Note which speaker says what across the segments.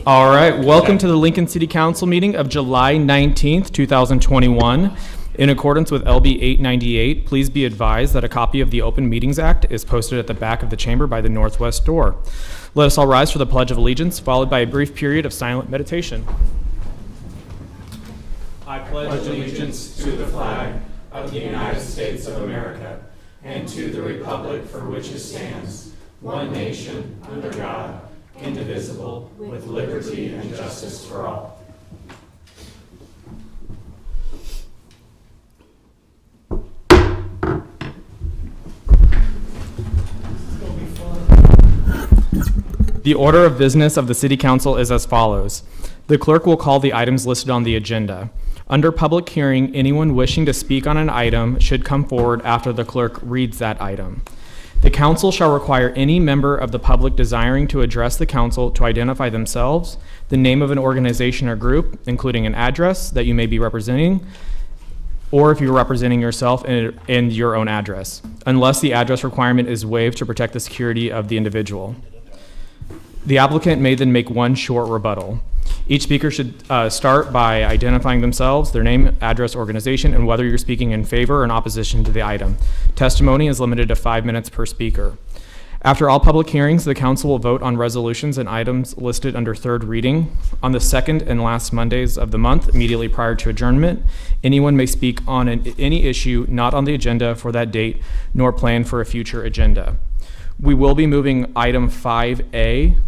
Speaker 1: All right, welcome to the Lincoln City Council meeting of July 19th, 2021. In accordance with LB 898, please be advised that a copy of the Open Meetings Act is posted at the back of the chamber by the northwest door. Let us all rise for the Pledge of Allegiance, followed by a brief period of silent meditation. I pledge allegiance to the flag of the United States of America and to the republic for which it stands, one nation, under God, indivisible, with liberty and justice for all. The order of business of the City Council is as follows. The clerk will call the items listed on the agenda. Under public hearing, anyone wishing to speak on an item should come forward after the clerk reads that item. The council shall require any member of the public desiring to address the council to identify themselves, the name of an organization or group, including an address that you may be representing, or if you're representing yourself and your own address, unless the address requirement is waived to protect the security of the individual. The applicant may then make one short rebuttal. Each speaker should start by identifying themselves, their name, address, organization, and whether you're speaking in favor or in opposition to the item. Testimony is limited to 5 minutes per speaker. After all public hearings, the council will vote on resolutions and items listed under third reading. On the second and last Mondays of the month, immediately prior to adjournment, anyone may speak on any issue not on the agenda for that date, nor planned for a future agenda. We will be moving item 5A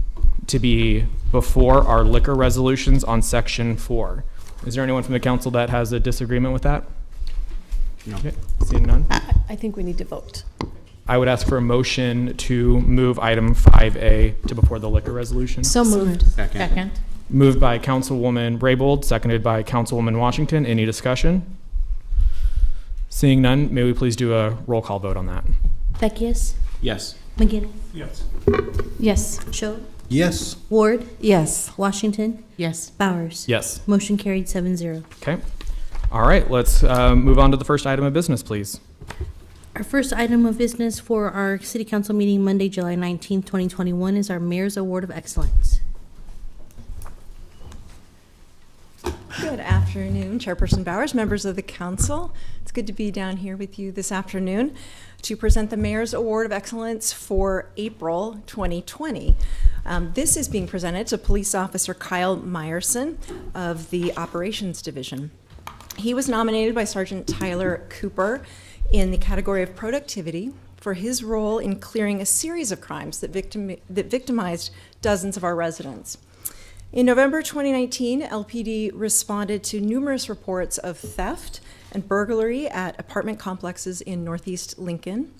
Speaker 1: to be before our liquor resolutions on section 4. Is there anyone from the council that has a disagreement with that? No. Okay. Seeing none?
Speaker 2: I think we need to vote.
Speaker 1: I would ask for a motion to move item 5A to before the liquor resolution.
Speaker 2: So moved.
Speaker 3: Second.
Speaker 1: Moved by Councilwoman Raybold, seconded by Councilwoman Washington. Any discussion? Seeing none, may we please do a roll call vote on that?
Speaker 4: Beckius?
Speaker 3: Yes.
Speaker 4: McGinnis?
Speaker 3: Yes.
Speaker 2: Yes.
Speaker 4: Schob?
Speaker 3: Yes.
Speaker 4: Ward?
Speaker 2: Yes.
Speaker 4: Washington?
Speaker 2: Yes.
Speaker 4: Bowers?
Speaker 1: Yes.
Speaker 4: Motion carried 7-0.
Speaker 1: Okay. All right, let's move on to the first item of business, please.
Speaker 4: Our first item of business for our City Council meeting Monday, July 19th, 2021 is our Mayor's Award of Excellence.
Speaker 5: Good afternoon, Chairperson Bowers, members of the council. It's good to be down here with you this afternoon to present the Mayor's Award of Excellence for April 2020. This is being presented to Police Officer Kyle Meyerson of the Operations Division. He was nominated by Sergeant Tyler Cooper in the category of productivity for his role in clearing a series of crimes that victimized dozens of our residents. In November 2019, LPD responded to numerous reports of theft and burglary at apartment complexes in Northeast Lincoln.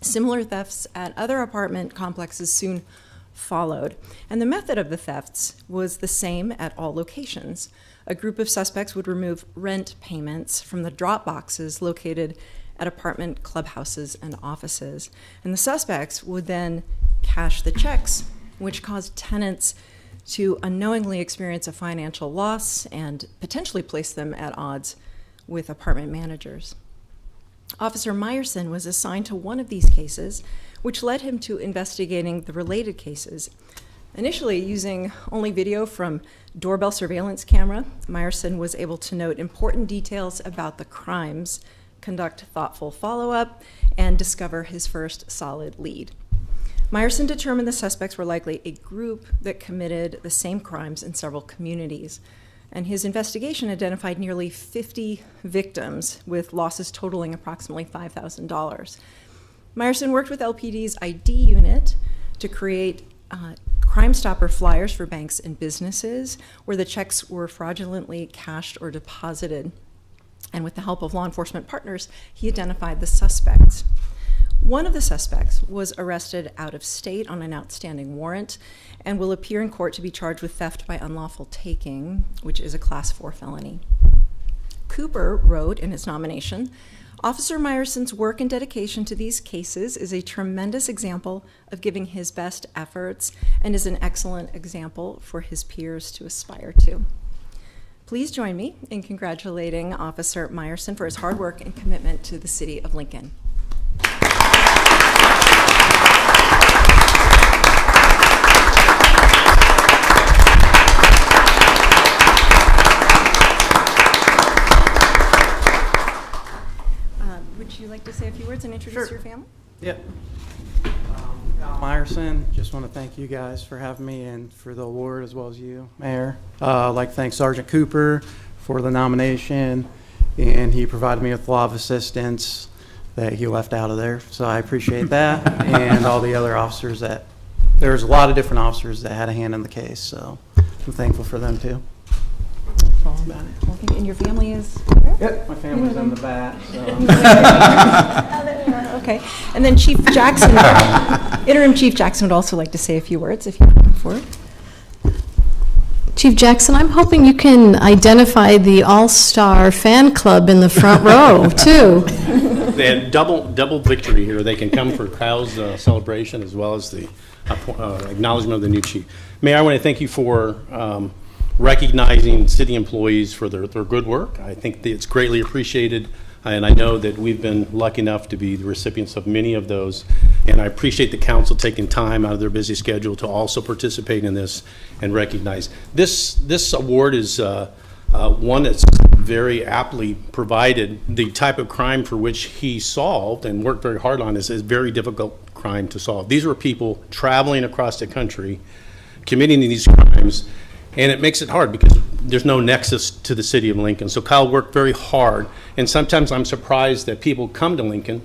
Speaker 5: Similar thefts at other apartment complexes soon followed, and the method of the thefts was the same at all locations. A group of suspects would remove rent payments from the drop boxes located at apartment clubhouses and offices, and the suspects would then cash the checks, which caused tenants to unknowingly experience a financial loss and potentially place them at odds with apartment managers. Officer Meyerson was assigned to one of these cases, which led him to investigating the related cases. Initially, using only video from doorbell surveillance camera, Meyerson was able to note important details about the crimes, conduct thoughtful follow-up, and discover his first solid lead. Meyerson determined the suspects were likely a group that committed the same crimes in several communities, and his investigation identified nearly 50 victims with losses totaling approximately $5,000. Meyerson worked with LPD's ID unit to create Crime Stopper flyers for banks and businesses where the checks were fraudulently cashed or deposited. And with the help of law enforcement partners, he identified the suspects. One of the suspects was arrested out of state on an outstanding warrant and will appear in court to be charged with theft by unlawful taking, which is a Class 4 felony. Cooper wrote in his nomination, "Officer Meyerson's work and dedication to these cases is a tremendous example of giving his best efforts and is an excellent example for his peers to aspire to." Please join me in congratulating Officer Meyerson for his hard work and commitment to the City of Lincoln. to say a few words and introduce your family?
Speaker 3: Yep. Kyle Meyerson, just want to thank you guys for having me and for the award, as well as you, Mayor. I'd like to thank Sergeant Cooper for the nomination, and he provided me with a lot of assistance that he left out of there, so I appreciate that, and all the other officers there's a lot of different officers that had a hand in the case, so I'm thankful for them too. That's about it.
Speaker 5: And your family is?
Speaker 3: Yep, my family's in the back, so.
Speaker 5: Okay. And then Chief Jackson, Interim Chief Jackson would also like to say a few words if you come forward.
Speaker 2: Chief Jackson, I'm hoping you can identify the All-Star Fan Club in the front row, too.
Speaker 6: They had double victory here. They can come for Kyle's celebration as well as the acknowledgement of the new chief. Mayor, I want to thank you for recognizing city employees for their good work. I think that it's greatly appreciated, and I know that we've been lucky enough to be the recipients of many of those, and I appreciate the council taking time out of their busy schedule to also participate in this and recognize. This award is one that's very aptly provided. The type of crime for which he solved and worked very hard on is a very difficult crime to solve. These were people traveling across the country, committing these crimes, and it makes it hard because there's no nexus to the city of Lincoln. So Kyle worked very hard, and sometimes I'm surprised that people come to Lincoln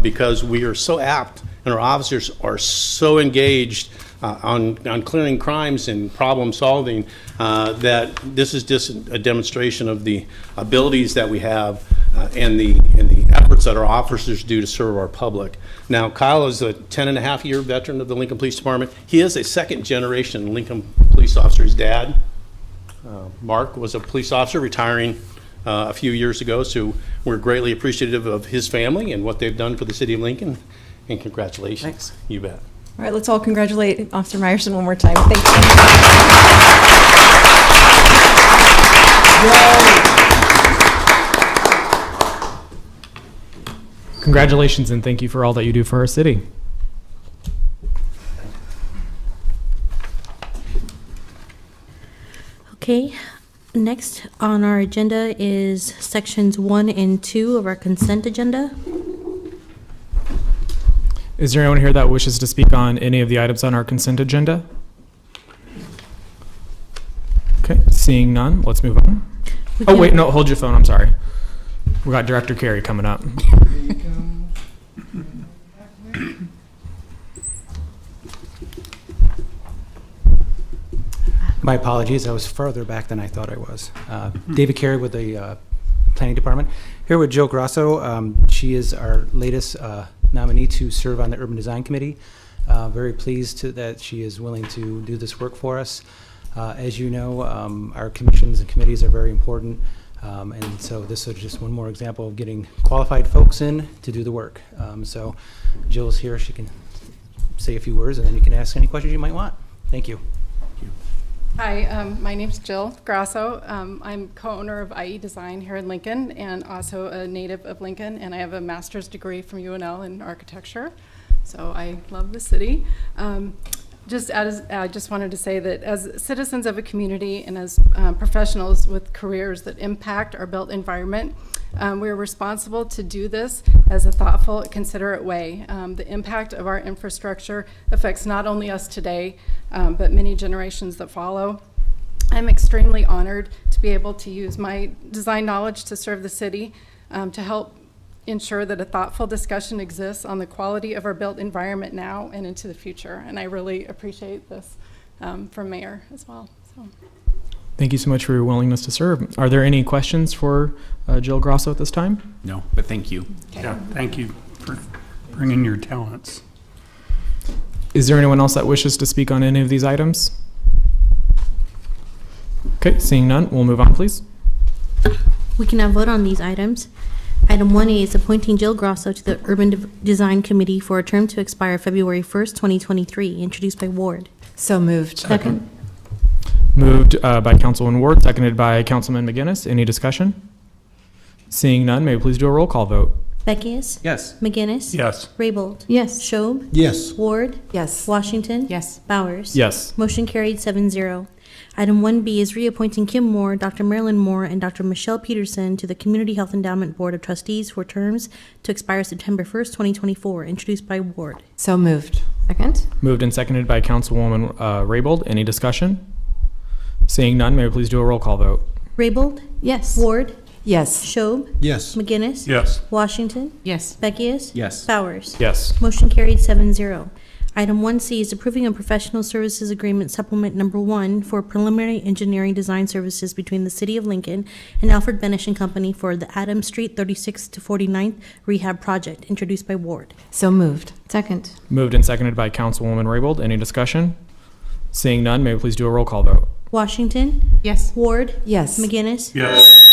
Speaker 6: because we are so apt and our officers are so engaged on clearing crimes and problem solving that this is just a demonstration of the abilities that we have and the efforts that our officers do to serve our public. Now, Kyle is a 10-and-a-half-year veteran of the Lincoln Police Department. He is a second-generation Lincoln police officer. His dad, Mark, was a police officer retiring a few years ago, so we're greatly appreciative of his family and what they've done for the city of Lincoln, and congratulations.
Speaker 3: Thanks.
Speaker 6: You bet.
Speaker 5: All right, let's all congratulate Officer Meyerson one more time. Thank you.
Speaker 1: Congratulations and thank you for all that you do for our city.
Speaker 4: Okay, next on our agenda is sections 1 and 2 of our consent agenda.
Speaker 1: Is there anyone here that wishes to speak on any of the items on our consent agenda? Okay, seeing none, let's move on. Oh, wait, no, hold your phone, I'm sorry. We got Director Carey coming up.
Speaker 7: My apologies, I was further back than I thought I was. David Carey with the Planning Department. Here with Jill Grosso. She is our latest nominee to serve on the Urban Design Committee. Very pleased that she is willing to do this work for us. As you know, our commissions and committees are very important. And so this is just one more example of getting qualified folks in to do the work. So Jill's here, she can say a few words and then you can ask any questions you might want. Thank you.
Speaker 8: Hi, my name's Jill Grasso. I'm co-owner of IE Design here in Lincoln and also a native of Lincoln, and I have a master's degree from UNL in architecture. So I love the city. I just wanted to say that as citizens of a community and as professionals with careers that impact our built environment, we're responsible to do this as a thoughtful, considerate way. The impact of our infrastructure affects not only us today, but many generations that follow. I'm extremely honored to be able to use my design knowledge to serve the city, to help ensure that a thoughtful discussion exists on the quality of our built environment now and into the future. And I really appreciate this from Mayor as well. So.
Speaker 1: Thank you so much for your willingness to serve. Are there any questions for Jill Grosso at this time?
Speaker 9: No, but thank you.
Speaker 8: Okay.
Speaker 9: Yeah, thank you for bringing your talents.
Speaker 1: Is there anyone else that wishes to speak on any of these items? Okay, seeing none, we'll move on, please.
Speaker 4: We can now vote on these items. Item 1A is appointing Jill Grosso to the Urban Design Committee for a term to expire February 1st, 2023, introduced by Ward.
Speaker 5: So moved.
Speaker 4: Second.
Speaker 1: Moved by Councilwoman Ward, seconded by Councilman McGinnis. Any discussion? Seeing none, may we please do a roll call vote?
Speaker 4: Beckius?
Speaker 7: Yes.
Speaker 4: McGinnis?
Speaker 9: Yes.
Speaker 4: Raybold?
Speaker 2: Yes.
Speaker 4: Schob?
Speaker 9: Yes.
Speaker 4: Ward?
Speaker 5: Yes.
Speaker 4: Washington?
Speaker 2: Yes.
Speaker 4: Bowers?
Speaker 1: Yes.
Speaker 4: Motion carried 7-0. Item 1B is reappointing Kim Moore, Dr. Marilyn Moore, and Dr. Michelle Peterson to the Community Health Endowment Board of Trustees for terms to expire September 1st, 2024, introduced by Ward.
Speaker 2: So moved. Second?
Speaker 1: Moved and seconded by Councilwoman Raybold. Any discussion? Seeing none, may we please do a roll call vote?
Speaker 4: Raybold?
Speaker 2: Yes.
Speaker 4: Ward?
Speaker 2: Yes.
Speaker 4: Schob?
Speaker 10: Yes.
Speaker 4: McGinnis?
Speaker 9: Yes.
Speaker 4: Washington?
Speaker 2: Yes.
Speaker 4: Beckius?
Speaker 10: Yes.
Speaker 4: Bowers?
Speaker 1: Yes.
Speaker 4: Motion carried 7-0. Item 1C is approving a professional services agreement supplement number 1 for preliminary engineering design services between the City of Lincoln and Alfred Benish and Company for the Adams Street 36th to 49th rehab project, introduced by Ward.
Speaker 2: So moved. Second?
Speaker 1: Moved and seconded by Councilwoman Raybold. Any discussion? Seeing none, may we please do a roll call vote?
Speaker 4: Washington?
Speaker 2: Yes.
Speaker 4: Ward?
Speaker 2: Yes.
Speaker 4: McGinnis?
Speaker 9: Yes.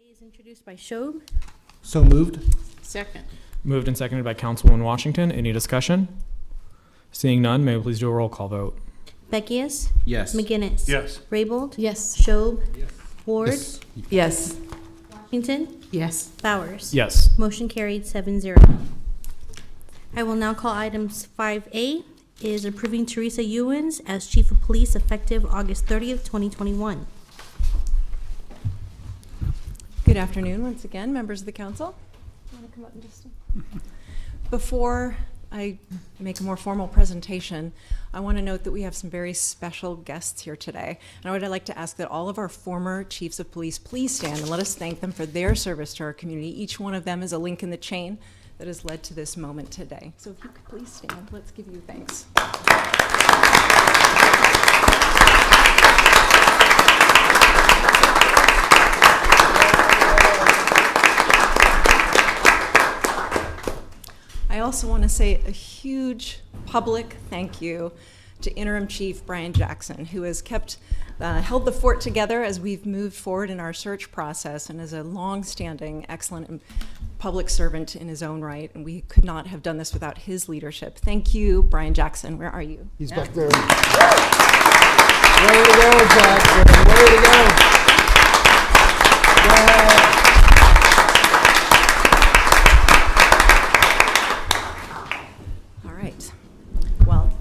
Speaker 4: A is introduced by Schob.
Speaker 10: So moved.
Speaker 2: Second?
Speaker 1: Moved and seconded by Councilwoman Washington. Any discussion? Seeing none, may we please do a roll call vote?
Speaker 4: Beckius?
Speaker 10: Yes.
Speaker 4: McGinnis?
Speaker 9: Yes.
Speaker 4: Raybold?
Speaker 2: Yes.
Speaker 4: Schob? Ward?
Speaker 2: Yes.
Speaker 4: Washington?
Speaker 2: Yes.
Speaker 4: Bowers?
Speaker 1: Yes.
Speaker 4: Motion carried 7-0. I will now call items 5A is approving Teresa Ewens as Chief of Police effective August 30th, 2021.
Speaker 5: Good afternoon once again, members of the council. Want to come up and just... Before I make a more formal presentation, I want to note that we have some very special guests here today. And I would like to ask that all of our former chiefs of police please stand and let us thank them for their service to our community. Each one of them is a link in the chain that has led to this moment today. So if you could please stand, let's give you thanks. I also want to say a huge public thank you to Interim Chief Brian Jackson, who has held the fort together as we've moved forward in our search process and is a long-standing, excellent public servant in his own right, and we could not have done this without his leadership. Thank you, Brian Jackson. Where are you?
Speaker 10: He's back there. Way to go, Jackson. Way to go. Yeah.
Speaker 5: All right. Well,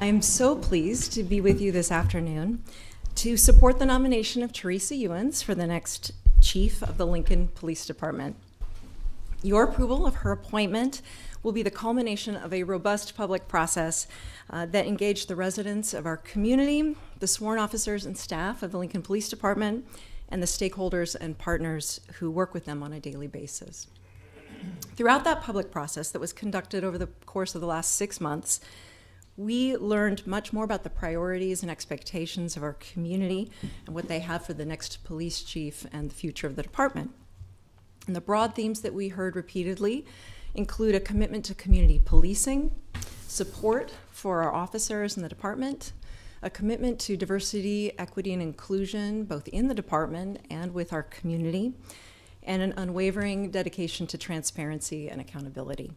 Speaker 5: I am so pleased to be with you this afternoon to support the nomination of Teresa Ewens for the next Chief of the Lincoln Police Department. Your approval of her appointment will be the culmination of a robust public process that engaged the residents of our community, the sworn officers and staff of the Lincoln Police Department, and the stakeholders and partners who work with them on a daily basis. Throughout that public process that was conducted over the course of the last 6 months, we learned much more about the priorities and expectations of our community and what they have for the next police chief and the future of the department. And the broad themes that we heard repeatedly include a commitment to community policing, support for our officers in the department, a commitment to diversity, equity, and inclusion, both in the department and with our community, and an unwavering dedication to transparency and accountability.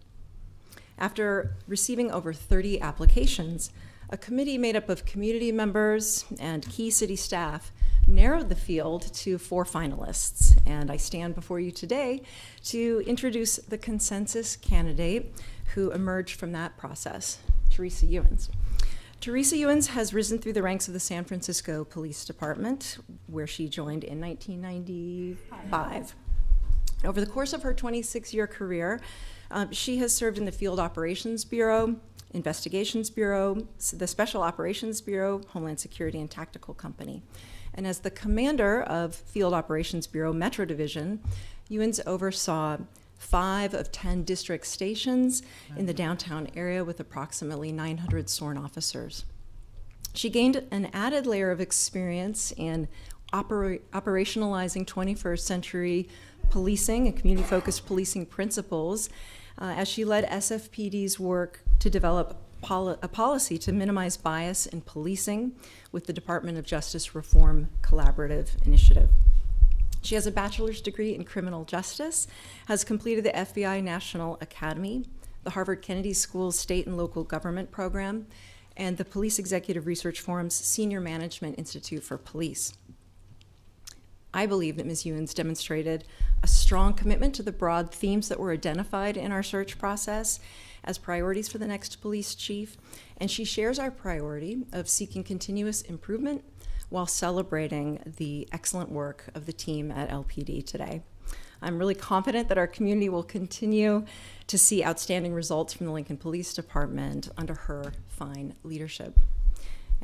Speaker 5: After receiving over 30 applications, a committee made up of community members and key city staff narrowed the field to 4 finalists. And I stand before you today to introduce the consensus candidate who emerged from that process, Teresa Ewens. Teresa Ewens has risen through the ranks of the San Francisco Police Department, where she joined in 1995. Over the course of her 26-year career, she has served in the Field Operations Bureau, Investigations Bureau, the Special Operations Bureau, Homeland Security, and Tactical Company. And as the commander of Field Operations Bureau Metro Division, Ewens oversaw 5 of 10 district stations in the downtown area with approximately 900 sworn officers. She gained an added layer of experience in operationalizing 21st century policing and community-focused policing principles, as she led SFPD's work to develop a policy to minimize bias in policing with the Department of Justice Reform Collaborative Initiative. She has a bachelor's degree in criminal justice, has completed the FBI National Academy, the Harvard Kennedy School's State and Local Government Program, and the Police Executive Research Forum's Senior Management Institute for Police. I believe that Ms. Ewens demonstrated a strong commitment to the broad themes that were identified in our search process as priorities for the next police chief, and she shares our priority of seeking continuous improvement while celebrating the excellent work of the team at LPD today. I'm really confident that our community will continue to see outstanding results from the Lincoln Police Department under her fine leadership.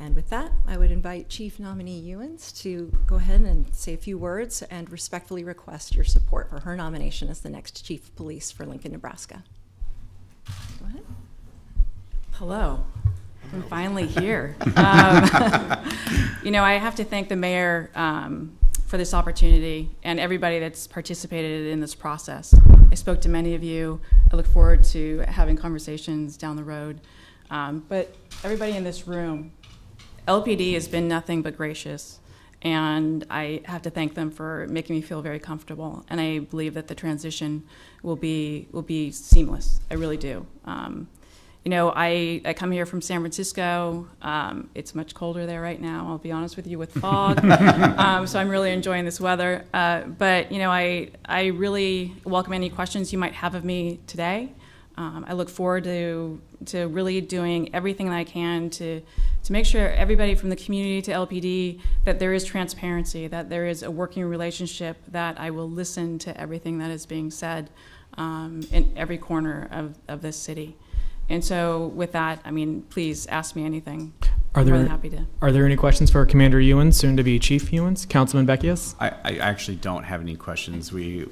Speaker 5: And with that, I would invite Chief Nominee Ewens to go ahead and say a few words and respectfully request your support for her nomination as the next Chief of Police for Lincoln, Nebraska. Go ahead.
Speaker 11: Hello. I'm finally here. I have to thank the mayor for this opportunity and everybody that's participated in this process. I spoke to many of you. I look forward to having conversations down the road. But everybody in this room, LPD has been nothing but gracious, and I have to thank them for making me feel very comfortable. And I believe that the transition will be seamless. I really do. I come here from San Francisco. It's much colder there right now, I'll be honest with you, with fog. So I'm really enjoying this weather. But I really welcome any questions you might have of me today. I look forward to really doing everything that I can to make sure everybody from the community to LPD, that there is transparency, that there is a working relationship, that I will listen to everything that is being said in every corner of this city. And so with that, please ask me anything. I'm more than happy to.
Speaker 1: Are there any questions for Commander Ewens, soon to be Chief Ewens? Councilman Beckius?
Speaker 12: I actually don't have any questions. We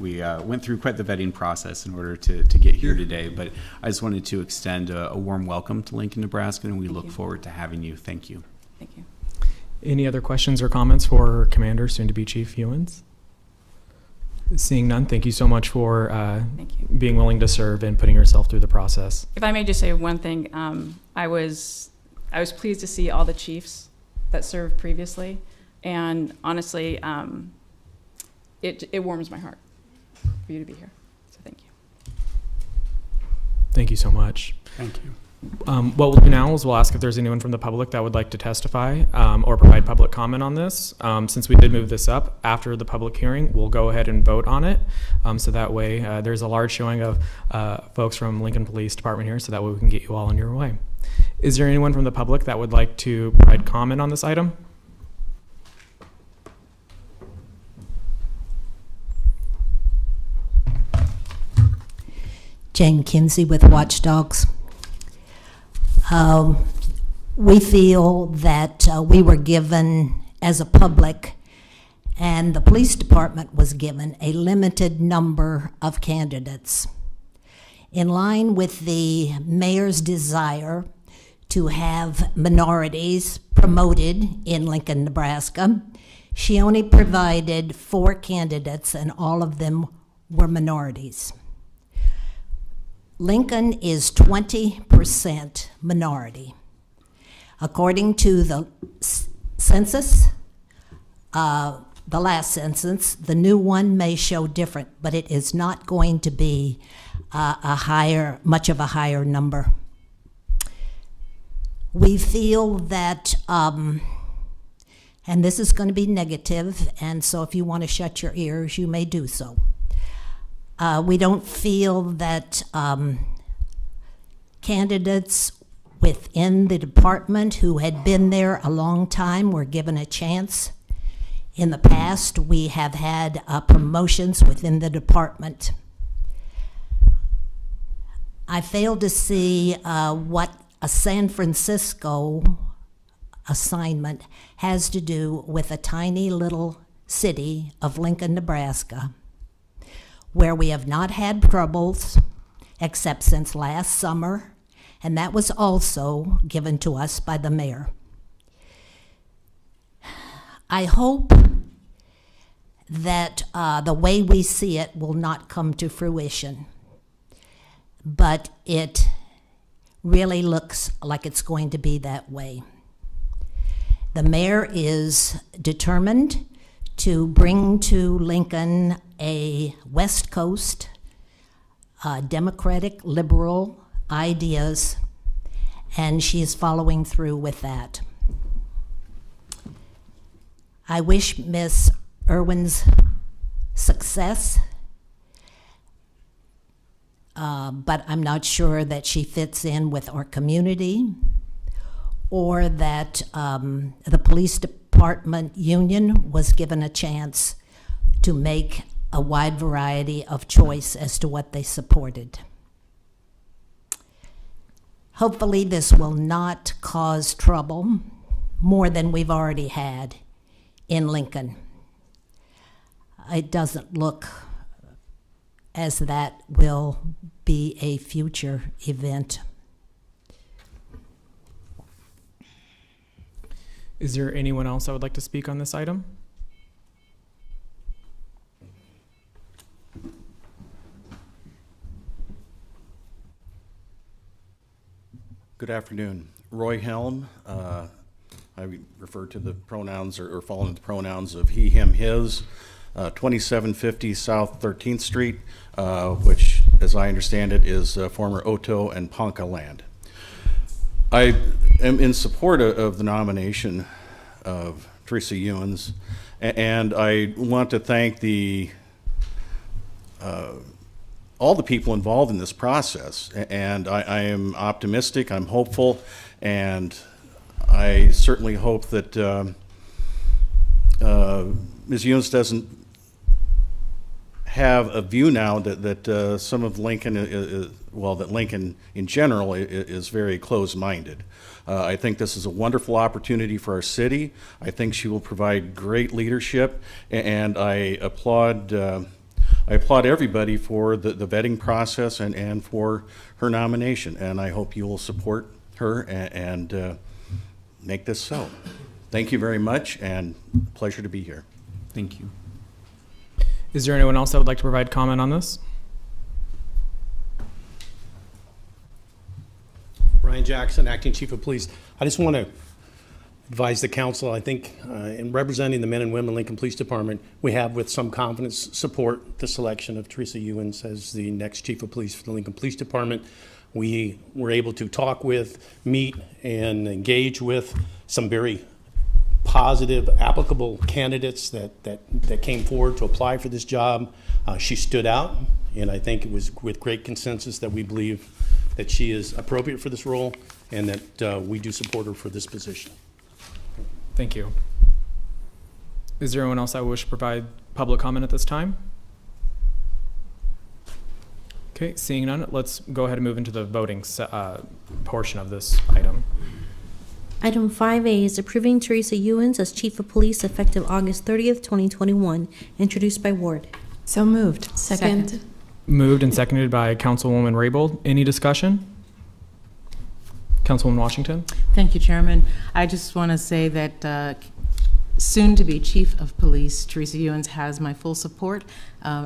Speaker 12: went through quite the vetting process in order to get here today, but I just wanted to extend a warm welcome to Lincoln, Nebraska, and we look forward to having you. Thank you.
Speaker 11: Thank you.
Speaker 1: Any other questions or comments for Commander, soon to be Chief Ewens? Seeing none, thank you so much for being willing to serve and putting yourself through the process.
Speaker 11: If I may just say one thing, I was pleased to see all the chiefs that served previously, and honestly, it warms my heart for you to be here. So thank you.
Speaker 1: Thank you so much.
Speaker 9: Thank you.
Speaker 1: What we'll do now is we'll ask if there's anyone from the public that would like to testify or provide public comment on this. Since we did move this up after the public hearing, we'll go ahead and vote on it. So that way there's a large showing of folks from Lincoln Police Department here, so that way we can get you all on your way. Is there anyone from the public that would like to provide comment on this item?
Speaker 13: Jane Kinsey with Watchdogs. We feel that we were given, as a public, and the police department was given a limited number of candidates. In line with the mayor's desire to have minorities promoted in Lincoln, Nebraska, she only provided 4 candidates, and all of them were minorities. Lincoln is 20% minority. According to the census, the last census, the new one may show different, but it is not going to be much of a higher number. We feel that, and this is going to be negative, and so if you want to shut your ears, you may do so. We don't feel that candidates within the department who had been there a long time were given a chance. In the past, we have had promotions within the department. I fail to see what a San Francisco assignment has to do with a tiny little city of Lincoln, Nebraska, where we have not had troubles except since last summer, and that was also given to us by the mayor. I hope that the way we see it will not come to fruition. But it really looks like it's going to be that way. The mayor is determined to bring to Lincoln a West Coast democratic, liberal ideas, and she is following through with that. I wish Miss Irwin's success, but I'm not sure that she fits in with our community, or that the police department union was given a chance to make a wide variety of choice as to what they supported. Hopefully this will not cause trouble more than we've already had in Lincoln. It doesn't look as that will be a future event.
Speaker 1: Is there anyone else that would like to speak on this item?
Speaker 14: Good afternoon. Roy Helm. I refer to the pronouns or fall into the pronouns of he, him, his. 2750 South 13th Street, which, as I understand it, is former Oto and Ponca land. I am in support of the nomination of Teresa Ewens, and I want to thank all the people involved in this process. And I am optimistic, I'm hopeful, and I certainly hope that Ms. Ewens doesn't have a view now that some of Lincoln, that Lincoln in general is very closed-minded. I think this is a wonderful opportunity for our city. I think she will provide great leadership, and I applaud everybody for the vetting process and for her nomination, and I hope you will support her and make this so. Thank you very much, and pleasure to be here.
Speaker 12: Thank you.
Speaker 1: Is there anyone else that would like to provide comment on this?
Speaker 6: Brian Jackson, Acting Chief of Police. I just want to advise the council, I think in representing the men and women Lincoln Police Department, we have with some confidence support the selection of Teresa Ewens as the next Chief of Police for the Lincoln Police Department. We were able to talk with, meet, and engage with some very positive, applicable candidates that came forward to apply for this job. She stood out, and I think it was with great consensus that we believe that she is appropriate for this role and that we do support her for this position.
Speaker 1: Thank you. Is there anyone else that wish to provide public comment at this time? Okay, seeing none, let's go ahead and move into the voting portion of this item.
Speaker 4: Item 5A is approving Teresa Ewens as Chief of Police effective August 30th, 2021, introduced by Ward.
Speaker 2: So moved. Second.
Speaker 1: Moved and seconded by Councilwoman Raybold. Any discussion? Councilwoman Washington?
Speaker 15: Thank you, Chairman. I just want to say that soon-to-be Chief of Police, Teresa Ewens, has my full support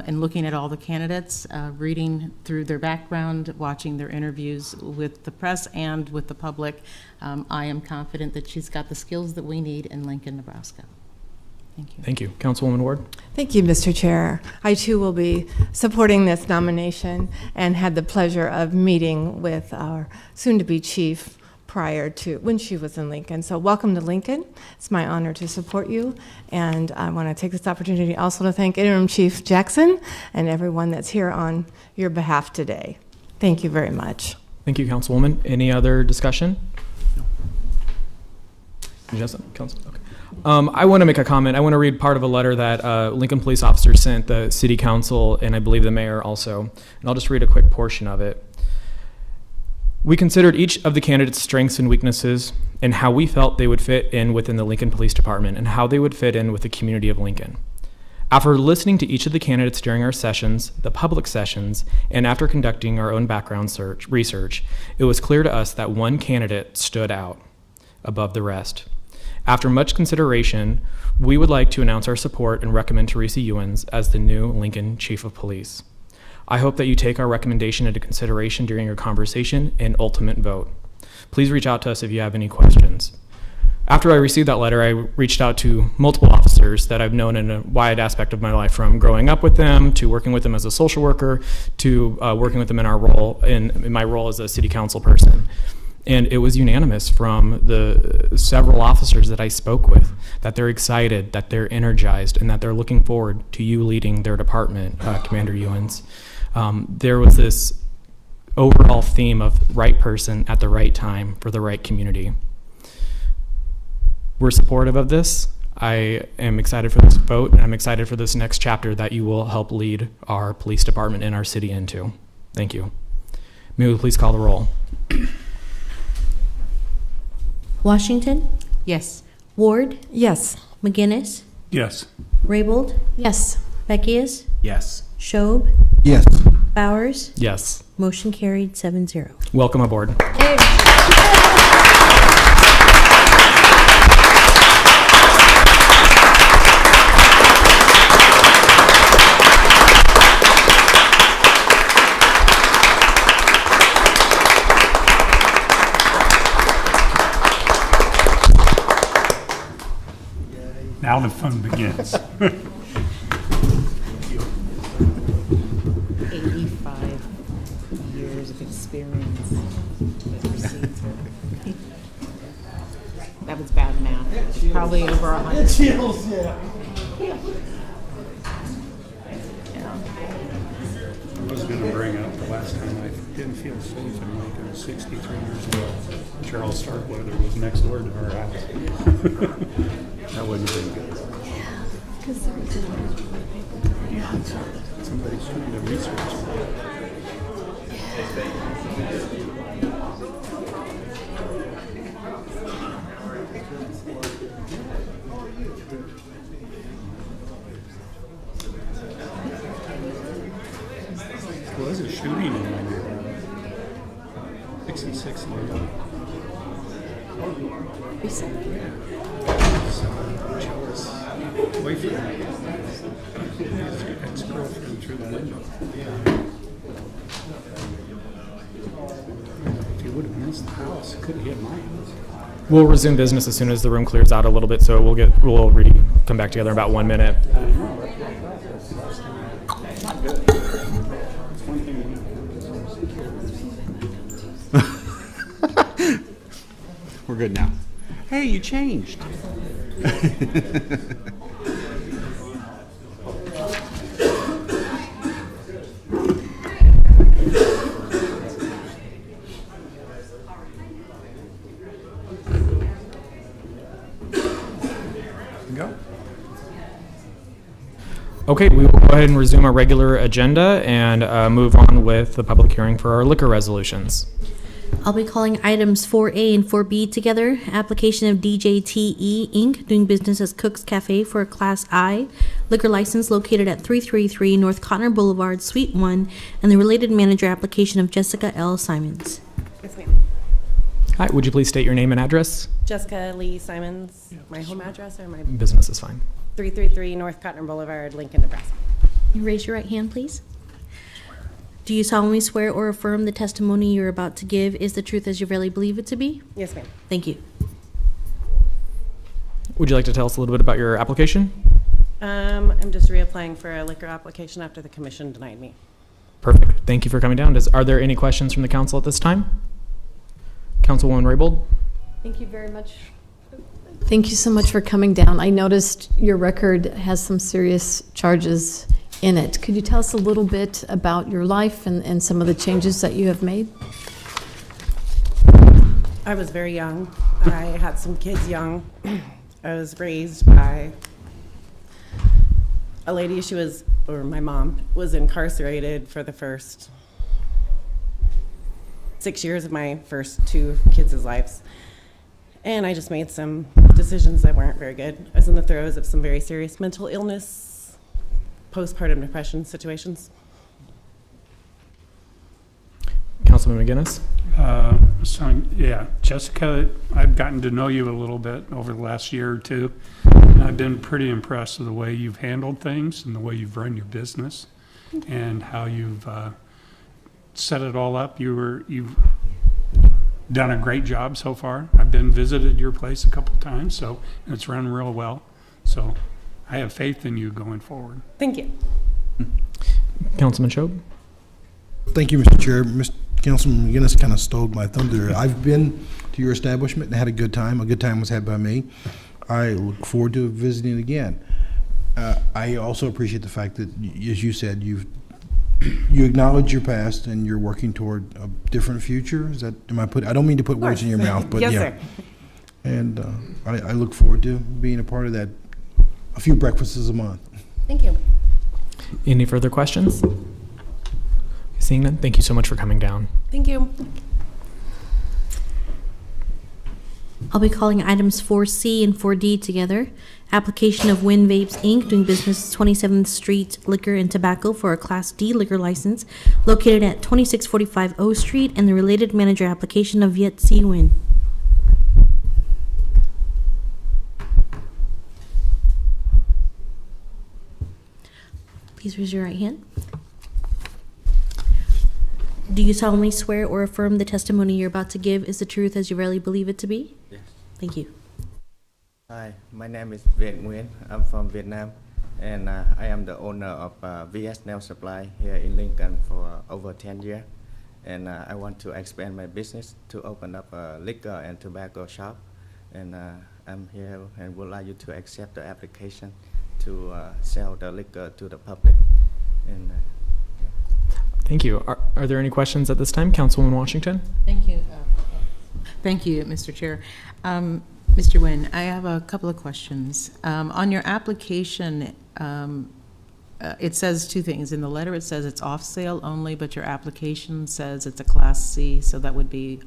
Speaker 15: in looking at all the candidates, reading through their background, watching their interviews with the press and with the public. I am confident that she's got the skills that we need in Lincoln, Nebraska. Thank you.
Speaker 1: Thank you. Councilwoman Ward?
Speaker 16: Thank you, Mr. Chair. I too will be supporting this nomination and had the pleasure of meeting with our soon-to-be chief prior to when she was in Lincoln. So welcome to Lincoln. It's my honor to support you. And I want to take this opportunity also to thank Interim Chief Jackson and everyone that's here on your behalf today. Thank you very much.
Speaker 1: Thank you, Councilwoman. Any other discussion? Yes, Council. Okay. I want to make a comment. I want to read part of a letter that Lincoln police officer sent the city council and I believe the mayor also. And I'll just read a quick portion of it. We considered each of the candidates' strengths and weaknesses and how we felt they would fit in within the Lincoln Police Department and how they would fit in with the community of Lincoln. After listening to each of the candidates during our sessions, the public sessions, and after conducting our own background research, it was clear to us that one candidate stood out above the rest. After much consideration, we would like to announce our support and recommend Teresa Ewens as the new Lincoln Chief of Police. I hope that you take our recommendation into consideration during your conversation and ultimate vote. Please reach out to us if you have any questions. After I received that letter, I reached out to multiple officers that I've known in a wide aspect of my life, from growing up with them to working with them as a social worker to working with them in my role as a city council person. And it was unanimous from the several officers that I spoke with that they're excited, that they're energized, and that they're looking forward to you leading their department, Commander Ewens. There was this overall theme of right person at the right time for the right community. We're supportive of this. I am excited for this vote, and I'm excited for this next chapter that you will help lead our police department and our city into. Thank you. May we please call the roll?
Speaker 4: Washington,
Speaker 15: Yes.
Speaker 4: Ward,
Speaker 16: Yes.
Speaker 4: McGinnis,
Speaker 9: Yes.
Speaker 4: Raybold,
Speaker 2: Yes.
Speaker 4: Beckius,
Speaker 12: Yes.
Speaker 4: Schob,
Speaker 10: Yes.
Speaker 4: Bowers.
Speaker 1: Yes.
Speaker 4: Motion carried 7-0.
Speaker 1: Welcome aboard.
Speaker 9: Now the fun begins.
Speaker 15: 85 years of experience that precedes her. That was bad math. It's probably over 100.
Speaker 9: I was going to bring up the last time I didn't feel safe in Lincoln, 63 years ago. Charles Starkweather was next door to our house. That wouldn't have been good. Somebody's trying to research. There was a shooting in my neighborhood. 66 years old.
Speaker 2: Recently?
Speaker 9: Jealous boyfriend. His ex-girlfriend through the window. If he would have missed the house, it could have hit my house.
Speaker 1: We'll resume business as soon as the room clears out a little bit, so we'll come back together in about 1 minute.
Speaker 9: Not good. It's one thing.
Speaker 12: We're good now. Hey, you changed.
Speaker 9: Go.
Speaker 1: Okay, we will go ahead and resume our regular agenda and move on with the public hearing for our liquor resolutions.
Speaker 4: I'll be calling items 4A and 4B together. Application of DJTE Inc., doing business as Cook's Cafe for a Class I liquor license located at 333 North Cotner Boulevard, Suite 1, and the related manager application of Jessica L. Simons.
Speaker 17: Yes, ma'am.
Speaker 1: Hi, would you please state your name and address?
Speaker 17: Jessica Lee Simons. My home address or my
Speaker 1: Business is fine.
Speaker 17: 333 North Cotner Boulevard, Lincoln, Nebraska.
Speaker 4: You raise your right hand, please. Do you solemnly swear or affirm the testimony you're about to give is the truth as you really believe it to be?
Speaker 17: Yes, ma'am.
Speaker 4: Thank you.
Speaker 1: Would you like to tell us a little bit about your application?
Speaker 17: I'm just reapplying for a liquor application after the commission denied me.
Speaker 1: Perfect. Thank you for coming down. Are there any questions from the council at this time? Councilwoman Raybold?
Speaker 2: Thank you very much. Thank you so much for coming down. I noticed your record has some serious charges in it. Could you tell us a little bit about your life and some of the changes that you have made?
Speaker 17: I was very young. I had some kids young. I was raised by a lady. My mom was incarcerated for the first 6 years of my first two kids' lives. And I just made some decisions that weren't very good. I was in the throes of some very serious mental illness, postpartum depression situations.
Speaker 1: Councilman McGinnis.
Speaker 9: Yeah, Jessica, I've gotten to know you a little bit over the last year or two, and I've been pretty impressed with the way you've handled things and the way you've run your business and how you've set it all up. You've done a great job so far. I've been visited your place a couple times, so and it's run real well. So I have faith in you going forward.
Speaker 17: Thank you.
Speaker 1: Councilman Shob.
Speaker 10: Thank you, Mr. Chair. Mr. Councilman McGinnis kind of stole my thunder. I've been to your establishment and had a good time. A good time was had by me. I look forward to visiting again. I also appreciate the fact that, as you said, you acknowledge your past and you're working toward a different future. Is that, I don't mean to put words in your mouth, but
Speaker 17: Yes,
Speaker 10: yeah.
Speaker 17: sir.
Speaker 10: And I look forward to being a part of that, a few breakfasts a month.
Speaker 17: Thank you.
Speaker 1: Any further questions? Seeing none, thank you so much for coming down.
Speaker 17: Thank you.
Speaker 4: I'll be calling items 4C and 4D together. Application of Win Vapes, Inc., doing business 27th Street Liquor and Tobacco for a Class D liquor license located at 2645 O Street, and the related manager application of Viet C. Win. Please raise your right hand. Do you solemnly swear or affirm the testimony you're about to give is the truth as you really believe it to be?
Speaker 18: Yes.
Speaker 4: Thank you.
Speaker 18: Hi, my name is Viet Nguyen. I'm from Vietnam, and I am the owner of VS Nail Supply here in Lincoln for over 10 years. And I want to expand my business to open up a liquor and tobacco shop. And I'm here and would like you to accept the application to sell the liquor to the public. And
Speaker 1: Thank you. Are there any questions at this time? Councilwoman Washington?
Speaker 15: Thank you. Thank you, Mr. Chair. Mr. Nguyen, I have a couple of questions. On your application, it says two things. In the letter, it says it's off sale only, but your application says it's a Class C, so that would be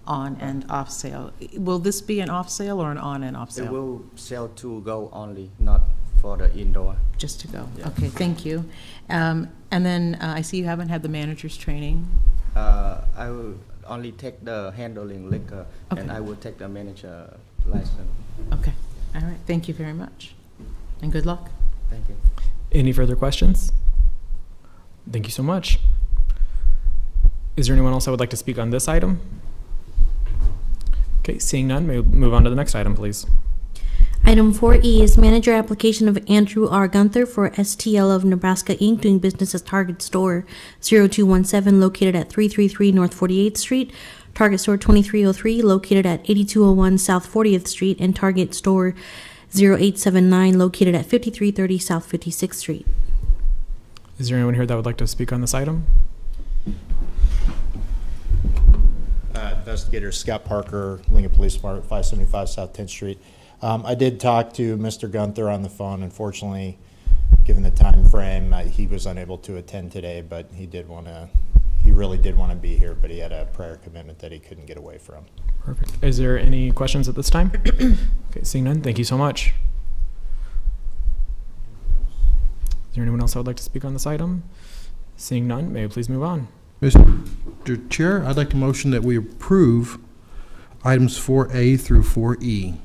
Speaker 15: on and off sale. Will this be an off sale or an on and off sale?
Speaker 18: it will sell to go only, not for the indoor.
Speaker 15: Just to go.
Speaker 18: Yeah.
Speaker 15: Okay, thank you. And then I see you haven't had the manager's training.
Speaker 18: I will only take the handling liquor, and I will take the manager license.
Speaker 15: Okay, all right. Thank you very much, and good luck.
Speaker 18: Thank you.
Speaker 1: Any further questions? Thank you so much. Is there anyone else that would like to speak on this item? Okay, seeing none, may we move on to the next item, please.
Speaker 4: Item 4E is manager application of Andrew R. Gunther for STL of Nebraska, Inc., doing business as Target Store 0217, located at 333 North 48th Street, Target Store 2303, located at 8201 South 40th Street, and Target Store 0879, located at 5330 South 56th Street.
Speaker 1: Is there anyone here that would like to speak on this item?
Speaker 19: Investigator Scott Parker, Lincoln Police Department, 575 South 10th Street. I did talk to Mr. Gunther on the phone. Unfortunately, given the time frame, he was unable to attend today, but he really did want to be here, but he had a prior commitment that he couldn't get away from.
Speaker 1: Perfect. Is there any questions at this time? Okay, seeing none, thank you so much. Is there anyone else that would like to speak on this item? Seeing none, may we please move on?
Speaker 10: Mr. Chair, I'd like to motion that we approve items 4A through 4E.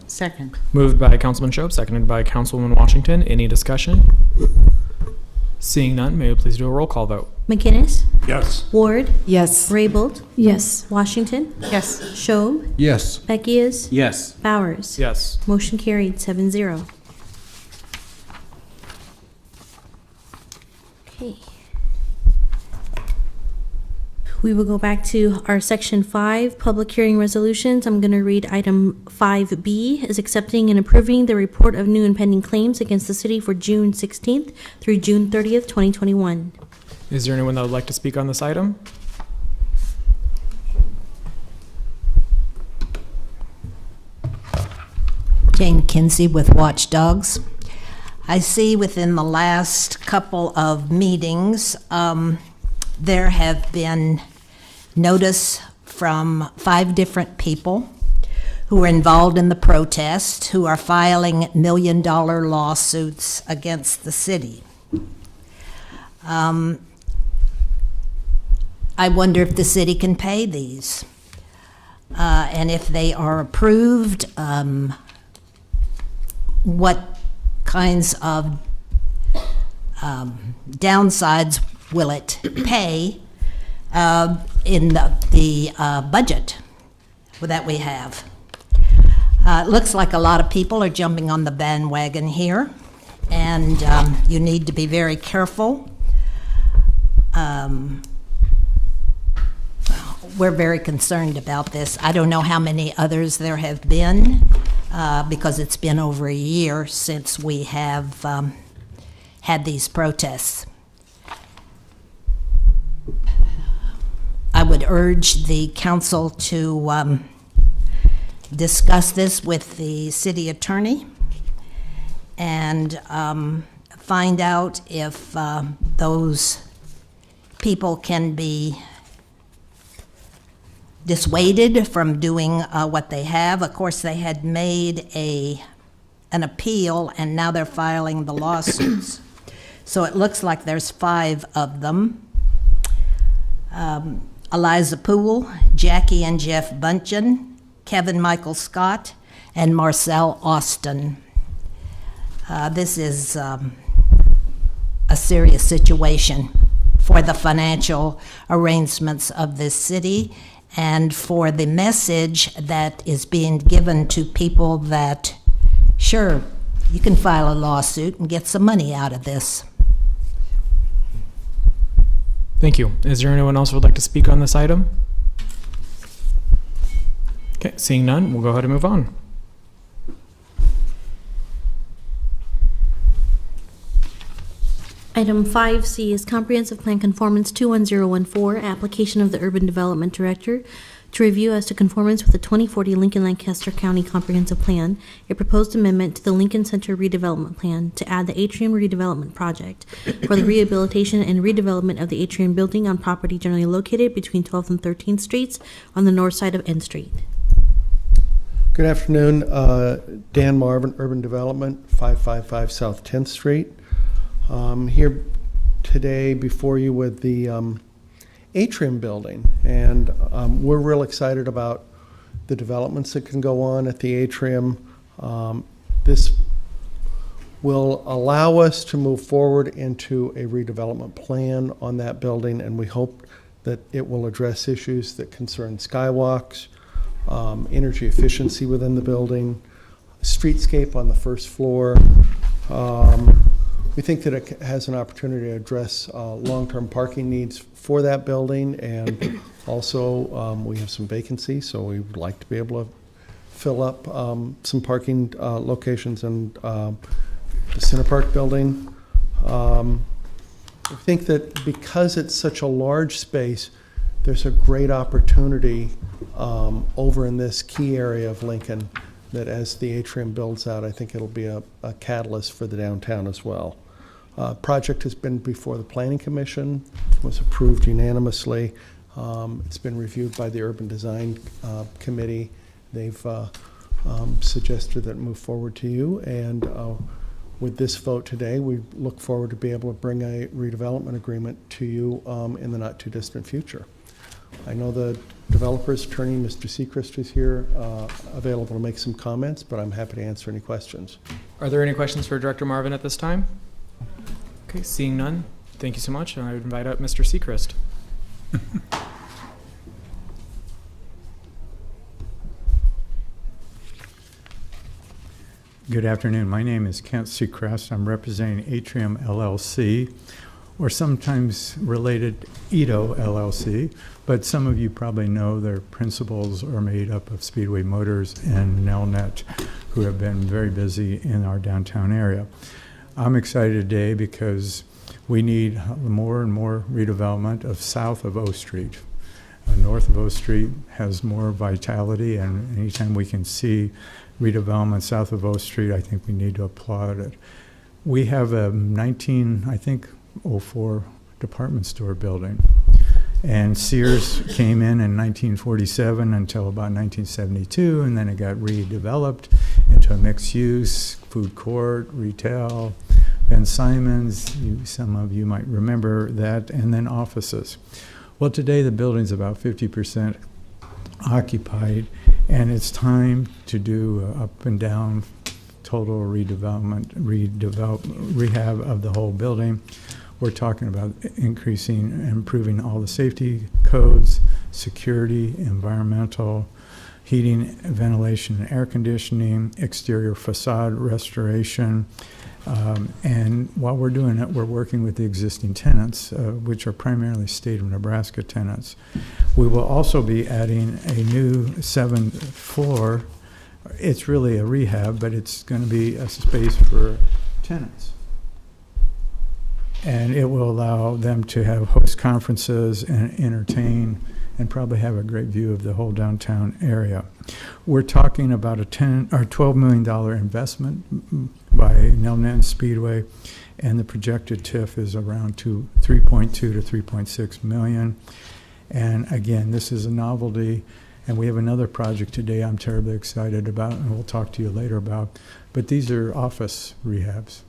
Speaker 15: Second.
Speaker 1: Moved by Councilman Shob, seconded by Councilwoman Washington. Any discussion? Seeing none, may we please do a roll call vote?
Speaker 4: McInnes?
Speaker 9: Yes.
Speaker 4: Ward?
Speaker 16: Yes.
Speaker 4: Raybold?
Speaker 2: Yes.
Speaker 4: Washington?
Speaker 15: Yes.
Speaker 4: Shob?
Speaker 10: Yes.
Speaker 4: Beckius?
Speaker 12: Yes.
Speaker 4: Bowers?
Speaker 1: Yes.
Speaker 4: Motion carried 7-0. Okay. We will go back to our section 5, public hearing resolutions. I'm going to read item 5B is accepting and approving the report of new and pending claims against the city for June 16th through June 30th, 2021.
Speaker 1: Is there anyone that would like to speak on this item?
Speaker 13: Jane Kinsey with Watchdogs. I see within the last couple of meetings, there have been notice from 5 different people who are involved in the protest, who are filing million-dollar lawsuits against the city. I wonder if the city can pay these. And if they are approved, what kinds of downsides will it pay in the budget that we have? It looks like a lot of people are jumping on the bandwagon here, and you need to be very careful. We're very concerned about this. I don't know how many others there have been, because it's been over a year since we have had these protests. I would urge the council to discuss this with the city attorney and find out if those people can be dissuaded from doing what they have. Of course, they had made an appeal, and now they're filing the lawsuits. So it looks like there's 5 of them. Eliza Poole, Jackie and Jeff Bunchen, Kevin Michael Scott, and Marcel Austin. This is a serious situation for the financial arrangements of this city and for the message that is being given to people that, sure, you can file a lawsuit and get some money out of this.
Speaker 1: Thank you. Is there anyone else who would like to speak on this item? Okay, seeing none, we'll go ahead and move on.
Speaker 4: Item 5C is Comprehensive Plan Conformance 21014, application of the Urban Development Director to review as to conformance with the 2040 Lincoln-Lancaster County Comprehensive Plan, a proposed amendment to the Lincoln Center Redevelopment Plan to add the Atrium Redevelopment Project for the rehabilitation and redevelopment of the Atrium Building on property generally located between 12th and 13th Streets on the north side of N Street.
Speaker 20: Good afternoon. Dan Marvin, Urban Development, 555 South 10th Street. Here today before you with the Atrium building, and we're real excited about the developments that can go on at the Atrium. This will allow us to move forward into a redevelopment plan on that building, and we hope that it will address issues that concern skywalks, energy efficiency within the building, streetscape on the first floor. We think that it has an opportunity to address long-term parking needs for that building, and also we have some vacancy, so we would like to be able to fill up some parking locations in the Center Park building. I think that because it's such a large space, there's a great opportunity over in this key area of Lincoln that as the Atrium builds out, I think it'll be a catalyst for the downtown as well. Project has been before the Planning Commission, was approved unanimously. It's been reviewed by the Urban Design Committee. They've suggested that it move forward to you, and with this vote today, we look forward to be able to bring a redevelopment agreement to you in the not too distant future. I know the developer's attorney, Mr. Seacrest, is here available to make some comments, but I'm happy to answer any questions.
Speaker 1: Are there any questions for Director Marvin at this time? Okay, seeing none, thank you so much, and I would invite up Mr. Seacrest.
Speaker 21: Good afternoon. My name is Kent Seacrest. I'm representing Atrium LLC, or sometimes related Ito LLC, but some of you probably know their principals are made up of Speedway Motors and Nelnet, who have been very busy in our downtown area. I'm excited today because we need more and more redevelopment of south of O Street. North of O Street has more vitality, and anytime we can see redevelopment south of O Street, I think we need to applaud it. We have a 1904 department store building, and Sears came in 1947 until about 1972, and then it got redeveloped into a mixed use, food court, retail, Ben Simon's, some of you might remember that, and then offices. Well, today the building's about 50% occupied, and it's time to do up and down total rehab of the whole building. We're talking about increasing and improving all the safety codes, security, environmental, heating, ventilation, and air conditioning, exterior facade restoration. And while we're doing it, we're working with the existing tenants, which are primarily state of Nebraska tenants. We will also be adding a new 7th floor. It's really a rehab, but it's going to be a space for tenants. And it will allow them to host conferences and entertain and probably have a great view of the whole downtown area. We're talking about a $12 million investment by Nelnet Speedway, and the projected TIF is around 3.2 to 3.6 million. And again, this is a novelty, and we have another project today I'm terribly excited about, and we'll talk to you later about, but these are office rehabs.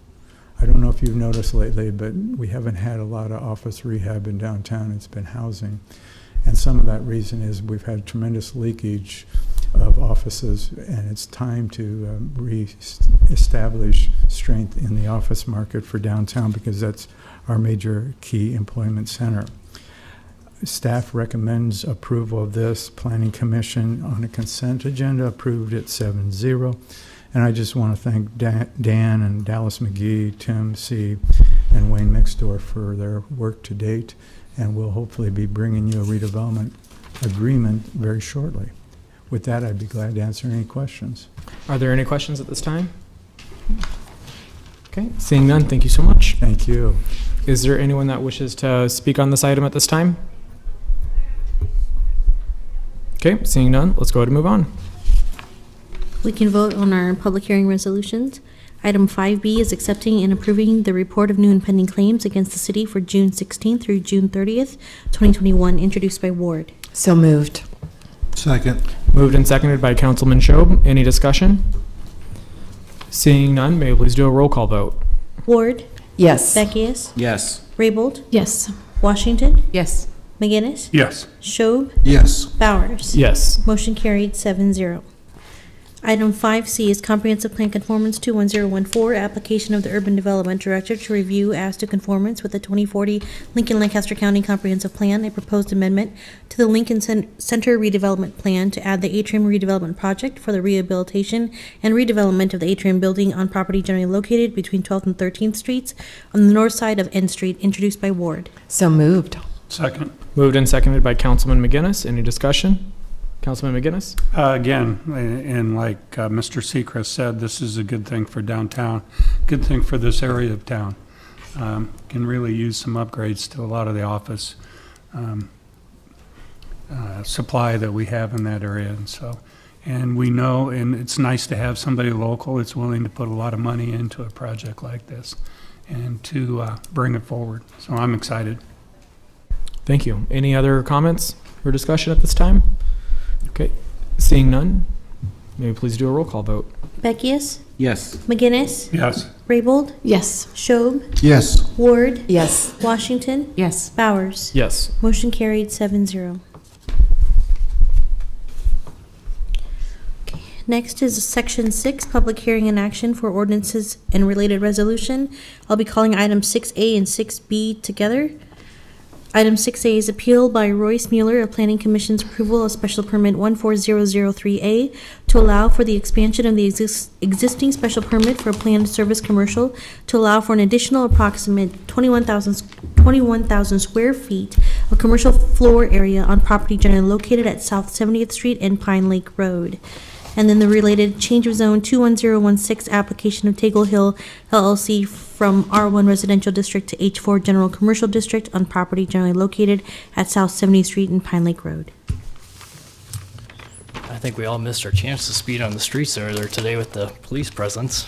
Speaker 21: I don't know if you've noticed lately, but we haven't had a lot of office rehab in downtown. It's been housing. And some of that reason is we've had tremendous leakage of offices, and it's time to re-establish strength in the office market for downtown, because that's our major key employment center. Staff recommends approval of this. Planning Commission on a consent agenda approved it 7-0. And I just want to thank Dan and Dallas McGee, Tim C., and Wayne Mixdorf for their work to date. And we'll hopefully be bringing you a redevelopment agreement very shortly. With that, I'd be glad to answer any questions.
Speaker 1: Are there any questions at this time? Okay, seeing none, thank you so much.
Speaker 21: Thank you.
Speaker 1: Is there anyone that wishes to speak on this item at this time? Okay, seeing none, let's go ahead and move on.
Speaker 4: We can vote on our public hearing resolutions. Item 5B is accepting and approving the report of new and pending claims against the city for June 16th through June 30th, 2021, introduced by Ward.
Speaker 16: So moved.
Speaker 10: Second.
Speaker 1: Moved and seconded by Councilman Shob. Any discussion? Seeing none, may we please do a roll call vote?
Speaker 4: Ward?
Speaker 16: Yes.
Speaker 4: Beckius?
Speaker 12: Yes.
Speaker 4: Raybold?
Speaker 2: Yes.
Speaker 4: Washington?
Speaker 15: Yes.
Speaker 4: McGinnis?
Speaker 9: Yes.
Speaker 4: Shob?
Speaker 10: Yes.
Speaker 4: Bowers?
Speaker 1: Yes.
Speaker 4: Motion carried 7-0. Item 5C is Comprehensive Plan Conformance 21014, application of the Urban Development Director to review as to conformance with the 2040 Lincoln-Lancaster County Comprehensive Plan, a proposed amendment to the Lincoln Center Redevelopment Plan to add the Atrium Redevelopment Project for the rehabilitation and redevelopment of the Atrium Building on property generally located between 12th and 13th Streets on the north side of N Street, introduced by Ward.
Speaker 16: So moved.
Speaker 9: Second.
Speaker 1: Moved and seconded by Councilman McGinnis. Any discussion? Councilman McGinnis?
Speaker 9: Again, and like Mr. Seacrest said, this is a good thing for downtown, good thing for this area of town. Can really use some upgrades to a lot of the office supply that we have in that area. And we know, and it's nice to have somebody local that's willing to put a lot of money into a project like this and to bring it forward. So I'm excited.
Speaker 1: Thank you. Any other comments or discussion at this time? Okay, seeing none, may we please do a roll call vote?
Speaker 4: Beckius?
Speaker 12: Yes.
Speaker 4: McGinnis?
Speaker 9: Yes.
Speaker 4: Raybold?
Speaker 2: Yes.
Speaker 4: Shob?
Speaker 10: Yes.
Speaker 4: Ward?
Speaker 16: Yes.
Speaker 4: Washington?
Speaker 15: Yes.
Speaker 4: Bowers?
Speaker 1: Yes.
Speaker 4: Motion carried 7-0. Okay. Next is Section 6, Public Hearing and Action for Ordinances and Related Resolution. I'll be calling items 6A and 6B together. Item 6A is appeal by Royce Mueller of Planning Commission's approval of special permit 14003A to allow for the expansion of the existing special permit for a planned service commercial to allow for an additional approximate 21,000 square feet of commercial floor area on property generally located at South 70th Street and Pine Lake Road. And then the related change of zone 21016 application of Tagle Hill LLC from R1 Residential District to H4 General Commercial District on property generally located at South 70th Street and Pine Lake Road.
Speaker 3: I think we all missed our chance to speed on the streets earlier today with the police presence.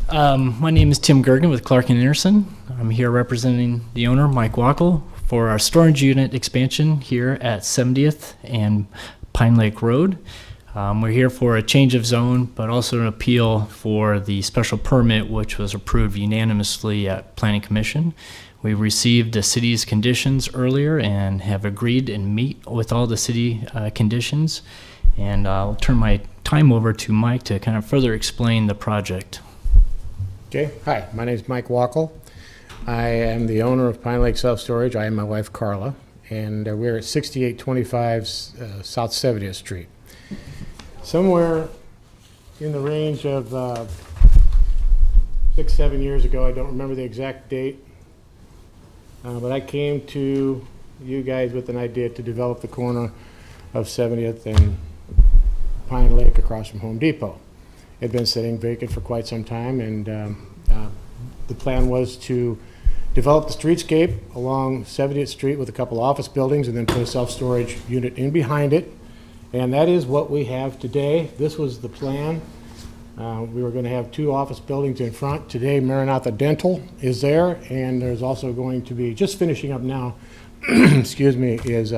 Speaker 3: My name is Tim Gergen with Clark & Anderson. I'm here representing the owner, Mike Wackel, for our storage unit expansion here at 70th and Pine Lake Road. We're here for a change of zone, but also an appeal for the special permit, which was approved unanimously at Planning Commission. We received the city's conditions earlier and have agreed and meet with all the city conditions. And I'll turn my time over to Mike to kind of further explain the project.
Speaker 8: Okay, hi, my name is Mike Wackel. I am the owner of Pine Lake Self-Storage. I am my wife Carla, and we're at 6825 South 70th Street. Somewhere in the range of 6-7 years ago, I don't remember the exact date, but I came to you guys with an idea to develop the corner of 70th and Pine Lake across from Home Depot. It had been sitting vacant for quite some time, and the plan was to develop the streetscape along 70th Street with a couple office buildings and then put a self-storage unit in behind it. And that is what we have today. This was the plan. We were going to have 2 office buildings in front. Today, Maranatha Dental is there, and there's also going to be, just finishing up now, excuse me, is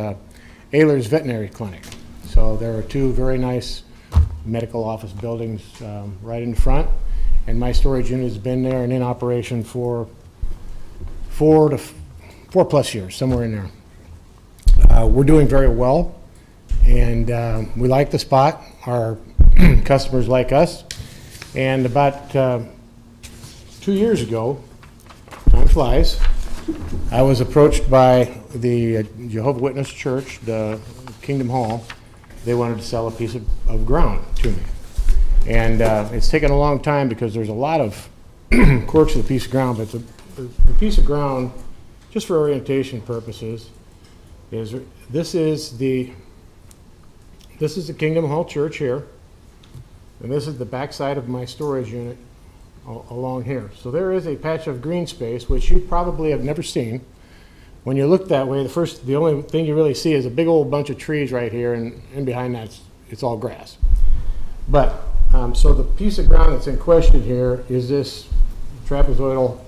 Speaker 8: Ehlers Veterinary Clinic. So there are 2 very nice medical office buildings right in front, and my storage unit has been there and in operation for 4+ years, somewhere in there. We're doing very well. And we like the spot. Our customers like us. And about 2 years ago, time flies, I was approached by the Jehovah's Witness Church, the Kingdom Hall. They wanted to sell a piece of ground to me. And it's taken a long time because there's a lot of quirks of the piece of ground, but the piece of ground, just for orientation purposes, is this is the Kingdom Hall Church here, and this is the backside of my storage unit along here. So there is a patch of green space, which you probably have never seen. When you look that way, the only thing you really see is a big old bunch of trees right here, and behind that, it's all grass. But, so the piece of ground that's in question here is this trapezoidal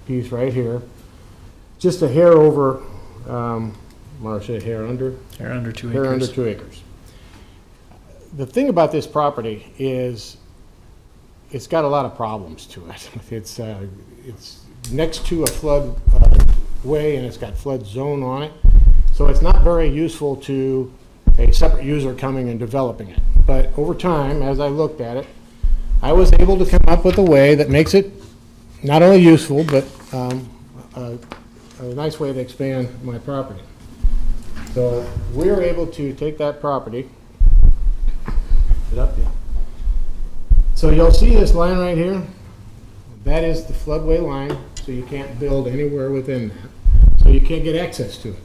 Speaker 8: piece right here, just a hair over, or should I say hair under?
Speaker 3: Hair under 2 acres.
Speaker 8: Hair under 2 acres. The thing about this property is it's got a lot of problems to it. It's next to a flood way, and it's got flood zone on it. So it's not very useful to a separate user coming and developing it. But over time, as I looked at it, I was able to come up with a way that makes it not only useful, but a nice way to expand my property. So we were able to take that property. So you'll see this line right here. That is the floodway line, so you can't build anywhere within that. So you can't get access to it.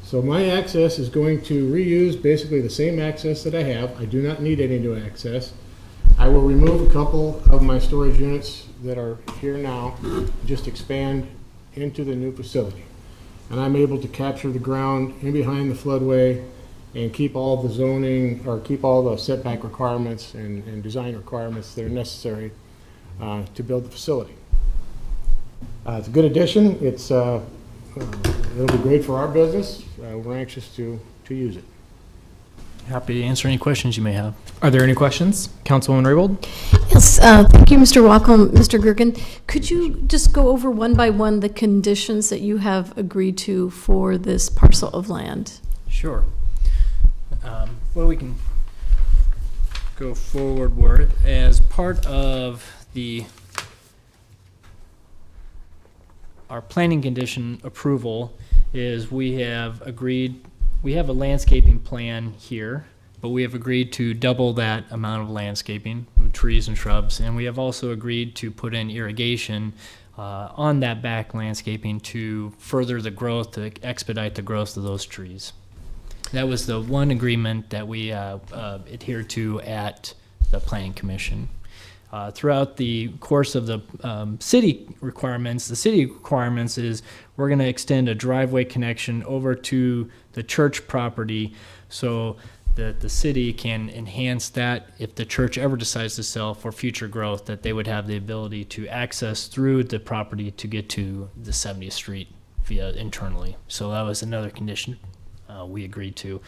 Speaker 8: So my access is going to reuse basically the same access that I have. I do not need any new access. I will remove a couple of my storage units that are here now, just expand into the new facility. And I'm able to capture the ground in behind the floodway and keep all the zoning, or keep all the setback requirements and design requirements that are necessary to build the facility. It's a good addition. It'll be great for our business. We're anxious to use it.
Speaker 3: Happy to answer any questions you may have.
Speaker 1: Are there any questions? Councilwoman Raybold?
Speaker 2: Yes, thank you, Mr. Wackel. Mr. Gergen, could you just go over one by one the conditions that you have agreed to for this parcel of land?
Speaker 3: Sure. Well, we can go forward with it. As part of our planning condition approval is we have a landscaping plan here, but we have agreed to double that amount of landscaping with trees and shrubs, and we have also agreed to put in irrigation on that back landscaping to further the growth, to expedite the growth of those trees. That was the one agreement that we adhered to at the Planning Commission. Throughout the course of the city requirements is we're going to extend a driveway connection over to the church property so that the city can enhance that if the church ever decides to sell for future growth, that they would have the ability to access through the property to get to the 70th Street via internally. So that was another condition we agreed to.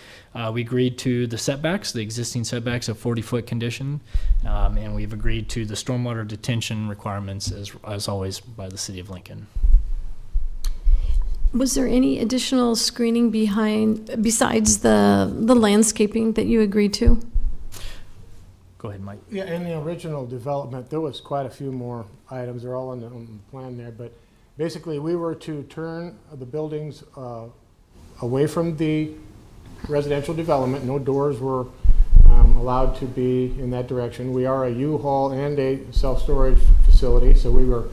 Speaker 3: We agreed to the setbacks, the existing setbacks of 40-foot condition, and we've agreed to the stormwater detention requirements as always by the City of Lincoln.
Speaker 2: Was there any additional screening besides the landscaping that you agreed to?
Speaker 3: Go ahead, Mike.
Speaker 8: Yeah, in the original development, there was quite a few more items. They're all on the plan there, but basically, we were to turn the buildings away from the residential development. No doors were allowed to be in that direction. We are a U-Haul and a self-storage facility, so we were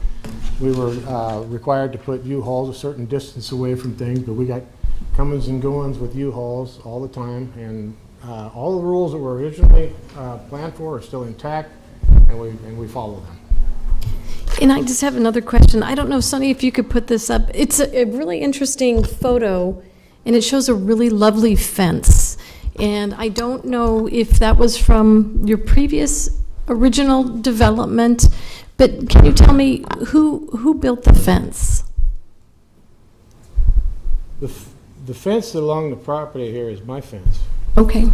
Speaker 8: required to put U-Hauls a certain distance away from things, but we got comings and goings with U-Hauls all the time, and all the rules that were originally planned for are still intact, and we follow them.
Speaker 2: And I just have another question. I don't know, Sonny, if you could put this up. It's a really interesting photo, and it shows a really lovely fence. And I don't know if that was from your previous original development, but can you tell me who built the fence?
Speaker 8: The fence along the property here is my fence.
Speaker 2: Okay.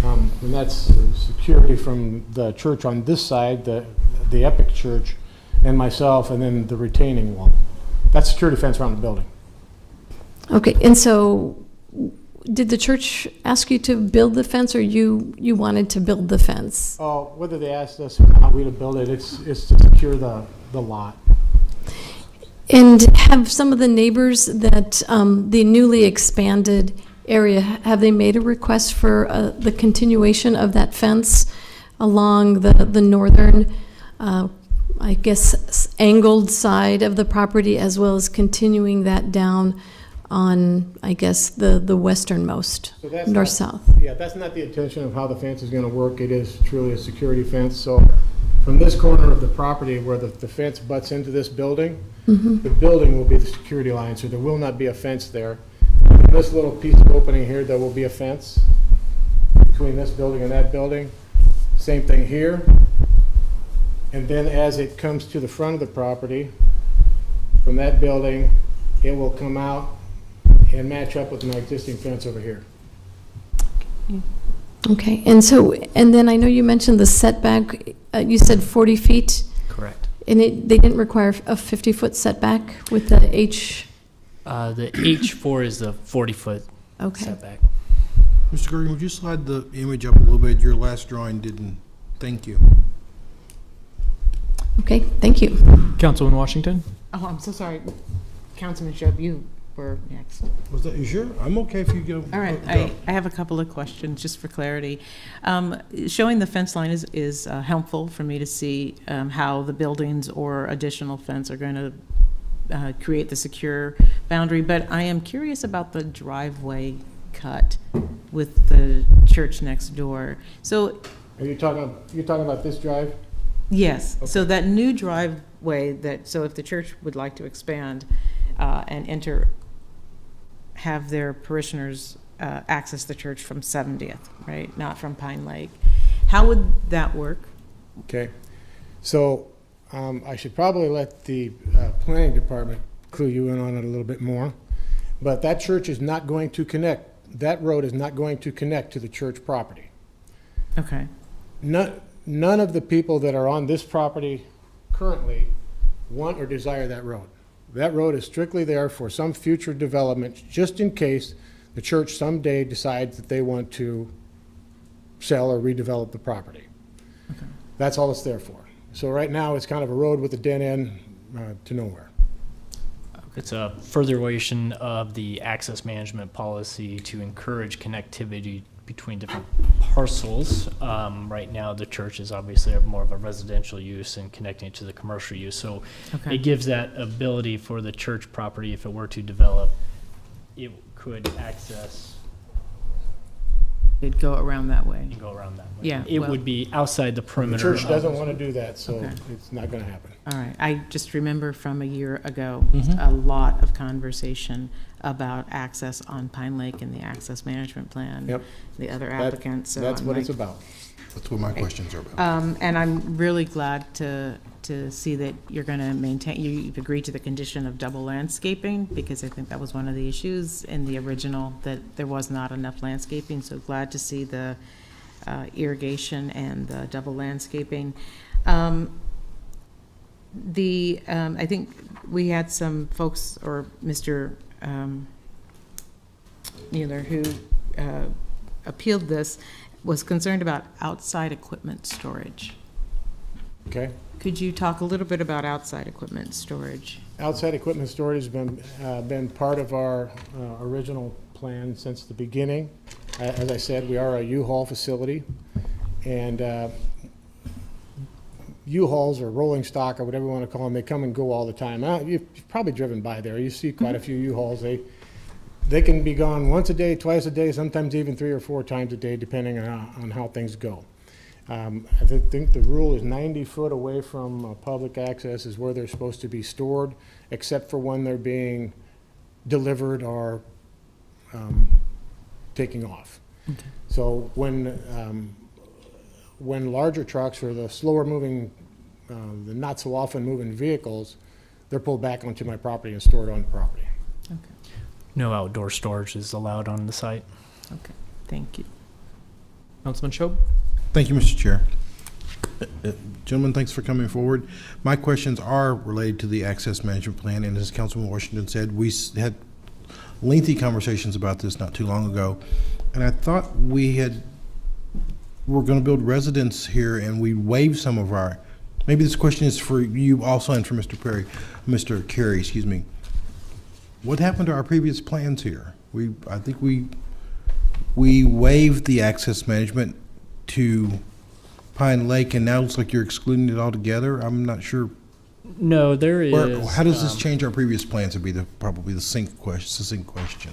Speaker 8: And that's security from the church on this side, the Epic Church, and myself, and then the retaining wall. That's security fence around the building.
Speaker 2: Okay, and so did the church ask you to build the fence, or you wanted to build the fence?
Speaker 8: Oh, whether they asked us or not, we to build it, it's to secure the lot.
Speaker 2: And have some of the neighbors that the newly expanded area, have they made a request for the continuation of that fence along the northern, I guess, angled side of the property, as well as continuing that down on, I guess, the westernmost,
Speaker 8: So
Speaker 2: north-south?
Speaker 8: Yeah, that's not the intention of how the fence is going to work. It is truly a security fence. So from this corner of the property where the fence butts into this building, the building will be the security line, so there will not be a fence there. In this little piece of opening here, there will be a fence between this building and that building. Same thing here. And then as it comes to the front of the property, from that building, it will come out and match up with my existing fence over here.
Speaker 2: Okay, and then I know you mentioned the setback, you said 40 feet?
Speaker 3: Correct.
Speaker 2: And they didn't require a 50-foot setback with the H?
Speaker 3: The H4 is the 40-foot setback.
Speaker 10: Mr. Gergen, would you slide the image up a little bit? Your last drawing didn't. Thank you.
Speaker 2: Okay, thank you.
Speaker 1: Councilman Washington?
Speaker 15: Oh, I'm so sorry. Councilman Shope, you were next.
Speaker 10: Was that you sure? I'm okay if you go.
Speaker 15: All right,
Speaker 10: go.
Speaker 15: I have a couple of questions just for clarity. Showing the fence line is helpful for me to see how the buildings or additional fence are going to create the secure boundary, but I am curious about the driveway cut with the church next door. So,
Speaker 8: You're talking about this drive?
Speaker 15: yes. Okay. So that new driveway so if the church would like to expand and have their parishioners access the church from 70th, right? Not from Pine Lake. How would that work?
Speaker 8: Okay. So I should probably let the planning department clue you in on it a little bit more. But that church is not going to connect. That road is not going to connect to the church property.
Speaker 15: Okay.
Speaker 8: None of the people that are on this property currently want or desire that road. That road is strictly there for some future development, just in case the church someday decides that they want to sell or redevelop the property.
Speaker 15: Okay.
Speaker 8: That's all it's there for. So right now, it's kind of a road with a dead end to nowhere.
Speaker 3: It's a furtheration of the access management policy to encourage connectivity between different parcels. Right now, the church is obviously more of a residential use and connecting to the commercial use. So
Speaker 15: Okay.
Speaker 3: it gives that ability for the church property, if it were to develop, it could access
Speaker 15: It'd go around that way.
Speaker 3: and go around that way.
Speaker 15: Yeah,
Speaker 3: It
Speaker 15: well-
Speaker 3: would be outside the
Speaker 8: The
Speaker 3: perimeter.
Speaker 8: church doesn't want to do that, so
Speaker 15: Okay.
Speaker 8: it's not going to happen.
Speaker 15: All right. I just remember from a year ago,
Speaker 3: Mhm.
Speaker 15: a lot of conversation about access on Pine Lake and the access management plan.
Speaker 8: Yep.
Speaker 15: The other
Speaker 8: That-
Speaker 15: applicants. So
Speaker 8: That's
Speaker 15: I'm
Speaker 8: what
Speaker 15: like-
Speaker 8: it's about.
Speaker 10: That's what my questions are about.
Speaker 15: And I'm really glad to to see that you're going to maintain, you've agreed to the condition of double landscaping, because I think that was one of the issues in the original, that there was not enough landscaping. So glad to see the irrigation and the double landscaping. I think we had some folks, or Mr. Mueller, who appealed this, was concerned about outside equipment storage.
Speaker 8: Okay.
Speaker 15: Could you talk a little bit about outside equipment storage?
Speaker 8: Outside equipment storage has been part of our original plan since the beginning. As I said, we are a U-Haul facility, and U-Hauls or rolling stock or whatever you want to call them, they come and go all the time. You've probably driven by there. You see quite a few U-Hauls. They can be gone once a day, twice a day, sometimes even 3 or 4 times a day, depending on how things go. I think the rule is 90 foot away from public access is where they're supposed to be stored, except for when they're being delivered or taking off. Okay. So when larger trucks or the slower moving, the not so often moving vehicles, they're pulled back onto my property and stored on the property.
Speaker 3: Okay. No outdoor storage is allowed on the site.
Speaker 15: Okay, thank you.
Speaker 1: Councilman Shob?
Speaker 10: Thank you, Mr. Chair. Gentlemen, thanks for coming forward. My questions are related to the access management plan, and as Councilman Washington said, we had lengthy conversations about this not too long ago, and I thought we're going to build residents here, and we waived some of our. Maybe this question is for you also, and for Mr. Carey, excuse me. What happened to our previous plans here? I think we waived the access management to Pine Lake, and now it looks like you're excluding it altogether. I'm not sure.
Speaker 3: No, there is.
Speaker 10: How does this change our previous plans? Would be probably the succinct question.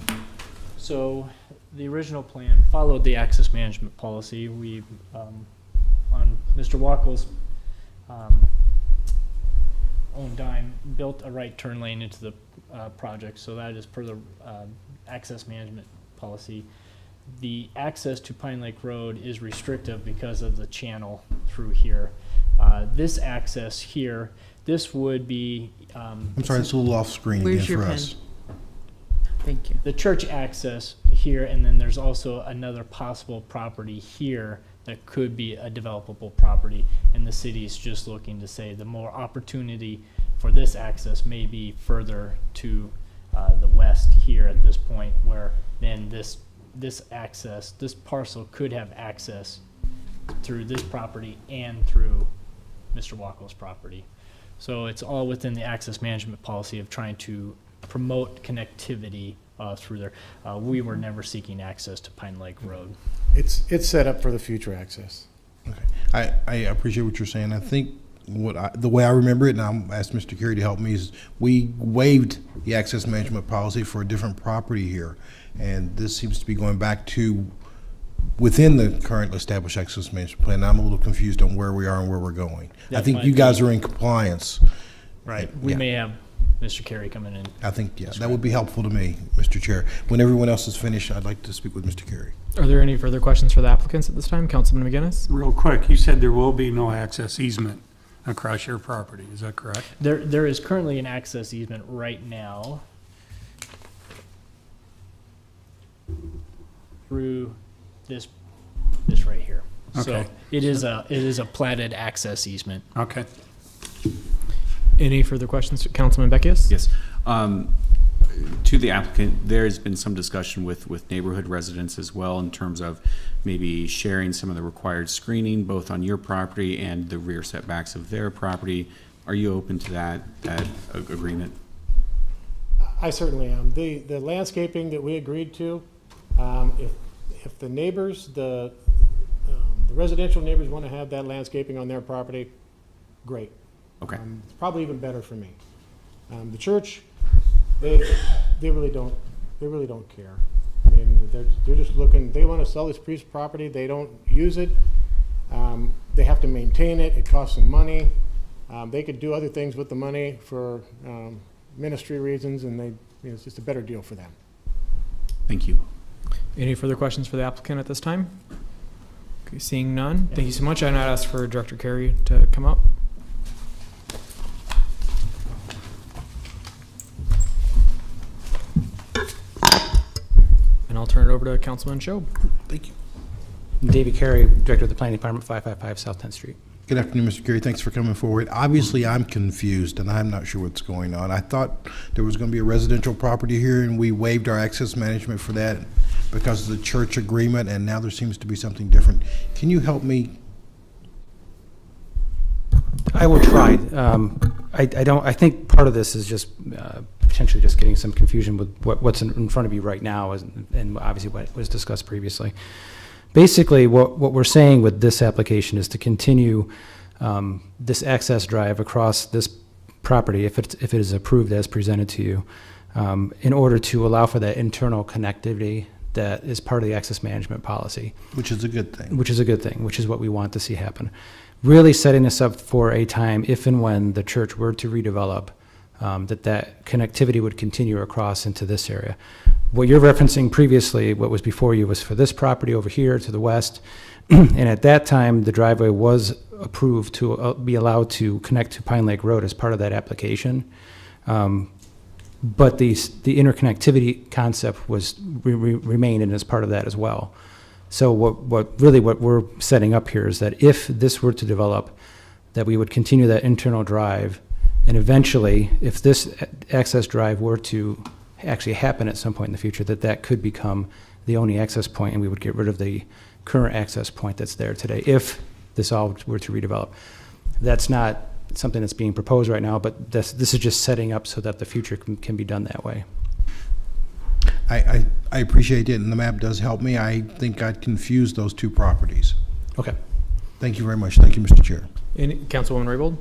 Speaker 3: So the original plan followed the access management policy. We, on Mr. Wackel's own dime, built a right turn lane into the project. So that is per the access management policy. The access to Pine Lake Road is restrictive because of the channel through here. This access here, this would be.
Speaker 10: I'm sorry, it's a little off screen again for us.
Speaker 15: Thank you.
Speaker 3: The church access here, and then there's also another possible property here that could be a developable property, and the city is just looking to say the more opportunity for this access may be further to the west here at this point, where then this access, this parcel could have access through this property and through Mr. Wackel's property. So it's all within the access management policy of trying to promote connectivity through there. We were never seeking access to Pine Lake Road.
Speaker 8: It's set up for the future access.
Speaker 10: Okay, I appreciate what you're saying. I think the way I remember it, and I'll ask Mr. Carey to help me, is we waived the access management policy for a different property here, and this seems to be going back to within the current established access management plan. I'm a little confused on where we are and where we're going. I think you guys are in compliance.
Speaker 3: Right. We may have Mr. Carey coming in.
Speaker 10: I think, that would be helpful to me, Mr. Chair. When everyone else is finished, I'd like to speak with Mr. Carey.
Speaker 1: Are there any further questions for the applicants at this time? Councilman McGinnis?
Speaker 9: Real quick, you said there will be no access easement across your property. Is that correct?
Speaker 3: There is currently an access easement right now through this right here.
Speaker 9: Okay.
Speaker 3: So it is a platted access easement.
Speaker 9: Okay.
Speaker 1: Any further questions, Councilman Beckius?
Speaker 12: Yes. To the applicant, there's been some discussion with neighborhood residents as well in terms of maybe sharing some of the required screening both on your property and the rear setbacks of their property. Are you open to that agreement?
Speaker 8: I certainly am. The landscaping that we agreed to, if the neighbors, the residential neighbors want to have that landscaping on their property, great.
Speaker 12: Okay.
Speaker 8: It's probably even better for me. The church, they really don't care. I mean, they're just looking. They want to sell this piece of property. They don't use it. They have to maintain it. It costs them money. They could do other things with the money for ministry reasons, and it's just a better deal for them.
Speaker 12: Thank you.
Speaker 1: Any further questions for the applicant at this time? Okay, seeing none, thank you so much. I now ask for Director Carey to come up. turn it over to Councilman Shob.
Speaker 10: Thank you.
Speaker 7: David Carey, Director of the Planning Department, 555 South 10th Street.
Speaker 10: Good afternoon, Mr. Carey. Thanks for coming forward. Obviously, I'm confused, and I'm not sure what's going on. I thought there was going to be a residential property here, and we waived our access management for that because of the church agreement, and now there seems to be something different. Can you help me?
Speaker 7: I will try. I think part of this is just potentially just getting some confusion with what's in front of you right now, and obviously what was discussed previously. Basically, what we're saying with this application is to continue this access drive across this property, if it is approved as presented to you, in order to allow for that internal connectivity that is part of the access management policy.
Speaker 10: Which is a good thing.
Speaker 7: Which is a good thing, which is what we want to see happen. Really setting us up for a time, if and when the church were to redevelop, that connectivity would continue across into this area. What you're referencing previously, what was before you, was for this property over here to the west. And at that time, the driveway was approved to be allowed to connect to Pine Lake Road as part of that application. But the interconnectivity concept was remained in as part of that as well. So what we're setting up here is that if this were to develop, that we would continue that internal drive, and eventually, if this access drive were to actually happen at some point in the future, that could become the only access point, and we would get rid of the current access point that's there today if this all were to redevelop. That's not something that's being proposed right now, but this is just setting up so that the future can be done that way.
Speaker 10: I appreciate it, and the map does help me. I think I confused those two properties.
Speaker 7: Okay.
Speaker 10: Thank you very much. Thank you, Mr. Chair.
Speaker 1: Councilwoman Raybold?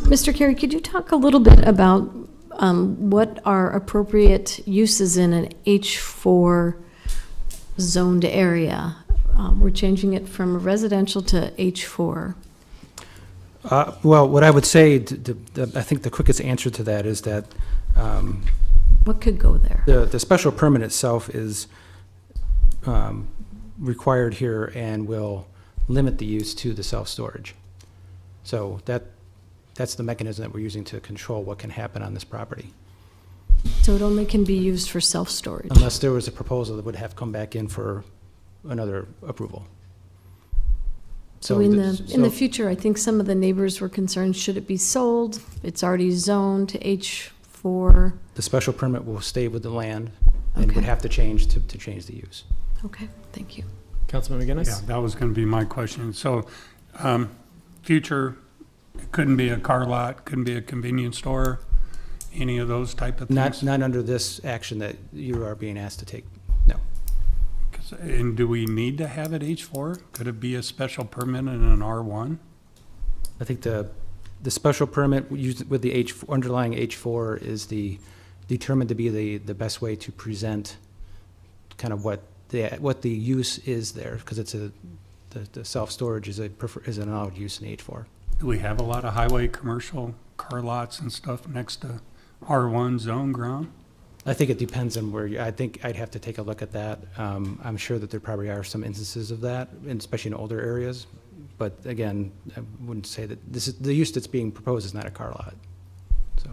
Speaker 2: Mr. Carey, could you talk a little bit about what are appropriate uses in an H4 zoned area? We're changing it from residential to H4.
Speaker 7: Well, what I would say, I think the quickest answer to that is that
Speaker 2: what could go there?
Speaker 7: The special permit itself is required here and will limit the use to the self-storage. So that's the mechanism that we're using to control what can happen on this property.
Speaker 2: So it only can be used for self-storage?
Speaker 7: Unless there was a proposal that would have come back in for another approval.
Speaker 2: So in the future, I think some of the neighbors were concerned, should it be sold? It's already zoned to H4.
Speaker 7: The special permit will stay with the land and would have to change to change the use.
Speaker 2: Okay, thank you.
Speaker 1: Councilman McGinnis?
Speaker 9: Yeah, that was going to be my question. So, future, it couldn't be a car lot, couldn't be a convenience store, any of those type of things?
Speaker 7: Not under this action that you are being asked to take, no.
Speaker 9: And do we need to have it H4? Could it be a special permit in an R1?
Speaker 7: I think the special permit used with the underlying H4 is determined to be the best way to present kind of what the use is there, because it's the self-storage is an allowed use in H4.
Speaker 9: Do we have a lot of highway commercial car lots and stuff next to R1 zone ground?
Speaker 7: I think it depends on where I think I'd have to take a look at that. I'm sure that there probably are some instances of that, and especially in older areas. But again, I wouldn't say that this is the use that's being proposed is not a car lot. So,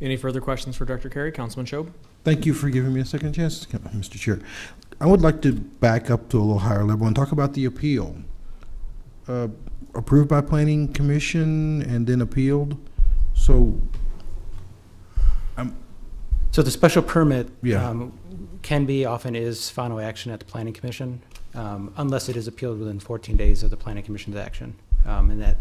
Speaker 1: any further questions for Director Carey? Councilman Shob?
Speaker 10: Thank you for giving me a second chance, Mr. Chair. I would like to back up to a little higher level and talk about the appeal. Approved by Planning Commission and then appealed. So
Speaker 7: the special permit often is final action at the Planning Commission, unless it is appealed within 14 days of the Planning Commission's action. And that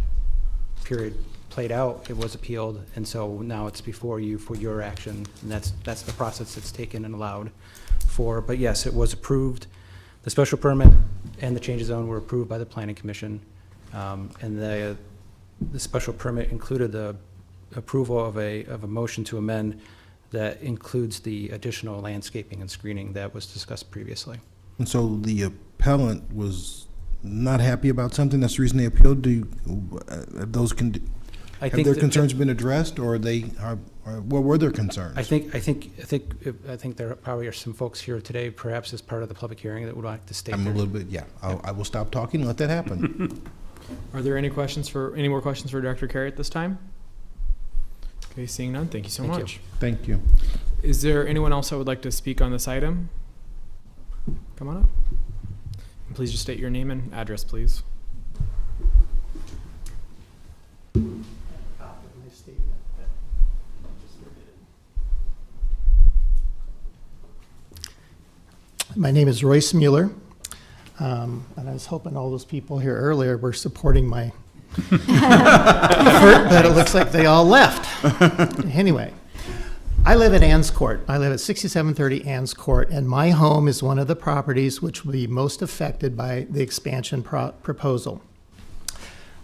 Speaker 7: period played out, it was appealed, and so now it's before you for your action, and that's the process that's taken and allowed for. But yes, it was approved. The special permit and the change of zone were approved by the Planning Commission, and the special permit included the approval of a motion to amend that includes the additional landscaping and screening that was discussed previously.
Speaker 10: And so the appellant was not happy about something. That's the reason they appealed. Have their concerns been addressed, or what were their concerns?
Speaker 7: I think there probably are some folks here today, perhaps as part of the public hearing, that would like to state.
Speaker 10: I will stop talking and let that happen.
Speaker 1: Are there any more questions for Director Carey at this time? Okay, seeing none, thank you so
Speaker 7: Thank you.
Speaker 1: much.
Speaker 10: Thank you.
Speaker 1: Is there anyone else that would like to speak on this item? Come on up. And please just state your name and address, please.
Speaker 5: My name is Royce Mueller, and I was hoping all those people here earlier were supporting my effort, but it looks like they all left. Anyway, I live at Ann's Court. I live at 6730 Ann's Court, and my home is one of the properties which will be most affected by the expansion proposal.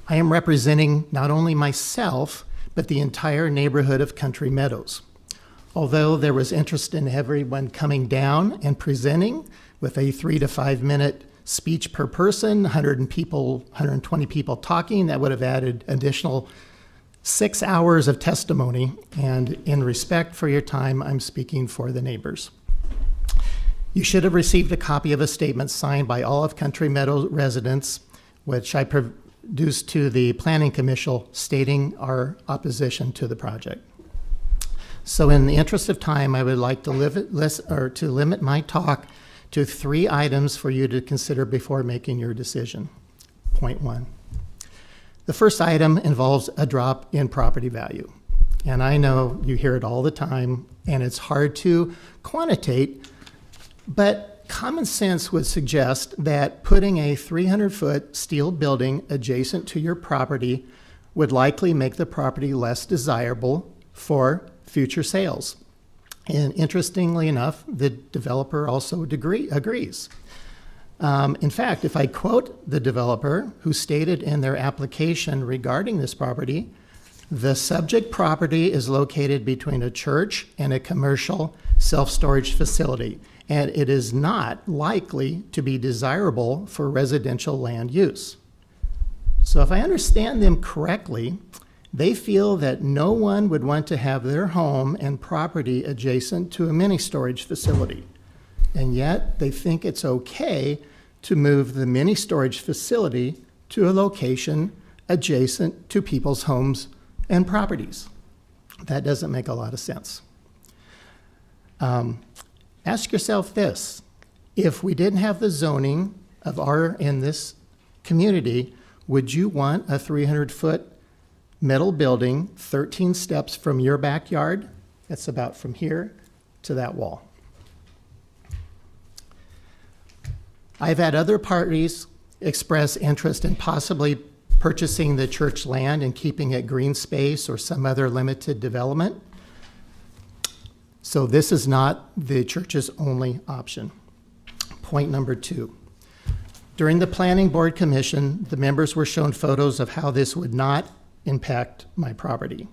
Speaker 5: I am representing not only myself, but the entire neighborhood of Country Meadows. Although there was interest in everyone coming down and presenting with a 3 to 5 minute speech per person, 120 people talking, that would have added additional 6 hours of testimony. And in respect for your time, I'm speaking for the neighbors. You should have received a copy of a statement signed by all of Country Meadows residents, which I produced to the Planning Commission stating our opposition to the project. So in the interest of time, I would like to limit my talk to 3 items for you to consider before making your decision. Point 1. The first item involves a drop in property value. And I know you hear it all the time, and it's hard to quantitate, but common sense would suggest that putting a 300-foot steel building adjacent to your property would likely make the property less desirable for future sales. And interestingly enough, the developer also agrees. In fact, if I quote the developer who stated in their application regarding this property, the subject property is located between a church and a commercial self-storage facility, and it is not likely to be desirable for residential land use. So if I understand them correctly, they feel that no one would want to have their home and property adjacent to a mini storage facility. And yet they think it's okay to move the mini storage facility to a location adjacent to people's homes and properties. That doesn't make a lot of sense. Ask yourself this: if we didn't have the zoning in this community, would you want a 300-foot metal building 13 steps from your backyard? That's about from here to that wall. I've had other parties express interest in possibly purchasing the church land and keeping it green space or some other limited development. So this is not the church's only option. Point number 2. During the Planning Board Commission, the members were shown photos of how this would not impact my property.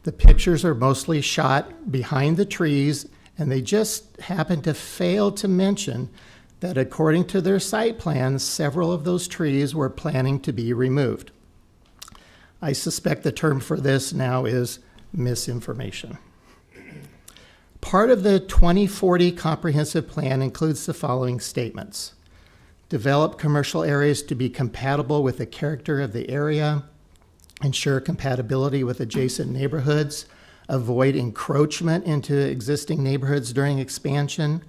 Speaker 5: The pictures are mostly shot behind the trees, and they just happen to fail to mention that according to their site plans, several of those trees were planning to be removed. I suspect the term for this now is misinformation. Part of the 2040 comprehensive plan includes the following statements: develop commercial areas to be compatible with the character of the area, ensure compatibility with adjacent neighborhoods, avoid encroachment into existing neighborhoods during expansion,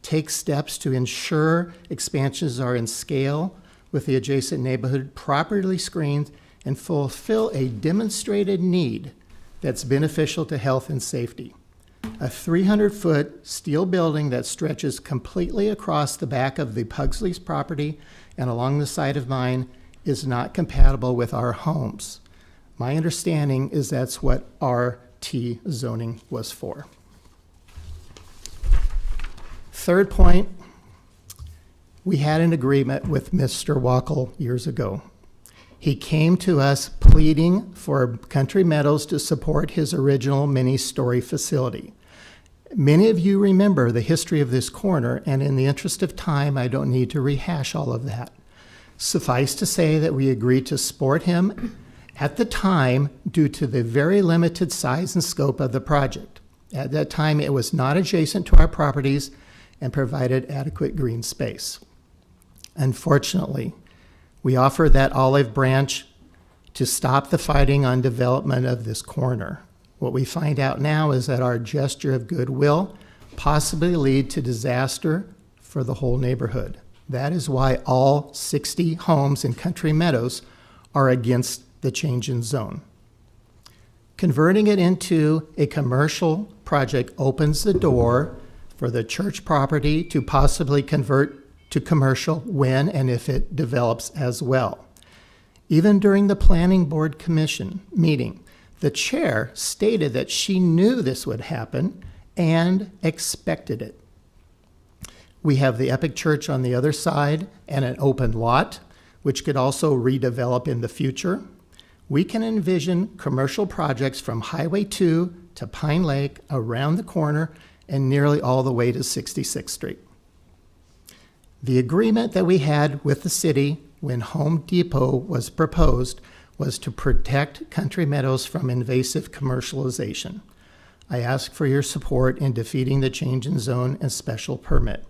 Speaker 5: take steps to ensure expansions are in scale with the adjacent neighborhood properly screened, and fulfill a demonstrated need that's beneficial to health and safety. A 300-foot steel building that stretches completely across the back of the Pugsley's property and along the side of mine is not compatible with our homes. My understanding is that's what RT zoning was for. Third point, we had an agreement with Mr. Wackel years ago. He came to us pleading for Country Meadows to support his original mini-story facility. Many of you remember the history of this corner, and in the interest of time, I don't need to rehash all of that. Suffice to say that we agreed to support him at the time due to the very limited size and scope of the project. At that time, it was not adjacent to our properties and provided adequate green space. Unfortunately, we offered that olive branch to stop the fighting on development of this corner. What we find out now is that our gesture of goodwill possibly lead to disaster for the whole neighborhood. That is why all 60 homes in Country Meadows are against the change in zone. Converting it into a commercial project opens the door for the church property to possibly convert to commercial when and if it develops as well. Even during the Planning Board Commission meeting, the chair stated that she knew this would happen and expected it. We have the Epic Church on the other side and an open lot, which could also redevelop in the future. We can envision commercial projects from Highway 2 to Pine Lake, around the corner, and nearly all the way to 66th Street. The agreement that we had with the city when Home Depot was proposed was to protect Country Meadows from invasive commercialization. I ask for your support in defeating the change in zone and special permit.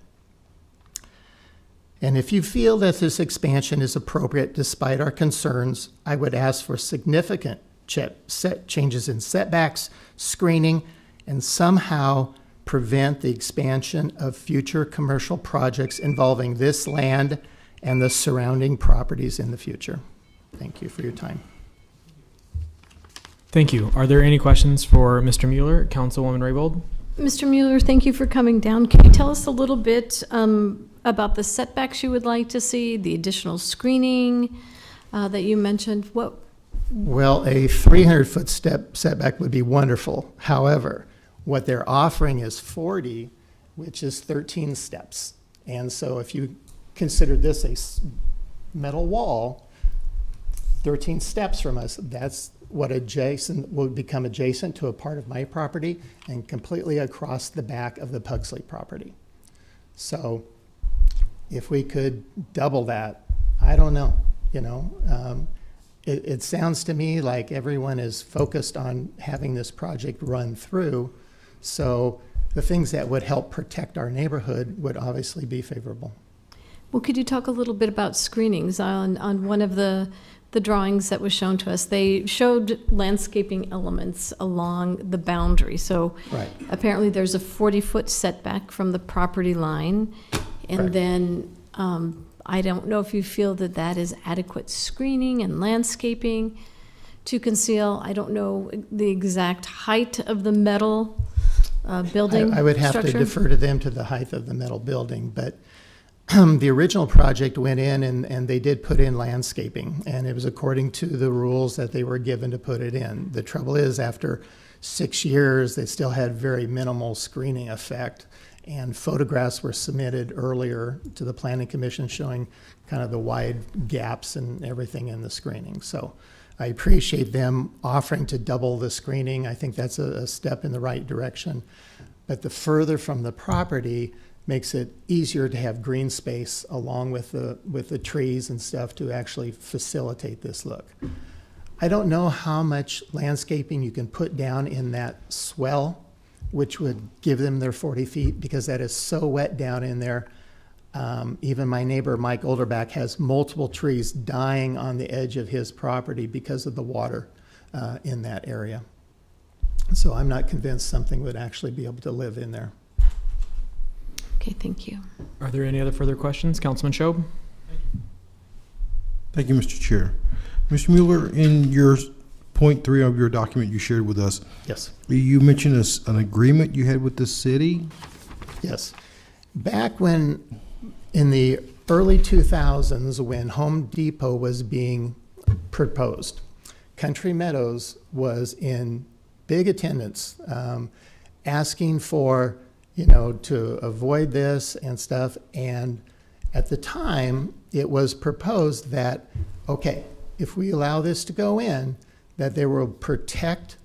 Speaker 5: And if you feel that this expansion is appropriate despite our concerns, I would ask for significant changes in setbacks, screening, and somehow prevent the expansion of future commercial projects involving this land and the surrounding properties in the future. Thank you for your time.
Speaker 1: Thank you. Are there any questions for Mr. Mueller, Councilwoman Raybold?
Speaker 2: Mr. Mueller, thank you for coming down. Can you tell us a little bit about the setbacks you would like to see, the additional screening that you mentioned?
Speaker 5: Well, a 300-foot setback would be wonderful. However, what they're offering is 40, which is 13 steps. And so if you consider this a metal wall, 13 steps from us, that's what would become adjacent to a part of my property and completely across the back of the Pugsley property. So if we could double that, I don't know, it sounds to me like everyone is focused on having this project run through. So the things that would help protect our neighborhood would obviously be favorable.
Speaker 2: Well, could you talk a little bit about screenings? On one of the drawings that was shown to us, they showed landscaping elements along the boundary. So
Speaker 5: right.
Speaker 2: Apparently there's a 40-foot setback from the property line. And
Speaker 5: right.
Speaker 2: Then I don't know if you feel that that is adequate screening and landscaping to conceal. I don't know the exact height of the metal building
Speaker 5: I would have
Speaker 2: structure.
Speaker 5: to defer to them to the height of the metal building, but the original project went in and they did put in landscaping, and it was according to the rules that they were given to put it in. The trouble is, after 6 years, they still had very minimal screening effect, and photographs were submitted earlier to the Planning Commission showing kind of the wide gaps and everything in the screening. So I appreciate them offering to double the screening. I think that's a step in the right direction. But the further from the property makes it easier to have green space along with the trees and stuff to actually facilitate this look. I don't know how much landscaping you can put down in that swell, which would give them their 40 feet, because that is so wet down in there. Even my neighbor, Mike Olderback, has multiple trees dying on the edge of his property because of the water in that area. So I'm not convinced something would actually be able to live in there.
Speaker 2: Okay, thank you.
Speaker 1: Are there any other further questions? Councilman Shob?
Speaker 10: Thank you, Mr. Chair. Mr. Mueller, in your point 3 of your document you shared with us,
Speaker 5: yes,
Speaker 10: you mentioned an agreement you had with the city?
Speaker 5: Yes. Back when, in the early 2000s, when Home Depot was being proposed, Country Meadows was in big attendance, asking for, to avoid this and stuff. And at the time, it was proposed that, okay, if we allow this to go in, that they will protect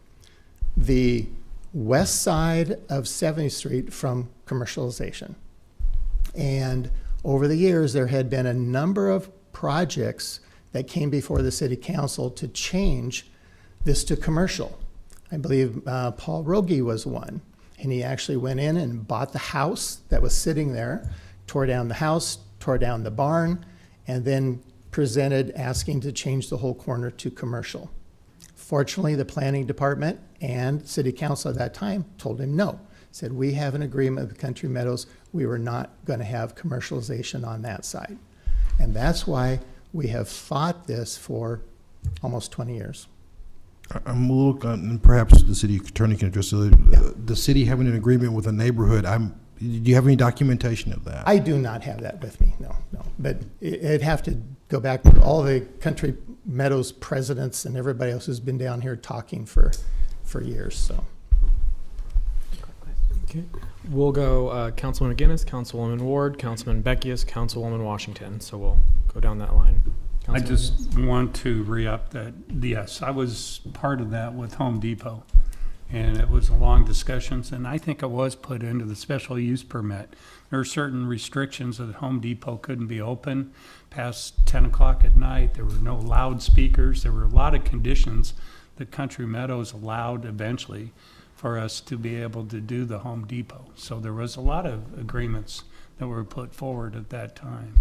Speaker 5: the west side of 70th Street from commercialization. And over the years, there had been a number of projects that came before the city council to change this to commercial. I believe Paul Rogie was one, and he actually went in and bought the house that was sitting there, tore down the house, tore down the barn, and then presented asking to change the whole corner to commercial. Fortunately, the planning department And City Council at that time told him no. Said, we have an agreement with Country Meadows. We were not going to have commercialization on that side. And that's why we have fought this for almost 20 years.
Speaker 10: I'm a little, and perhaps the city attorney can address the city having an agreement with a neighborhood. Do you have any documentation of that?
Speaker 5: I do not have that with me, no. But it'd have to go back to all the Country Meadows presidents and everybody else who's been down here talking for years, so.
Speaker 1: Okay. We'll go Councilman McGinnis, Councilwoman Ward, Councilman Beckius, Councilwoman Washington. So we'll go down that line.
Speaker 9: I just want to re-up that, yes, I was part of that with Home Depot. And it was long discussions, and I think it was put into the special use permit. There are certain restrictions that Home Depot couldn't be open past 10 o'clock at night. There were no loudspeakers. There were a lot of conditions that Country Meadows allowed eventually for us to be able to do the Home Depot. So there was a lot of agreements that were put forward at that time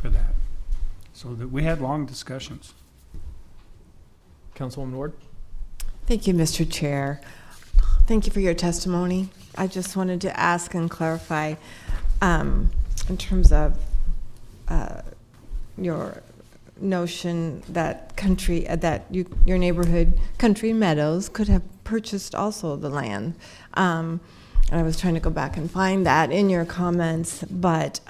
Speaker 9: for that. So that we had long discussions.
Speaker 1: Councilwoman Ward?
Speaker 16: Thank you, Mr. Chair. Thank you for your testimony. I just wanted to ask and clarify in terms of your notion that your neighborhood, Country Meadows, could have purchased also the land. And I was trying to go back and find that in your comments, but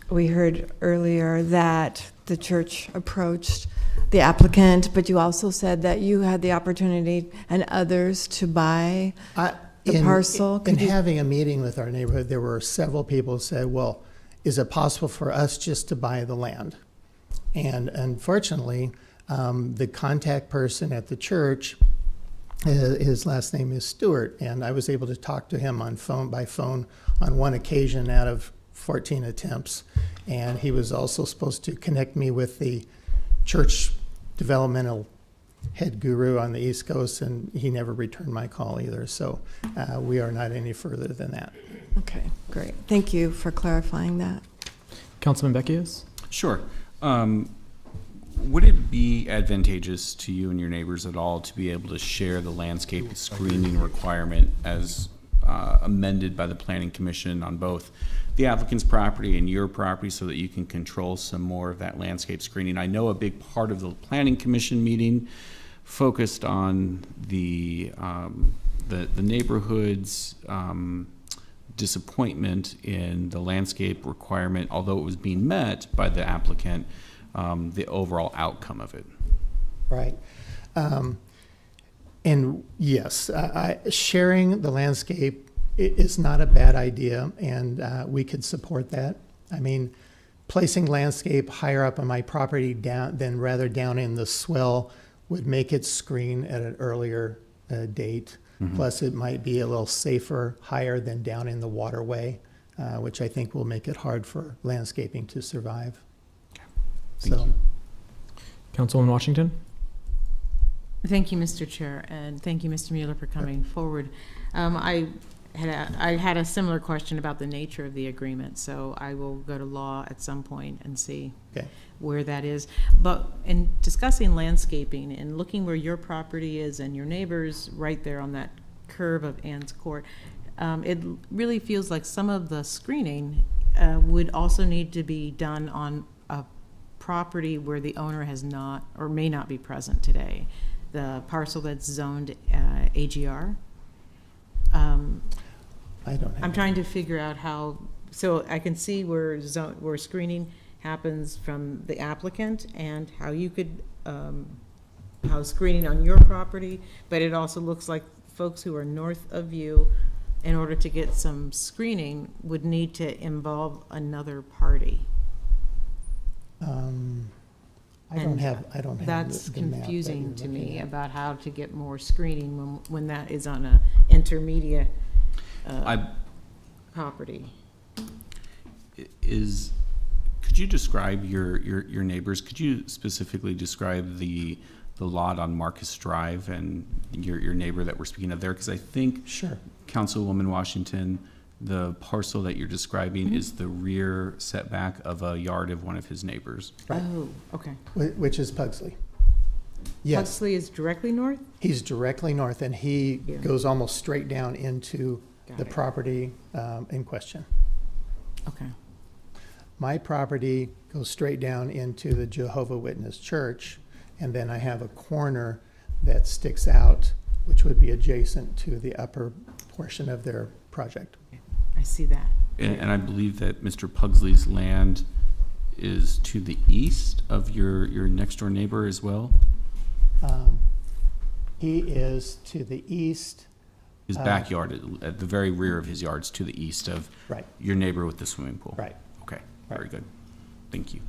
Speaker 16: we heard earlier that the church approached the applicant, but you also said that you had the opportunity and others to buy the parcel.
Speaker 5: In having a meeting with our neighborhood, there were several people who said, well, is it possible for us just to buy the land? And unfortunately, the contact person at the church, his last name is Stewart, and I was able to talk to him by phone on one occasion out of 14 attempts. And he was also supposed to connect me with the church developmental head guru on the East Coast, and he never returned my call either. So we are not any further than that.
Speaker 16: Okay, great. Thank you for clarifying that.
Speaker 1: Councilman Beckius?
Speaker 12: Sure. Would it be advantageous to you and your neighbors at all to be able to share the landscape screening requirement as amended by the Planning Commission on both the applicant's property and your property so that you can control some more of that landscape screening? I know a big part of the Planning Commission meeting focused on the neighborhood's disappointment in the landscape requirement, although it was being met by the applicant, the overall outcome of it.
Speaker 5: Right. And yes, sharing the landscape is not a bad idea, and we could support that. I mean, placing landscape higher up on my property than rather down in the swell would make it screen at an earlier date. Mm-hmm. Plus, it might be a little safer higher than down in the waterway, which I think will make it hard for landscaping to survive.
Speaker 12: Okay. Thank you.
Speaker 1: Councilwoman Washington?
Speaker 15: Thank you, Mr. Chair, and thank you, Mr. Mueller, for coming forward. I had a similar question about the nature of the agreement, so I will go to law at some point and see where that is. But in discussing landscaping and looking where your property is and your neighbors right there on that curve of Ann's Court, it really feels like some of the screening would also need to be done on a property where the owner has not or may not be present today. The parcel that's zoned AGR.
Speaker 5: I don't have
Speaker 15: I'm trying to figure out how, so I can see where screening happens from the applicant and how you could, how screening on your property, but it also looks like folks who are north of you, in order to get some screening, would need to involve another party.
Speaker 5: I don't have
Speaker 15: That's
Speaker 5: the map that
Speaker 15: confusing
Speaker 5: you're
Speaker 15: to
Speaker 5: looking
Speaker 15: me
Speaker 5: at.
Speaker 15: about how to get more screening when that is on a intermediate property.
Speaker 12: Could you describe your neighbors? Could you specifically describe the lot on Marcus Drive and your neighbor that we're speaking of there? Because I think,
Speaker 5: sure,
Speaker 12: Councilwoman Washington, the parcel that you're describing is the rear setback of a yard of one of his neighbors.
Speaker 5: Right.
Speaker 15: Oh, okay.
Speaker 5: Which is Pugsley. Yes.
Speaker 15: Huxley is directly north?
Speaker 5: He's directly north, and he
Speaker 15: Yeah.
Speaker 5: goes almost straight down into
Speaker 15: Got
Speaker 5: the
Speaker 15: it.
Speaker 5: property in question.
Speaker 15: Okay.
Speaker 5: My property goes straight down into the Jehovah Witness Church, and then I have a corner that sticks out, which would be adjacent to the upper portion of their project.
Speaker 15: I see that.
Speaker 12: And I believe that Mr. Pugsley's land is to the east of your next door neighbor as well?
Speaker 5: He is to the east.
Speaker 12: His backyard, at the very rear of his yard's to the east of
Speaker 5: Right.
Speaker 12: your neighbor with the swimming pool?
Speaker 5: Right.
Speaker 12: Okay, very good. Thank you.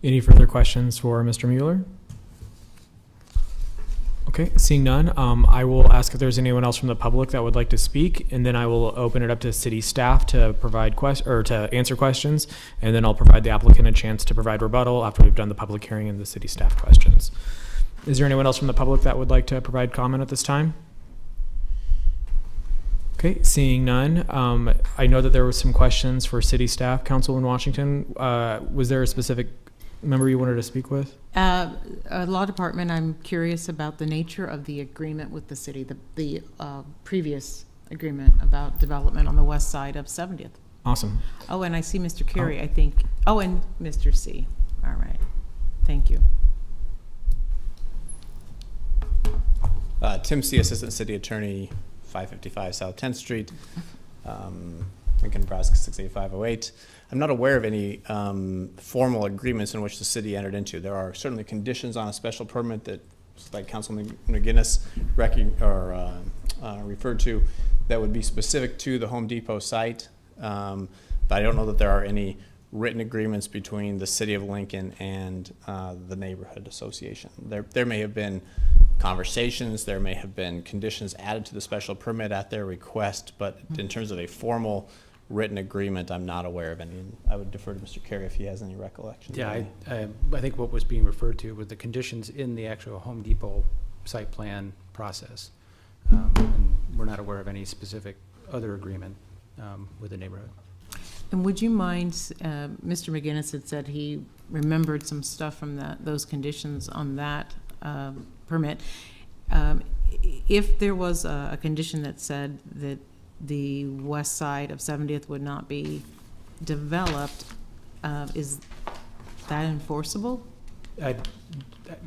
Speaker 1: Any further questions for Mr. Mueller? Okay, seeing none, I will ask if there's anyone else from the public that would like to speak, and then I will open it up to city staff to provide to answer questions, and then I'll provide the applicant a chance to provide rebuttal after we've done the public hearing and the city staff questions. Is there anyone else from the public that would like to provide comment at this time? Okay, seeing none, I know that there was some questions for city staff. Councilman Washington, was there a specific member you wanted to speak with?
Speaker 15: Law Department, I'm curious about the nature of the agreement with the city, the previous agreement about development on the west side of 70th.
Speaker 1: Awesome.
Speaker 15: Oh, and I see Mr. Carey, I think. Oh, and Mr. C. All right. Thank you.
Speaker 11: Tim C., Assistant City Attorney, 555 South 10th Street, Lincoln, Nebraska 68508. I'm not aware of any formal agreements in which the city entered into. There are certainly conditions on a special permit that, like Councilman McGinnis referred to, that would be specific to the Home Depot site. But I don't know that there are any written agreements between the city of Lincoln and the neighborhood association. There may have been conversations, there may have been conditions added to the special permit at their request, but in terms of a formal written agreement, I'm not aware of any. And I would defer to Mr. Carey if he has any recollection.
Speaker 7: Yeah, I think what was being referred to were the conditions in the actual Home Depot site plan process. And we're not aware of any specific other agreement with the neighborhood.
Speaker 15: And would you mind, Mr. McGinnis had said he remembered some stuff from those conditions on that permit. If there was a condition that said that the west side of 70th would not be developed, is that enforceable?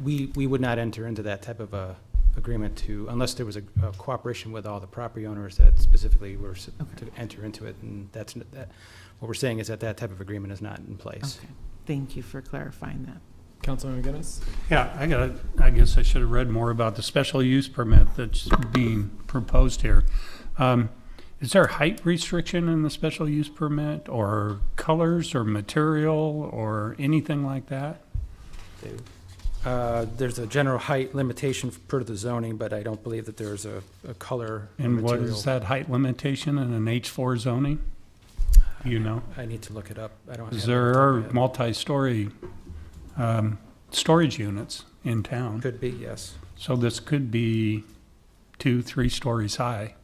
Speaker 7: We would not enter into that type of a agreement unless there was a cooperation with all the property owners that specifically were to enter into it, and that's what we're saying is that type of agreement is not in place.
Speaker 15: Okay, thank you for clarifying that.
Speaker 1: Councilman McGinnis?
Speaker 9: Yeah, I guess I should have read more about the special use permit that's being proposed here. Is there a height restriction in the special use permit, or colors or material or anything like that?
Speaker 7: There's a general height limitation per the zoning, but I don't believe that there's a color.
Speaker 9: And what
Speaker 7: material.
Speaker 9: is that height limitation in an H4 zoning? You know?
Speaker 7: I need to look it up. I don't.
Speaker 9: Because there are multi-story storage units in town.
Speaker 7: Could be, yes.
Speaker 9: So this could be 2-3 stories high.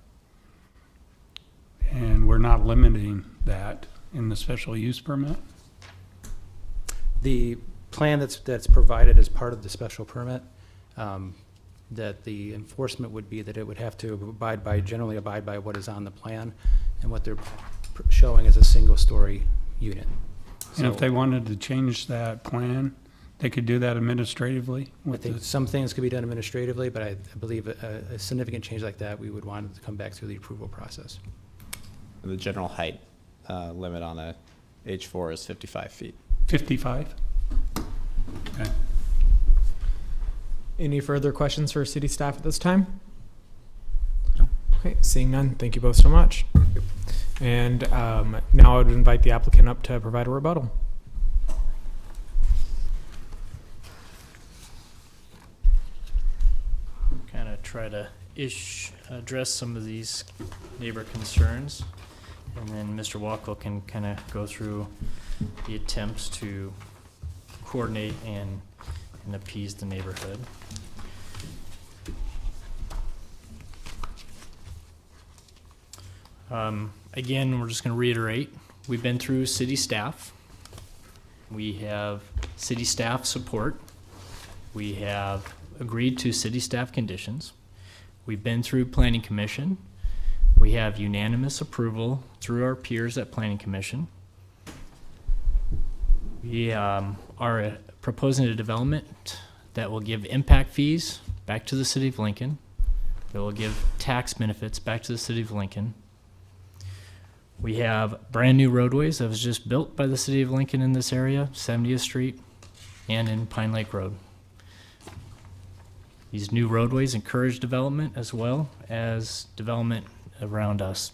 Speaker 9: And we're not limiting that in the special use permit?
Speaker 7: The plan that's provided as part of the special permit, that the enforcement would be that it would have to generally abide by what is on the plan, and what they're showing as a single-story unit.
Speaker 9: And if they wanted to change that plan, they could do that administratively?
Speaker 7: I think some things could be done administratively, but I believe a significant change like that, we would want it to come back through the approval process.
Speaker 11: The general height limit on a H4 is 55 feet.
Speaker 9: 55? Okay.
Speaker 1: Any further questions for city staff at this time? No. Okay, seeing none, thank you both so much. And now I would invite the applicant up to provide a rebuttal.
Speaker 3: Kind of try to address some of these neighbor concerns, and then Mr. Walkell can kind of go through the attempts to coordinate and appease the neighborhood. Again, we're just going to reiterate, we've been through city staff. We have city staff support. We have agreed to city staff conditions. We've been through planning commission. We have unanimous approval through our peers at planning commission. We are proposing a development that will give impact fees back to the city of Lincoln. That will give tax benefits back to the city of Lincoln. We have brand new roadways that was just built by the city of Lincoln in this area, 70th Street and in Pine Lake Road. These new roadways encourage development as well as development around us.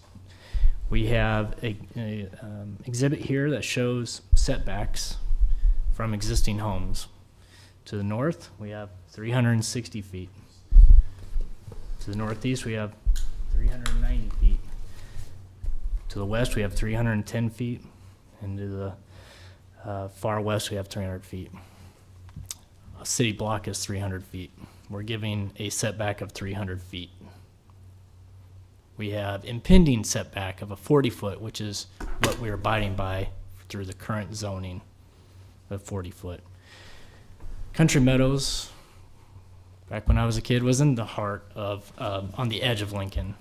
Speaker 3: We have a exhibit here that shows setbacks from existing homes. To the north, we have 360 feet. To the northeast, we have 390 feet. To the west, we have 310 feet. And to the far west, we have 300 feet. A city block is 300 feet. We're giving a setback of 300 feet. We have impending setback of a 40-foot, which is what we're abiding by through the current zoning of 40-foot. Country Meadows, back when I was a kid, was in the heart of, on the edge of Lincoln.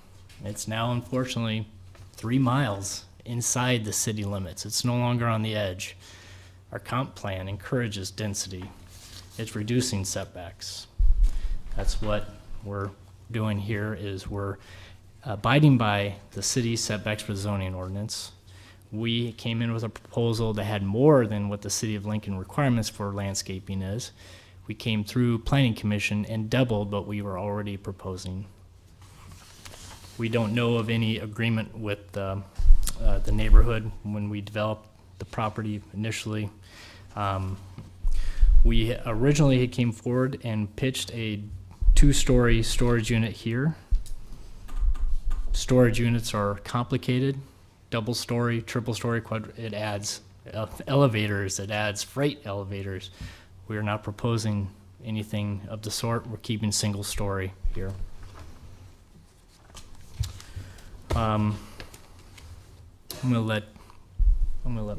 Speaker 3: It's now, unfortunately, 3 miles inside the city limits. It's no longer on the edge. Our comp plan encourages density. It's reducing setbacks. That's what we're doing here, is we're abiding by the city setbacks for the zoning ordinance. We came in with a proposal that had more than what the city of Lincoln requirements for landscaping is. We came through planning commission and doubled what we were already proposing. We don't know of any agreement with the neighborhood when we developed the property initially. We originally came forward and pitched a 2-story storage unit here. Storage units are complicated. Double story, triple story, it adds elevators, it adds freight elevators. We are not proposing anything of the sort. We're keeping single story here. I'm gonna let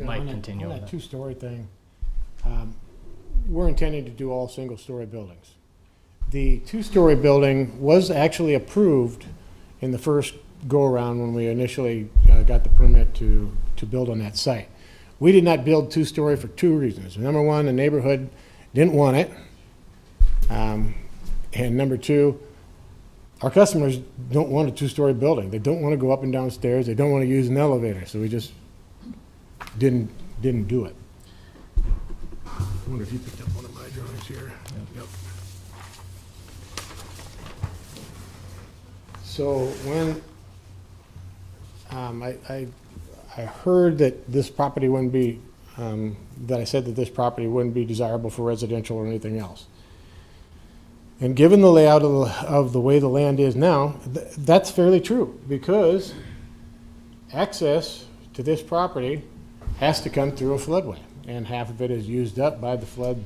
Speaker 3: Mike continue
Speaker 8: on
Speaker 3: on
Speaker 8: that
Speaker 3: that.
Speaker 8: 2-story thing. We're intending to do all single-story buildings. The 2-story building was actually approved in the first go-around when we initially got the permit to build on that site. We did not build 2-story for 2 reasons. Number one, the neighborhood didn't want it. And number 2, our customers don't want a 2-story building. They don't want to go up and down stairs. They don't want to use an elevator. So we just didn't do it. I wonder if you picked up one of my drawings here. Yep. So when I heard that this property wouldn't be, that I said that this property wouldn't be desirable for residential or anything else. And given the layout of the way the land is now, that's fairly true, because access to this property has to come through a floodway, and half of it is used up by the flood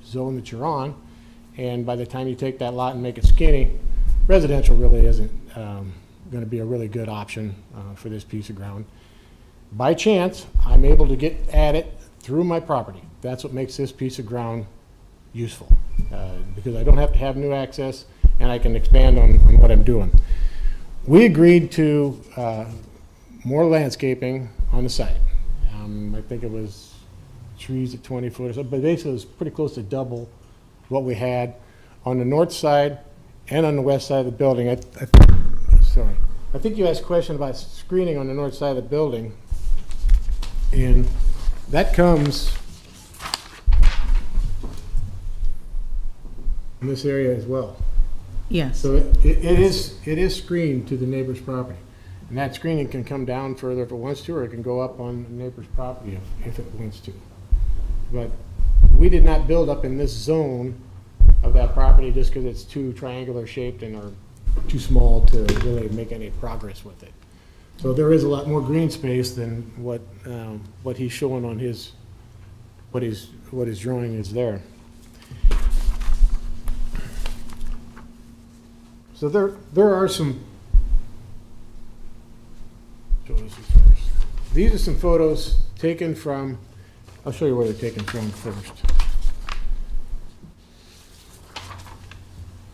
Speaker 8: zone that you're on. And by the time you take that lot and make it skinny, residential really isn't going to be a really good option for this piece of ground. By chance, I'm able to get at it through my property. That's what makes this piece of ground useful, because I don't have to have new access, and I can expand on what I'm doing. We agreed to more landscaping on the site. I think it was trees at 20 foot or so, but basically it was pretty close to double what we had on the north side and on the west side of the building. Sorry. I think you asked a question about screening on the north side of the building, and that comes in this area as well.
Speaker 15: Yes.
Speaker 8: So it is screened to the neighbor's property, and that screening can come down further if it wants to, or it can go up on the neighbor's property if it wants to. But we did not build up in this zone of that property just because it's too triangular shaped and are too small to really make any progress with it. So there is a lot more green space than what he's showing on his what his drawing is there. So there are some. Show this first. These are some photos taken from. I'll show you where they're taken from first.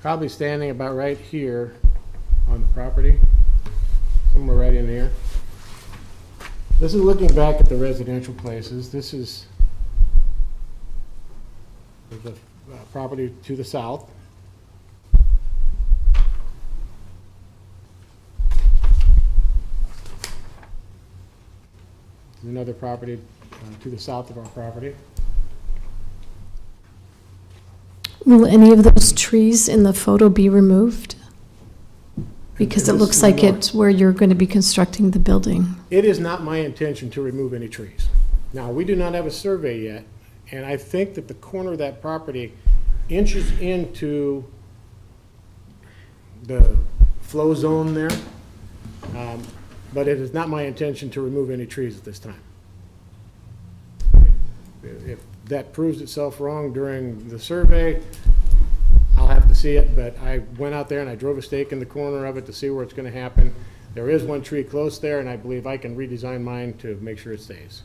Speaker 8: probably standing about right here on the property, somewhere right in here. This is looking back at the residential places. This is the property to the south. There's another property to the south of our property.
Speaker 2: Will any of those trees in the photo be removed? Because it
Speaker 8: this
Speaker 2: looks
Speaker 8: is
Speaker 2: like
Speaker 8: north.
Speaker 2: it's where you're going to be constructing the building.
Speaker 8: It is not my intention to remove any trees. Now, we do not have a survey yet, and I think that the corner of that property inches into the flow zone there. But it is not my intention to remove any trees at this time. If that proves itself wrong during the survey, I'll have to see it, but I went out there and I drove a stake in the corner of it to see where it's gonna happen. There is one tree close there, and I believe I can redesign mine to make sure it stays.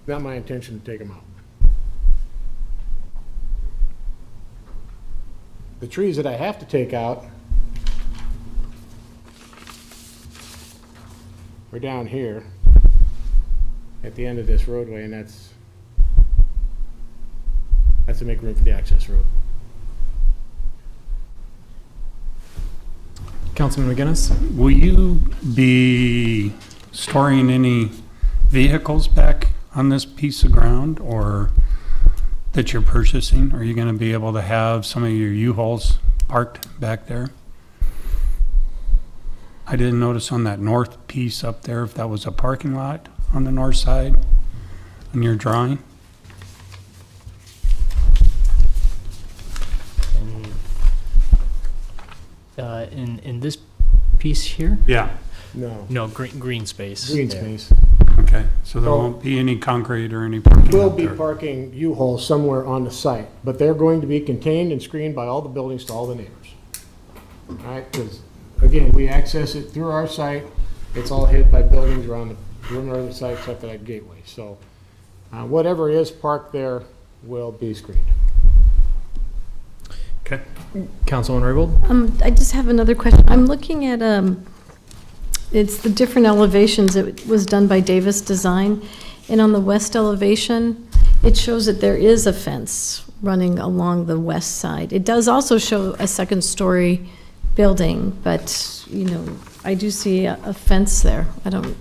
Speaker 8: Not my intention to take them out. The trees that I have to take out are down here at the end of this roadway, and that's to make room for the access road.
Speaker 1: Councilman McGinnis?
Speaker 9: Will you be storing any vehicles back on this piece of ground, or that you're purchasing? Are you going to be able to have some of your U-Hauls parked back there? I didn't notice on that north piece up there if that was a parking lot on the north side on your drawing.
Speaker 3: In this piece here?
Speaker 9: Yeah.
Speaker 8: No.
Speaker 3: No, green space.
Speaker 8: Green
Speaker 3: there.
Speaker 8: space.
Speaker 9: Okay, so there
Speaker 8: So-
Speaker 9: won't be any concrete or any parking
Speaker 8: We'll
Speaker 9: up
Speaker 8: be
Speaker 9: there.
Speaker 8: parking U-Hauls somewhere on the site, but they're going to be contained and screened by all the buildings to all the neighbors. All right, because, again, we access it through our site. It's all hid by buildings around the perimeter of the site except for that gateway. So whatever is parked there will be screened.
Speaker 1: Okay. Councilman Raybold?
Speaker 2: I just have another question. I'm looking at, it's the different elevations. It was done by Davis Design. And on the west elevation, it shows that there is a fence running along the west side. It does also show a second-story building, but, you know, I do see a fence there. I don't,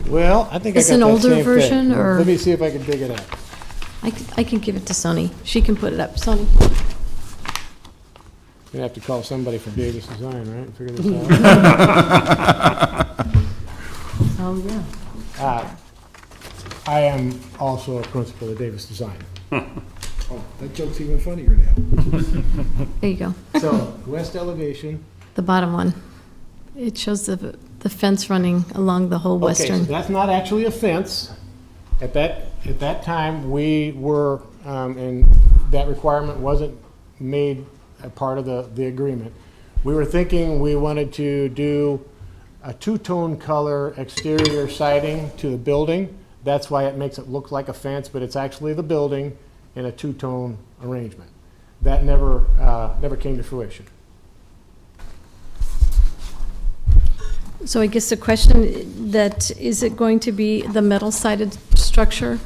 Speaker 8: Well, I think I
Speaker 2: It's
Speaker 8: got
Speaker 2: an
Speaker 8: that
Speaker 2: older
Speaker 8: same thing.
Speaker 2: version, or-
Speaker 8: Let me see if I can dig it up.
Speaker 2: I can give it to Sony. She can put it up. Sony?
Speaker 8: You're gonna have to call somebody from Davis Design, right, and figure this out?
Speaker 2: Oh, yeah.
Speaker 8: I am also a principal of Davis Design.
Speaker 10: Oh, that joke's even funnier now.
Speaker 2: There you go.
Speaker 8: So, west elevation.
Speaker 2: The bottom one. It shows the fence running along the whole
Speaker 8: Okay,
Speaker 2: western.
Speaker 8: so that's not actually a fence. At that time, we were, and that requirement wasn't made a part of the agreement. We were thinking we wanted to do a two-tone color exterior siding to the building. That's why it makes it look like a fence, but it's actually the building in a two-tone arrangement. That never came to fruition.
Speaker 2: So I guess the question that, is it going to be the metal-sided structure?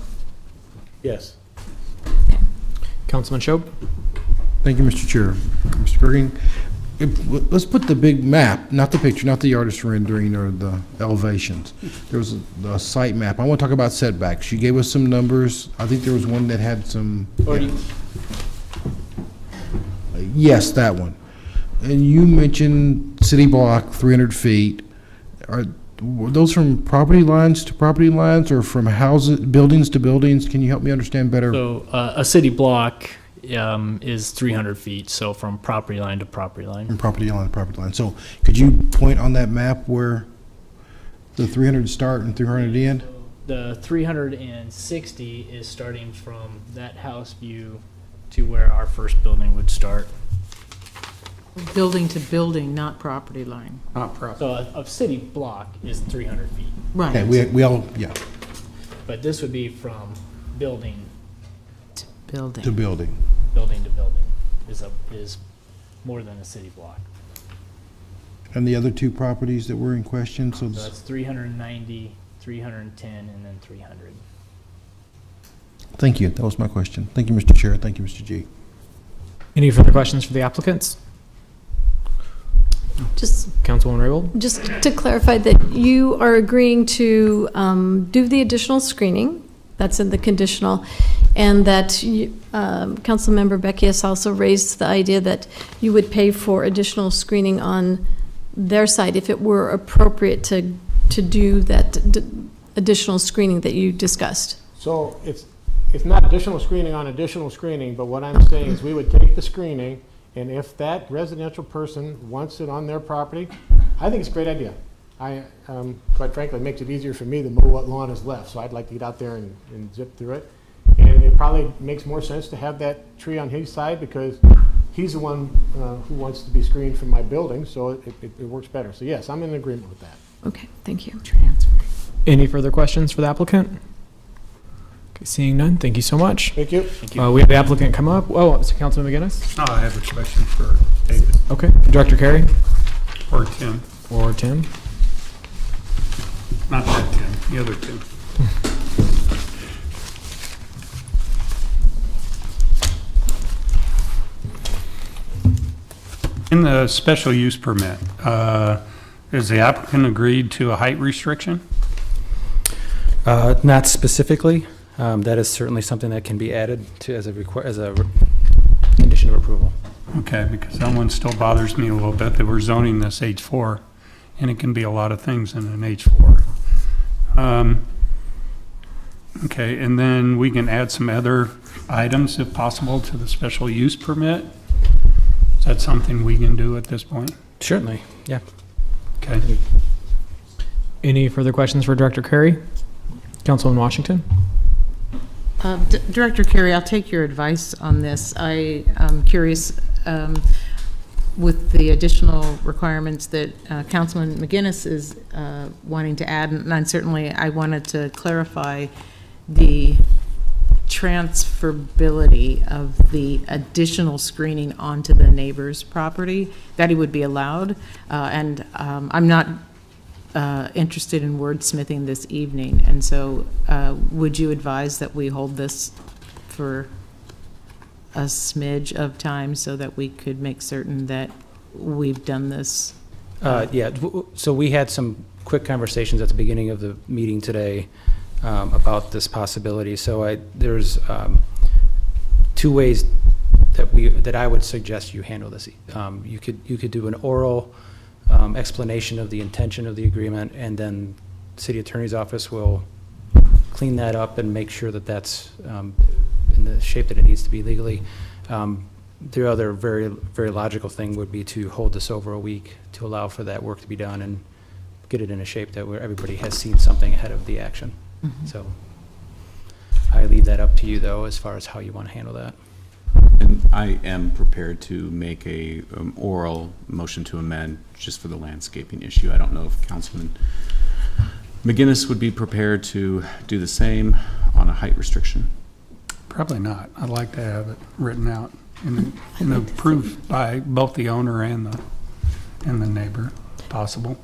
Speaker 8: Yes.
Speaker 1: Councilman Shob?
Speaker 10: Thank you, Mr. Chair. Mr. Bergen, let's put the big map, not the picture, not the artist rendering or the elevations. There was a site map. I want to talk about setbacks. You gave us some numbers. I think there was one that had some. Yes, that one. And you mentioned city block, 300 feet. Were those from property lines to property lines, or from houses, buildings to buildings? Can you help me understand better?
Speaker 3: So a city block is 300 feet, so from property line to property line.
Speaker 10: From property line to property line. So could you point on that map where the 300 start and 300 end?
Speaker 3: The 360 is starting from that house view to where our first building would start.
Speaker 15: Building to building, not property line.
Speaker 9: Not property.
Speaker 3: So a city block is 300 feet.
Speaker 15: Right.
Speaker 10: Okay, we all, yeah,
Speaker 3: But this would be from building
Speaker 15: Building.
Speaker 10: to building.
Speaker 3: to building. is more than a city block.
Speaker 10: And the other two properties that were in question, so
Speaker 3: So that's 390, 310, and then 300.
Speaker 10: thank you. That was my question. Thank you, Mr. Chair. Thank you, Mr. G.
Speaker 1: Any further questions for the applicants?
Speaker 2: Just
Speaker 1: Councilwoman Raybold?
Speaker 2: Just to clarify that you are agreeing to do the additional screening, that's in the conditional, and that Councilmember Becky has also raised the idea that you would pay for additional screening on their side if it were appropriate to do that additional screening that you discussed.
Speaker 8: So it's not additional screening on additional screening, but what I'm saying is we would take the screening, and if that residential person wants it on their property, I think it's a great idea. Quite frankly, it makes it easier for me to mow what lawn is left, so I'd like to get out there and zip through it. And it probably makes more sense to have that tree on his side because he's the one who wants to be screened from my building, so it works better. So yes, I'm in agreement with that.
Speaker 2: Okay, thank you.
Speaker 1: Any further questions for the applicant? Okay, seeing none, thank you so much.
Speaker 8: Thank you.
Speaker 1: We have the applicant come up. Oh, so Councilman McGinnis?
Speaker 9: Oh, I have a question for David.
Speaker 1: Okay, Director Carey?
Speaker 9: Or Tim.
Speaker 1: Or Tim?
Speaker 9: Not that Tim, the other Tim. In the special use permit, is the applicant agreed to a height restriction?
Speaker 7: Not specifically. That is certainly something that can be added to as a condition of approval.
Speaker 9: Okay, because that one still bothers me a little bit, that we're zoning this H4, and it can be a lot of things in an H4. Okay, and then we can add some other items, if possible, to the special use permit. Is that something we can do at this point?
Speaker 7: Certainly, yeah.
Speaker 9: Okay.
Speaker 1: Any further questions for Director Carey? Councilman Washington?
Speaker 15: Director Carey, I'll take your advice on this. I am curious with the additional requirements that Councilman McGinnis is wanting to add, and certainly I wanted to clarify the transferability of the additional screening onto the neighbor's property, that he would be allowed. And I'm not interested in wordsmithing this evening, and so would you advise that we hold this for a smidge of time so that we could make certain that we've done this?
Speaker 7: Yeah, so we had some quick conversations at the beginning of the meeting today about this possibility. So there's two ways that I would suggest you handle this. You could do an oral explanation of the intention of the agreement, and then the city attorney's office will clean that up and make sure that that's in the shape that it needs to be legally. The other very, very logical thing would be to hold this over a week to allow for that work to be done and get it in a shape that where everybody has seen something ahead of the action.
Speaker 15: Mm-hmm.
Speaker 7: So I leave that up to you, though, as far as how you want to handle that.
Speaker 12: And I am prepared to make a oral motion to amend just for the landscaping issue. I don't know if Councilman McGinnis would be prepared to do the same on a height restriction.
Speaker 9: Probably not. I'd like to have it written out and approved by both the owner and the neighbor, if possible.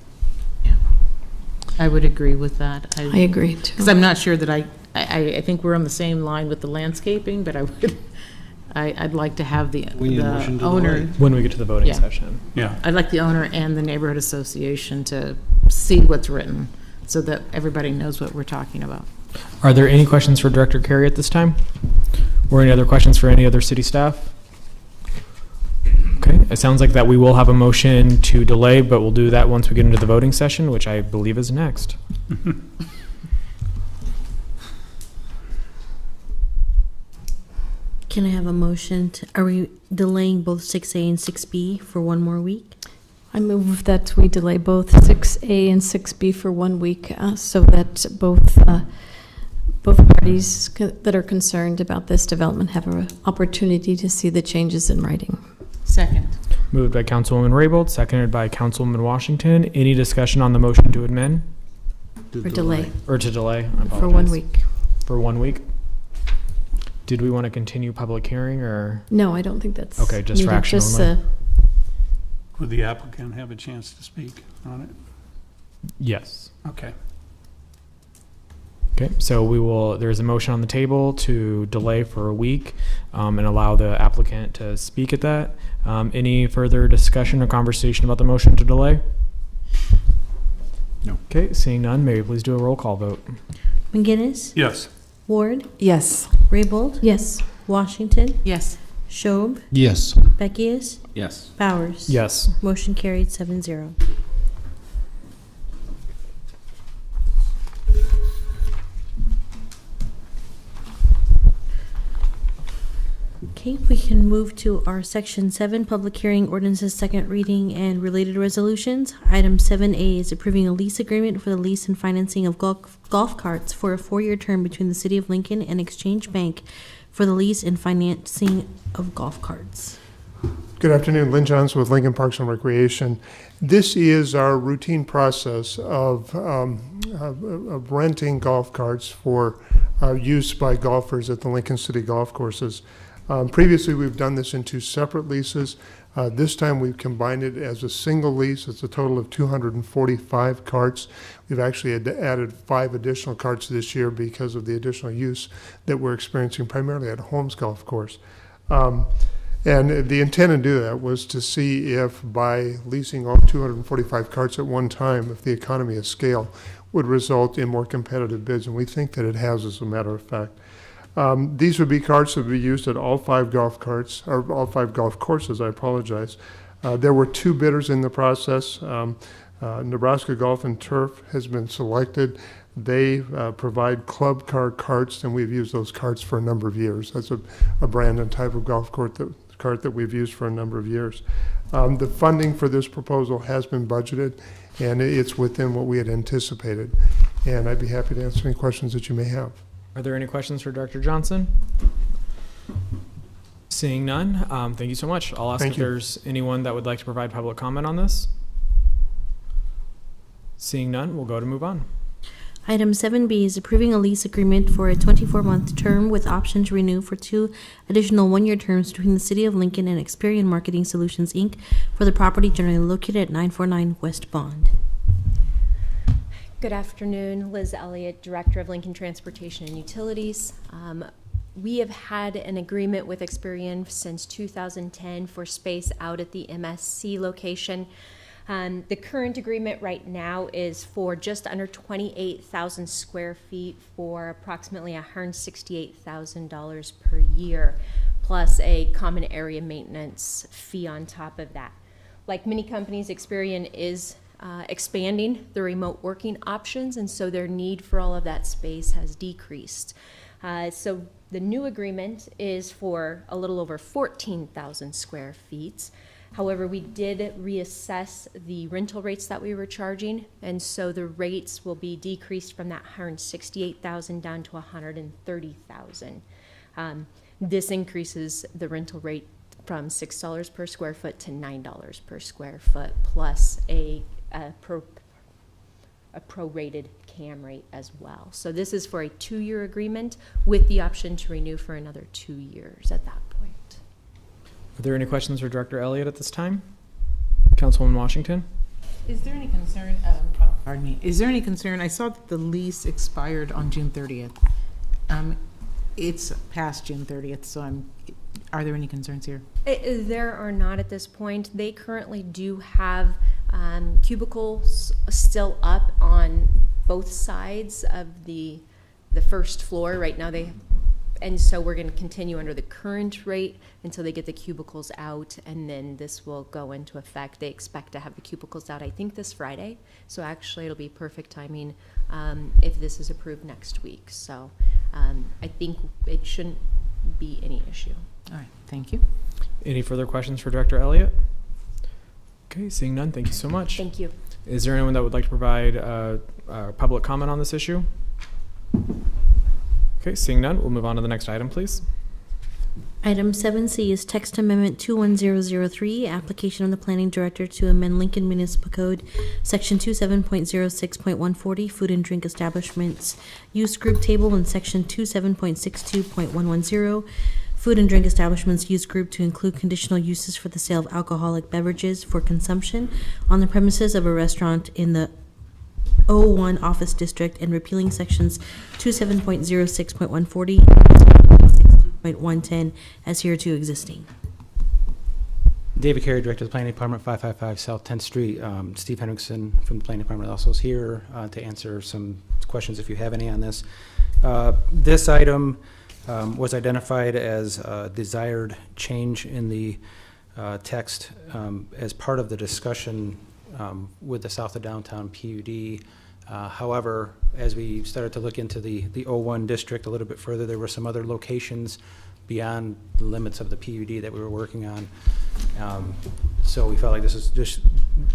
Speaker 15: I would agree with that.
Speaker 2: I agree, too.
Speaker 15: Because I'm not sure that I think we're on the same line with the landscaping, but I'd like to have the owner.
Speaker 1: When we get to the voting
Speaker 15: Yeah.
Speaker 1: session.
Speaker 9: Yeah.
Speaker 15: I'd like the owner and the neighborhood association to see what's written so that everybody knows what we're talking about.
Speaker 1: Are there any questions for Director Carey at this time? Or any other questions for any other city staff? Okay, it sounds like that we will have a motion to delay, but we'll do that once we get into the voting session, which I believe is next.
Speaker 4: Can I have a motion? Are we delaying both 6A and 6B for one more week?
Speaker 2: I move that we delay both 6A and 6B for 1 week so that both parties that are concerned about this development have an opportunity to see the changes in writing.
Speaker 15: Second.
Speaker 1: Moved by Councilwoman Raybold, seconded by Councilwoman Washington. Any discussion on the motion to amend?
Speaker 2: Or delay.
Speaker 1: Or to delay? I
Speaker 2: For 1
Speaker 1: apologize.
Speaker 2: week.
Speaker 1: For 1 week? did we want to continue public hearing or?
Speaker 2: No, I don't think that's.
Speaker 1: Okay, just for
Speaker 2: needed.
Speaker 1: action
Speaker 2: Just,
Speaker 1: only?
Speaker 9: Would the applicant have a chance to speak on it?
Speaker 1: Yes.
Speaker 9: Okay.
Speaker 1: Okay, so there's a motion on the table to delay for a week and allow the applicant to speak at that. Any further discussion or conversation about the motion to delay?
Speaker 12: No.
Speaker 1: Okay, seeing none, may we please do a roll call vote?
Speaker 4: McGinnis?
Speaker 9: Yes.
Speaker 4: Ward?
Speaker 16: Yes.
Speaker 4: Raybold?
Speaker 2: Yes.
Speaker 4: Washington?
Speaker 15: Yes.
Speaker 4: Schob?
Speaker 10: Yes.
Speaker 4: Beckius?
Speaker 12: Yes.
Speaker 4: Bowers?
Speaker 1: Yes.
Speaker 4: Motion carried 7-0. Okay, we can move to our Section 7, Public Hearing, Ordinances, Second Reading, and Related Resolutions. Item 7A is approving a lease agreement for the lease and financing of golf carts for a 4-year term between the City of Lincoln and Exchange Bank for the lease and financing of golf carts.
Speaker 14: Good afternoon, Lynn Johnson with Lincoln Parks and Recreation. This is our routine process of renting golf carts for use by golfers at the Lincoln City golf courses. Previously, we've done this in 2 separate leases. This time, we've combined it as a single lease. It's a total of 245 carts. We've actually added 5 additional carts this year because of the additional use that we're experiencing primarily at Holmes Golf Course. And the intent to do that was to see if by leasing all 245 carts at one time, if the economy of scale would result in more competitive bids, and we think that it has, as a matter of fact. These would be carts that would be used at all 5 golf carts, or all 5 golf courses, I apologize. There were 2 bidders in the process. Nebraska Golf and Turf has been selected. They provide club car carts, and we've used those carts for a number of years. That's a brand and type of golf cart that we've used for a number of years. The funding for this proposal has been budgeted, and it's within what we had anticipated. And I'd be happy to answer any questions that you may have.
Speaker 1: Are there any questions for Director Johnson? Seeing none, thank you so much. I'll ask if there's anyone that would like to provide public comment on this. Seeing none, we'll go to move on.
Speaker 4: Item 7B is approving a lease agreement for a 24-month term with option to renew for 2 additional 1-year terms between the City of Lincoln and Experian Marketing Solutions, Inc. for the property generally located at 949 West Bond.
Speaker 22: Good afternoon, Liz Elliott, Director of Lincoln Transportation and Utilities. We have had an agreement with Experian since 2010 for space out at the MSC location. The current agreement right now is for just under 28,000 square feet for approximately $168,000 per year, plus a common area maintenance fee on top of that. Like many companies, Experian is expanding the remote working options, and so their need for all of that space has decreased. So the new agreement is for a little over 14,000 square feet. However, we did reassess the rental rates that we were charging, and so the rates will be decreased from that $168,000 down to $130,000. This increases the rental rate from $6 per square foot to $9 per square foot, plus a prorated CAM rate as well. So this is for a 2-year agreement with the option to renew for another 2 years at that point.
Speaker 1: Are there any questions for Director Elliott at this time? Councilwoman Washington?
Speaker 15: Is there any concern, pardon me, is there any concern, I saw that the lease expired on June 30th. It's past June 30th, so are there any concerns here?
Speaker 22: There are not at this point. They currently do have cubicles still up on both sides of the first floor. Right now and so we're going to continue under the current rate until they get the cubicles out, and then this will go into effect. They expect to have the cubicles out, I think, this Friday. So actually it'll be perfect timing if this is approved next week. So I think it shouldn't be any issue.
Speaker 15: All right, thank you.
Speaker 1: Any further questions for Director Elliott? Okay, seeing none, thank you so much.
Speaker 22: Thank you.
Speaker 1: Is there anyone that would like to provide public comment on this issue? Okay, seeing none, we'll move on to the next item, please.
Speaker 4: Item 7C is text amendment 21003, application of the planning director to amend Lincoln Municipal Code, section 27.06.140, food and drink establishments use group table, and section 27.62.110, food and drink establishments use group, to include conditional uses for the sale of alcoholic beverages for consumption on the premises of a restaurant in the O1 office district, and repealing sections 27.06.140 .110 as hereto existing.
Speaker 7: David Carey, Director of the Planning Department, 555 South 10th Street. Steve Henriksen from the Planning Department also is here to answer some questions if you have any on this. This item was identified as a desired change in the text as part of the discussion with the South of Downtown PUD. However, as we started to look into the O1 district a little bit further, there were some other locations beyond the limits of the PUD that we were working on. So we felt like this is just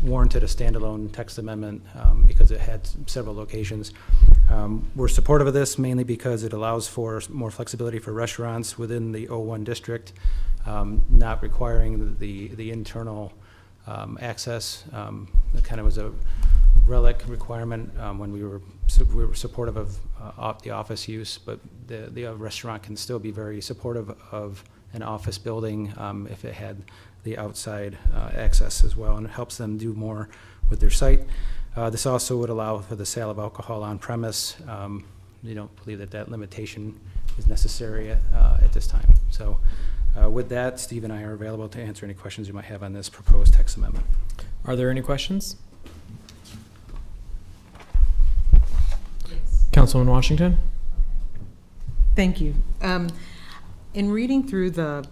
Speaker 7: warranted a standalone text amendment because it had several locations. We're supportive of this mainly because it allows for more flexibility for restaurants within the O1 district, not requiring the internal access. It kind of was a relic requirement when we were supportive of the office use, but the restaurant can still be very supportive of an office building if it had the outside access as well, and it helps them do more with their site. This also would allow for the sale of alcohol on premise. We don't believe that limitation is necessary at this time. So with that, Steve and I are available to answer any questions you might have on this proposed text amendment.
Speaker 1: Are there any questions? Councilman Washington?
Speaker 15: Thank you. In reading through the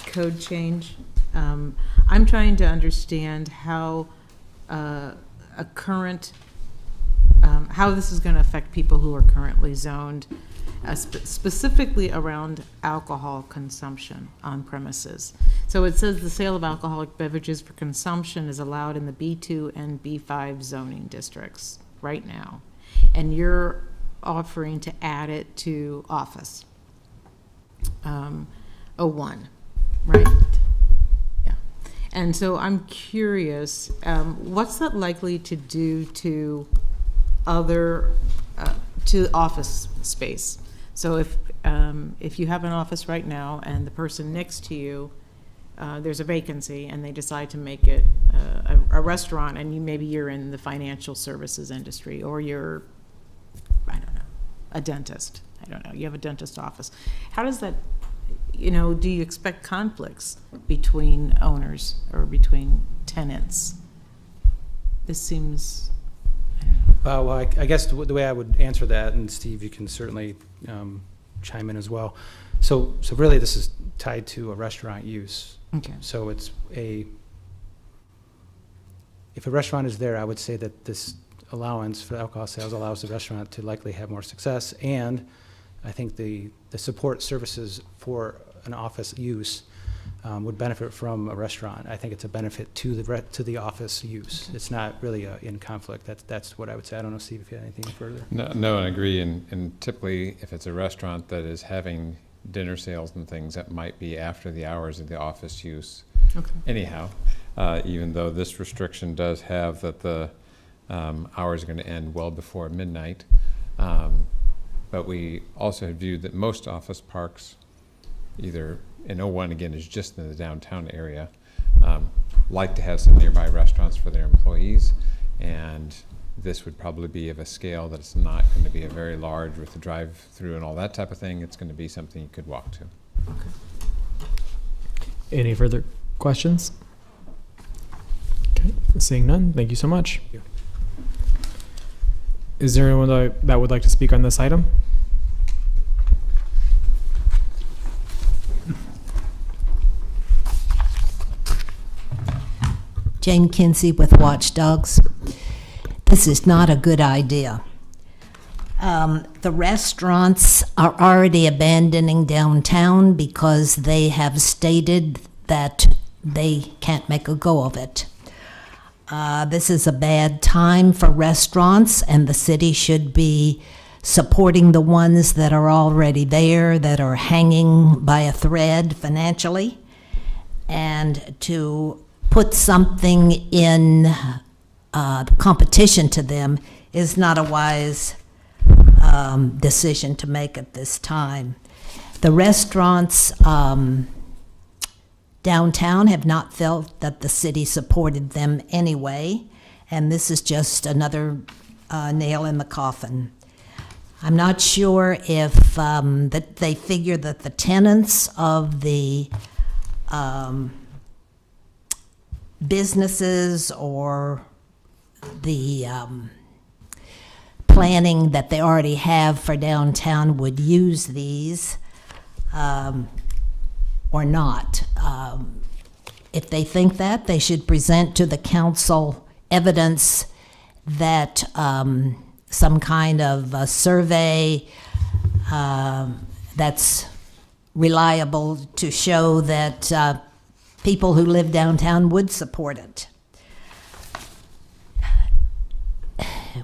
Speaker 15: code change, I'm trying to understand how how this is going to affect people who are currently zoned, specifically around alcohol consumption on premises. So it says the sale of alcoholic beverages for consumption is allowed in the B2 and B5 zoning districts right now, and you're offering to add it to office. 01, right? Yeah. And so I'm curious, what's that likely to do to other, to office space? So if you have an office right now and the person next to you, there's a vacancy and they decide to make it a restaurant, and maybe you're in the financial services industry, or you're, I don't know, a dentist. I don't know, you have a dentist office. How does that, do you expect conflicts between owners or between tenants? This seems, I don't know.
Speaker 7: Well, I guess the way I would answer that, and Steve, you can certainly chime in as well. So really this is tied to a restaurant use.
Speaker 15: Okay.
Speaker 7: So if a restaurant is there, I would say that this allowance for alcohol sales allows the restaurant to likely have more success, and I think the support services for an office use would benefit from a restaurant. I think it's a benefit to the office use. It's not really in conflict. That's what I would say. I don't know, Steve, if you have anything further.
Speaker 6: No, I agree. And typically, if it's a restaurant that is having dinner sales and things, that might be after the hours of the office use.
Speaker 15: Okay.
Speaker 6: Anyhow, even though this restriction does have that the hours are going to end well before midnight, but we also have viewed that most office parks, either in 01 again is just in the downtown area, like to have some nearby restaurants for their employees, and this would probably be of a scale that it's not going to be a very large with the drive-through and all that type of thing. It's going to be something you could walk to.
Speaker 15: Okay.
Speaker 1: Any further questions? Okay, seeing none, thank you so much.
Speaker 7: Thank you.
Speaker 1: Is there anyone that would like to speak on this item?
Speaker 13: Jane Kinsey with Watchdogs. This is not a good idea. The restaurants are already abandoning downtown because they have stated that they can't make a go of it. This is a bad time for restaurants, and the city should be supporting the ones that are already there, that are hanging by a thread financially, and to put something in competition to them is not a wise decision to make at this time. The restaurants downtown have not felt that the city supported them anyway, and this is just another nail in the coffin. I'm not sure if that they figure that the tenants of the businesses or the planning that they already have for downtown would use these or not. If they think that, they should present to the council evidence that some kind of a survey that's reliable to show that people who live downtown would support it.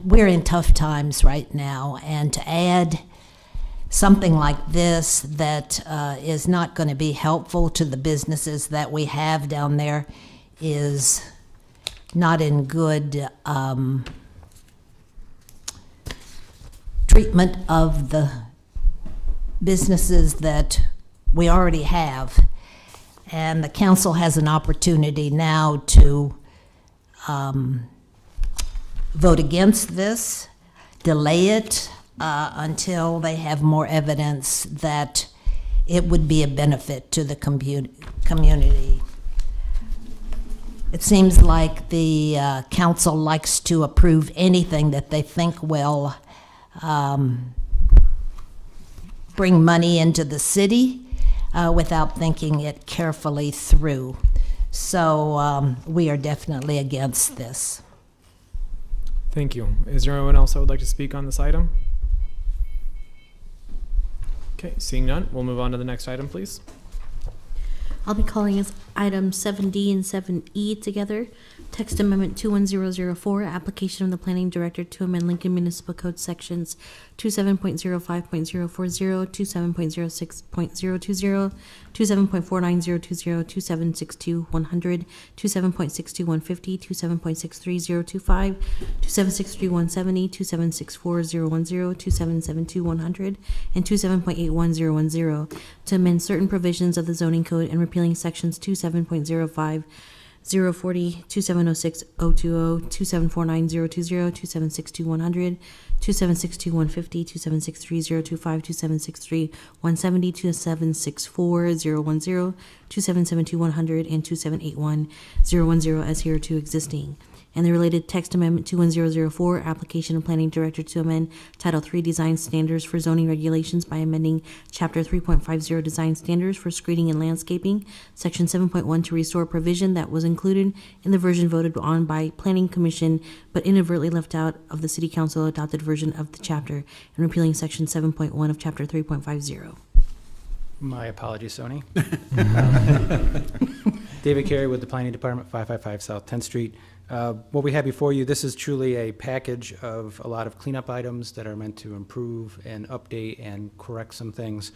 Speaker 13: We're in tough times right now, and to add something like this that is not going to be helpful to the businesses that we have down there is not in good treatment of the businesses that we already have. And the council has an opportunity now to vote against this, delay it until they have more evidence that it would be a benefit to the community. It seems like the council likes to approve anything that they think will bring money into the city without thinking it carefully through. So we are definitely against this.
Speaker 1: Thank you. Is there anyone else that would like to speak on this item? Okay, seeing none, we'll move on to the next item, please.
Speaker 4: I'll be calling as items 7D and 7E together. Text Amendment 21004, application of the Planning Director to amend Lincoln Municipal Code sections 27.05.040, 27.06.020, 27.49020, 2762.100, 27.62150, 27.63025, 2763.170, 2764.010, 2772.100, and 27.81010 to amend certain provisions of the zoning code and repealing sections 27.05, 040, 2706, 020, 2749, 2762, 2762, 150, 2763, 025, 2763, 170, 2764, 010, 2772, 100, and 2781, 010 as hereto existing. And the related text amendment 21004, application of Planning Director to amend Title III Design Standards for zoning regulations by amending Chapter 3.50 Design Standards for screening and landscaping, Section 7.1 to restore provision that was included in the version voted on by Planning Commission but inadvertently left out of the City Council adopted version of the chapter, and repealing Section 7.1 of Chapter 3.50.
Speaker 7: My apologies, Sony. David Carey with the Planning Department, 555 South 10th Street. What we have before you, this is truly a package of a lot of cleanup items that are meant to improve and update and correct some things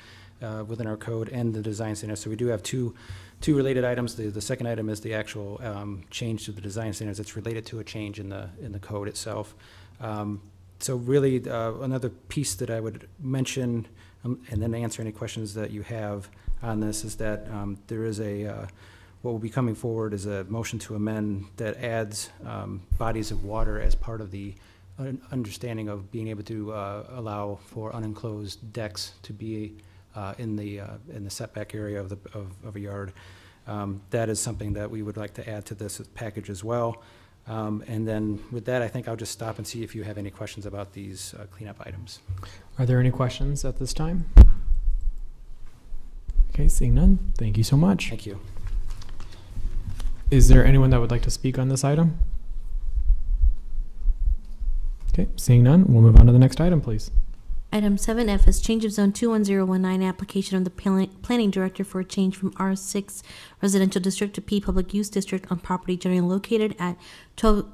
Speaker 7: within our code and the design standards. So we do have two related items. The second item is the actual change to the design standards. It's related to a change in the code itself. So really, another piece that I would mention, and then answer any questions that you have on this, is that there is what will be coming forward is a motion to amend that adds bodies of water as part of the understanding of being able to allow for unenclosed decks to be in the setback area of a yard. That is something that we would like to add to this package as well. And then with that, I think I'll just stop and see if you have any questions about these cleanup items.
Speaker 1: Are there any questions at this time? Okay, seeing none, thank you so much.
Speaker 7: Thank you.
Speaker 1: Is there anyone that would like to speak on this item? Okay, seeing none, we'll move on to the next item, please.
Speaker 4: Item 7F is change of zone 21019, application of the Planning Director for a change from R6 Residential District to P Public Use District on property generally located at 12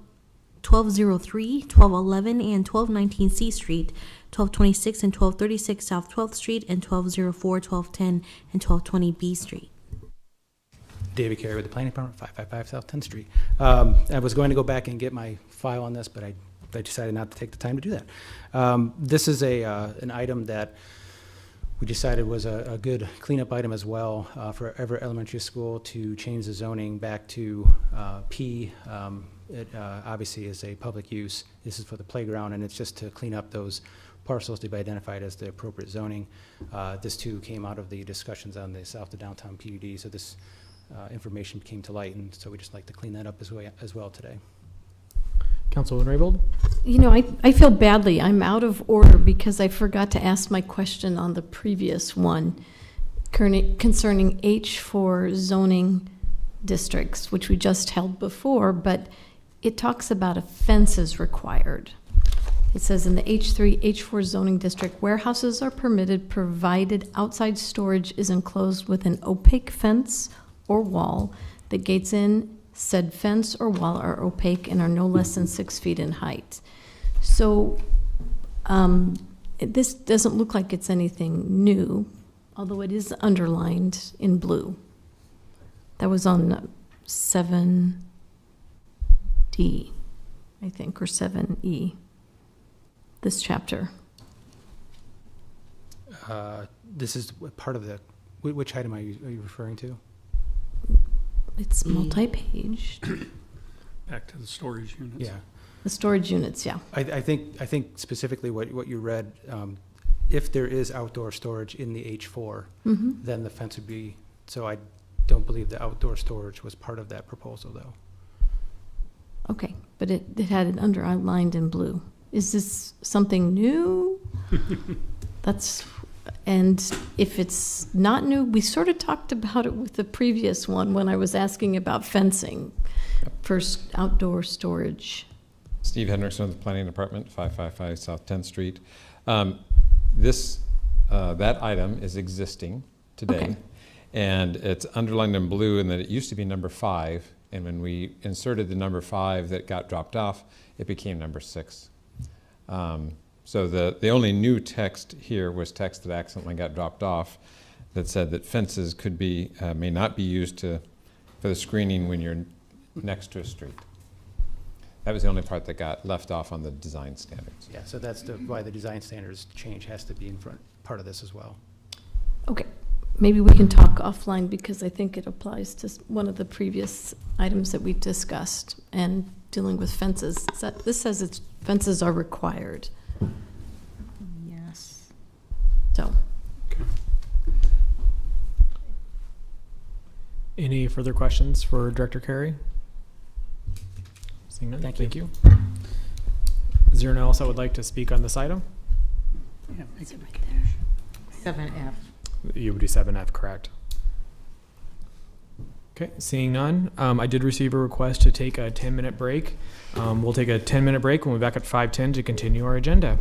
Speaker 4: 1203, 1211, and 1219 C Street, 1226 and 1236 South 12th Street, and 1204, 1210, and 1220 B Street.
Speaker 7: David Carey with the Planning Department, 555 South 10th Street. I was going to go back and get my file on this, but I decided not to take the time to do that. This is an item that we decided was a good cleanup item as well for Everett Elementary School to change the zoning back to P. It obviously is a public use. This is for the playground, and it's just to clean up those parcels to be identified as the appropriate zoning. This too came out of the discussions on the south to downtown PUD, so this information came to light, and so we just like to clean that up as well today.
Speaker 1: Councilwoman Raybold?
Speaker 2: You know, I feel badly. I'm out of order because I forgot to ask my question on the previous one concerning H4 zoning districts, which we just held before, but it talks about a fence is required. It says in the H3, H4 zoning district, warehouses are permitted provided outside storage is enclosed with an opaque fence or wall. The gates in said fence or wall are opaque and are no less than 6 feet in height. So this doesn't look like it's anything new, although it is underlined in blue. That was on 7D, I think, or 7E, this chapter.
Speaker 7: This is part of the, which item are you referring to?
Speaker 2: It's multi-page.
Speaker 9: Back to the storage units.
Speaker 7: Yeah.
Speaker 2: The storage units, yeah.
Speaker 7: I think specifically what you read, if there is outdoor storage in the H4, then the fence would be, so I don't believe the outdoor storage was part of that proposal, though.
Speaker 2: Okay, but it had it underlined in blue. Is this something new? And if it's not new, we sort of talked about it with the previous one when I was asking about fencing for outdoor storage.
Speaker 6: Steve Hendrickson of the Planning Department, 555 South 10th Street. That item is existing today,
Speaker 2: Okay.
Speaker 6: and it's underlined in blue, and that it used to be number 5, and when we inserted the number 5 that got dropped off, it became number 6. So the only new text here was text that accidentally got dropped off that said that fences could be, may not be used for the screening when you're next to a street. That was the only part that got left off on the design standards.
Speaker 7: Yeah, so that's why the design standards change has to be in front, part of this as well.
Speaker 2: Okay, maybe we can talk offline because I think it applies to one of the previous items that we've discussed and dealing with fences. This says fences are required.
Speaker 4: Yes.
Speaker 2: So.
Speaker 1: Any further questions for Director Carey? Seeing none, thank you. Is there anyone else that would like to speak on this item?
Speaker 9: Yeah, make it.
Speaker 15: 7F.
Speaker 1: You would do 7F, correct? Okay, seeing none, I did receive a request to take a 10-minute break. We'll take a 10-minute break when we're back at 5:10 to continue our agenda.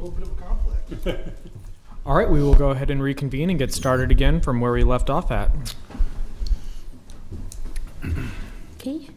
Speaker 10: little bit of a conflict.
Speaker 1: All right, we will go ahead and reconvene and get started again from where we left off at.
Speaker 4: Okay.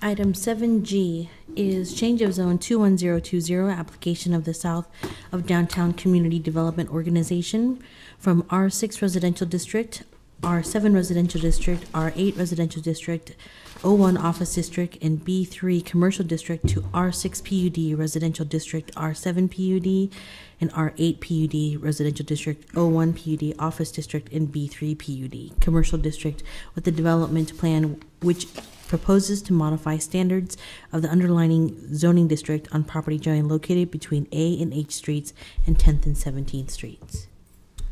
Speaker 4: Item 7G is change of zone 21020, application of the South of Downtown Community Development Organization from R6 Residential District, R7 Residential District, R8 Residential District, O1 Office District, and B3 Commercial District to R6 PUD Residential District, R7 PUD, and R8 PUD Residential District, O1 PUD Office District, and B3 PUD Commercial District with the development plan which proposes to modify standards of the underlying zoning district on property joint located between A and H Streets and 10th and 17th Streets.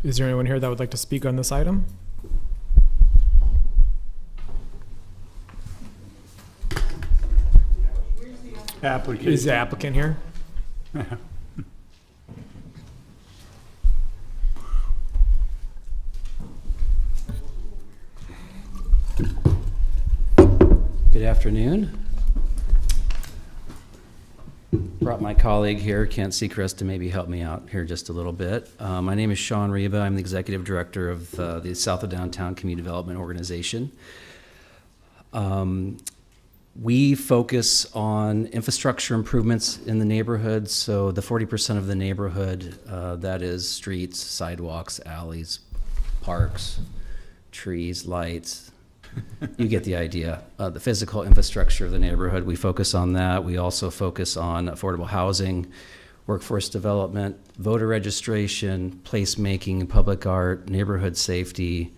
Speaker 1: Is there anyone here that would like to speak on this item?
Speaker 9: Applicant.
Speaker 1: Is the applicant here?
Speaker 17: Good afternoon. Brought my colleague here, Kent Seacrest, to maybe help me out here just a little bit. My name is Sean Reba. I'm the Executive Director of the South of Downtown Community Development Organization. We focus on infrastructure improvements in the neighborhood. So the 40% of the neighborhood, that is streets, sidewalks, alleys, parks, trees, lights. You get the idea. The physical infrastructure of the neighborhood, we focus on that. We also focus on affordable housing, workforce development, voter registration, placemaking, public art, neighborhood safety.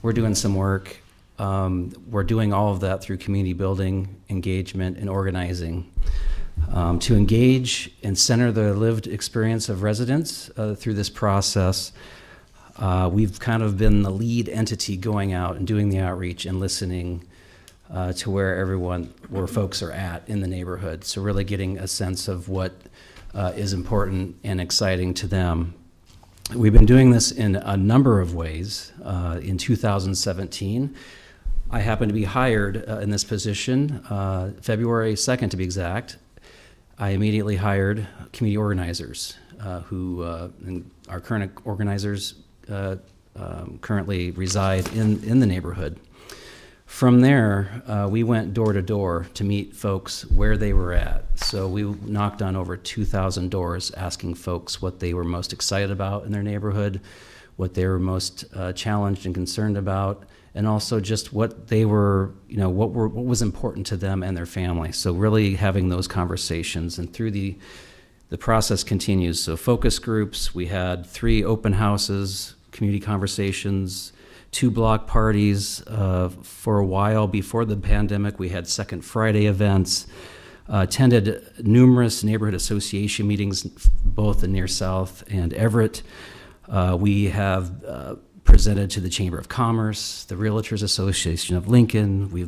Speaker 17: We're doing some work. We're doing all of that through community building, engagement, and organizing. To engage and center the lived experience of residents through this process, we've kind of been the lead entity going out and doing the outreach and listening to where folks are at in the neighborhood. So really getting a sense of what is important and exciting to them. We've been doing this in a number of ways. In 2017, I happened to be hired in this position, February 2nd to be exact. I immediately hired community organizers who our current organizers currently reside in the neighborhood. From there, we went door to door to meet folks where they were at. So we knocked on over 2,000 doors asking folks what they were most excited about in their neighborhood, what they were most challenged and concerned about, and also just what they were, what was important to them and their family. So really having those conversations, and through the process continues. So focus groups, we had 3 open houses, community conversations, 2 block parties. For a while before the pandemic, we had Second Friday events, attended numerous neighborhood association meetings, both in Near South and Everett. We have presented to the Chamber of Commerce, the Realtors Association of Lincoln. We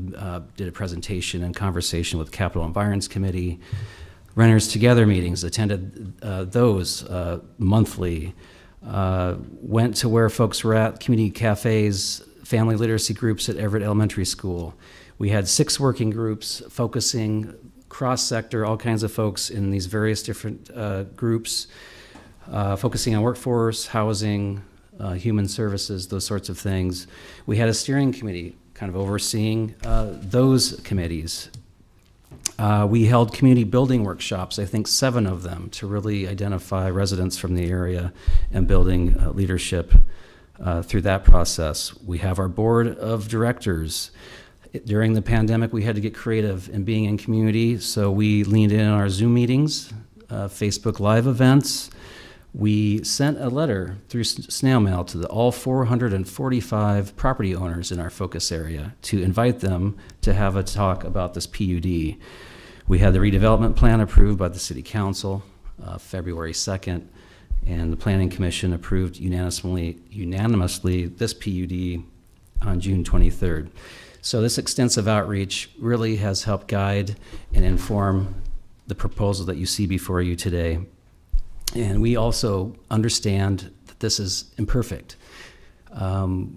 Speaker 17: did a presentation and conversation with Capital Environs Committee. Renters Together meetings, attended those monthly. Went to where folks were at, community cafes, family literacy groups at Everett Elementary School. We had 6 working groups focusing cross-sector, all kinds of folks in these various different groups, focusing on workforce, housing, human services, those sorts of things. We had a steering committee kind of overseeing those committees. We held community building workshops, I think 7 of them, to really identify residents from the area and building leadership through that process. We have our board of directors. During the pandemic, we had to get creative in being in community, so we leaned in on our Zoom meetings, Facebook Live events. We sent a letter through snail mail to all 445 property owners in our focus area to invite them to have a talk about this PUD. We had the redevelopment plan approved by the City Council February 2nd, and the Planning Commission approved unanimously this PUD on June 23rd. So this extensive outreach really has helped guide and inform the proposal that you see before you today. And we also understand that this is imperfect.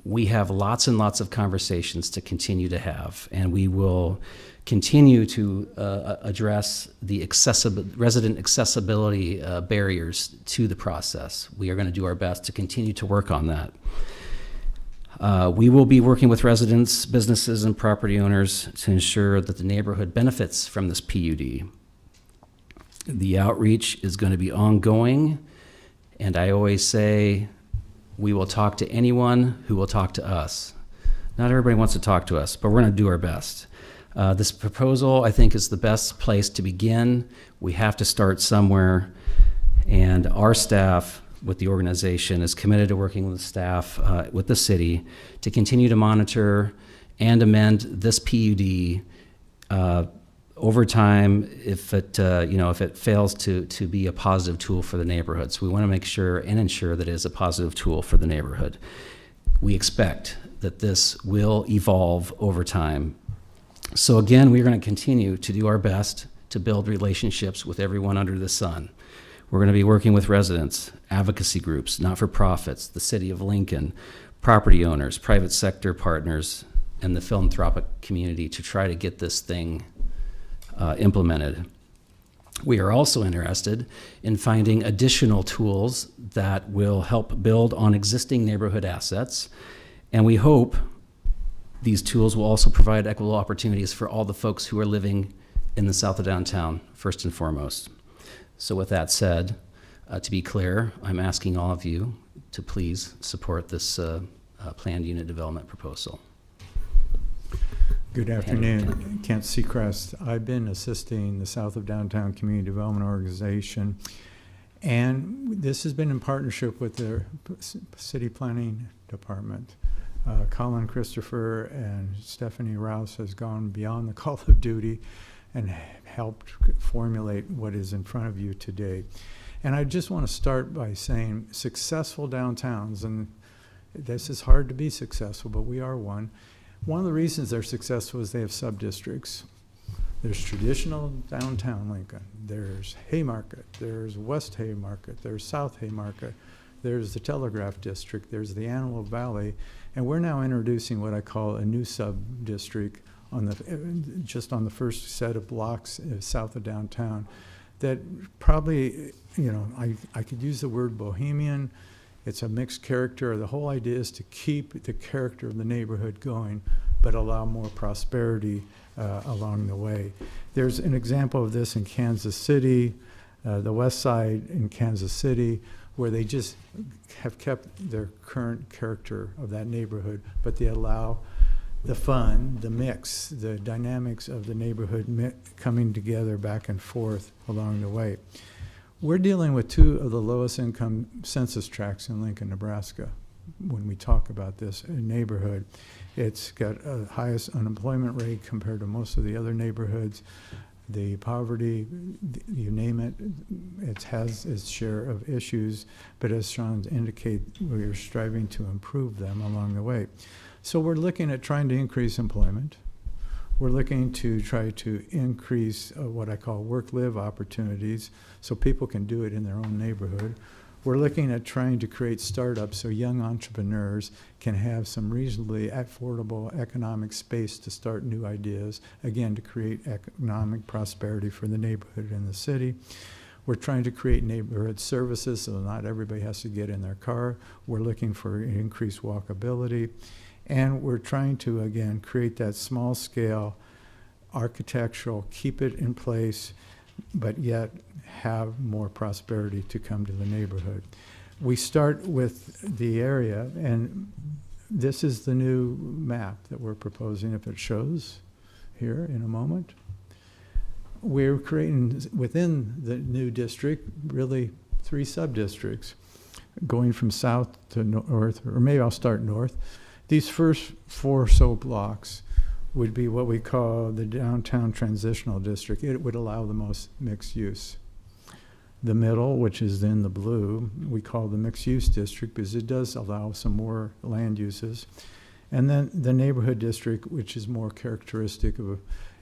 Speaker 17: We have lots and lots of conversations to continue to have, and we will continue to address the resident accessibility barriers to the process. We are going to do our best to continue to work on that. We will be working with residents, businesses, and property owners to ensure that the neighborhood benefits from this PUD. The outreach is going to be ongoing, and I always say we will talk to anyone who will talk to us. Not everybody wants to talk to us, but we're going to do our best. This proposal, I think, is the best place to begin. We have to start somewhere, and our staff with the organization is committed to working with the staff, with the city, to continue to monitor and amend this PUD over time if it fails to be a positive tool for the neighborhood. So we want to make sure and ensure that it is a positive tool for the neighborhood. We expect that this will evolve over time. So again, we're going to continue to do our best to build relationships with everyone under the sun. We're going to be working with residents, advocacy groups, not-for-profits, the City of Lincoln, property owners, private sector partners, and the philanthropic community to try to get this thing implemented. We are also interested in finding additional tools that will help build on existing neighborhood assets, and we hope these tools will also provide equitable opportunities for all the folks who are living in the south of downtown, first and foremost. So with that said, to be clear, I'm asking all of you to please support this planned unit development proposal.
Speaker 21: Good afternoon, Kent Seacrest. I've been assisting the South of Downtown Community Development Organization, and this has been in partnership with the City Planning Department. Colin Christopher and Stephanie Rouse has gone beyond the call of duty and helped formulate what is in front of you today. And I just want to start by saying successful downtowns, and this is hard to be successful, but we are one. One of the reasons they're successful is they have sub-districts. There's traditional downtown Lincoln, there's Haymarket, there's West Haymarket, there's South Haymarket, there's the Telegraph District, there's the Antelope Valley, and we're now introducing what I call a new sub-district just on the first set of blocks south of downtown that probably, I could use the word bohemian. It's a mixed character. The whole idea is to keep the character of the neighborhood going, but allow more prosperity along the way. There's an example of this in Kansas City, the west side in Kansas City, where they just have kept their current character of that neighborhood, but they allow the fun, the mix, the dynamics of the neighborhood coming together back and forth along the way. We're dealing with two of the lowest income census tracts in Lincoln, Nebraska. When we talk about this neighborhood, it's got a highest unemployment rate compared to most of the other neighborhoods. The poverty, you name it, it has its share of issues, but as Sean indicated, we are striving to improve them along the way. So we're looking at trying to increase employment. We're looking to try to increase what I call work-live opportunities so people can do it in their own neighborhood. We're looking at trying to create startups so young entrepreneurs can have some reasonably affordable economic space to start new ideas, again, to create economic prosperity for the neighborhood and the city. We're trying to create neighborhood services so not everybody has to get in their car. We're looking for increased walkability. And we're trying to, again, create that small scale architectural, keep it in place, but yet have more prosperity to come to the neighborhood. We start with the area, and this is the new map that we're proposing, if it shows here in a moment. We're creating within the new district really 3 sub-districts going from south to north, or maybe I'll start north. These first 4 so blocks would be what we call the downtown transitional district. It would allow the most mixed use. The middle, which is in the blue, we call the mixed use district because it does allow some more land uses. And then the neighborhood district, which is more characteristic of,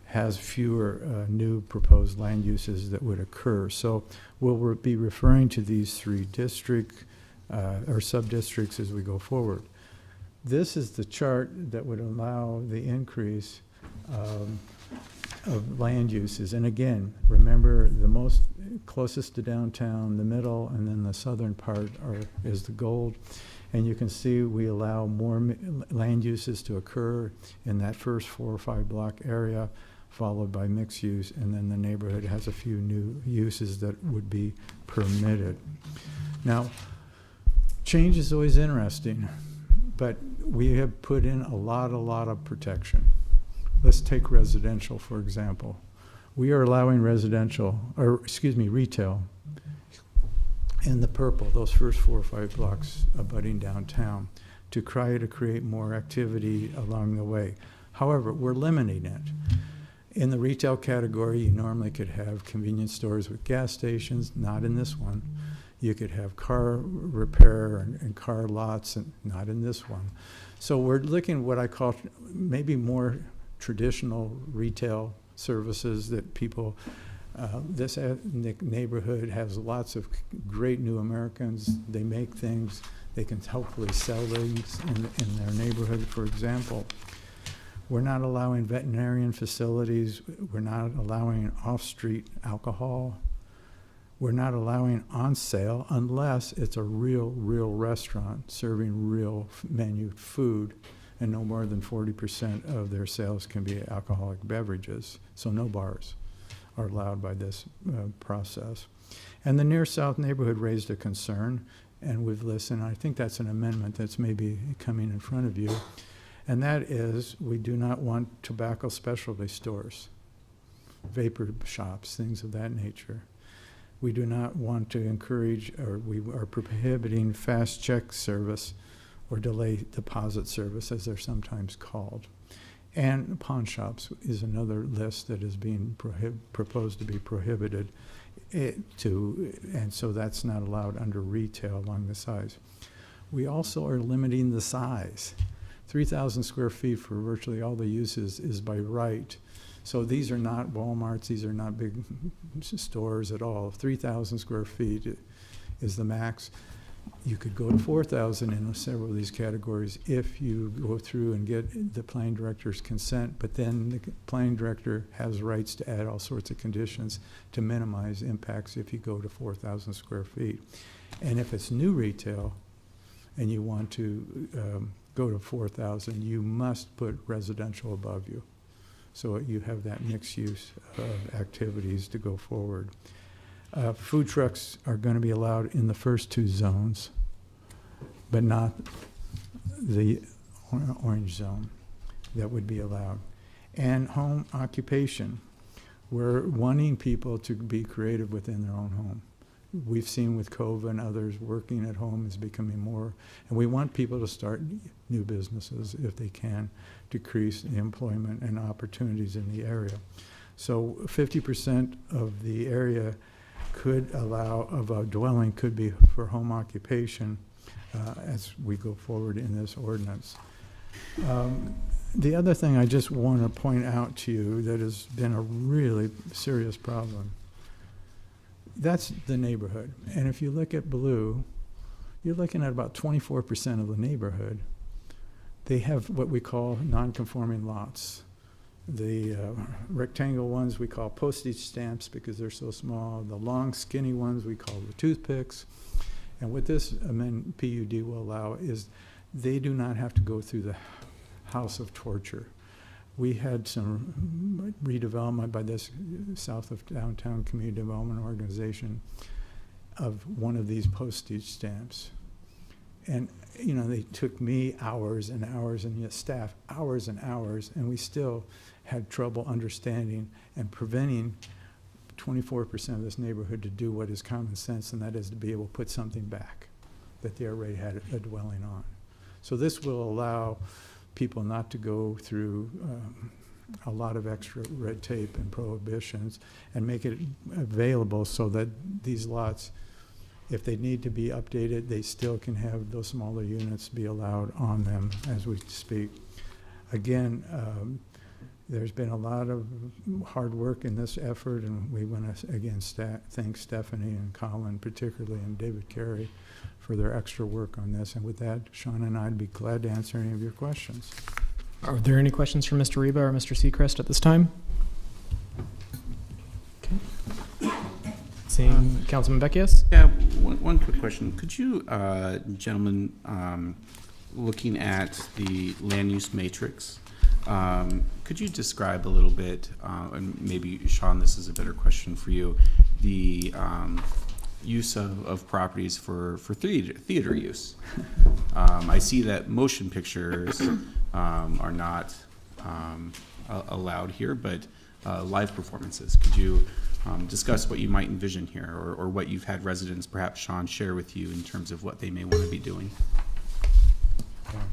Speaker 21: has fewer new proposed land uses that would occur. So we'll be referring to these 3 district or sub-districts as we go forward. This is the chart that would allow the increase of land uses. And again, remember, the most closest to downtown, the middle, and then the southern part is the gold. And you can see we allow more land uses to occur in that first 4 or 5 block area, followed by mixed use, and then the neighborhood has a few new uses that would be permitted. Now, change is always interesting, but we have put in a lot of protection. Let's take residential, for example. We are allowing retail in the purple, those first 4 or 5 blocks abutting downtown, to try to create more activity along the way. However, we're limiting it. In the retail category, you normally could have convenience stores with gas stations, not in this one. You could have car repair and car lots, and not in this one. So we're looking at what I call maybe more traditional retail services that people, this neighborhood has lots of great new Americans. They make things, they can hopefully sell things in their neighborhood. For example, we're not allowing veterinarian facilities. We're not allowing off-street alcohol. We're not allowing on sale unless it's a real restaurant serving real menu food, and no more than 40% of their sales can be alcoholic beverages. So no bars are allowed by this process. And the Near South neighborhood raised a concern, and we've listened. I think that's an amendment that's maybe coming in front of you. And that is, we do not want tobacco specialty stores, vapor shops, things of that nature. We do not want to encourage, or we are prohibiting fast check service or delay deposit service, as they're sometimes called. And pawn shops is another list that is being proposed to be prohibited, and so that's not allowed under retail along the size. We also are limiting the size. 3,000 square feet for virtually all the uses is by right. So these are not Walmarts, these are not big stores at all. 3,000 square feet is the max. You could go to 4,000 in several of these categories if you go through and get the planning director's consent, but then the planning director has rights to add all sorts of conditions to minimize impacts if you go to 4,000 square feet. And if it's new retail and you want to go to 4,000, you must put residential above you. So you have that mixed use of activities to go forward. Food trucks are going to be allowed in the first 2 zones, but not the orange zone that would be allowed. And home occupation. We're wanting people to be creative within their own home. We've seen with COVID and others, working at home is becoming more, and we want people to start new businesses if they can, decrease the employment and opportunities in the area. So 50% of the area could allow, of a dwelling could be for home occupation as we go forward in this ordinance. The other thing I just want to point out to you that has been a really serious problem, that's the neighborhood. And if you look at blue, you're looking at about 24% of the neighborhood. They have what we call non-conforming lots. The rectangle ones we call postage stamps because they're so small. The long, skinny ones we call the toothpicks. And what this amendment PUD will allow is they do not have to go through the house of torture. We had some redevelopment by this south of downtown community development organization of one of these postage stamps. And, you know, they took me hours and hours, and yet staff hours and hours, and we still had trouble understanding and preventing 24% of this neighborhood to do what is common sense, and that is to be able to put something back that they already had a dwelling on. So this will allow people not to go through a lot of extra red tape and prohibitions, and make it available so that these lots, if they need to be updated, they still can have those smaller units be allowed on them as we speak. Again, There's been a lot of hard work in this effort, and we want to again thank Stephanie and Colin particularly, and David Carey for their extra work on this. And with that, Sean and I'd be glad to answer any of your questions.
Speaker 1: Are there any questions for Mr. Reba or Mr. Seacrest at this time? Okay. Seeing Councilman Beckius?
Speaker 12: Yeah, one quick question. Could you, gentlemen, looking at the land use matrix, could you describe a little bit, and maybe, Sean, this is a better question for you, the use of properties for theater use? I see that motion pictures are not allowed here, but live performances. Could you discuss what you might envision here, or what you've had residents, perhaps Sean, share with you in terms of what they may want to be doing?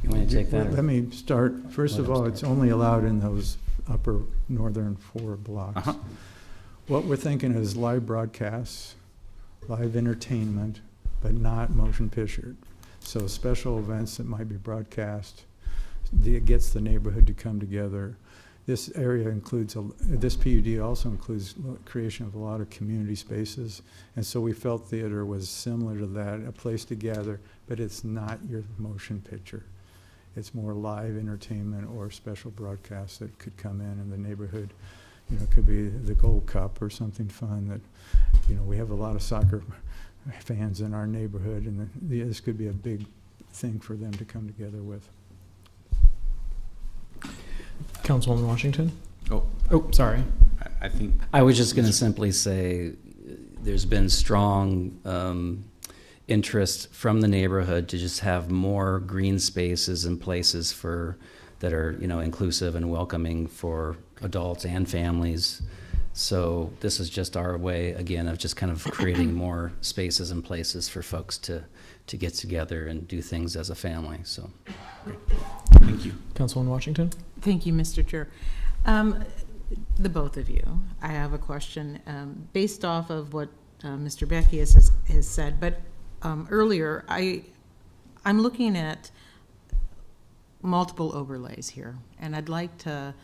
Speaker 17: You want to take that?
Speaker 21: Let me start. First of all, it's only allowed in those upper northern 4 blocks. What we're thinking is live broadcasts, live entertainment, but not motion pictured. So special events that might be broadcast, it gets the neighborhood to come together. This area includes, this PUD also includes creation of a lot of community spaces, and so we felt theater was similar to that, a place to gather, but it's not your motion picture. It's more live entertainment or special broadcasts that could come in the neighborhood. You know, it could be the Gold Cup or something fun that, you know, we have a lot of soccer fans in our neighborhood, and this could be a big thing for them to come together with.
Speaker 1: Councilwoman Washington?
Speaker 12: Oh,
Speaker 1: sorry.
Speaker 12: I think
Speaker 17: I was just going to simply say there's been strong interest from the neighborhood to just have more green spaces and places that are, you know, inclusive and welcoming for adults and families. So this is just our way, again, of just kind of creating more spaces and places for folks to get together and do things as a family. So,
Speaker 12: thank you.
Speaker 1: Councilwoman Washington?
Speaker 15: Thank you, Mr. Chair. The both of you, I have a question based off of what Mr. Beckius has said, but earlier I'm looking at multiple overlays here, and I'd like to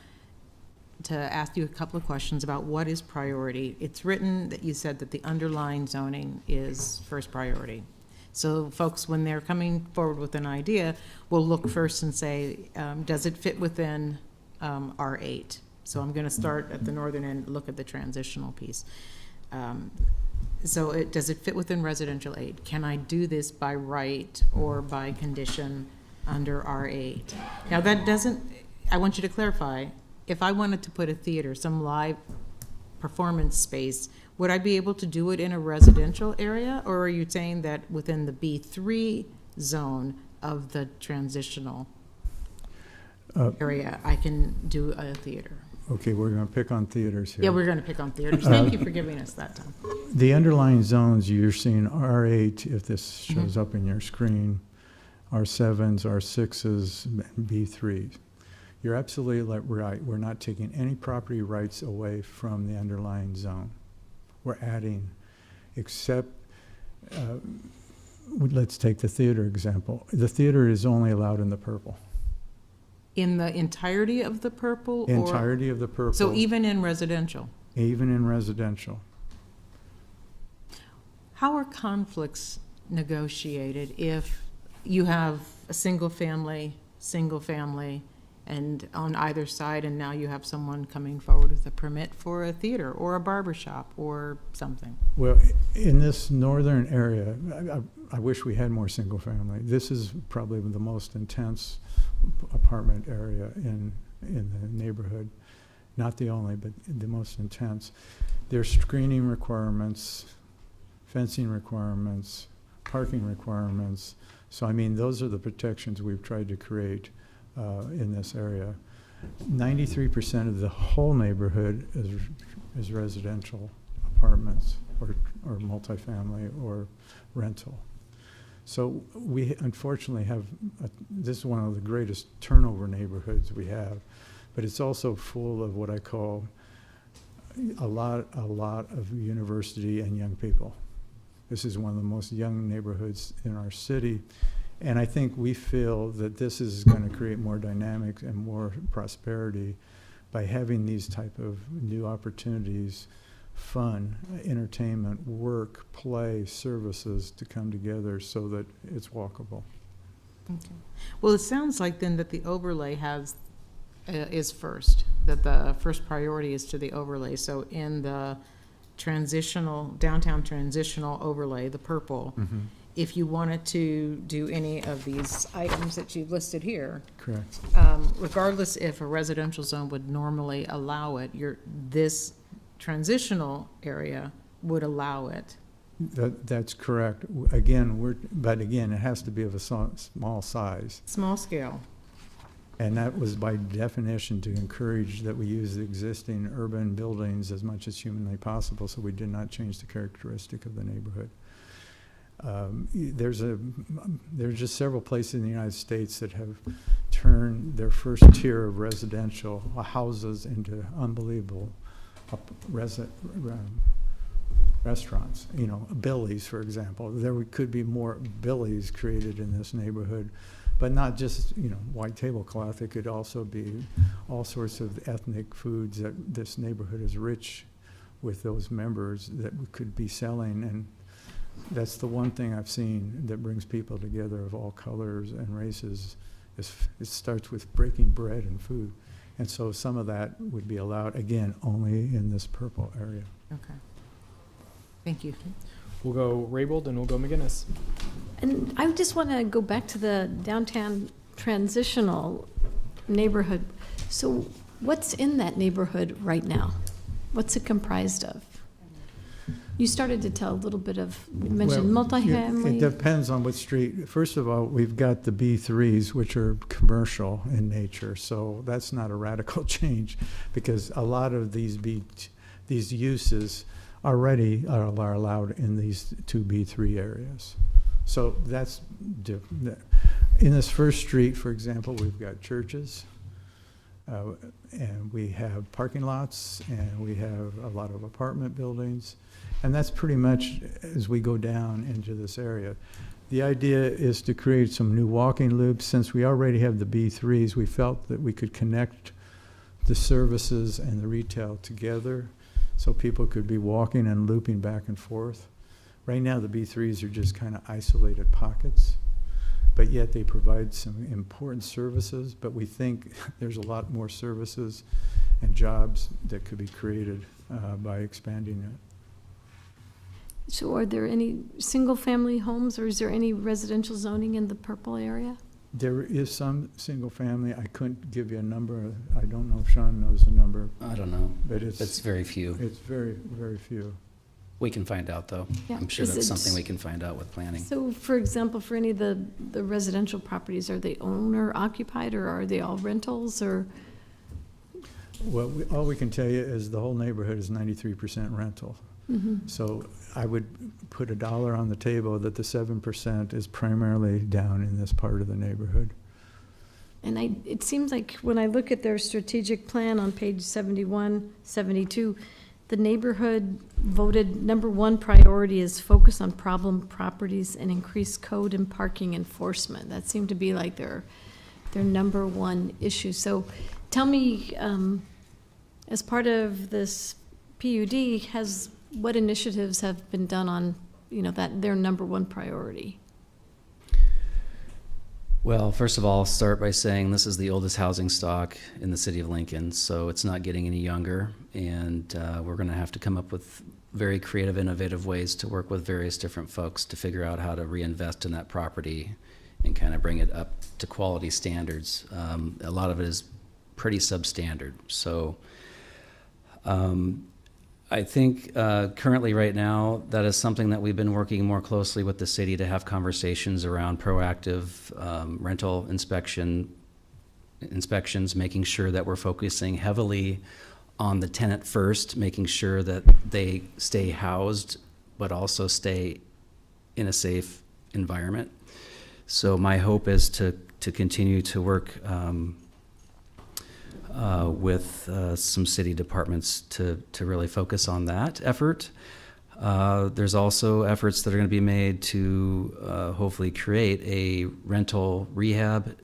Speaker 15: ask you a couple of questions about what is priority. It's written that you said that the underlying zoning is first priority. So folks, when they're coming forward with an idea, will look first and say, does it fit within R8? So I'm going to start at the northern end, look at the transitional piece. So does it fit within residential 8? Can I do this by right or by condition under R8? Now that doesn't, I want you to clarify, if I wanted to put a theater, some live performance space, would I be able to do it in a residential area, or are you saying that within the B3 zone of the transitional area I can do a theater?
Speaker 21: Okay, we're going to pick on theaters here.
Speaker 15: Yeah, we're going to pick on theaters. Thank you for giving us that time.
Speaker 21: The underlying zones, you're seeing R8, if this shows up in your screen, R7s, R6s, B3s. You're absolutely right. We're not taking any property rights away from the underlying zone. We're adding, except, let's take the theater example. The theater is only allowed in the purple.
Speaker 15: In the entirety of the purple?
Speaker 21: Entirety of the purple.
Speaker 15: So even in residential?
Speaker 21: Even in residential.
Speaker 15: How are conflicts negotiated if you have a single family, and on either side, and now you have someone coming forward with a permit for a theater or a barber shop or something?
Speaker 21: Well, in this northern area, I wish we had more single family. This is probably the most intense apartment area in the neighborhood. Not the only, but the most intense. There's screening requirements, fencing requirements, parking requirements. So, I mean, those are the protections we've tried to create in this area. 93% of the whole neighborhood is residential apartments or multifamily or rental. So we unfortunately have, this is one of the greatest turnover neighborhoods we have, but it's also full of what I call a lot of university and young people. This is one of the most young neighborhoods in our city. And I think we feel that this is going to create more dynamics and more prosperity by having these type of new opportunities, fun, entertainment, work, play, services to come together so that it's walkable.
Speaker 15: Okay. Well, it sounds like then that the overlay is first, that the first priority is to the overlay. So in the downtown transitional overlay, the purple, if you wanted to do any of these items that you've listed here,
Speaker 21: Correct.
Speaker 15: regardless if a residential zone would normally allow it, this transitional area would allow it.
Speaker 21: That's correct. But again, it has to be of a small size.
Speaker 15: Small scale.
Speaker 21: And that was by definition to encourage that we use the existing urban buildings as much as humanly possible, so we did not change the characteristic of the neighborhood. There's just several places in the United States that have turned their first tier of residential houses into unbelievable restaurants. You know, Billy's, for example. There could be more Billy's created in this neighborhood, but not just, you know, white tablecloth. It could also be all sorts of ethnic foods that this neighborhood is rich with those members that we could be selling. And that's the one thing I've seen that brings people together of all colors and races. It starts with breaking bread and food. And so some of that would be allowed, again, only in this purple area.
Speaker 15: Okay. Thank you.
Speaker 1: We'll go Raybold and we'll go McGinnis.
Speaker 2: And I just want to go back to the downtown transitional neighborhood. So what's in that neighborhood right now? What's it comprised of? You started to tell a little bit of, you mentioned multifamily.
Speaker 21: It depends on what street. First of all, we've got the B3s, which are commercial in nature, so that's not a radical change, because a lot of these uses already are allowed in these two B3 areas. So that's different. In this first street, for example, we've got churches, and we have parking lots, and we have a lot of apartment buildings. And that's pretty much as we go down into this area. The idea is to create some new walking loops. Since we already have the B3s, we felt that we could connect the services and the retail together so people could be walking and looping back and forth. Right now, the B3s are just kind of isolated pockets, but yet they provide some important services. But we think there's a lot more services and jobs that could be created by expanding it.
Speaker 2: So are there any single-family homes, or is there any residential zoning in the purple area?
Speaker 21: There is some single family. I couldn't give you a number. I don't know if Sean knows the number.
Speaker 17: I don't know,
Speaker 21: but it's
Speaker 17: very few.
Speaker 21: It's very, very few.
Speaker 17: We can find out, though.
Speaker 2: Yeah.
Speaker 17: I'm sure
Speaker 2: Is
Speaker 17: that's
Speaker 2: it-
Speaker 17: something we can find out with planning.
Speaker 2: So, for example, for any of the residential properties, are they owner occupied, or are they all rentals, or?
Speaker 21: Well, all we can tell you is the whole neighborhood is 93% rental.
Speaker 2: Mhm.
Speaker 21: So I would put $1 on the table that the 7% is primarily down in this part of the neighborhood.
Speaker 2: And it seems like when I look at their strategic plan on page 71, 72, the neighborhood voted #1 priority is focus on problem properties and increase code and parking enforcement. That seemed to be like their #1 issue. So tell me, as part of this PUD, what initiatives have been done on, that their #1 priority?
Speaker 17: Well, first of all, I'll start by saying this is the oldest housing stock in the city of Lincoln, so it's not getting any younger, and we're going to have to come up with very creative, innovative ways to work with various different folks to figure out how to reinvest in that property and kind of bring it up to quality standards. A lot of it is pretty substandard, so I think currently right now that is something that we've been working more closely with the city to have conversations around proactive rental inspections, making sure that we're focusing heavily on the tenant first, making sure that they stay housed but also stay in a safe environment. So my hope is to continue to work with some city departments to really focus on that effort. There's also efforts that are going to be made to hopefully create a rental rehab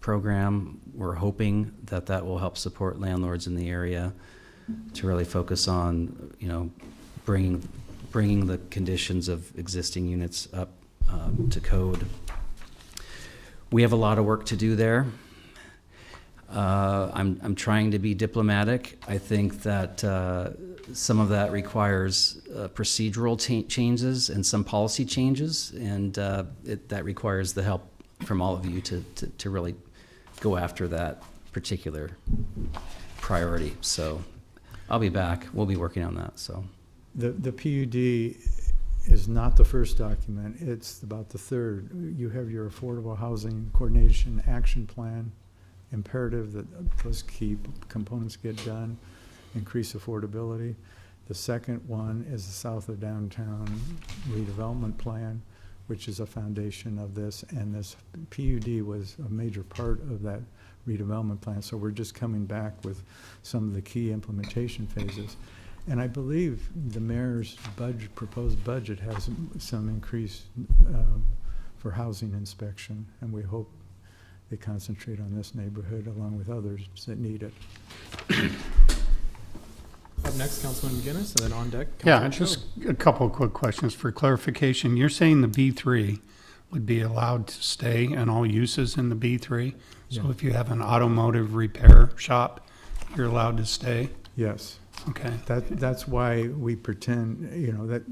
Speaker 17: program. We're hoping that that will help support landlords in the area to really focus on, bringing the conditions of existing units up to code. We have a lot of work to do there. I'm trying to be diplomatic. I think that some of that requires procedural changes and some policy changes, and that requires the help from all of you to really go after that particular priority. So I'll be back. We'll be working on that. So
Speaker 21: The PUD is not the first document. It's about the third. You have your Affordable Housing Coordination Action Plan, imperative that those key components get done, increase affordability. The second one is the South of Downtown Redevelopment Plan, which is a foundation of this, and this PUD was a major part of that redevelopment plan. So we're just coming back with some of the key implementation phases. And I believe the mayor's proposed budget has some increase for housing inspection, and we hope they concentrate on this neighborhood along with others that need it.
Speaker 1: Up next, Councilman McGinnis, and then on deck,
Speaker 9: Yeah,
Speaker 1: Councilman
Speaker 9: just
Speaker 1: Schob.
Speaker 9: a couple of quick questions for clarification. You're saying the B3 would be allowed to stay in all uses in the B3? So
Speaker 21: Yeah.
Speaker 9: if you have an automotive repair shop, you're allowed to stay?
Speaker 21: Yes.
Speaker 9: Okay.
Speaker 21: That's why we pretend, that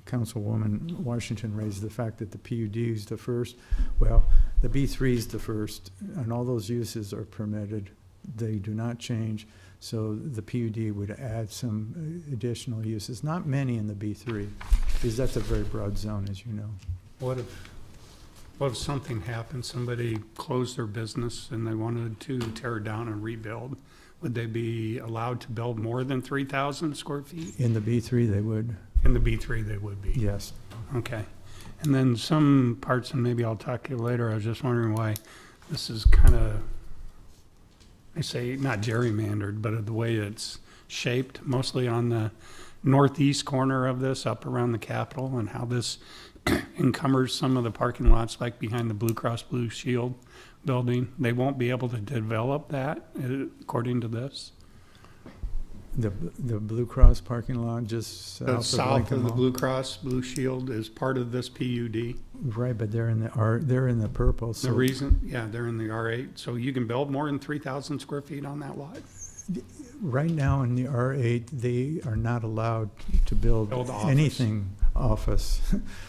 Speaker 21: Councilwoman Washington raised the fact that the PUD is the first. Well, the B3 is the first, and all those uses are permitted. They do not change. So the PUD would add some additional uses, not many in the B3, because that's a very broad zone, as you know.
Speaker 9: What if something happened, somebody closed their business and they wanted to tear it down and rebuild? Would they be allowed to build more than 3,000 square feet?
Speaker 21: In the B3, they would.
Speaker 9: In the B3, they would be?
Speaker 21: Yes.
Speaker 9: Okay. And then some parts, and maybe I'll talk to you later, I was just wondering why this is kind of, I say not gerrymandered, but the way it's shaped, mostly on the northeast corner of this, up around the Capitol, and how this encumbers some of the parking lots, like behind the Blue Cross Blue Shield building. They won't be able to develop that, according to this?
Speaker 21: The Blue Cross parking lot just
Speaker 9: South of the Blue Cross Blue Shield is part of this PUD.
Speaker 21: Right, but they're in the purple. So
Speaker 9: The reason, yeah, they're in the R8, so you can build more than 3,000 square feet on that lot?
Speaker 21: right now in the R8, they are not allowed to build
Speaker 9: office.
Speaker 21: anything office.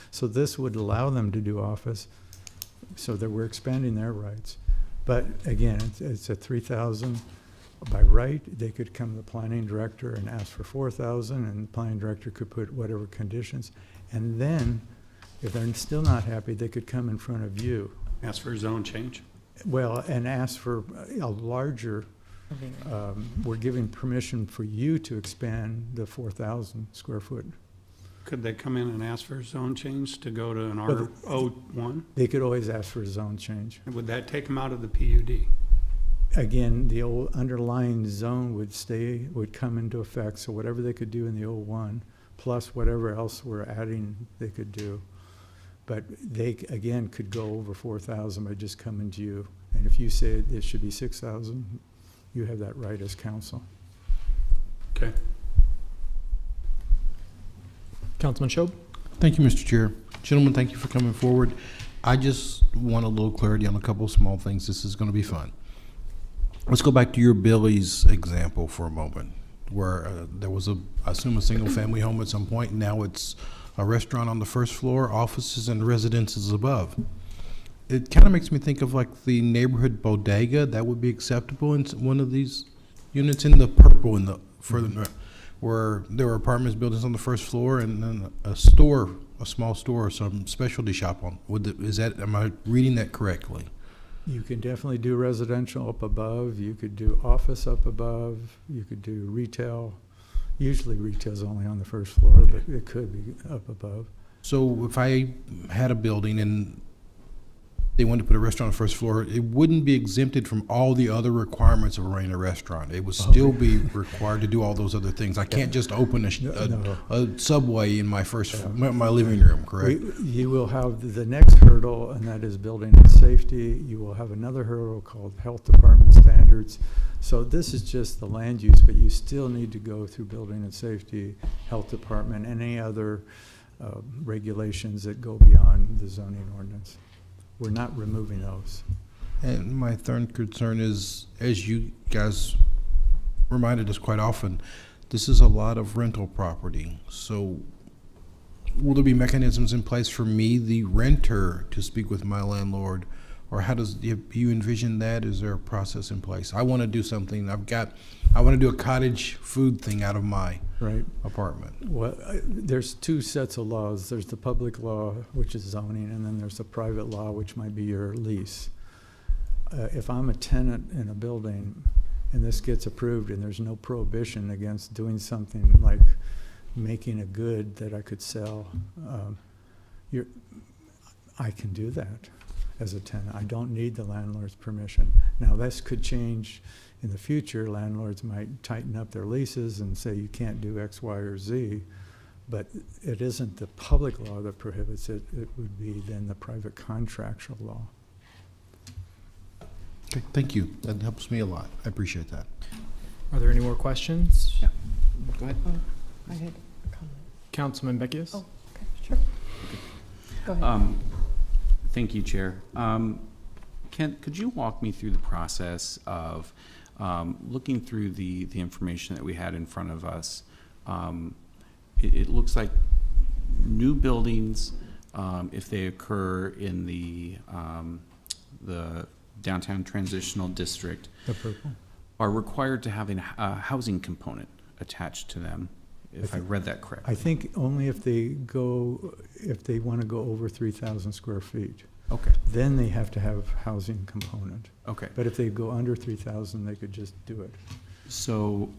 Speaker 21: So this would allow them to do office, so that we're expanding their rights. But again, it's a 3,000 by right. They could come to the planning director and ask for 4,000, and the planning director could put whatever conditions. And then, if they're still not happy, they could come in front of you.
Speaker 9: Ask for a zone change?
Speaker 21: Well, and ask for a larger, we're giving permission for you to expand the 4,000 square foot.
Speaker 9: Could they come in and ask for a zone change to go to an R01?
Speaker 21: They could always ask for a zone change.
Speaker 9: And would that take them out of the PUD?
Speaker 21: Again, the old underlying zone would come into effect, so whatever they could do in the 01, plus whatever else we're adding, they could do. But they, again, could go over 4,000 by just coming to you. And if you say it should be 6,000, you have that right as council.
Speaker 9: Okay.
Speaker 1: Councilman Schob?
Speaker 10: Thank you, Mr. Chair. Gentlemen, thank you for coming forward. I just want a little clarity on a couple of small things. This is going to be fun. Let's go back to your Billy's example for a moment, where there was, I assume, a single-family home at some point, and now it's a restaurant on the first floor, offices and residences above. It kind of makes me think of like the neighborhood bodega. That would be acceptable in one of these units in the purple, in the further north, where there were apartments, buildings on the first floor, and then a store, a small store, or some specialty shop on. Am I reading that correctly?
Speaker 21: You can definitely do residential up above. You could do office up above. You could do retail. Usually retail's only on the first floor, but it could be up above.
Speaker 10: So if I had a building and they wanted to put a restaurant on the first floor, it wouldn't be exempted from all the other requirements of running a restaurant. It would still be required to do all those other things. I can't just open a Subway in my my living room, correct?
Speaker 21: You will have the next hurdle, and that is building and safety. You will have another hurdle called health department standards. So this is just the land use, but you still need to go through building and safety, health department, and any other regulations that go beyond the zoning ordinance. We're not removing those.
Speaker 10: And my third concern is, as you guys reminded us quite often, this is a lot of rental property. So will there be mechanisms in place for me, the renter, to speak with my landlord? Or how do you envision that? Is there a process in place? I want to do something. I want to do a cottage food thing out of my apartment.
Speaker 21: Well, there's two sets of laws. There's the public law, which is zoning, and then there's the private law, which might be your lease. If I'm a tenant in a building and this gets approved and there's no prohibition against doing something like making a good that I could sell, I can do that as a tenant. I don't need the landlord's permission. Now, this could change in the future. Landlords might tighten up their leases and say you can't do X, Y, or Z, but it isn't the public law that prohibits it. It would be then the private contractual law.
Speaker 10: Okay, thank you. That helps me a lot. I appreciate that.
Speaker 1: Are there any more questions?
Speaker 12: Yeah. Go ahead.
Speaker 16: I had a comment.
Speaker 1: Councilman Beckius?
Speaker 16: Oh, okay, sure. Go ahead.
Speaker 12: Thank you, Chair. Kent, could you walk me through the process of looking through the information that we had in front of us? It looks like new buildings, if they occur in the downtown transitional district, are required to have a housing component attached to them, if I read that correctly.
Speaker 21: I think only if they want to go over 3,000 square feet.
Speaker 12: Okay.
Speaker 21: Then they have to have housing component.
Speaker 12: Okay.
Speaker 21: But if they go under 3,000, they could just do it.
Speaker 12: So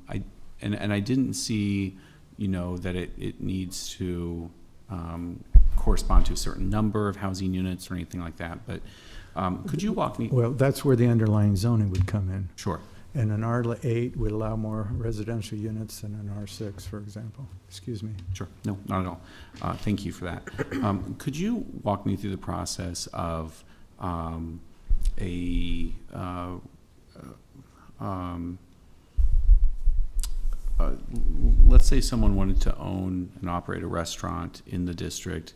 Speaker 12: I didn't see, that it needs to correspond to a certain number of housing units or anything like that. But could you walk me?
Speaker 21: Well, that's where the underlying zoning would come in.
Speaker 12: Sure.
Speaker 21: And an R8 would allow more residential units than an R6, for example. Excuse me.
Speaker 12: Sure. No, not at all. Thank you for that. Could you walk me through the process of let's say someone wanted to own and operate a restaurant in the district,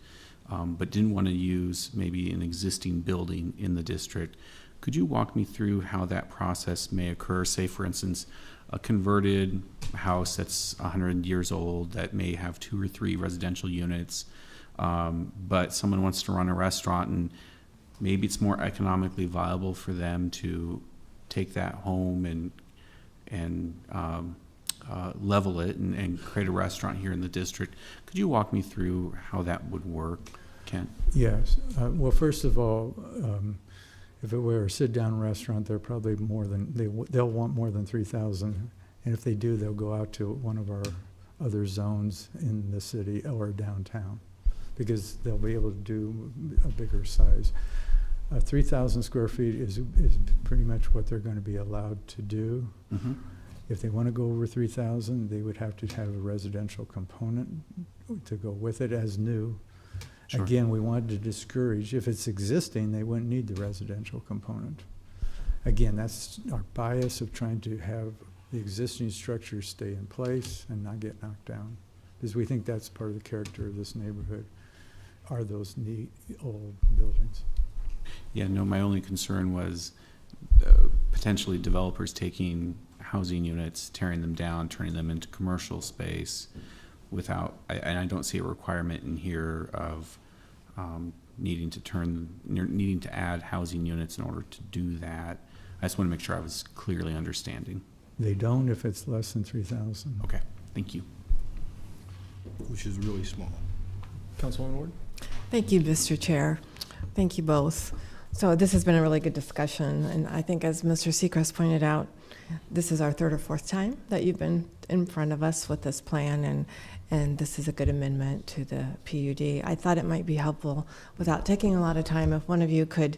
Speaker 12: but didn't want to use maybe an existing building in the district. Could you walk me through how that process may occur? Say, for instance, a converted house that's 100 years old that may have 2 or 3 residential units, but someone wants to run a restaurant, and maybe it's more economically viable for them to take that home and level it and create a restaurant here in the district. Could you walk me through how that would work, Kent?
Speaker 21: Yes. Well, first of all, if it were a sit-down restaurant, they're probably they'll want more than 3,000, and if they do, they'll go out to one of our other zones in the city or downtown, because they'll be able to do a bigger size. 3,000 square feet is pretty much what they're going to be allowed to do.
Speaker 12: Mm-hmm.
Speaker 21: If they want to go over 3,000, they would have to have a residential component to go with it as new. Sure. Again, we wanted to discourage, if it's existing, they wouldn't need the residential component. Again, that's our bias of trying to have the existing structures stay in place and not get knocked down, because we think that's part of the character of this neighborhood, are those neat old buildings.
Speaker 12: Yeah, no, my only concern was potentially developers taking housing units, tearing them down, turning them into commercial space without, and I don't see a requirement in here of needing to add housing units in order to do that. I just want to make sure I was clearly understanding.
Speaker 21: They don't if it's less than 3,000.
Speaker 12: Okay, thank you.
Speaker 10: Which is really small.
Speaker 1: Councilwoman Ward?
Speaker 16: Thank you, Mr. Chair. Thank you both. So this has been a really good discussion, and I think as Mr. Seacrest pointed out, this is our third or fourth time that you've been in front of us with this plan, and this is a good amendment to the PUD. I thought it might be helpful, without taking a lot of time, if one of you could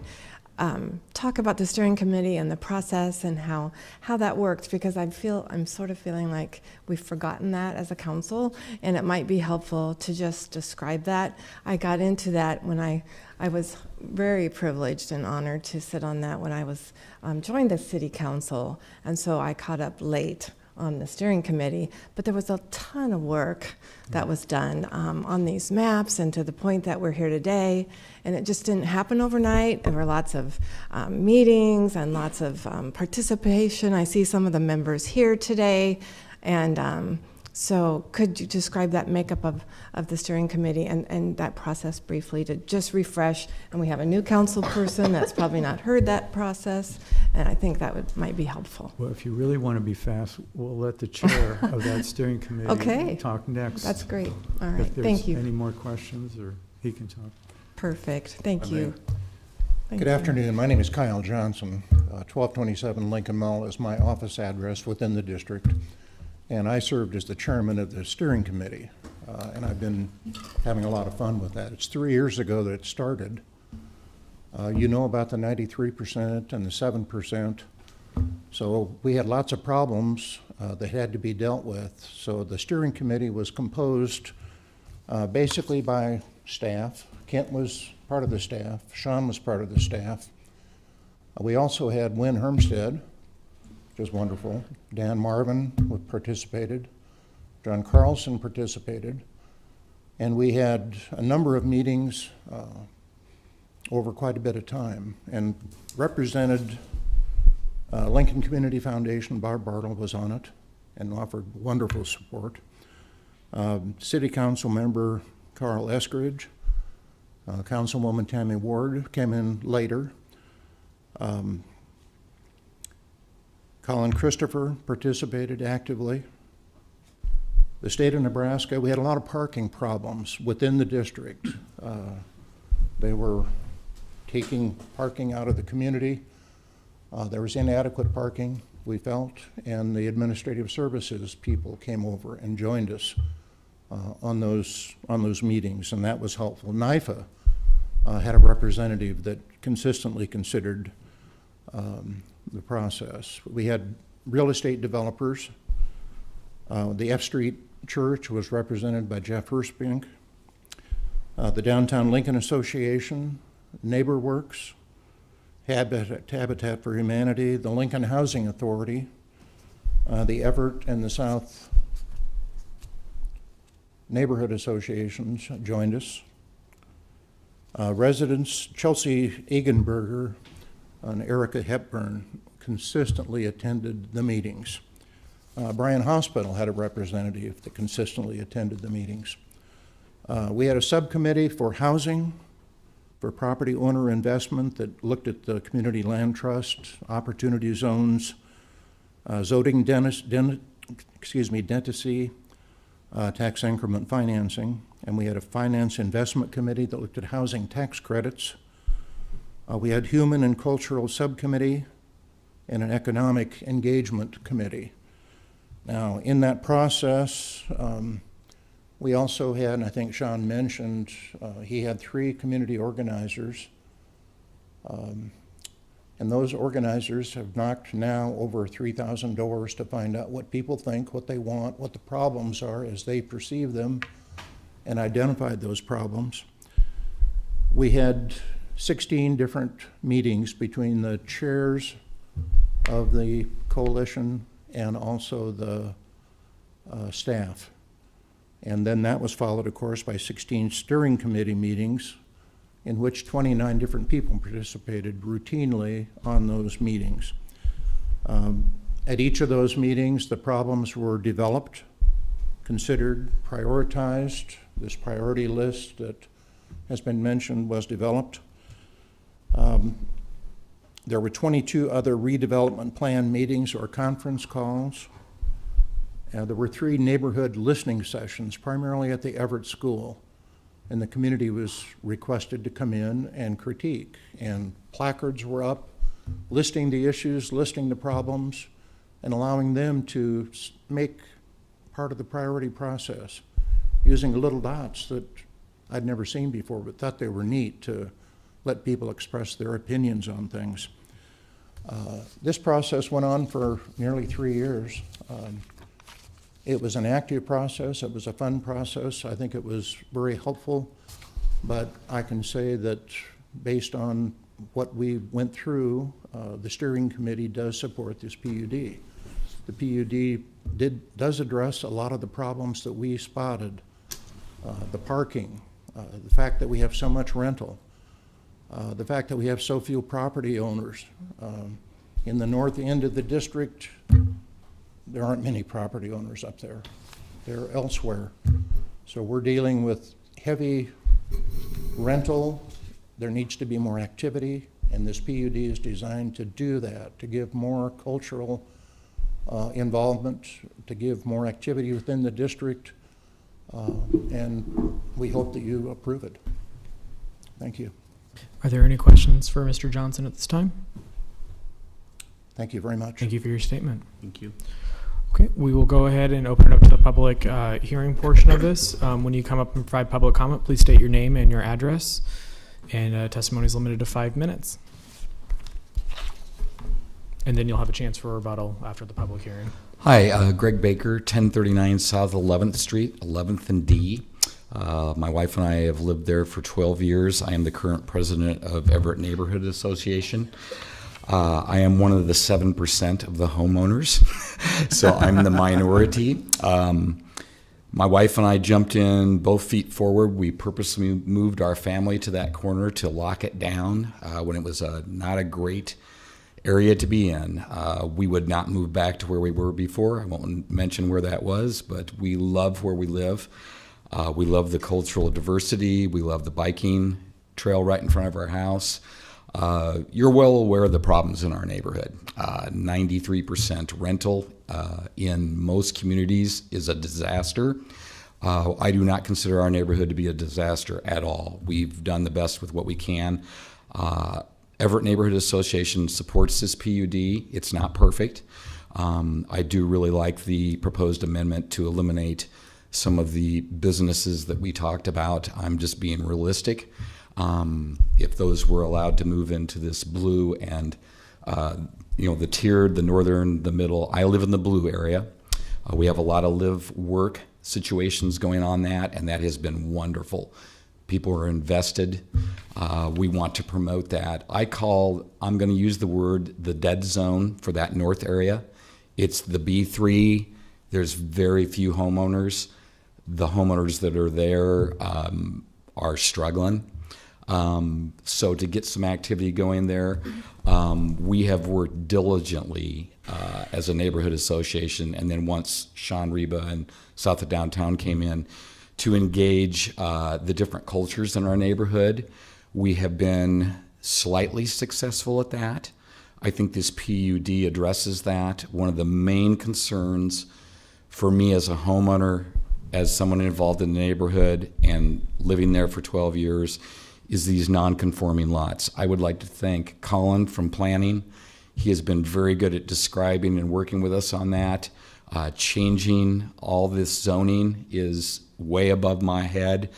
Speaker 16: talk about the steering committee and the process and how that works, because I'm sort of feeling like we've forgotten that as a council, and it might be helpful to just describe that. I got into that when I was very privileged and honored to sit on that when I was joined the city council, and so I caught up late on the steering committee, but there was a ton of work that was done on these maps, and to the point that we're here today, and it just didn't happen overnight. There were lots of meetings and lots of participation. I see some of the members here today, and so could you describe that makeup of the steering committee and that process briefly to just refresh? And we have a new council person that's probably not heard that process, and I think that might be helpful.
Speaker 21: Well, if you really want to be fast, we'll let the chair of that steering committee talk next.
Speaker 16: That's great. All right,
Speaker 21: If there's
Speaker 16: thank you.
Speaker 21: any more questions, or he can talk.
Speaker 16: Perfect, thank you. Thank
Speaker 18: Good
Speaker 16: you.
Speaker 18: afternoon. My name is Kyle Johnson. 1227 Lincoln Mall is my office address within the district, and I served as the chairman of the steering committee, and I've been having a lot of fun with that. It's 3 years ago that it started. You know about the 93% and the 7%. So we had lots of problems that had to be dealt with. So the steering committee was composed basically by staff. Kent was part of the staff. Sean was part of the staff. We also had Wynn Hermstead, which was wonderful. Dan Marvin participated. John Carlson participated. And we had a number of meetings over quite a bit of time, and represented Lincoln Community Foundation. Barb Bartle was on it and offered wonderful support. City Council member Carl Eskridge, Councilwoman Tammy Ward came in later. Colin Christopher participated actively. The state of Nebraska, we had a lot of parking problems within the district. They were taking parking out of the community. There was inadequate parking, we felt, and the administrative services people came over and joined us on those meetings, and that was helpful. NIFA had a representative that consistently considered the process. We had real estate developers. The F Street Church was represented by Jeff Hurspink. The Downtown Lincoln Association, NeighborWorks, Habitat for Humanity, the Lincoln Housing Authority, the Everett and the South Neighborhood Associations joined us. Residents, Chelsea Egenberger and Erica Hepburn consistently attended the meetings. Bryan Hospital had a representative that consistently attended the meetings. We had a subcommittee for housing, for property owner investment that looked at the community land trust, opportunity zones, zoning denticy, tax increment financing, and we had a finance investment committee that looked at housing tax credits. We had human and cultural subcommittee and an economic engagement committee. Now, in that process, we also had, and I think Sean mentioned, he had 3 community organizers. And those organizers have knocked now over 3,000 doors to find out what people think, what they want, what the problems are as they perceive them, and identified those problems. We had 16 different meetings between the chairs of the coalition and also the staff. And then that was followed, of course, by 16 steering committee meetings in which 29 different people participated routinely on those meetings. At each of those meetings, the problems were developed, considered, prioritized. This priority list that has been mentioned was developed. There were 22 other redevelopment plan meetings or conference calls. There were 3 neighborhood listening sessions, primarily at the Everett School. and the community was requested to come in and critique. And placards were up listing the issues, listing the problems, and allowing them to make part of the priority process using little dots that I'd never seen before, but thought they were neat to let people express their opinions on things. This process went on for nearly 3 years. It was an active process. It was a fun process. I think it was very helpful, but I can say that based on what we went through, the steering committee does support this PUD. The PUD does address a lot of the problems that we spotted. The parking, the fact that we have so much rental, the fact that we have so few property owners. In the north end of the district, there aren't many property owners up there. They're elsewhere. So we're dealing with heavy rental. There needs to be more activity, and this PUD is designed to do that, to give more cultural involvement, to give more activity within the district, and we hope that you approve it. Thank you.
Speaker 1: Are there any questions for Mr. Johnson at this time?
Speaker 18: Thank you very much.
Speaker 1: Thank you for your statement.
Speaker 12: Thank you.
Speaker 1: Okay, we will go ahead and open it up to the public hearing portion of this. When you come up and provide public comment, please state your name and your address. And testimony is limited to 5 minutes. And then you'll have a chance for rebuttal after the public hearing.
Speaker 19: Hi, Greg Baker, 1039 South 11th Street, 11th and D. My wife and I have lived there for 12 years. I am the current president of Everett Neighborhood Association. I am one of the 7% of the homeowners, so I'm the minority. My wife and I jumped in both feet forward. We purposely moved our family to that corner to lock it down when it was not a great area to be in. We would not move back to where we were before. I won't mention where that was, but we love where we live. We love the cultural diversity. We love the biking trail right in front of our house. You're well aware of the problems in our neighborhood. 93% rental in most communities is a disaster. I do not consider our neighborhood to be a disaster at all. We've done the best with what we can. Everett Neighborhood Association supports this PUD. It's not perfect. I do really like the proposed amendment to eliminate some of the businesses that we talked about. I'm just being realistic. If those were allowed to move into this blue and, the tiered, the northern, the middle. I live in the blue area. We have a lot of live work situations going on and that has been wonderful. People are invested. We want to promote that. I'm going to use the word the dead zone for that north area. It's the B3. There's very few homeowners. The homeowners that are there are struggling. So to get some activity going there, we have worked diligently as a neighborhood association, and then once Sean Reba and South of Downtown came in, to engage the different cultures in our neighborhood. We have been slightly successful at that. I think this PUD addresses that. One of the main concerns for me as a homeowner, as someone involved in the neighborhood and living there for 12 years, is these non-conforming lots. I would like to thank Colin from planning. He has been very good at describing and working with us on that. Changing all this zoning is way above my head,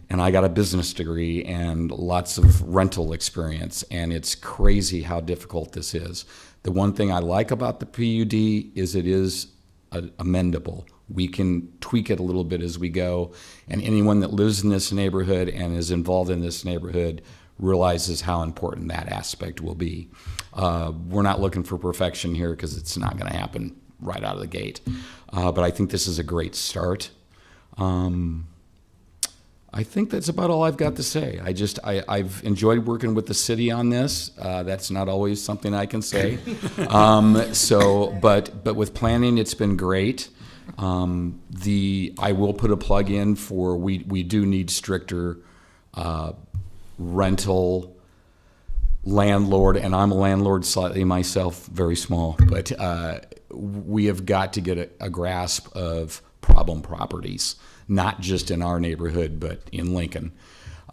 Speaker 19: and I got a business degree and lots of rental experience, and it's crazy how difficult this is. The one thing I like about the PUD is it is amendable. We can tweak it a little bit as we go, and anyone that lives in this neighborhood and is involved in this neighborhood realizes how important that aspect will be. We're not looking for perfection here because it's not going to happen right out of the gate. But I think this is a great start. I think that's about all I've got to say. I've enjoyed working with the city on this. That's not always something I can say. But with planning, it's been great. I will put a plug in for, we do need stricter rental landlord, and I'm a landlord slightly myself, very small, but we have got to get a grasp of problem properties, not just in our neighborhood, but in Lincoln.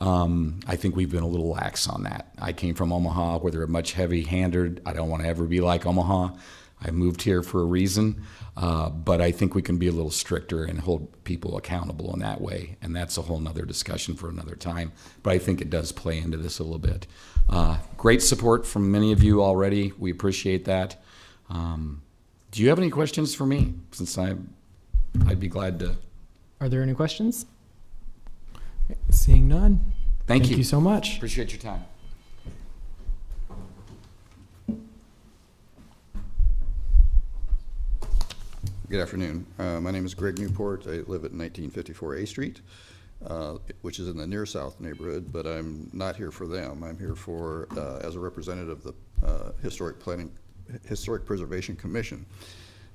Speaker 19: I think we've been a little lax on that. I came from Omaha where they're much heavy-handed. I don't want to ever be like Omaha. I moved here for a reason, but I think we can be a little stricter and hold people accountable in that way, and that's a whole nother discussion for another time. But I think it does play into this a little bit. Great support from many of you already. We appreciate that. Do you have any questions for me? Since I'd be glad to.
Speaker 1: Are there any questions? Seeing none.
Speaker 19: Thank you.
Speaker 1: You so much.
Speaker 19: Appreciate your time.
Speaker 5: Good afternoon. My name is Greg Newport. I live at 1954 A Street, which is in the near south neighborhood, but I'm not here for them. I'm here for as a representative of the Historic Preservation Commission.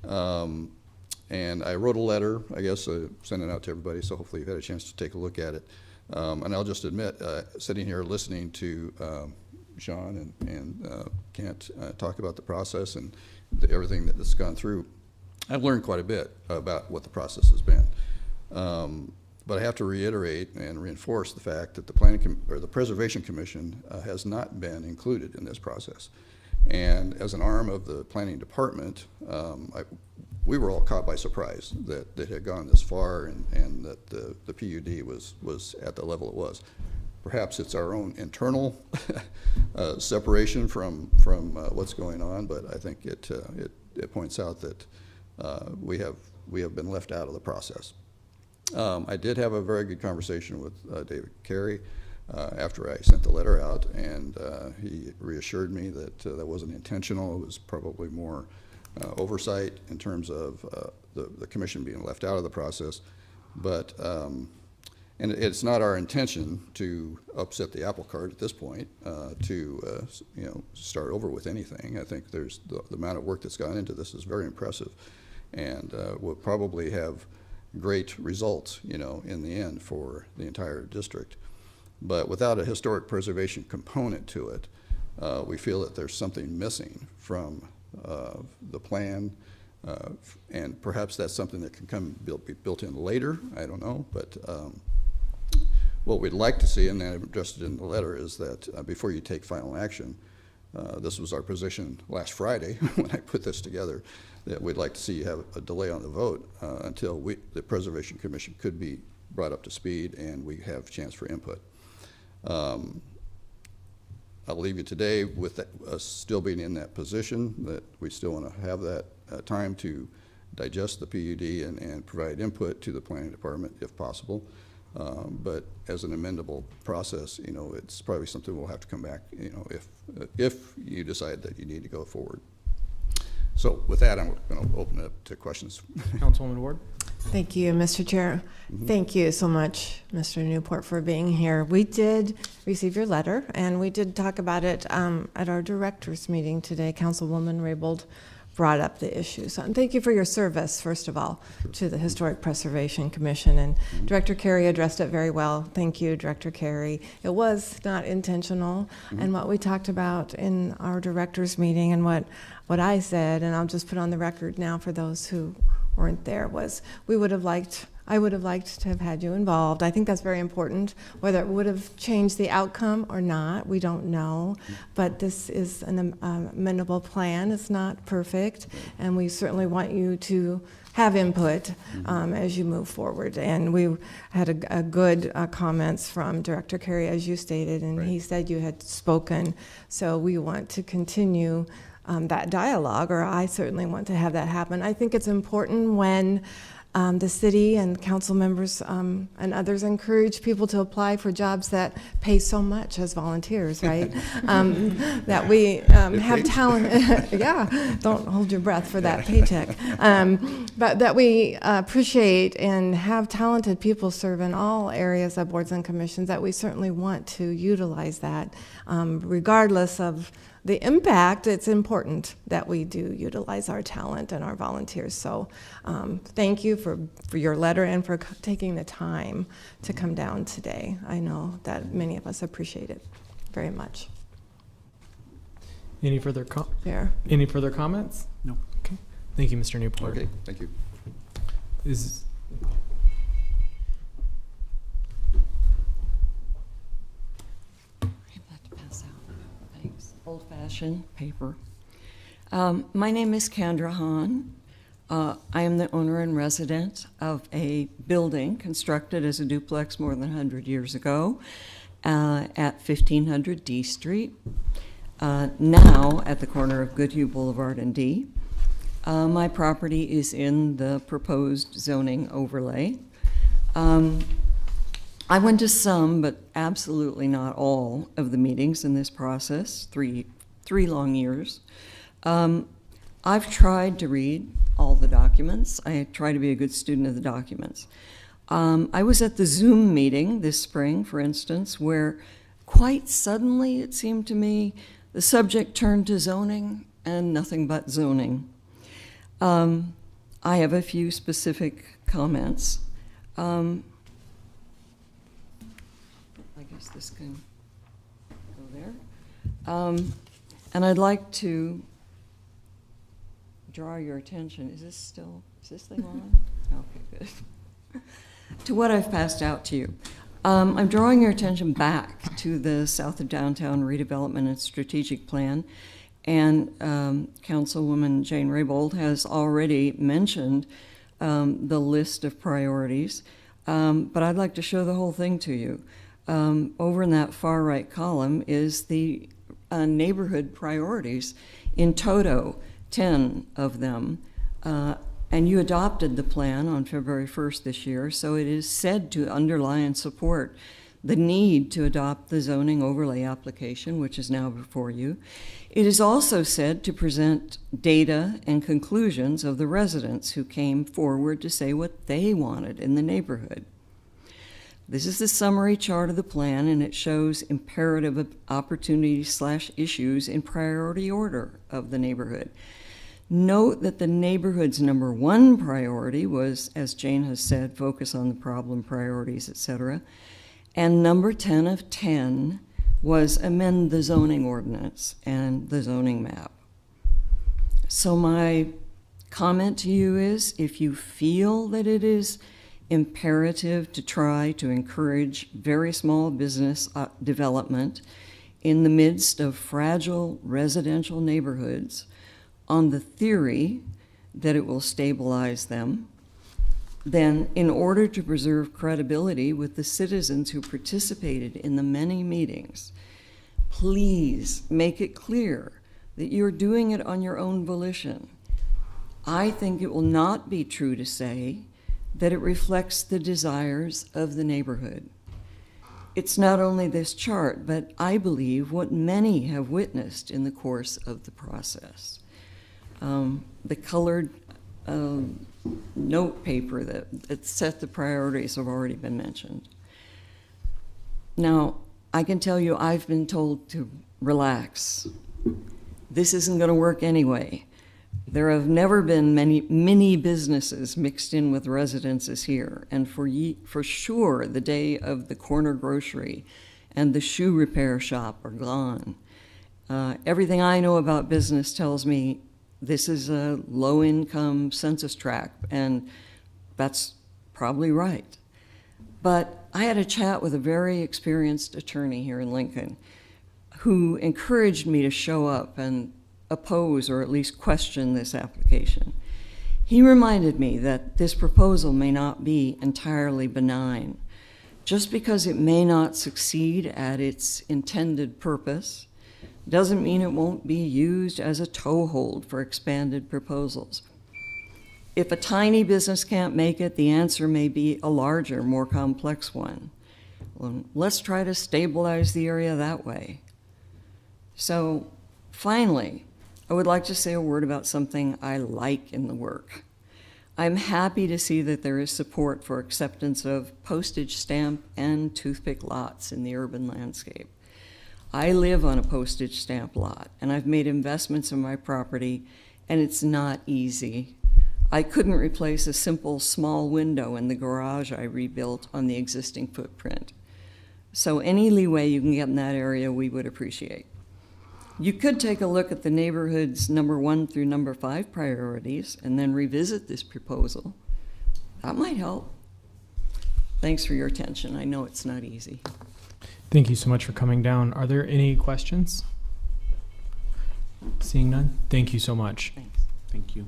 Speaker 5: And I wrote a letter, I guess, sent it out to everybody, so hopefully you've had a chance to take a look at it. And I'll just admit, sitting here listening to Sean and Kent talk about the process and everything that's gone through, I've learned quite a bit about what the process has been. But I have to reiterate and reinforce the fact that the Preservation Commission has not been included in this process. And as an arm of the Planning Department, we were all caught by surprise that it had gone this far and that the PUD was at the level it was. Perhaps it's our own internal separation from what's going on, but I think it points out that we have been left out of the process. I did have a very good conversation with David Carey after I sent the letter out, and he reassured me that that wasn't intentional. It was probably more oversight in terms of the commission being left out of the process. But and it's not our intention to upset the apple cart at this point, to start over with anything. I think there's the amount of work that's gone into this is very impressive, and will probably have great results, in the end for the entire district. But without a historic preservation component to it, we feel that there's something missing from the plan, and perhaps that's something that can be built in later. I don't know, but what we'd like to see, and I addressed it in the letter, is that before you take final action, this was our position last Friday when I put this together, that we'd like to see you have a delay on the vote until the Preservation Commission could be brought up to speed and we have a chance for input. I'll leave you today with us still being in that position, that we still want to have that time to digest the PUD and provide input to the Planning Department if possible. But as an amendable process, it's probably something we'll have to come back, if you decide that you need to go forward. So with that, I'm going to open it up to questions.
Speaker 1: Councilwoman Ward.
Speaker 16: Thank you, Mr. Chair. Thank you so much, Mr. Newport, for being here. We did receive your letter, and we did talk about it at our directors meeting today. Councilwoman Raybould brought up the issue. So thank you for your service, first of all, to the Historic Preservation Commission. And Director Carey addressed it very well. Thank you, Director Carey. It was not intentional. And what we talked about in our directors meeting and what I said, and I'll just put on the record now for those who weren't there, was I would have liked to have had you involved. I think that's very important. Whether it would have changed the outcome or not, we don't know. But this is an amendable plan. It's not perfect, and we certainly want you to have input as you move forward. And we had a good comments from Director Carey, as you stated, and he said you had spoken. So we want to continue that dialogue, or I certainly want to have that happen. I think it's important when the city and council members and others encourage people to apply for jobs that pay so much as volunteers, right? That we have talent. Yeah, don't hold your breath for that paycheck. But that we appreciate and have talented people serve in all areas of boards and commissions, that we certainly want to utilize that. Regardless of the impact, it's important that we do utilize our talent and our volunteers. So thank you for your letter and for taking the time to come down today. I know that many of us appreciate it very much.
Speaker 1: Any further comments?
Speaker 12: No.
Speaker 1: Okay. Thank you, Mr. Newport.
Speaker 5: Okay, thank you.
Speaker 1: Is
Speaker 11: old-fashioned paper. My name is Kendra Hahn. I am the owner and resident of a building constructed as a duplex more than 100 years ago at 1500 D Street, now at the corner of Goodhue Boulevard and D. My property is in the proposed zoning overlay. I went to some, but absolutely not all, of the meetings in this process, three long years. I've tried to read all the documents. I try to be a good student of the documents. I was at the Zoom meeting this spring, for instance, where quite suddenly, it seemed to me, the subject turned to zoning and nothing but zoning. I have a few specific comments. I guess this can go there. And I'd like to draw your attention. Is this thing on? Okay, good. To what I've passed out to you. I'm drawing your attention back to the South of Downtown Redevelopment and Strategic Plan. And Councilwoman Jane Raybould has already mentioned the list of priorities. But I'd like to show the whole thing to you. Over in that far right column is the neighborhood priorities. In toto, 10 of them. And you adopted the plan on February 1st this year, so it is said to underlie and support the need to adopt the zoning overlay application, which is now before you. It is also said to present data and conclusions of the residents who came forward to say what they wanted in the neighborhood. This is the summary chart of the plan, and it shows imperative opportunities/issues in priority order of the neighborhood. Note that the neighborhood's number one priority was, as Jane has said, focus on the problem priorities, etc. And number 10 of 10 was amend the zoning ordinance and the zoning map. So my comment to you is, if you feel that it is imperative to try to encourage very small business development in the midst of fragile residential neighborhoods, on the theory that it will stabilize them, then in order to preserve credibility with the citizens who participated in the many meetings, please make it clear that you're doing it on your own volition. I think it will not be true to say that it reflects the desires of the neighborhood. It's not only this chart, but I believe what many have witnessed in the course of the process. The colored note paper that set the priorities have already been mentioned. Now, I can tell you I've been told to relax. This isn't going to work anyway. There have never been many mini businesses mixed in with residences here, and for sure the day of the corner grocery and the shoe repair shop are gone. Everything I know about business tells me this is a low-income census tract, and that's probably right. But I had a chat with a very experienced attorney here in Lincoln who encouraged me to show up and oppose or at least question this application. He reminded me that this proposal may not be entirely benign. Just because it may not succeed at its intended purpose doesn't mean it won't be used as a toehold for expanded proposals. If a tiny business can't make it, the answer may be a larger, more complex one. Well, let's try to stabilize the area that way. So finally, I would like to say a word about something I like in the work. I'm happy to see that there is support for acceptance of postage stamp and toothpick lots in the urban landscape. I live on a postage stamp lot, and I've made investments in my property, and it's not easy. I couldn't replace a simple small window in the garage I rebuilt on the existing footprint. So any leeway you can get in that area, we would appreciate. You could take a look at the neighborhood's number 1 through number 5 priorities and then revisit this proposal. That might help. Thanks for your attention. I know it's not easy.
Speaker 1: Thank you so much for coming down. Are there any questions? Seeing none, thank you so much.
Speaker 12: Thanks. Thank you.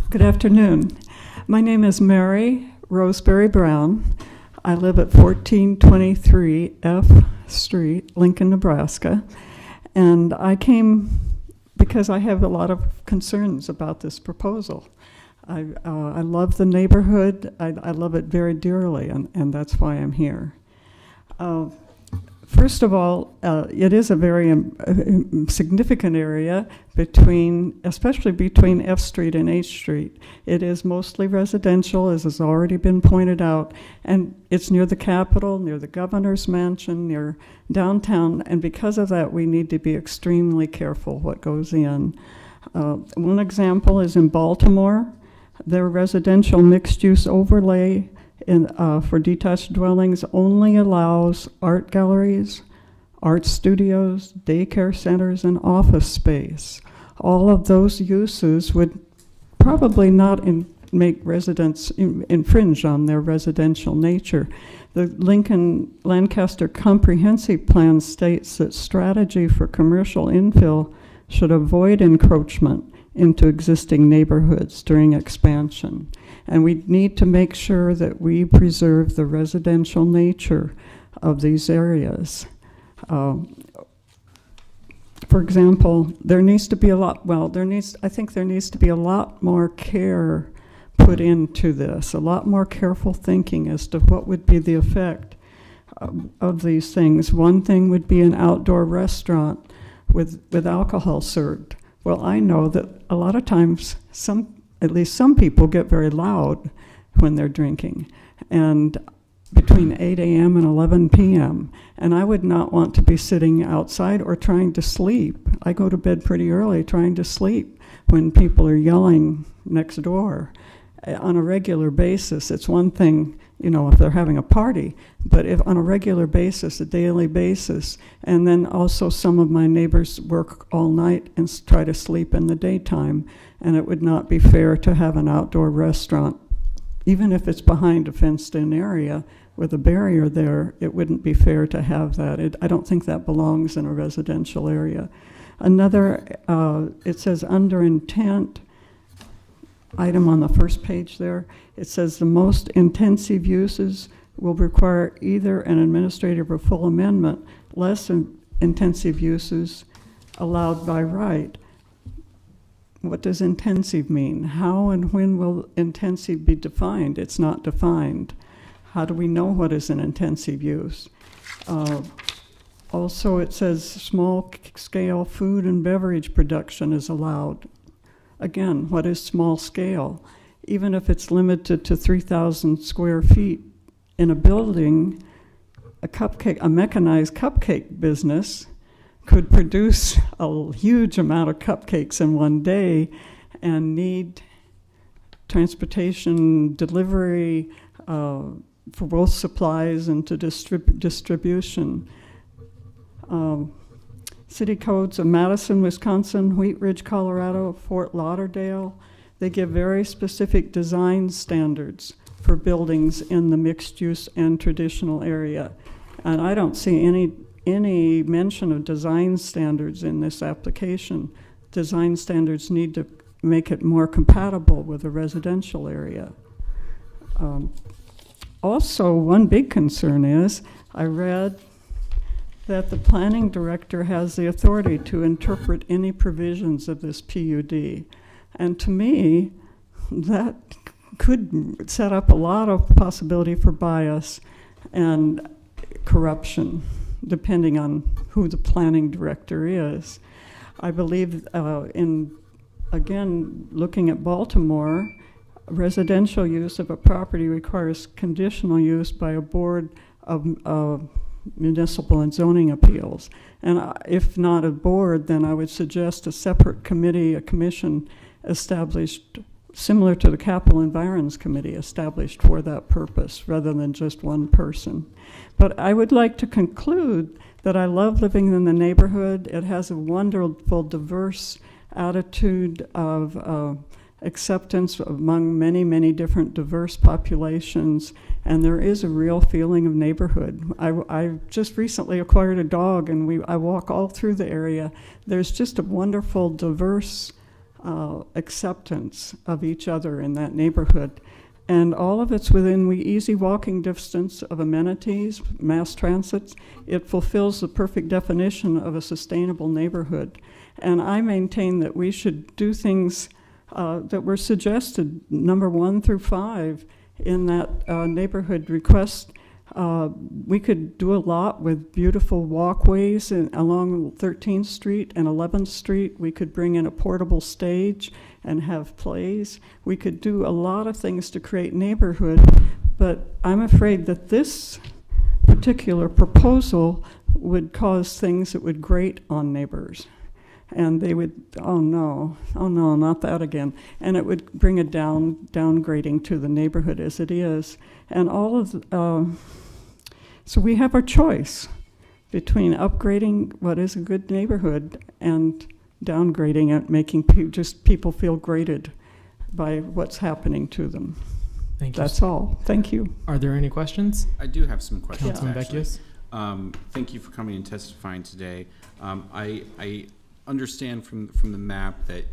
Speaker 3: Good afternoon. My name is Mary Roseberry Brown. I live at 1423 F Street, Lincoln, Nebraska. And I came because I have a lot of concerns about this proposal. I love the neighborhood. I love it very dearly, and that's why I'm here. First of all, it is a very significant area especially between F Street and H Street. It is mostly residential, as has already been pointed out, and it's near the Capitol, near the governor's mansion, near downtown, and because of that, we need to be extremely careful what goes in. One example is in Baltimore. Their residential mixed-use overlay for detached dwellings only allows art galleries, art studios, daycare centers, and office space. All of those uses would probably not make residents infringe on their residential nature. The Lincoln Lancaster Comprehensive Plan states that strategy for commercial infill should avoid encroachment into existing neighborhoods during expansion. And we need to make sure that we preserve the residential nature of these areas. For example, there needs to be a lot more care put into this, a lot more careful thinking as to what would be the effect of these things. One thing would be an outdoor restaurant with alcohol served. Well, I know that a lot of times at least some people get very loud when they're drinking, and between 8 a.m. and 11 p.m. And I would not want to be sitting outside or trying to sleep. I go to bed pretty early trying to sleep when people are yelling next door on a regular basis. It's one thing, if they're having a party, but if on a regular basis, a daily basis, and then also some of my neighbors work all night and try to sleep in the daytime, and it would not be fair to have an outdoor restaurant. Even if it's behind a fenced-in area with a barrier there, it wouldn't be fair to have that. I don't think that belongs in a residential area. Another, it says under intent, item on the first page there, it says the most intensive uses will require either an administrative or full amendment. Less intensive uses allowed by right. What does intensive mean? How and when will intensive be defined? It's not defined. How do we know what is an intensive use? Also, it says small-scale food and beverage production is allowed. Again, what is small scale? Even if it's limited to 3,000 square feet in a building, a mechanized cupcake business could produce a huge amount of cupcakes in one day and need transportation delivery for both supplies and to distribution. City codes of Madison, Wisconsin, Wheat Ridge, Colorado, Fort Lauderdale, they give very specific design standards for buildings in the mixed use and traditional area. And I don't see any mention of design standards in this application. Design standards need to make it more compatible with a residential area. Also, one big concern is, I read that the planning director has the authority to interpret any provisions of this PUD. And to me, that could set up a lot of possibility for bias and corruption, depending on who the planning director is. I believe again, looking at Baltimore, residential use of a property requires conditional use by a board of municipal and zoning appeals. And if not a board, then I would suggest a separate committee, a commission established similar to the Capital Environs Committee established for that purpose rather than just one person. But I would like to conclude that I love living in the neighborhood. It has a wonderful, diverse attitude of acceptance among many, many different diverse populations, and there is a real feeling of neighborhood. I just recently acquired a dog, and I walk all through the area. There's just a wonderful, diverse acceptance of each other in that neighborhood. And all of it's within easy walking distance of amenities, mass transit. It fulfills the perfect definition of a sustainable neighborhood. And I maintain that we should do things that were suggested, number 1 through 5, in that neighborhood request. We could do a lot with beautiful walkways along 13th Street and 11th Street. We could bring in a portable stage and have plays. We could do a lot of things to create neighborhood, but I'm afraid that this particular proposal would cause things that would grate on neighbors. And they would, oh no, not that again. And it would bring a downgrading to the neighborhood as it is. And all of so we have our choice between upgrading what is a good neighborhood and downgrading it, making people feel grated by what's happening to them.
Speaker 1: Thank you.
Speaker 3: That's all. Thank you.
Speaker 1: Are there any questions?
Speaker 12: I do have some questions,
Speaker 1: Councilman
Speaker 12: actually.
Speaker 1: Beckius?
Speaker 12: Thank you for coming and testifying today. I understand from the map that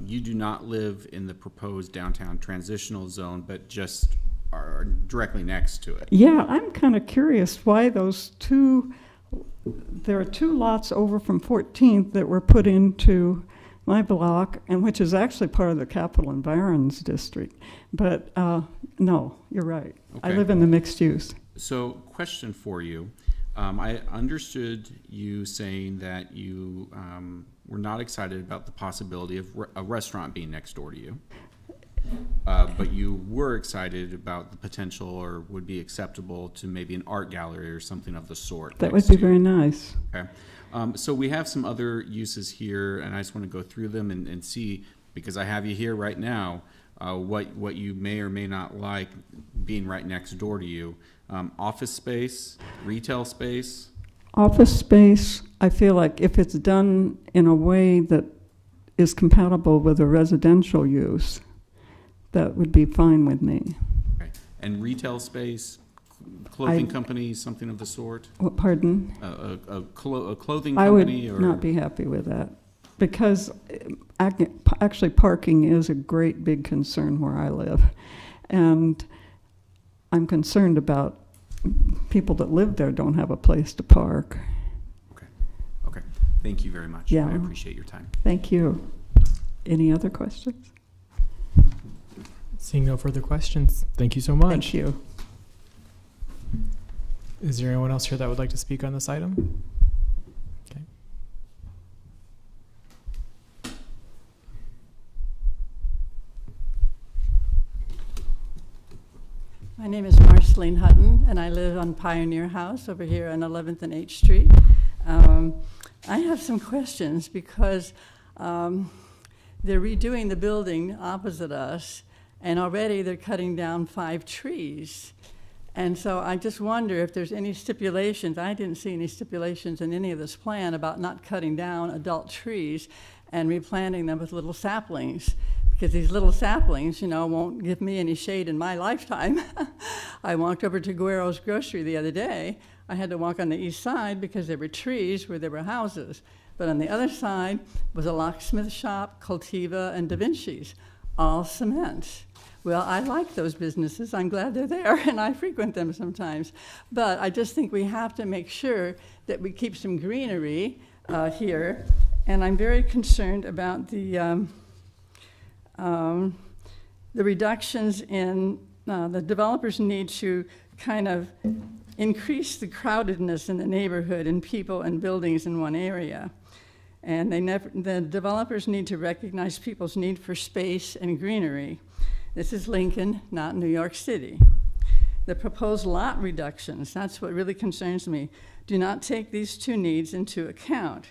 Speaker 12: you do not live in the proposed downtown transitional zone, but just are directly next to it.
Speaker 3: Yeah, I'm kind of curious why there are 2 lots over from 14th that were put into my block, and which is actually part of the Capital Environs District. But no, you're right.
Speaker 12: Okay.
Speaker 3: I live in the mixed use.
Speaker 12: So, question for you. I understood you saying that you were not excited about the possibility of a restaurant being next door to you. But you were excited about the potential, or would be acceptable to maybe an art gallery or something of the sort.
Speaker 3: That would be very nice.
Speaker 12: Okay. So we have some other uses here, and I just want to go through them and see, because I have you here right now, what you may or may not like being right next door to you. Office space, retail space.
Speaker 3: Office space, I feel like if it's done in a way that is compatible with a residential use, that would be fine with me.
Speaker 12: Okay. And retail space, clothing company, something of the sort?
Speaker 3: What, pardon?
Speaker 12: A clothing
Speaker 3: I
Speaker 12: company?
Speaker 3: would not be happy with that, because actually parking is a great big concern where I live. And I'm concerned about people that live there don't have a place to park.
Speaker 12: Okay. Okay. Thank you very much.
Speaker 3: Yeah.
Speaker 12: I appreciate your time.
Speaker 3: Thank you. Any other questions?
Speaker 1: Seeing no further questions, thank you so much.
Speaker 3: Thank you.
Speaker 1: Is there anyone else here that would like to speak on this item? Okay.
Speaker 8: My name is Marceline Hutton, and I live on Pioneer House over here on 11th and H Street. I have some questions because they're redoing the building opposite us, and already they're cutting down 5 trees. And so I just wonder if there's any stipulations. I didn't see any stipulations in any of this plan about not cutting down adult trees and replanting them with little saplings, because these little saplings, won't give me any shade in my lifetime. I walked over to Guero's Grocery the other day. I had to walk on the east side because there were trees where there were houses. But on the other side was a locksmith shop, Cultiva, and Da Vinci's, all cement. Well, I like those businesses. I'm glad they're there, and I frequent them sometimes. But I just think we have to make sure that we keep some greenery here. And I'm very concerned about the reductions in the developers need to kind of increase the crowdedness in the neighborhood and people and buildings in one area. And the developers need to recognize people's need for space and greenery. This is Lincoln, not New York City. The proposed lot reductions, that's what really concerns me, do not take these 2 needs into account.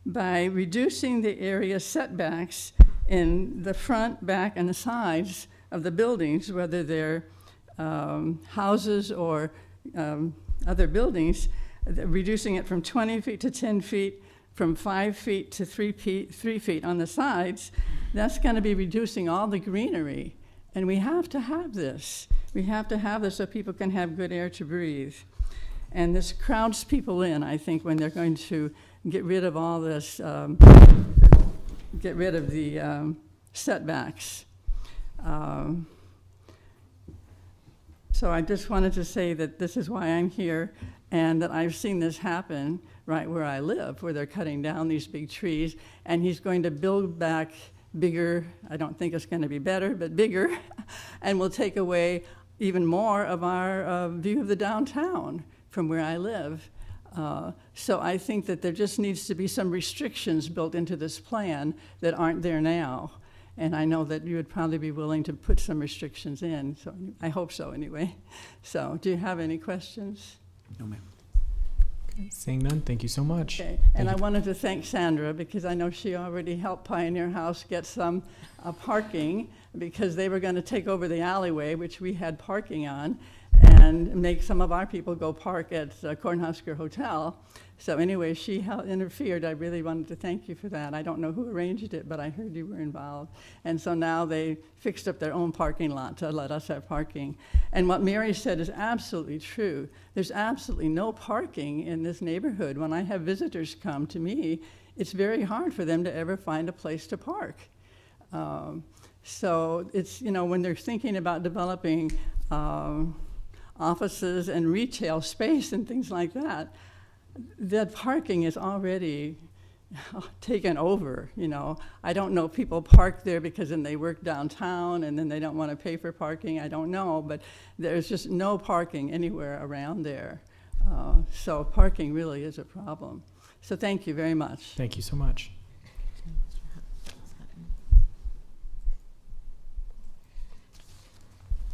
Speaker 8: By reducing the area setbacks in the front, back, and the sides of the buildings, whether they're houses or other buildings, reducing it from 20 feet to 10 feet from 5 feet to 3 feet on the sides, that's going to be reducing all the greenery. And we have to have this. We have to have this so people can have good air to breathe. And this crowds people in, I think, when they're going to get rid of all this, get rid of the setbacks. So I just wanted to say that this is why I'm here, and that I've seen this happen right where I live, where they're cutting down these big trees, and he's going to build back bigger. I don't think it's going to be better, but bigger, and will take away even more of our view of the downtown from where I live. So I think that there just needs to be some restrictions built into this plan that aren't there now. And I know that you would probably be willing to put some restrictions in, so I hope so anyway. So do you have any questions?
Speaker 12: No, ma'am.
Speaker 1: Okay, seeing none, thank you so much.
Speaker 8: Okay, and I wanted to thank Sandra because I know she already helped Pioneer House get some parking because they were going to take over the alleyway, which we had parking on, and make some of our people go park at Cornhusker Hotel. So anyway, she interfered. I really wanted to thank you for that. I don't know who arranged it, but I heard you were involved. And so now they fixed up their own parking lot to let us have parking. And what Mary said is absolutely true. There's absolutely no parking in this neighborhood. When I have visitors come to me, it's very hard for them to ever find a place to park. So it's, you know, when they're thinking about developing offices and retail space and things like that, that parking is already taken over, you know. I don't know if people park there because then they work downtown and then they don't want to pay for parking. I don't know, but there's just no parking anywhere around there. So parking really is a problem. So thank you very much.
Speaker 1: Thank you so much.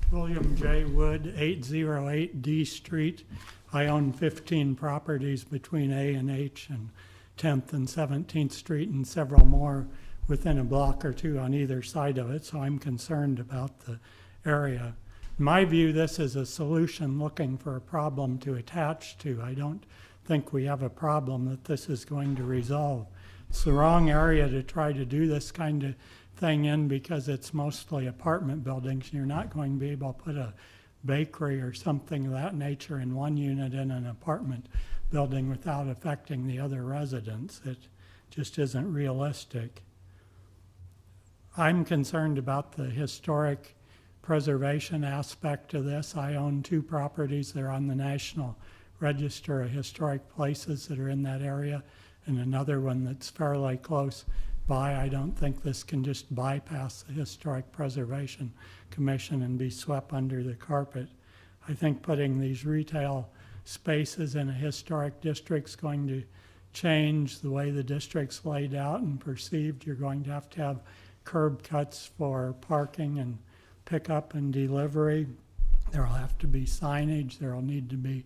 Speaker 14: William J. Wood, 808 D Street. I own 15 properties between A and H and 10th and 17th Street and several more within a block or two on either side of it, so I'm concerned about the area. In my view, this is a solution looking for a problem to attach to. I don't think we have a problem that this is going to resolve. It's the wrong area to try to do this kind of thing in because it's mostly apartment buildings. You're not going to be able to put a bakery or something of that nature in one unit in an apartment building without affecting the other residents. It just isn't realistic. I'm concerned about the historic preservation aspect of this. I own 2 properties. They're on the National Register of Historic Places that are in that area, and another one that's fairly close by. I don't think this can just bypass the Historic Preservation Commission and be swept under the carpet. I think putting these retail spaces in a historic district is going to change the way the district's laid out and perceived. You're going to have curb cuts for parking and pickup and delivery. There will have to be signage. There will need to be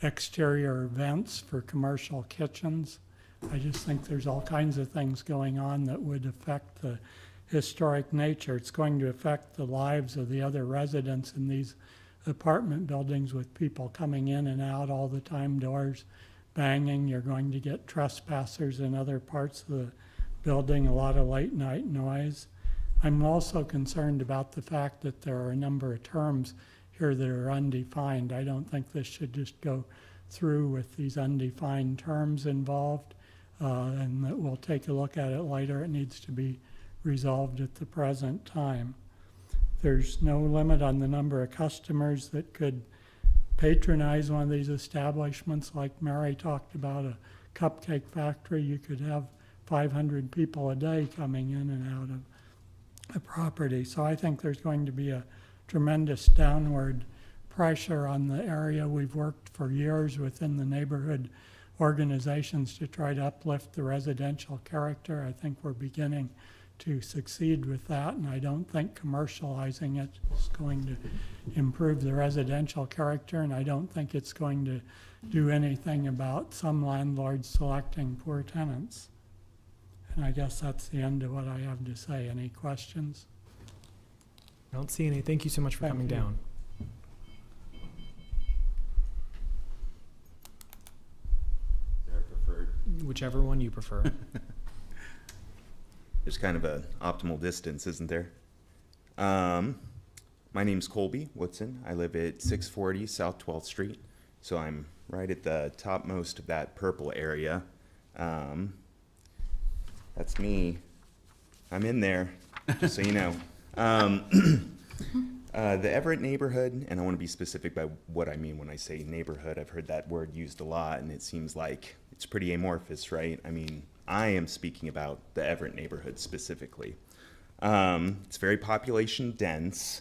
Speaker 14: exterior vents for commercial kitchens. I just think there's all kinds of things going on that would affect the historic nature. It's going to affect the lives of the other residents in these apartment buildings with people coming in and out all the time, doors banging. You're going to get trespassers in other parts of the building, a lot of late night noise. I'm also concerned about the fact that there are a number of terms here that are undefined. I don't think this should just go through with these undefined terms involved, and that we'll take a look at it later. It needs to be resolved at the present time. There's no limit on the number of customers that could patronize one of these establishments. Like Mary talked about a cupcake factory, you could have 500 people a day coming in and out of a property. So I think there's going to be a tremendous downward pressure on the area. We've worked for years within the neighborhood organizations to try to uplift the residential character. I think we're beginning to succeed with that, and I don't think commercializing it is going to improve the residential character, and I don't think it's going to do anything about some landlords selecting poor tenants. And I guess that's the end of what I have to say. Any questions?
Speaker 1: I don't see any. Thank you so much for coming down.
Speaker 12: Is there a preferred
Speaker 1: whichever one you prefer.
Speaker 20: There's kind of an optimal distance, isn't there? My name's Colby Woodson. I live at 640 South 12th Street, so I'm right at the topmost of that purple area. That's me. I'm in there, just so you know. The Everett neighborhood, and I want to be specific by what I mean when I say neighborhood. I've heard that word used a lot, and it seems like it's pretty amorphous, right? I mean, I am speaking about the Everett neighborhood specifically. It's very population dense.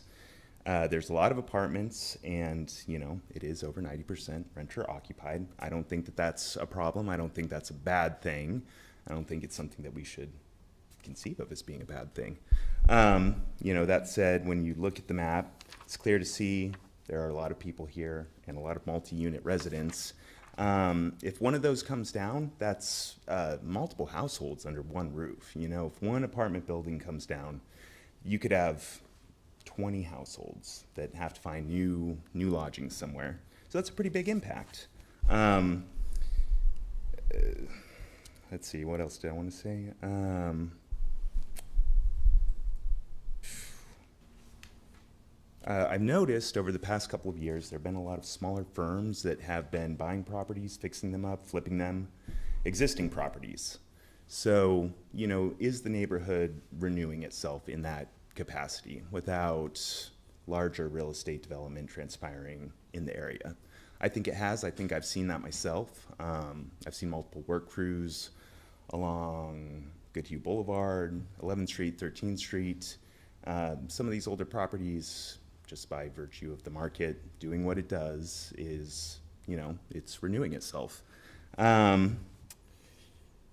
Speaker 20: There's a lot of apartments, and, you know, it is over 90% renter occupied. I don't think that that's a problem. I don't think that's a bad thing. I don't think it's something that we should conceive of as being a bad thing. You know, that said, when you look at the map, it's clear to see there are a lot of people here and a lot of multi-unit residents. If one of those comes down, that's multiple households under one roof. You know, if one apartment building comes down, you could have 20 households that have to find new lodging somewhere. So that's a pretty big impact. Let's see, what else did I want to say? I've noticed over the past couple of years there have been a lot of smaller firms that have been buying properties, fixing them up, flipping them, existing properties. So, you know, is the neighborhood renewing itself in that capacity without larger real estate development transpiring in the area? I think it has. I think I've seen that myself. I've seen multiple work crews along Goodhue Boulevard, 11th Street, 13th Street. Some of these older properties, just by virtue of the market doing what it does, is, you know, it's renewing itself.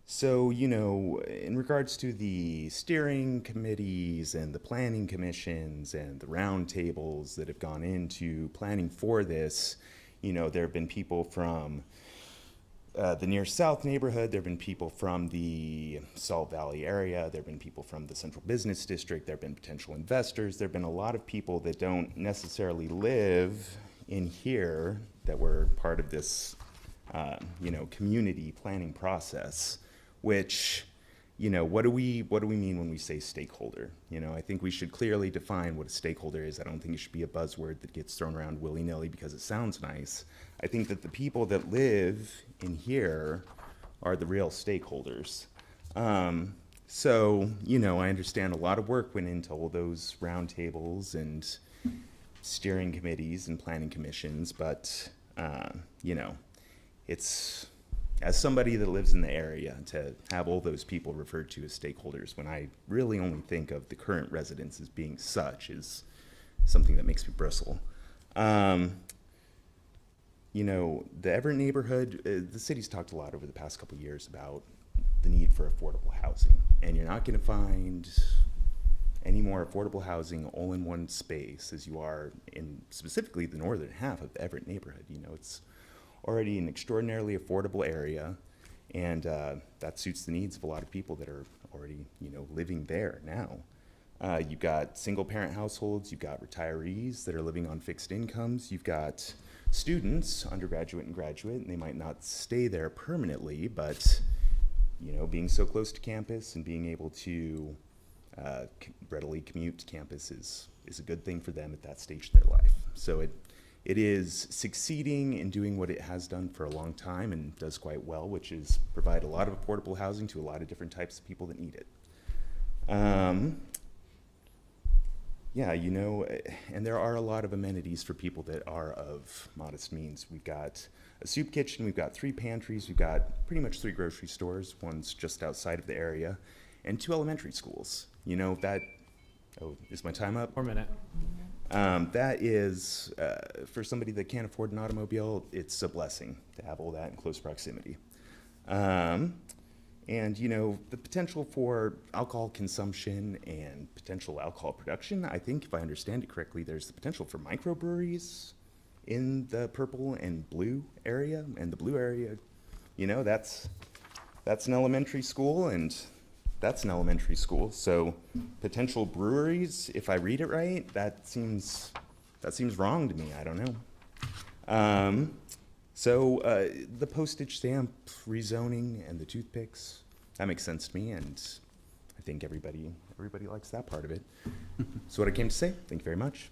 Speaker 20: So, you know, in regards to the steering committees and the planning commissions and the roundtables that have gone into planning for this, you know, there have been people from the near south neighborhood, there have been people from the Salt Valley area, there have been people from the Central Business District, there have been potential investors, there have been a lot of people that don't necessarily live in here that were part of this, you know, community planning process, which, you know, what do we mean when we say stakeholder? You know, I think we should clearly define what a stakeholder is. I don't think it should be a buzzword that gets thrown around willy-nilly because it sounds nice. I think that the people that live in here are the real stakeholders. So, you know, I understand a lot of work went into all those roundtables and steering committees and planning commissions, but, you know, it's, as somebody that lives in the area, to have all those people referred to as stakeholders when I really only think of the current residents as being such is something that makes me bristle. You know, the Everett neighborhood, the city's talked a lot over the past couple of years about the need for affordable housing, and you're not going to find any more affordable housing all in one space as you are in specifically the northern half of the Everett neighborhood. You know, it's already an extraordinarily affordable area, and that suits the needs of a lot of people that are already, you know, living there now. You've got single-parent households, you've got retirees that are living on fixed incomes, you've got students, undergraduate and graduate, and they might not stay there permanently, but, you know, being so close to campus and being able to readily commute to campus is a good thing for them at that stage of their life. So it is succeeding in doing what it has done for a long time and does quite well, which is provide a lot of affordable housing to a lot of different types of people that need it. Yeah, you know, and there are a lot of amenities for people that are of modest means. We've got a soup kitchen, we've got 3 pantries, we've got pretty much 3 grocery stores, one's just outside of the area, and 2 elementary schools. You know, that, oh, is my time up?
Speaker 1: 1 minute.
Speaker 20: That is, for somebody that can't afford an automobile, it's a blessing to have all that in close proximity. And, you know, the potential for alcohol consumption and potential alcohol production, I think if I understand it correctly, there's the potential for microbreweries in the purple and blue area. And the blue area, you know, that's an elementary school, and that's an elementary school. So potential breweries, if I read it right, that seems wrong to me. I don't know. So the postage stamp rezoning and the toothpicks, that makes sense to me, and I think everybody likes that part of it. That's what I came to say. Thank you very much.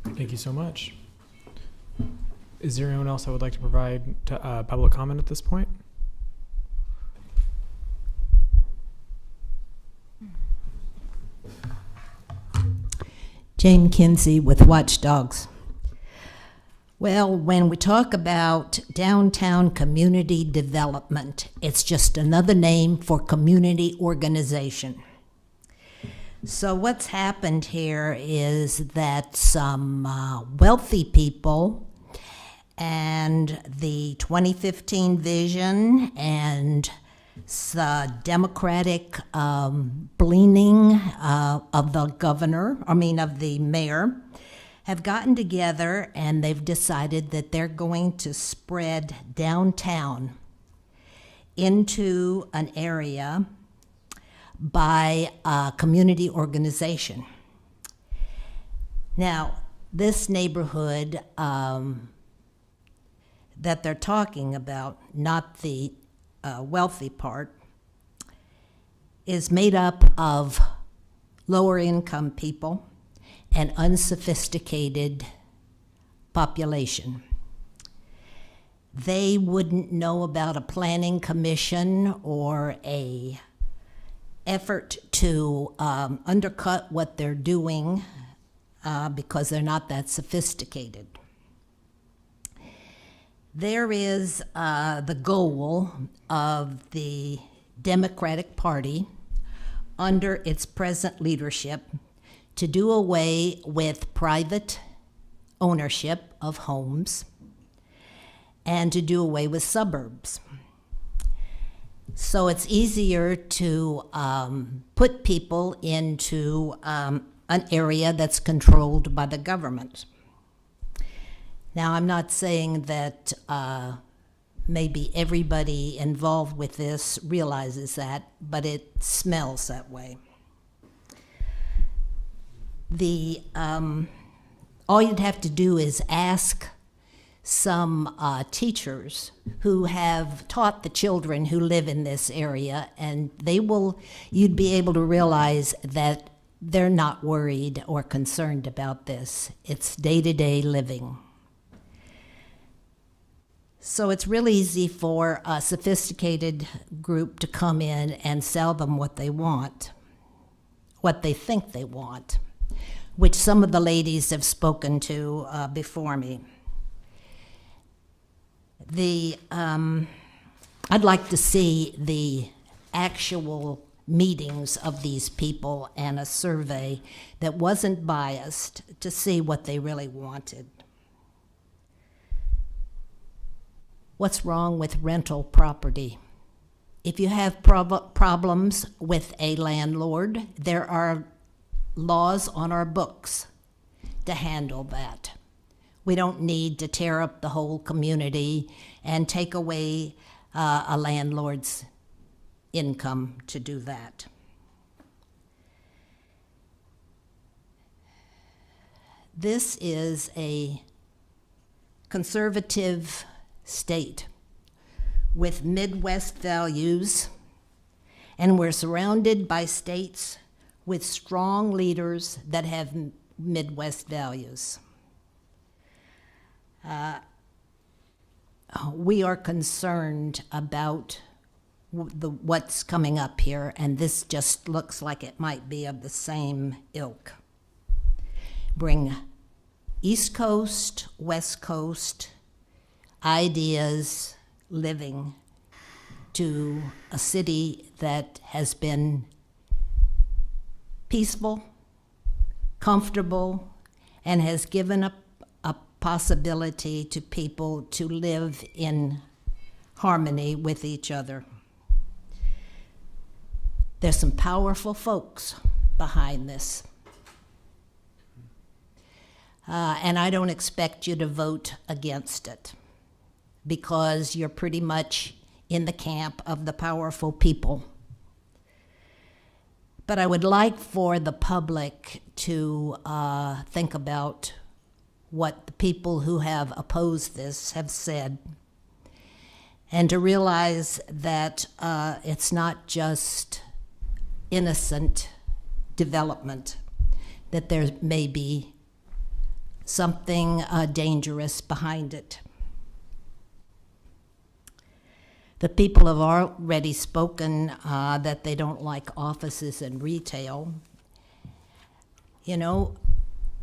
Speaker 1: Thank you so much. Is there anyone else that would like to provide public comment at this point?
Speaker 13: Jane Kinsey with Watchdogs. Well, when we talk about downtown community development, it's just another name for community organization. So what's happened here is that some wealthy people and the 2015 vision and the Democratic leaning of the mayor have gotten together and they've decided that they're going to spread downtown into an area by a community organization. Now, this neighborhood that they're talking about, not the wealthy part, is made up of lower income people and unsophisticated population. They wouldn't know about a planning commission or a effort to undercut what they're doing because they're not that sophisticated. There is the goal of the Democratic Party under its present leadership to do away with private ownership of homes and to do away with suburbs. So it's easier to put people into an area that's controlled by the government. Now, I'm not saying that maybe everybody involved with this realizes that, but it smells that way. All you'd have to do is ask some teachers who have taught the children who live in this area, and you'd be able to realize that they're not worried or concerned about this. It's day-to-day living. So it's really easy for a sophisticated group to come in and sell them what they want, what they think they want, which some of the ladies have spoken to before me. I'd like to see the actual meetings of these people and a survey that wasn't biased to see what they really wanted. What's wrong with rental property? If you have problems with a landlord, there are laws on our books to handle that. We don't need to tear up the whole community and take away a landlord's income to do that. This is a conservative state with Midwest values, and we're surrounded by states with strong leaders that have Midwest values. We are concerned about what's coming up here, and this just looks like it might be of the same ilk. Bring East Coast, West Coast ideas, living to a city that has been peaceful, comfortable, and has given up a possibility to people to live in harmony with each other. There's some powerful folks behind this. And I don't expect you to vote against it, because you're pretty much in the camp of the powerful people. But I would like for the public to think about what the people who have opposed this have said and to realize that it's not just innocent development, that there may be something dangerous behind it. The people have already spoken that they don't like offices and retail. You know,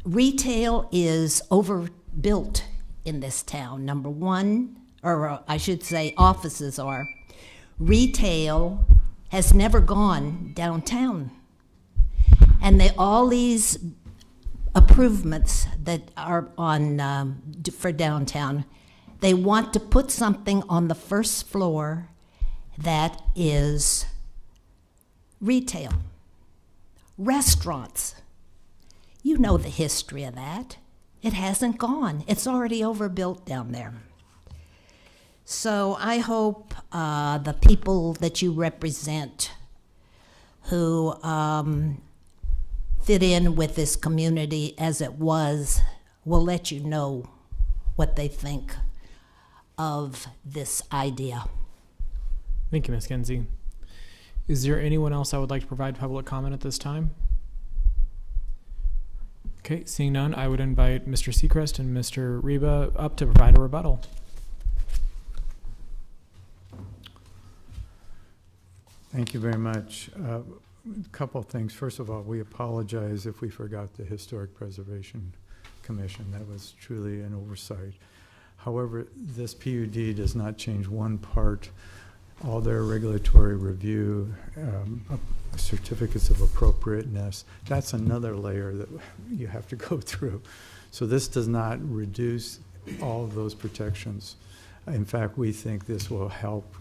Speaker 13: retail is overbuilt in this town, number one, or I should say offices are. Retail has never gone downtown. And all these improvements that are on for downtown, they want to put something on the first floor that is retail. Restaurants. You know the history of that. It hasn't gone. It's already overbuilt down there. So I hope the people that you represent who fit in with this community as it was will let you know what they think of this idea.
Speaker 1: Thank you, Ms. Kinsey. Is there anyone else that would like to provide public comment at this time? Okay, seeing none, I would invite Mr. Seacrest and Mr. Reba up to provide a rebuttal.
Speaker 21: Thank you very much. A couple of things. First of all, we apologize if we forgot the Historic Preservation Commission. That was truly an oversight. However, this PUD does not change one part. All their regulatory review, certificates of appropriateness, that's another layer that you have to go through. So this does not reduce all of those protections. In fact, we think this will help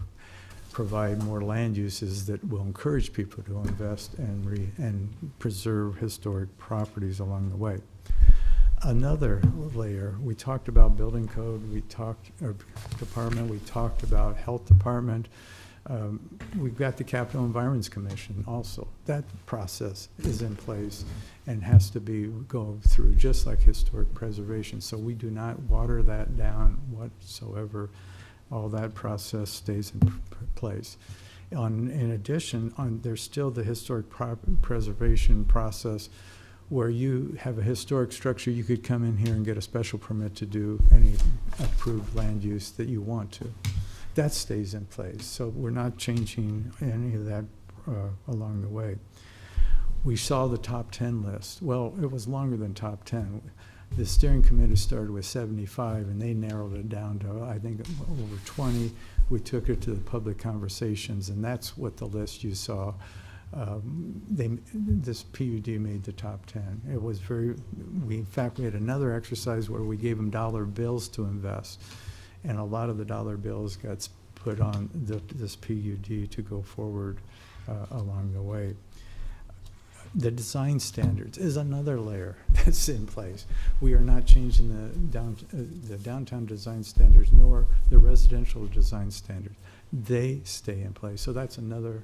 Speaker 21: provide more land uses that will encourage people to invest and preserve historic properties along the way. Another layer, we talked about building code, we talked department, we talked about health department. We've got the Capital Environments Commission also. That process is in place and has to go through just like historic preservation. So we do not water that down whatsoever. All that process stays in place. In addition, there's still the historic preservation process where you have a historic structure, you could come in here and get a special permit to do any approved land use that you want to. That stays in place. So we're not changing any of that along the way. We saw the top 10 list. Well, it was longer than top 10. The steering committee started with 75 and they narrowed it down to, I think, over 20. We took it to the public conversations and that's what the list you saw. This PUD made the top 10. It was in fact, we had another exercise where we gave them dollar bills to invest. And a lot of the dollar bills got put on this PUD to go forward along the way. The design standards is another layer that's in place. We are not changing the downtown design standards nor the residential design standards. They stay in place. So that's another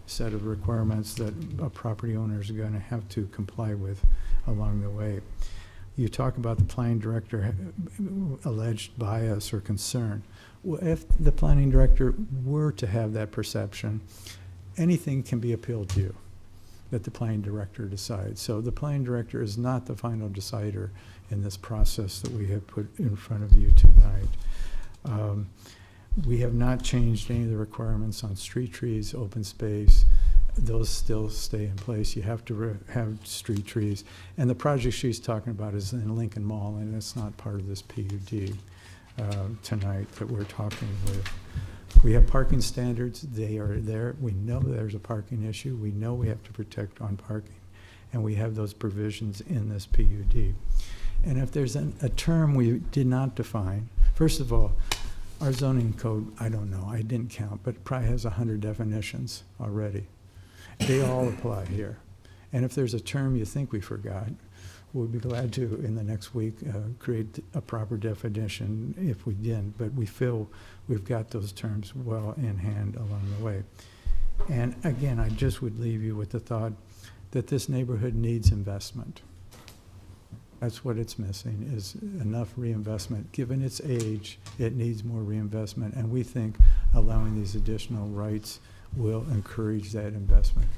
Speaker 21: set of requirements that a property owner is going to have to comply with along the way. You talk about the planning director alleged bias or concern. Well, if the planning director were to have that perception, anything can be appealed to you that the planning director decides. So the planning director is not the final decider in this process that we have put in front of you tonight. We have not changed any of the requirements on street trees, open space. Those still stay in place. You have to have street trees. And the project she's talking about is in Lincoln Mall, and it's not part of this PUD tonight that we're talking with. We have parking standards. They are there. We know there's a parking issue. We know we have to protect on parking. And we have those provisions in this PUD. And if there's a term we did not define, first of all, our zoning code, I don't know, I didn't count, but it probably has 100 definitions already. They all apply here. And if there's a term you think we forgot, we'll be glad to, in the next week, create a proper definition if we didn't. But we feel we've got those terms well in hand along the way. And again, I just would leave you with the thought that this neighborhood needs investment. That's what it's missing, is enough reinvestment. Given its age, it needs more reinvestment, and we think allowing these additional rights will encourage that investment.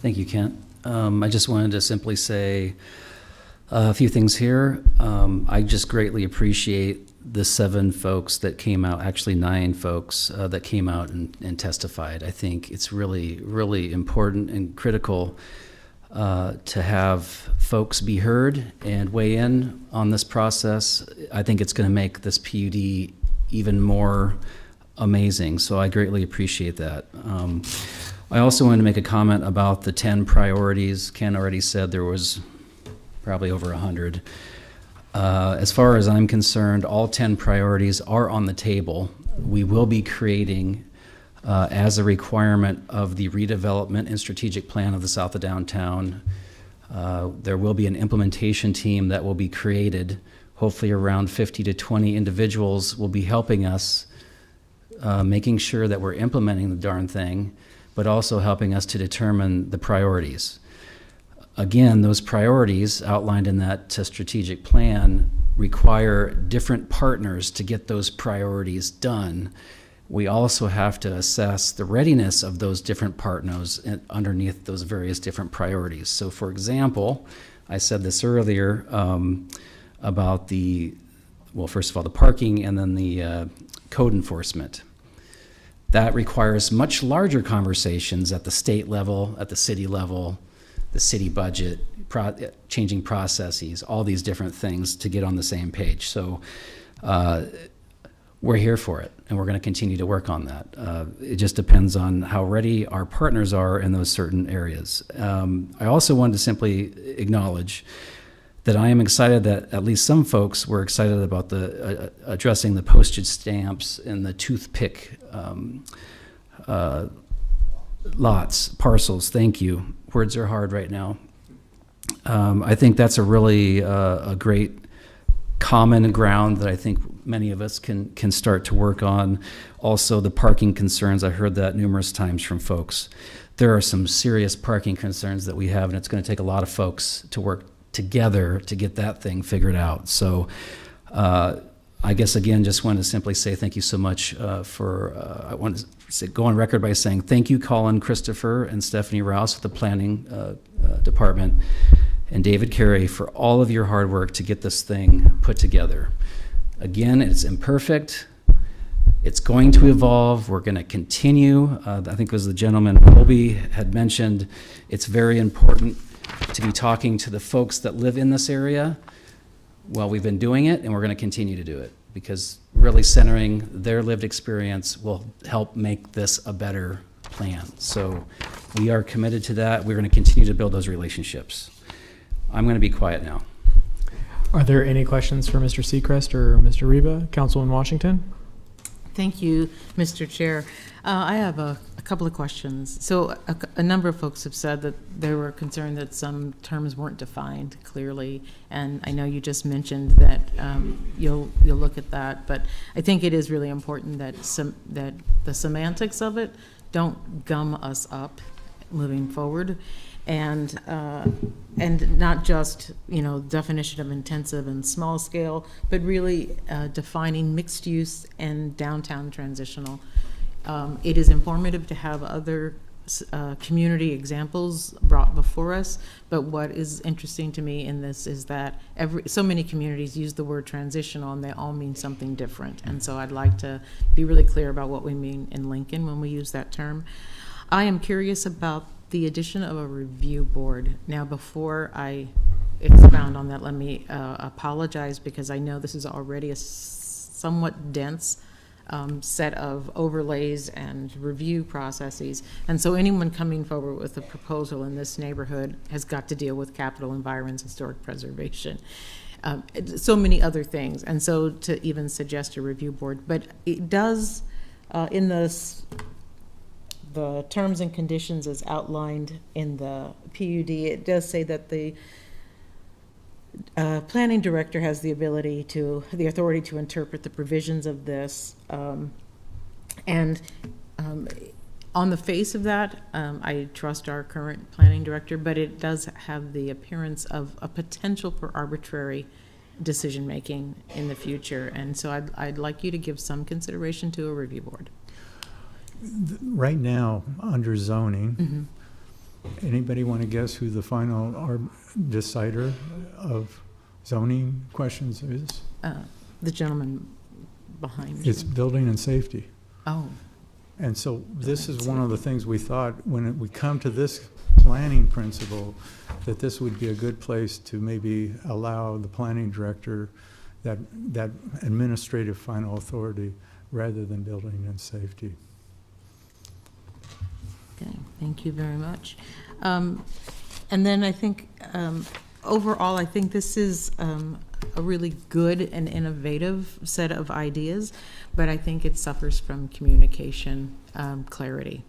Speaker 17: Thank you, Kent. I just wanted to simply say a few things here. I just greatly appreciate the 7 folks that came out, actually 9 folks that came out and testified. I think it's really, really important and critical to have folks be heard and weigh in on this process. I think it's going to make this PUD even more amazing, so I greatly appreciate that. I also wanted to make a comment about the 10 priorities. Ken already said there was probably over 100. As far as I'm concerned, all 10 priorities are on the table. We will be creating, as a requirement of the redevelopment and strategic plan of the South of Downtown, there will be an implementation team that will be created. Hopefully around 50 to 20 individuals will be helping us, making sure that we're implementing the darn thing, but also helping us to determine the priorities. Again, those priorities outlined in that strategic plan require different partners to get those priorities done. We also have to assess the readiness of those different partners underneath those various different priorities. So for example, I said this earlier about first of all, the parking and then the code enforcement. That requires much larger conversations at the state level, at the city level, the city budget, changing processes, all these different things to get on the same page. So we're here for it, and we're going to continue to work on that. It just depends on how ready our partners are in those certain areas. I also wanted to simply acknowledge that I am excited that at least some folks were excited about the addressing the postage stamps and the toothpick lots, parcels. Thank you. Words are hard right now. I think that's a really a great common ground that I think many of us can start to work on. Also, the parking concerns, I heard that numerous times from folks. There are some serious parking concerns that we have, and it's going to take a lot of folks to work together to get that thing figured out. So I guess, again, just wanted to simply say thank you so much I want to go on record by saying thank you, Colin Christopher and Stephanie Rouse with the Planning Department, and David Carey for all of your hard work to get this thing put together. Again, it's imperfect. It's going to evolve. We're going to continue. I think it was the gentleman, Colby, had mentioned it's very important to be talking to the folks that live in this area. Well, we've been doing it, and we're going to continue to do it, because really centering their lived experience will help make this a better plan. So we are committed to that. We're going to continue to build those relationships. I'm going to be quiet now.
Speaker 1: Are there any questions for Mr. Seacrest or Mr. Reba? Councilman Washington?
Speaker 15: Thank you, Mr. Chair. I have a couple of questions. So a number of folks have said that they were concerned that some terms weren't defined clearly, and I know you just mentioned that you'll look at that, but I think it is really important that that the semantics of it don't gum us up moving forward, and not just definition of intensive and small scale, but really defining mixed use and downtown transitional. It is informative to have other community examples brought before us, but what is interesting to me in this is that so many communities use the word transitional and they all mean something different, and so I'd like to be really clear about what we mean in Lincoln when we use that term. I am curious about the addition of a review board. Now, before I expound on that, let me apologize, because I know this is already a somewhat dense set of overlays and review processes. And so anyone coming forward with a proposal in this neighborhood has got to deal with capital environments, historic preservation, so many other things. And so to even suggest a review board, but it does, in the terms and conditions as outlined in the PUD, it does say that the planning director has the authority to interpret the provisions of this, and On the face of that, I trust our current planning director, but it does have the appearance of a potential for arbitrary decision-making in the future. And so I'd like you to give some consideration to a review board.
Speaker 21: Right now, under zoning, anybody want to guess who the final decider of zoning questions is?
Speaker 15: The gentleman behind you.
Speaker 21: It's building and safety.
Speaker 15: Oh.
Speaker 21: And so this is one of the things we thought when we come to this planning principle, that this would be a good place to maybe allow the planning director that administrative final authority rather than building and safety.
Speaker 15: Okay, thank you very much. And then I think overall, I think this is a really good and innovative set of ideas, but I think it suffers from communication clarity.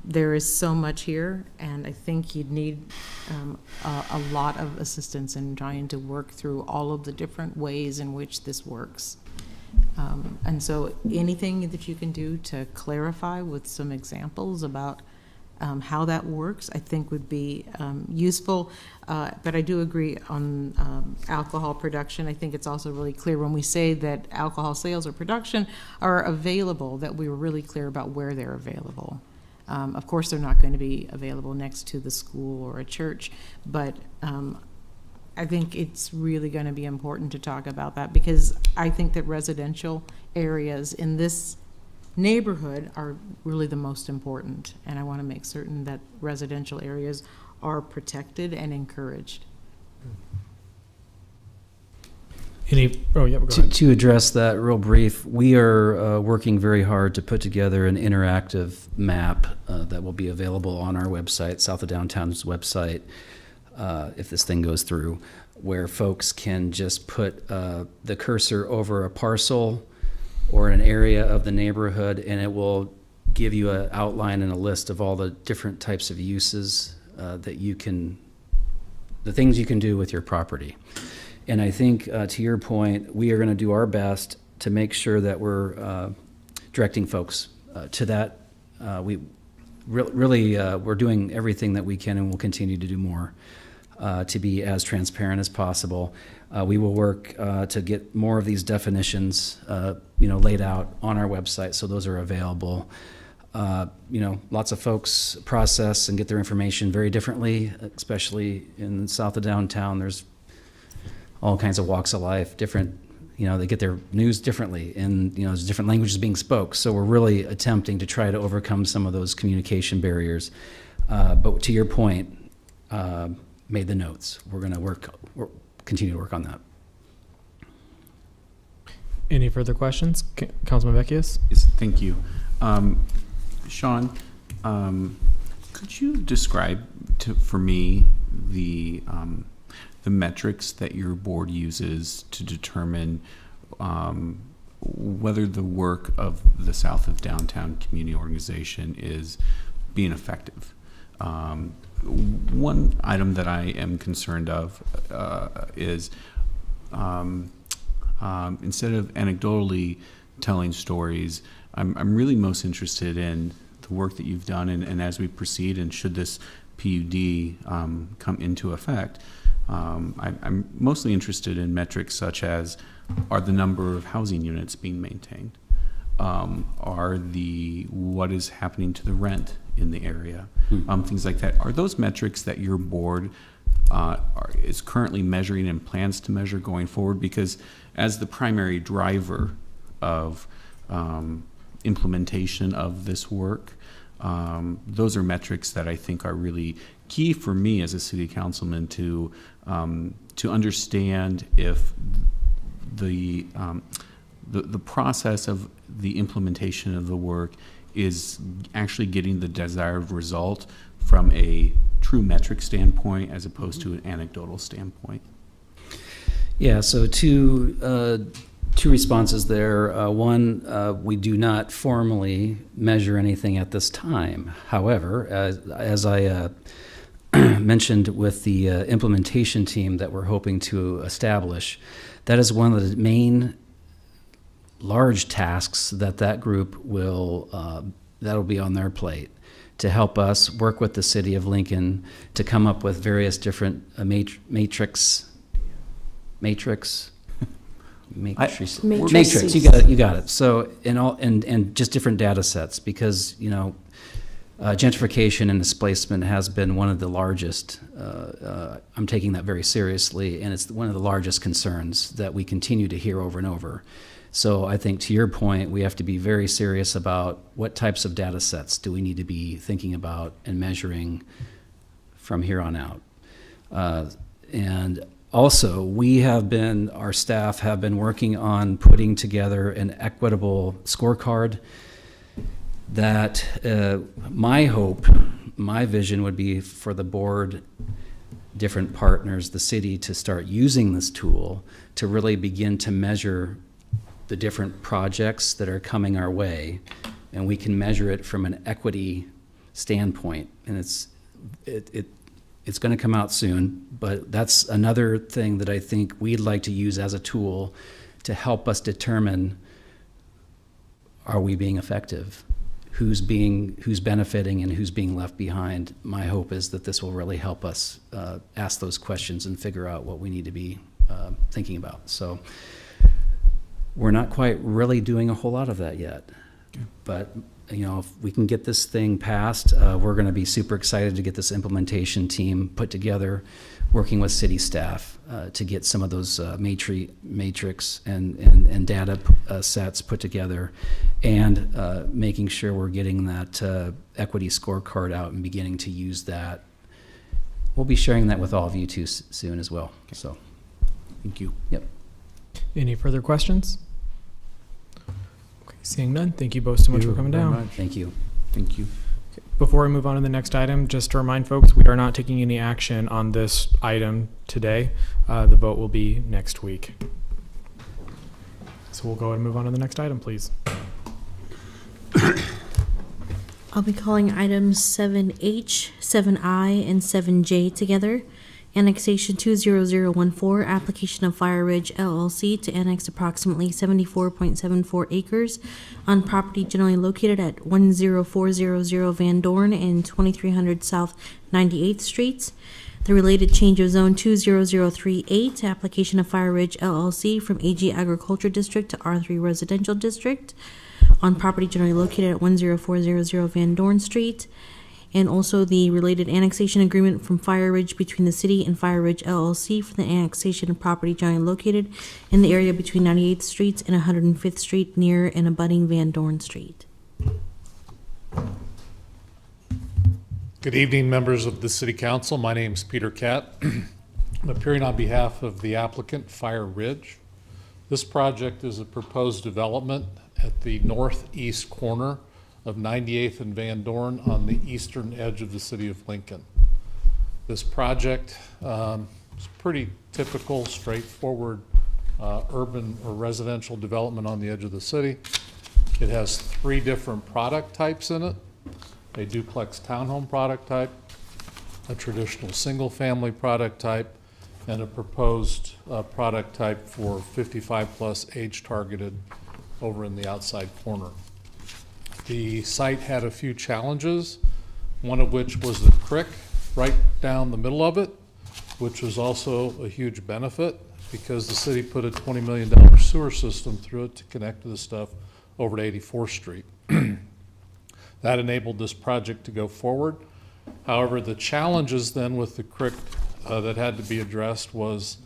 Speaker 15: There is so much here, and I think you'd need a lot of assistance in trying to work through all of the different ways in which this works. And so anything that you can do to clarify with some examples about how that works, I think would be useful. But I do agree on alcohol production. I think it's also really clear when we say that alcohol sales or production are available, that we were really clear about where they're available. Of course, they're not going to be available next to the school or a church, but I think it's really going to be important to talk about that, because I think that residential areas in this neighborhood are really the most important, and I want to make certain that residential areas are protected and encouraged.
Speaker 17: To address that real brief, we are working very hard to put together an interactive map that will be available on our website, South of Downtown's website, if this thing goes through, where folks can just put the cursor over a parcel or an area of the neighborhood, and it will give you an outline and a list of all the different types of uses that you can, the things you can do with your property. And I think, to your point, we are going to do our best to make sure that we're directing folks to that. We're doing everything that we can, and we'll continue to do more to be as transparent as possible. We will work to get more of these definitions, laid out on our website, so those are available. Lots of folks process and get their information very differently, especially in south of downtown. There's all kinds of walks of life, different, they get their news differently, and, there's different languages being spoke. So we're really attempting to try to overcome some of those communication barriers. But to your point, made the notes. We're going to continue to work on that.
Speaker 1: Any further questions? Councilman Beckius?
Speaker 12: Yes, thank you. Sean, could you describe for me the metrics that your board uses to determine whether the work of the South of Downtown Community Organization is being effective? One item that I am concerned of is instead of anecdotally telling stories, I'm really most interested in the work that you've done, and as we proceed, and should this PUD come into effect, I'm mostly interested in metrics such as, are the number of housing units being maintained? What is happening to the rent in the area? Things like that. Are those metrics that your board is currently measuring and plans to measure going forward? Because as the primary driver of implementation of this work, those are metrics that I think are really key for me as a city councilman to understand if the process of the implementation of the work is actually getting the desired result from a true metric standpoint as opposed to an anecdotal standpoint.
Speaker 17: Yeah, so two responses there. One, we do not formally measure anything at this time. However, as I mentioned with the implementation team that we're hoping to establish, that is one of the main large tasks that group will that'll be on their plate to help us work with the city of Lincoln to come up with various different matrix. You got it. So and just different data sets, because gentrification and displacement has been one of the largest. I'm taking that very seriously, and it's one of the largest concerns that we continue to hear over and over. So I think, to your point, we have to be very serious about what types of data sets do we need to be thinking about and measuring from here on out. And also, our staff have been working on putting together an equitable scorecard that my hope, my vision would be for the board, different partners, the city, to start using this tool to really begin to measure the different projects that are coming our way, and we can measure it from an equity standpoint. And it's going to come out soon, but that's another thing that I think we'd like to use as a tool to help us determine, are we being effective? Who's benefiting and who's being left behind? My hope is that this will really help us ask those questions and figure out what we need to be thinking about. So we're not quite really doing a whole lot of that yet. Okay. But if we can get this thing passed, we're going to be super excited to get this implementation team put together, working with city staff to get some of those matrix and data sets put together, and making sure we're getting that equity scorecard out and beginning to use that. We'll be sharing that with all of you too soon as well. Okay. So, thank you. Yep.
Speaker 1: Any further questions? Okay, seeing none, thank you both so much for coming down.
Speaker 17: Thank you.
Speaker 12: Thank you.
Speaker 1: Before we move on to the next item, just to remind folks, we are not taking any action on this item today. The vote will be next week. So we'll go ahead and move on to the next item, please.
Speaker 4: I'll be calling items 7H, 7I, and 7J together. Annexation 20014, application of Fire Ridge LLC to annex approximately 74.74 acres on property generally located at 10400 Van Dorn and 2300 South 98th Streets. The related change of zone 20038, application of Fire Ridge LLC from AG Agriculture District to R3 Residential District on property generally located at 10400 Van Dorn Street. And also the related annexation agreement from Fire Ridge between the city and Fire Ridge LLC for the annexation of property generally located in the area between 98th Street and 105th Street near and abutting Van Dorn Street.
Speaker 6: Good evening, members of the City Council. My name is Peter Catt. I'm appearing on behalf of the applicant, Fire Ridge. This project is a proposed development at the northeast corner of 98th and Van Dorn on the eastern edge of the city of Lincoln. This project is pretty typical, straightforward urban or residential development on the edge of the city. It has 3 different product types in it: a duplex townhome product type, a traditional single-family product type, and a proposed product type for 55+ age-targeted over in the outside corner. The site had a few challenges, one of which was the creek right down the middle of it, which was also a huge benefit because the city put a $20 million sewer system through it to connect to the stuff over to 84th Street. That enabled this project to go forward. However, the challenges then with the creek that had to be addressed was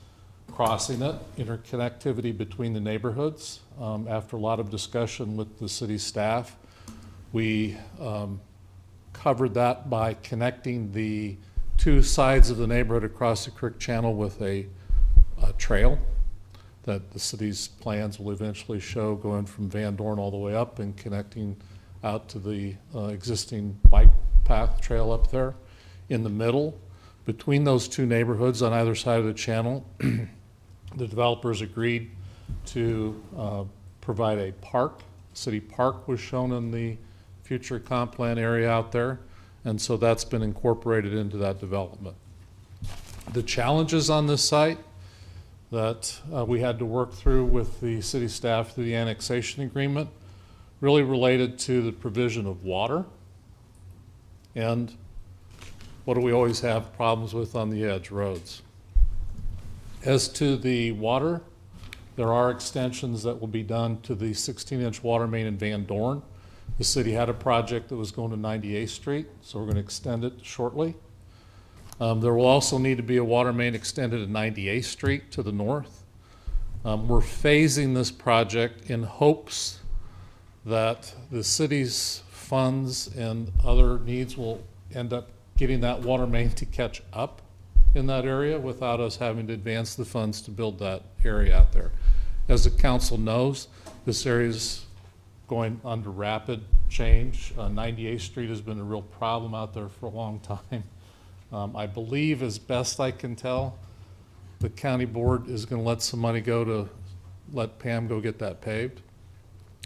Speaker 6: crossing it, interconnectivity between the neighborhoods. After a lot of discussion with the city staff, we covered that by connecting the 2 sides of the neighborhood across the creek channel with a trail that the city's plans will eventually show, going from Van Dorn all the way up and connecting out to the existing bike path trail up there. In the middle, between those 2 neighborhoods on either side of the channel, the developers agreed to provide a park. City park was shown in the future comp plan area out there, and so that's been incorporated into that development. The challenges on this site that we had to work through with the city staff through the annexation agreement really related to the provision of water. And what do we always have problems with on the edge? Roads. As to the water, there are extensions that will be done to the 16-inch water main in Van Dorn. The city had a project that was going to 98th Street, so we're going to extend it shortly. There will also need to be a water main extended to 98th Street to the north. We're phasing this project in hopes that the city's funds and other needs will end up getting that water main to catch up in that area without us having to advance the funds to build that area out there. As the council knows, this area is going under rapid change. 98th Street has been a real problem out there for a long time. I believe, as best I can tell, the county board is going to let some money go to let Pam go get that paved.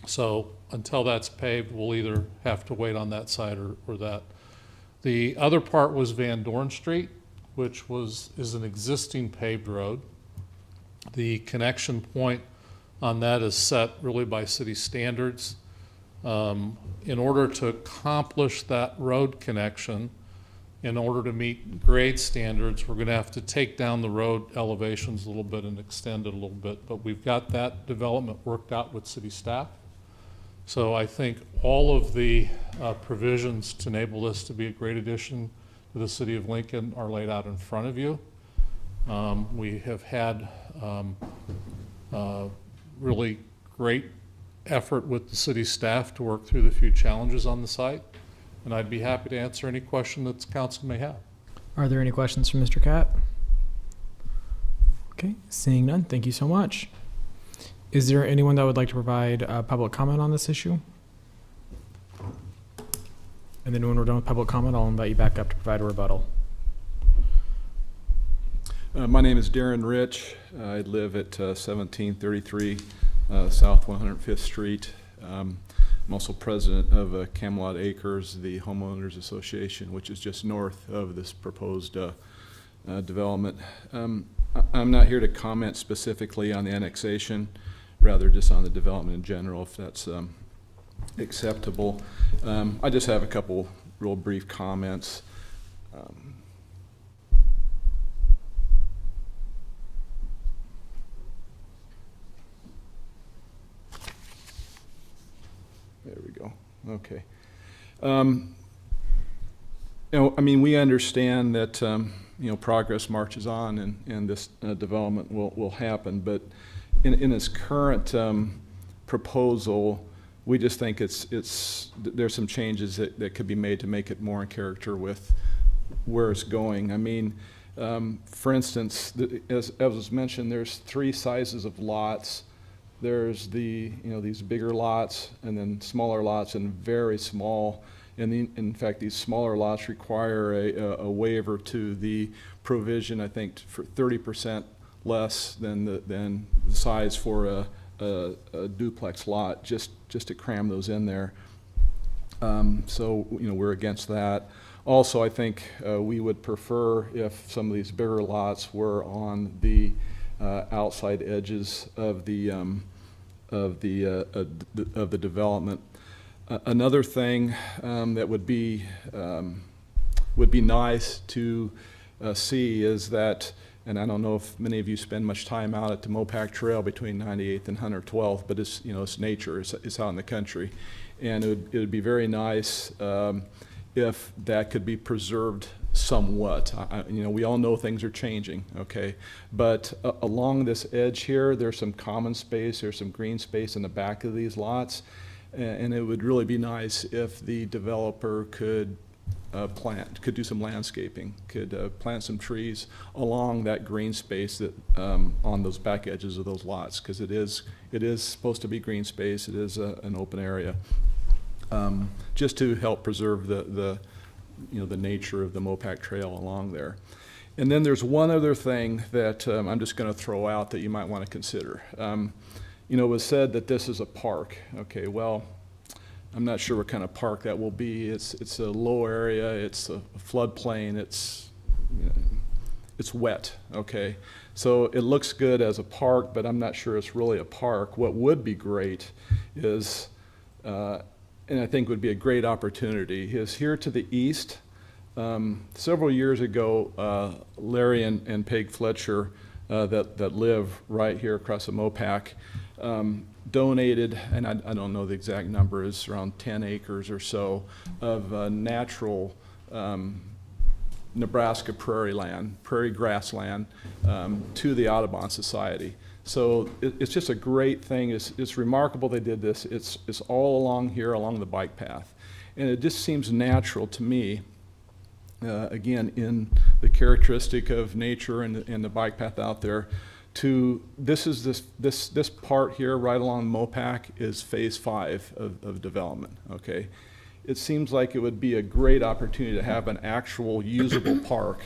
Speaker 6: So until that's paved, we'll either have to wait on that side or that. The other part was Van Dorn Street, which is an existing paved road. The connection point on that is set really by city standards. In order to accomplish that road connection, in order to meet grade standards, we're going to have to take down the road elevations a little bit and extend it a little bit. But we've got that development worked out with city staff. So I think all of the provisions to enable this to be a great addition to the city of Lincoln are laid out in front of you. We have had really great effort with the city staff to work through the few challenges on the site, and I'd be happy to answer any question that the council may have.
Speaker 1: Are there any questions from Mr. Catt? Okay, seeing none, thank you so much. Is there anyone that would like to provide public comment on this issue? And then when we're done with public comment, I'll invite you back up to provide a rebuttal.
Speaker 7: My name is Darren Rich. I live at 1733 South 105th Street. I'm also president of Camelot Acres, the homeowners association, which is just north of this proposed development. I'm not here to comment specifically on the annexation, rather just on the development in general, if that's acceptable. I just have a couple real brief comments. There we go. Okay. You know, I mean, we understand that you know, progress marches on, and this development will happen. But in its current proposal, we just think there's some changes that could be made to make it more in character with where it's going. I mean, for instance, as was mentioned, there's 3 sizes of lots. There's these bigger lots, and then smaller lots, and very small. And in fact, these smaller lots require a waiver to the provision, I think, for 30% less than the size for a duplex lot, just to cram those in there. So we're against that. Also, I think we would prefer if some of these bigger lots were on the outside edges of the development. Another thing that would be nice to see is that, and I don't know if many of you spend much time out at the Mopac Trail between 98th and 112th, but it's nature, it's out in the country, and it would be very nice if that could be preserved somewhat. We all know things are changing, okay? But along this edge here, there's some common space, there's some green space in the back of these lots, and it would really be nice if the developer could do some landscaping, could plant some trees along that green space that on those back edges of those lots, because it is supposed to be green space. It is an open area, just to help preserve the nature of the Mopac Trail along there. And then there's one other thing that I'm just going to throw out that you might want to consider. It was said that this is a park. Okay, well, I'm not sure what kind of park that will be. It's a low area. It's a floodplain. It's wet. Okay, so it looks good as a park, but I'm not sure it's really a park. What would be great is and I think would be a great opportunity, is here to the east. Several years ago, Larry and Peg Fletcher, that live right here across the Mopac, donated, and I don't know the exact number, it's around 10 acres or so of natural Nebraska prairie grassland to the Audubon Society. So it's just a great thing. It's remarkable they did this. It's all along here, along the bike path. And it just seems natural to me, again, in the characteristic of nature and the bike path out there, this part here right along Mopac is phase 5 of development, okay? It seems like it would be a great opportunity to have an actual usable park,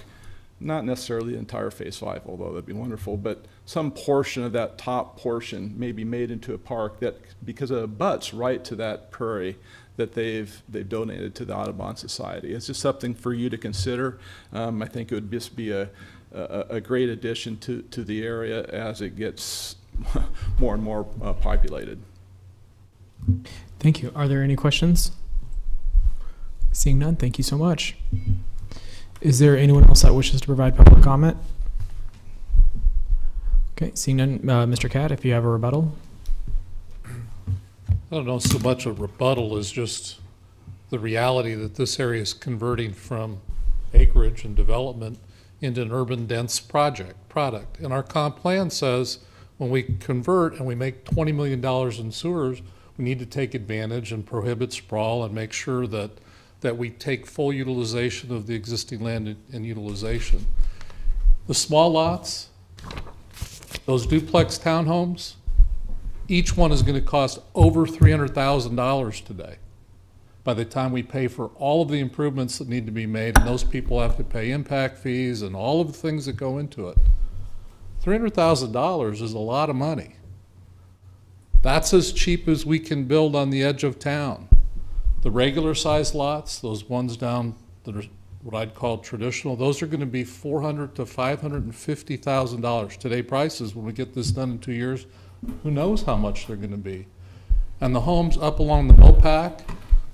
Speaker 7: not necessarily the entire phase 5, although that'd be wonderful, but some portion of that top portion may be made into a park that, because it abuts right to that prairie that they've donated to the Audubon Society. It's just something for you to consider. I think it would just be a great addition to the area as it gets more and more populated.
Speaker 1: Thank you. Are there any questions? Seeing none, thank you so much. Is there anyone else that wishes to provide public comment? Okay, seeing none, Mr. Catt, if you have a rebuttal.
Speaker 6: I don't know so much a rebuttal as just the reality that this area is converting from acreage and development into an urban dense product. And our comp plan says when we convert and we make $20 million in sewers, we need to take advantage and prohibit sprawl and make sure that we take full utilization of the existing land and utilization. The small lots, those duplex townhomes, each one is going to cost over $300,000 today. By the time we pay for all of the improvements that need to be made, and those people have to pay impact fees and all of the things that go into it, $300,000 is a lot of money. That's as cheap as we can build on the edge of town. The regular size lots, those ones down that are what I'd call traditional, those are going to be $400,000 to $550,000. Today prices, when we get this done in 2 years, who knows how much they're going to be. And the homes up along the Mopac,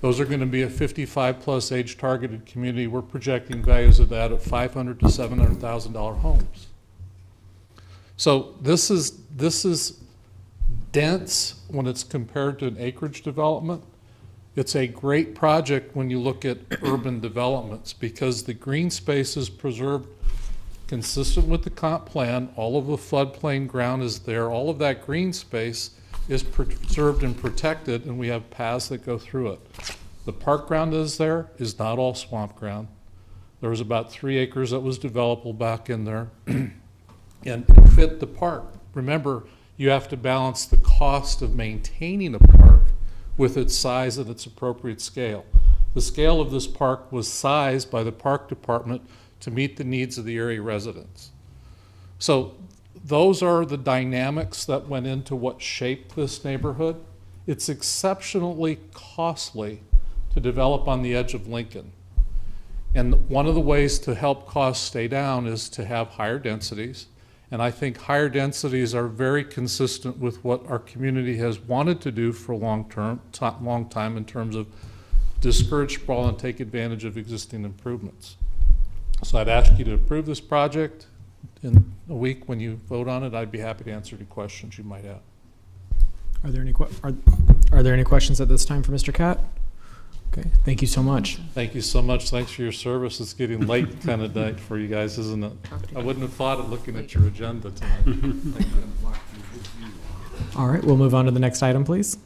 Speaker 6: those are going to be a 55-plus age targeted community. We're projecting values of that at $500,000 to $700,000 homes. So this is dense when it's compared to an acreage development. It's a great project when you look at urban developments because the green space is preserved consistent with the comp plan. All of the floodplain ground is there. All of that green space is preserved and protected, and we have paths that go through it. The park ground is there, is not all swamp ground. There was about 3 acres that was developable back in there and it fit the park. Remember, you have to balance the cost of maintaining a park with its size at its appropriate scale. The scale of this park was sized by the park department to meet the needs of the area residents. So those are the dynamics that went into what shaped this neighborhood. It's exceptionally costly to develop on the edge of Lincoln. And one of the ways to help costs stay down is to have higher densities. And I think higher densities are very consistent with what our community has wanted to do for a long time in terms of discourage sprawl and take advantage of existing improvements. So I'd ask you to approve this project. In a week when you vote on it, I'd be happy to answer any questions you might have.
Speaker 1: Are there any questions at this time for Mr. Catt? Okay, thank you so much.
Speaker 6: Thank you so much. Thanks for your service. It's getting late kind of night for you guys, isn't it? I wouldn't have thought of looking at your agenda tonight.
Speaker 1: All right, we'll move on to the next item, please.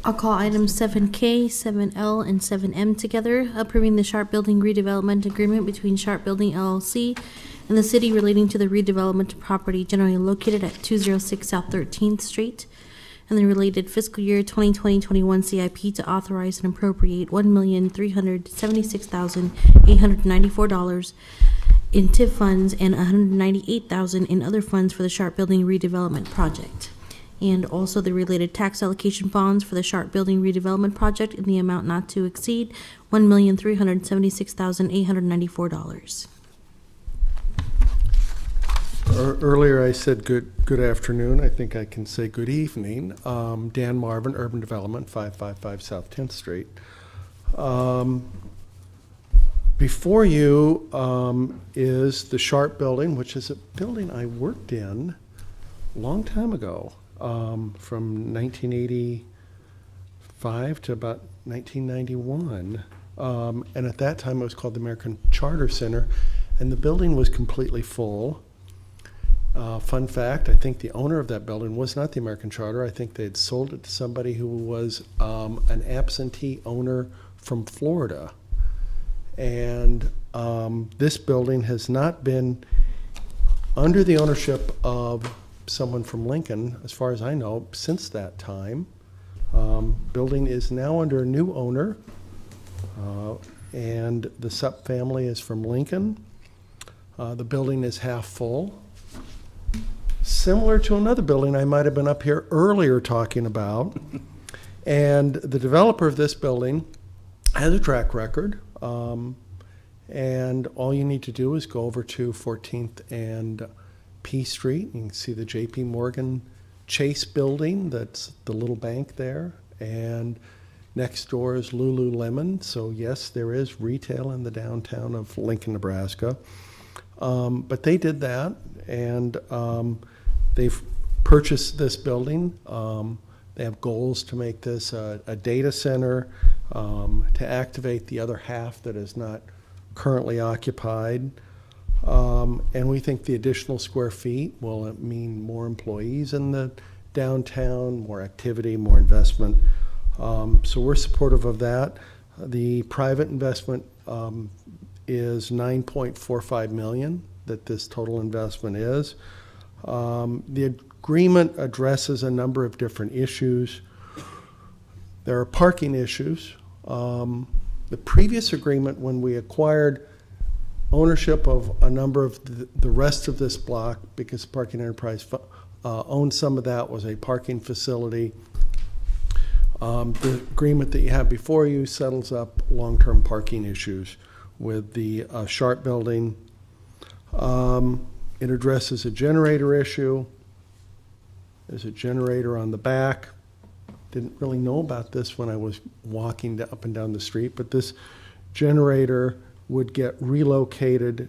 Speaker 4: I'll call items 7K, 7L, and 7M together, approving the Sharp Building redevelopment agreement between Sharp Building LLC and the city relating to the redevelopment of property generally located at 206 South 13th Street, and the related fiscal year 2020-21 CIP to authorize and appropriate $1,376,894 in TIF funds and $198,000 in other funds for the Sharp Building redevelopment project. And also the related tax allocation bonds for the Sharp Building redevelopment project in the amount not to exceed $1,376,894.
Speaker 2: Earlier I said good afternoon. I think I can say good evening. Dan Marvin, Urban Development, 555 South 10th Street. Before you is the Sharp Building, which is a building I worked in a long time ago, from 1985 to about 1991. And at that time it was called the American Charter Center, and the building was completely full. Fun fact, I think the owner of that building was not the American Charter. I think they had sold it to somebody who was an absentee owner from Florida. And this building has not been under the ownership of someone from Lincoln, as far as I know, since that time. Building is now under a new owner, and the Sup family is from Lincoln. The building is half full. Similar to another building I might have been up here earlier talking about. And the developer of this building has a track record. And all you need to do is go over to 14th and P Street. You can see the JP Morgan Chase building. That's the little bank there. And next door is Lululemon. So yes, there is retail in the downtown of Lincoln, Nebraska. But they did that, and they've purchased this building. They have goals to make this a data center, to activate the other half that is not currently occupied. And we think the additional square feet will mean more employees in the downtown, more activity, more investment. So we're supportive of that. The private investment is $9.45 million that this total investment is. The agreement addresses a number of different issues. There are parking issues. The previous agreement, when we acquired ownership of a number of the rest of this block, because Parking Enterprise owned some of that, was a parking facility. The agreement that you have before you settles up long-term parking issues with the Sharp building. It addresses a generator issue. There's a generator on the back. Didn't really know about this when I was walking up and down the street, but this generator would get relocated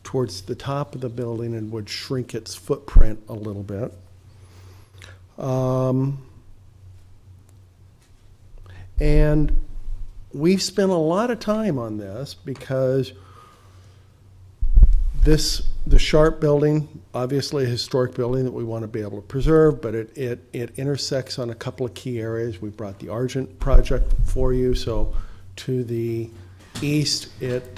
Speaker 2: towards the top of the building and would shrink its footprint a little bit. And we've spent a lot of time on this because the Sharp building, obviously a historic building that we want to be able to preserve, but it intersects on a couple of key areas. We brought the Argent project for you. So to the east, it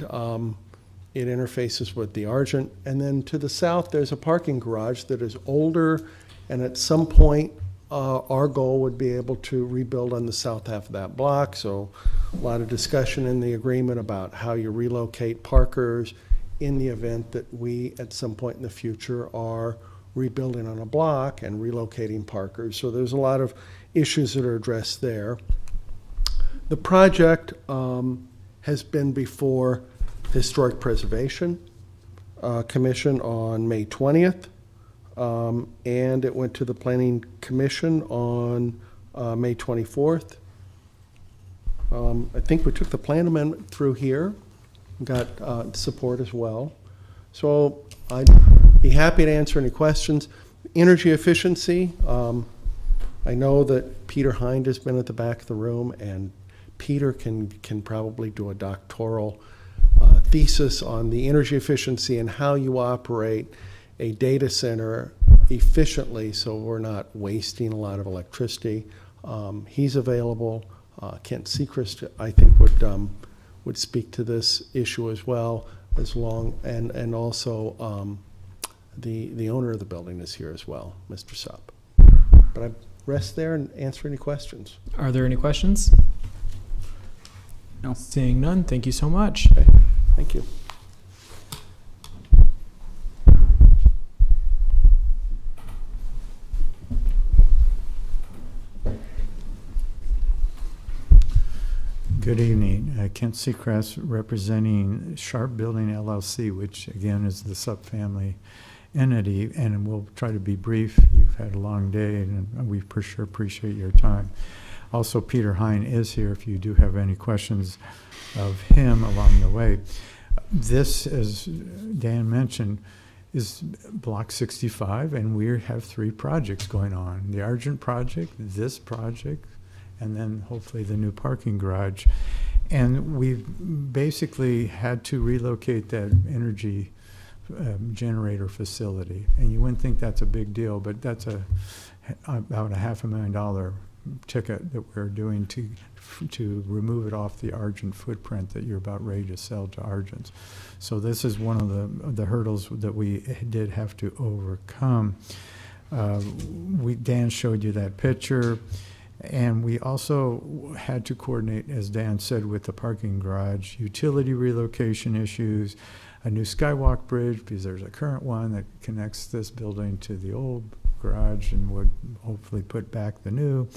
Speaker 2: interfaces with the Argent. And then to the south, there's a parking garage that is older, and at some point, our goal would be able to rebuild on the south half of that block. So a lot of discussion in the agreement about how you relocate parkers in the event that we, at some point in the future, are rebuilding on a block and relocating parkers. So there's a lot of issues that are addressed there. The project has been before Historic Preservation Commission on May 20th. And it went to the Planning Commission on May 24th. I think we took the plan amendment through here, got support as well. So I'd be happy to answer any questions. Energy efficiency, I know that Peter Hind has been at the back of the room, and Peter can probably do a doctoral thesis on the energy efficiency and how you operate a data center efficiently so we're not wasting a lot of electricity. He's available. Kent Sechrist, I think, would speak to this issue as well, and also the owner of the building is here as well, Mr. Sup. But I rest there and answer any questions.
Speaker 1: Are there any questions?
Speaker 12: No.
Speaker 1: Seeing none, thank you so much.
Speaker 2: Okay. Thank you.
Speaker 21: Good evening. Kent Seacrest representing Sharp Building LLC, which again is the subfamily entity, and we'll try to be brief. You've had a long day, and we for sure appreciate your time. Also, Peter Hine is here if you do have any questions of him along the way. This, as Dan mentioned, is Block 65, and we have 3 projects going on. The Argent project, this project, and then hopefully the new parking garage. And we've basically had to relocate that energy generator facility. And you wouldn't think that's a big deal, but that's about a $500,000 ticket that we're doing to remove it off the Argent footprint that you're about ready to sell to Argent. So this is one of the hurdles that we did have to overcome. Dan showed you that picture, and we also had to coordinate, as Dan said, with the parking garage, utility relocation issues, a new skywalk bridge, because there's a current one that connects this building to the old garage and would hopefully put back the new.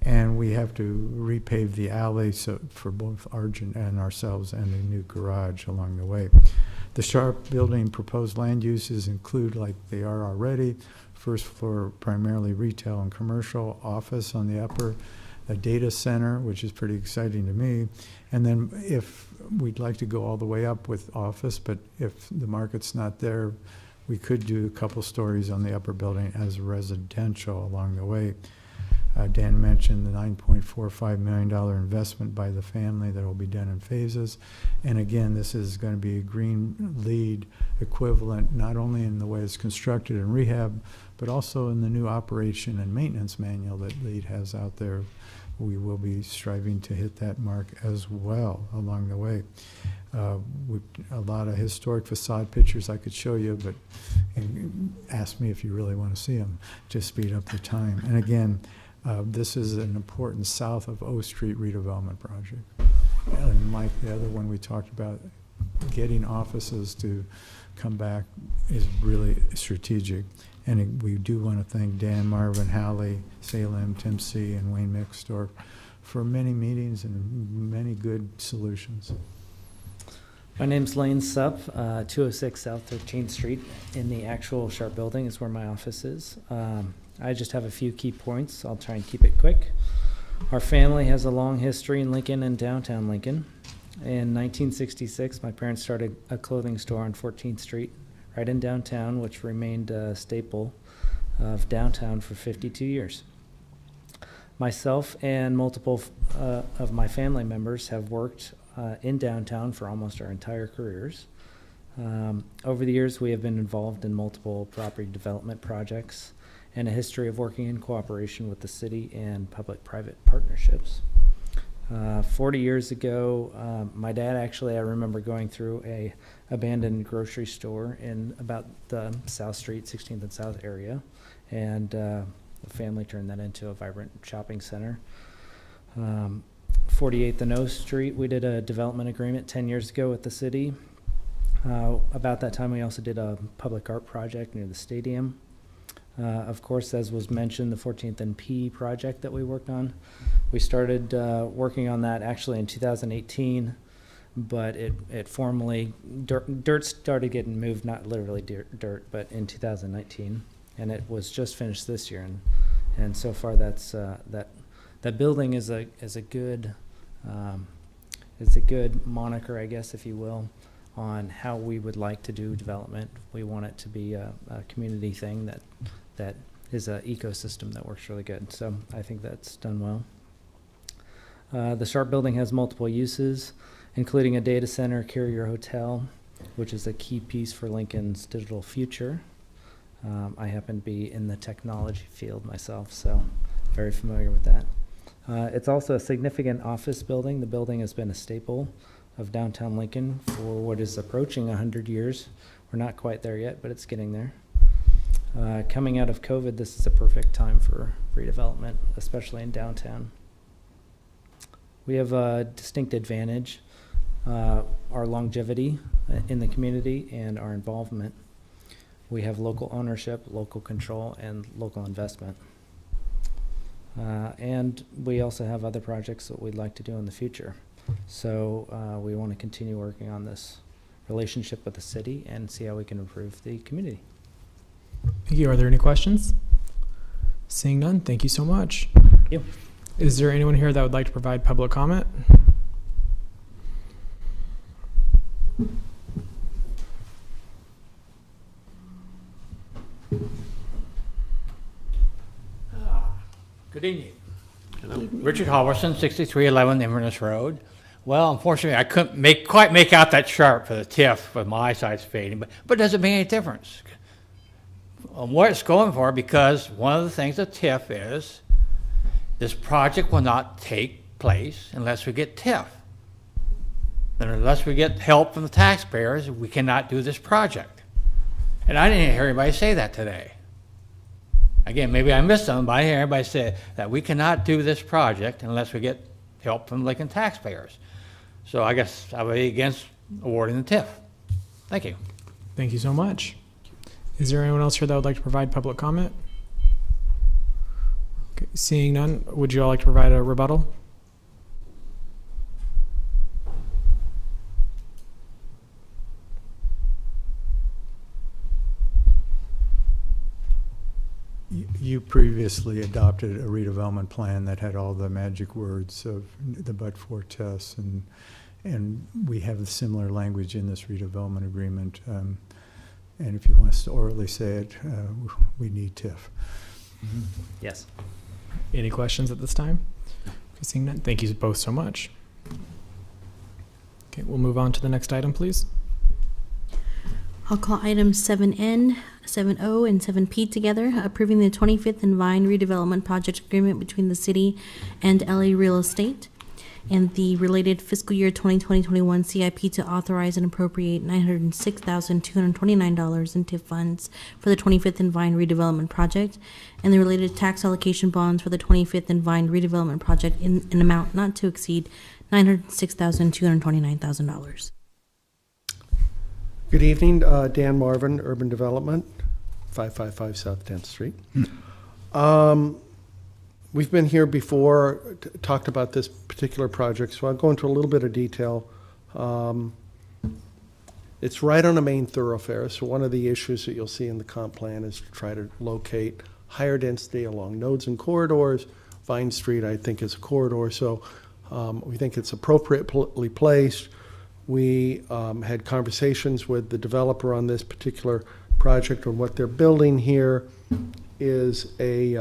Speaker 21: And we have to repave the alley for both Argent and ourselves and the new garage along the way. The Sharp Building proposed land uses include, like they are already, first floor primarily retail and commercial, office on the upper, a data center, which is pretty exciting to me. And then if we'd like to go all the way up with office, but if the market's not there, we could do a couple stories on the upper building as residential along the way. Dan mentioned the $9.45 million investment by the family that will be done in phases. And again, this is going to be a green LEED equivalent, not only in the way it's constructed and rehab, but also in the new operation and maintenance manual that LEED has out there. We will be striving to hit that mark as well along the way. A lot of historic facade pictures I could show you, but ask me if you really want to see them to speed up the time. And again, this is an important south of O Street redevelopment project. And Mike, the other one we talked about, getting offices to come back is really strategic. And we do want to thank Dan, Marvin, Hallie, Salem, Tim C., and Wayne Mixdorf for many meetings and many good solutions.
Speaker 9: My name's Lane Supp, 206 South 13th Street. In the actual Sharp Building is where my office is. I just have a few key points. I'll try and keep it quick. Our family has a long history in Lincoln and downtown Lincoln. In 1966, my parents started a clothing store on 14th Street, right in downtown, which remained a staple of downtown for 52 years. Myself and multiple of my family members have worked in downtown for almost our entire careers. Over the years, we have been involved in multiple property development projects and a history of working in cooperation with the city and public-private partnerships. 40 years ago, my dad actually, I remember going through a abandoned grocery store in about the South Street, 16th and South area, and the family turned that into a vibrant shopping center. 48th and O Street, we did a development agreement 10 years ago with the city. About that time, we also did a public art project near the stadium. Of course, as was mentioned, the 14th and P project that we worked on. We started working on that actually in 2018, but it formally, dirt started getting moved, not literally dirt, but in 2019, and it was just finished this year. And so far, that's that building is a good moniker, I guess, if you will, on how we would like to do development. We want it to be a community thing that is an ecosystem that works really good. So I think that's done well. The Sharp Building has multiple uses, including a data center, carrier hotel, which is a key piece for Lincoln's digital future. I happen to be in the technology field myself, so very familiar with that. It's also a significant office building. The building has been a staple of downtown Lincoln for what is approaching 100 years. We're not quite there yet, but it's getting there. Coming out of COVID, this is a perfect time for redevelopment, especially in downtown. We have a distinct advantage, our longevity in the community and our involvement. We have local ownership, local control, and local investment. And we also have other projects that we'd like to do in the future. So we want to continue working on this relationship with the city and see how we can improve the community.
Speaker 1: Thank you. Are there any questions? Seeing none, thank you so much.
Speaker 9: Thank you.
Speaker 1: Is there anyone here that would like to provide public comment?
Speaker 10: Good evening. Richard Halverson, 6311 Inverness Road. Well, unfortunately, I couldn't quite make out that chart for the TIF with my eyesight's fading, but it doesn't make any difference. What it's going for, because one of the things of TIF is this project will not take place unless we get TIF. And unless we get help from the taxpayers, we cannot do this project. And I didn't hear anybody say that today. Again, maybe I missed something, but I didn't hear anybody say that we cannot do this project unless we get help from Lincoln taxpayers. So I guess I would be against awarding the TIF. Thank you.
Speaker 1: Thank you so much. Is there anyone else here that would like to provide public comment? Okay, seeing none, would you all like to provide a rebuttal?
Speaker 21: You previously adopted a redevelopment plan that had all the magic words of the but-for tests, and we have the similar language in this redevelopment agreement. And if you want us to orally say it, we need TIF.
Speaker 9: Mm-hmm. Yes.
Speaker 1: Any questions at this time? Okay, seeing none, thank you both so much. Okay, we'll move on to the next item, please.
Speaker 4: I'll call items 7N, 7O, and 7P together, approving the 25th and Vine redevelopment project agreement between the city and LA Real Estate, and the related fiscal year 2020-21 CIP to authorize and appropriate $906,229 in TIF funds for the 25th and Vine redevelopment project, and the related tax allocation bonds for the 25th and Vine redevelopment project in an amount not to exceed $906,229,000.
Speaker 2: Good evening, Dan Marvin, Urban Development, 555 South 10th Street. We've been here before, talked about this particular project, so I'll go into a little bit of detail. It's right on a main thoroughfare, so one of the issues that you'll see in the comp plan is to try to locate higher density along nodes and corridors. Vine Street, I think, is a corridor, so we think it's appropriately placed. We had conversations with the developer on this particular project, and what they're building here is a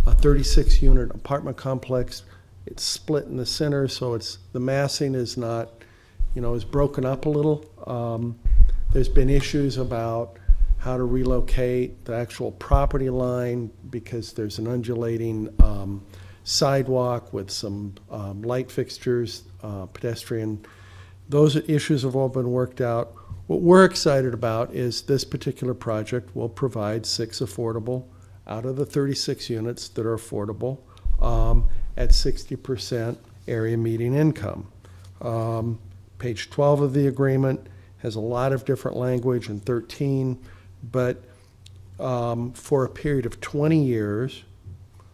Speaker 2: 36-unit apartment complex. It's split in the center, so the massing is not, is broken up a little. There's been issues about how to relocate the actual property line because there's an undulating sidewalk with some light fixtures, pedestrian. Those issues have all been worked out. What we're excited about is this particular project will provide 6 affordable out of the 36 units that are affordable at 60% area median income. Page 12 of the agreement has a lot of different language, and 13, but for a period of 20 years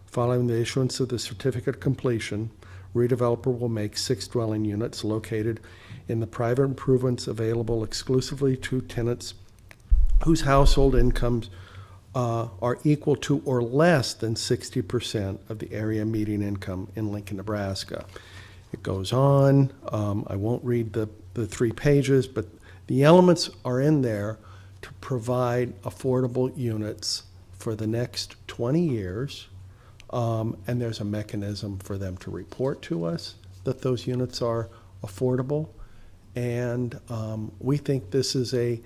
Speaker 2: following the issuance of the certificate of completion, redeveloper will make 6 dwelling units located in the private improvements available exclusively to tenants whose household incomes are equal to or less than 60% of the area median income in Lincoln, Nebraska. It goes on. I won't read the 3 pages, but the elements are in there to provide affordable units for the next 20 years, and there's a mechanism for them to report to us that those units are affordable. And we think this is a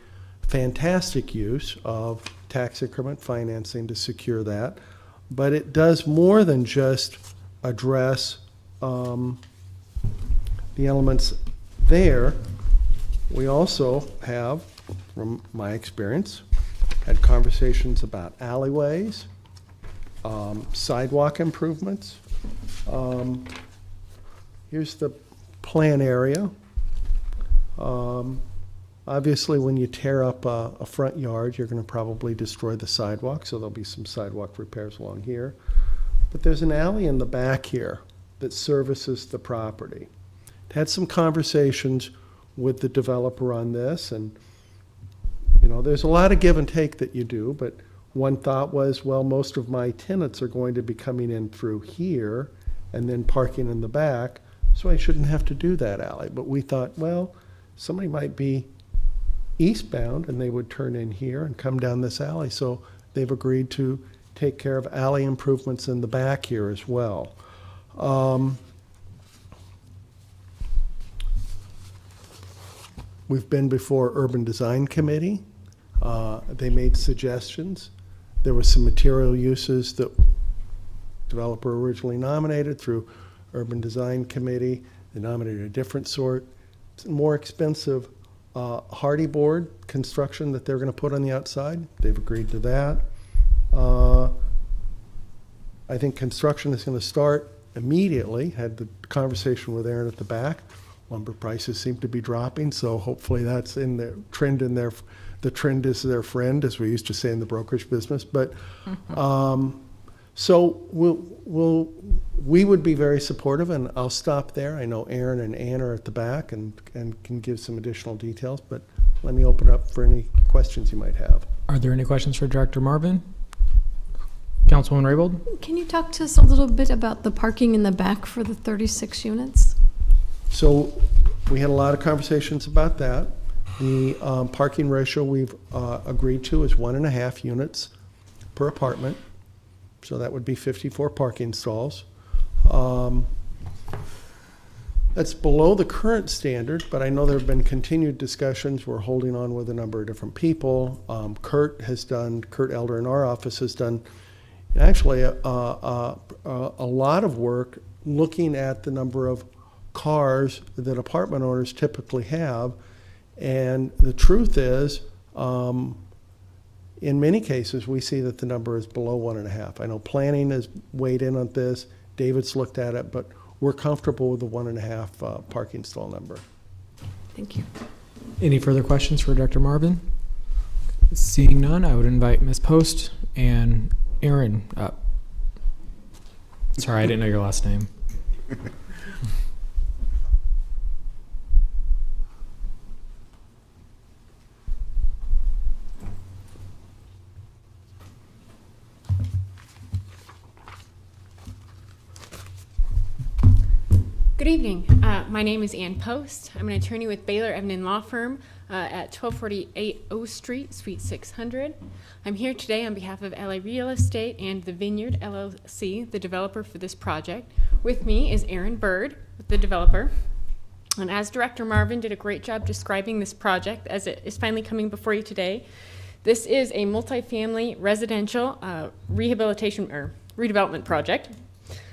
Speaker 2: fantastic use of tax increment financing to secure that, but it does more than just address the elements there. We also have, from my experience, had conversations about alleyways, sidewalk improvements. Here's the plan area. Obviously, when you tear up a front yard, you're going to probably destroy the sidewalk, so there'll be some sidewalk repairs along here. But there's an alley in the back here that services the property. had some conversations with the developer on this, and there's a lot of give and take that you do, but one thought was, well, most of my tenants are going to be coming in through here and then parking in the back, so I shouldn't have to do that alley. But we thought, well, somebody might be eastbound and they would turn in here and come down this alley, so they've agreed to take care of alley improvements in the back here as well. We've been before Urban Design Committee. They made suggestions. There were some material uses that developer originally nominated through Urban Design Committee. They nominated a different sort. It's more expensive hardy board construction that they're going to put on the outside. They've agreed to that. I think construction is going to start immediately. Had the conversation with Aaron at the back. Lumber prices seem to be dropping, so hopefully that's in the trend in their. The trend is their friend, as we used to say in the brokerage business. But so we would be very supportive, and I'll stop there. I know Aaron and Ann are at the back and can give some additional details, but let me open up for any questions you might have.
Speaker 1: Are there any questions for Director Marvin? Councilwoman Raybold?
Speaker 18: Can you talk to us a little bit about the parking in the back for the 36 units?
Speaker 2: So we had a lot of conversations about that. The parking ratio we've agreed to is 1.5 units per apartment. So that would be 54 parking stalls. That's below the current standard, but I know there have been continued discussions. We're holding on with a number of different people. Kurt Elder in our office has done actually a lot of work looking at the number of cars that apartment owners typically have. And the truth is, in many cases, we see that the number is below 1.5. I know planning has weighed in on this. David's looked at it, but we're comfortable with the 1.5 parking stall number.
Speaker 18: Thank you.
Speaker 1: Any further questions for Director Marvin? Seeing none, I would invite Ms. Post and Aaron up. Sorry, I didn't know your last name.
Speaker 22: Good evening. My name is Ann Post. I'm an attorney with Baylor Evans Law Firm at 1248 O Street, Suite 600. I'm here today on behalf of LA Real Estate and the Vineyard LLC, the developer for this project. With me is Aaron Bird, the developer. And as Director Marvin did a great job describing this project as it is finally coming before you today, this is a multifamily residential rehabilitation or redevelopment project.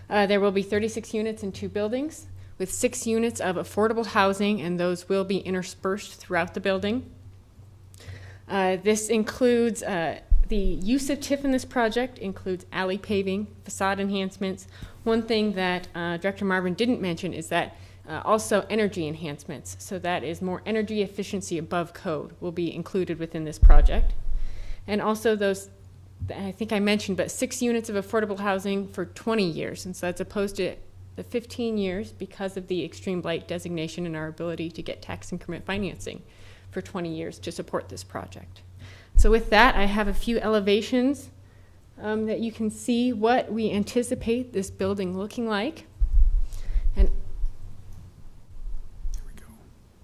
Speaker 22: There will be 36 units in 2 buildings, with 6 units of affordable housing, and those will be interspersed throughout the building. This includes the use of TIF in this project includes alley paving, facade enhancements. One thing that Director Marvin didn't mention is that also energy enhancements. So that is more energy efficiency above code will be included within this project. And also those, I think I mentioned, but 6 units of affordable housing for 20 years. And so that's opposed to the 15 years because of the extreme blight designation and our ability to get tax increment financing for 20 years to support this project. So with that, I have a few elevations that you can see what we anticipate this building looking like. And there we go.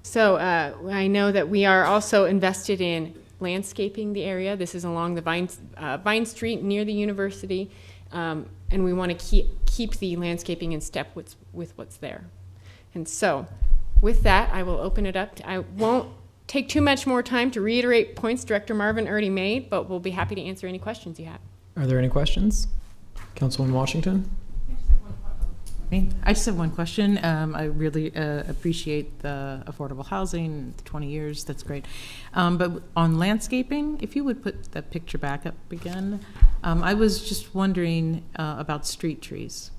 Speaker 22: So I know that we are also invested in landscaping the area. This is along the Vine Street near the university, and we want to keep the landscaping in step with what's there. And so with that, I will open it up. I won't take too much more time to reiterate points Director Marvin already made, but we'll be happy to answer any questions you have.
Speaker 1: Are there any questions? Councilwoman Washington?
Speaker 15: I just have one question. I really appreciate the affordable housing, the 20 years, that's great. But on landscaping, if you would put that picture back up again, I was just wondering about street trees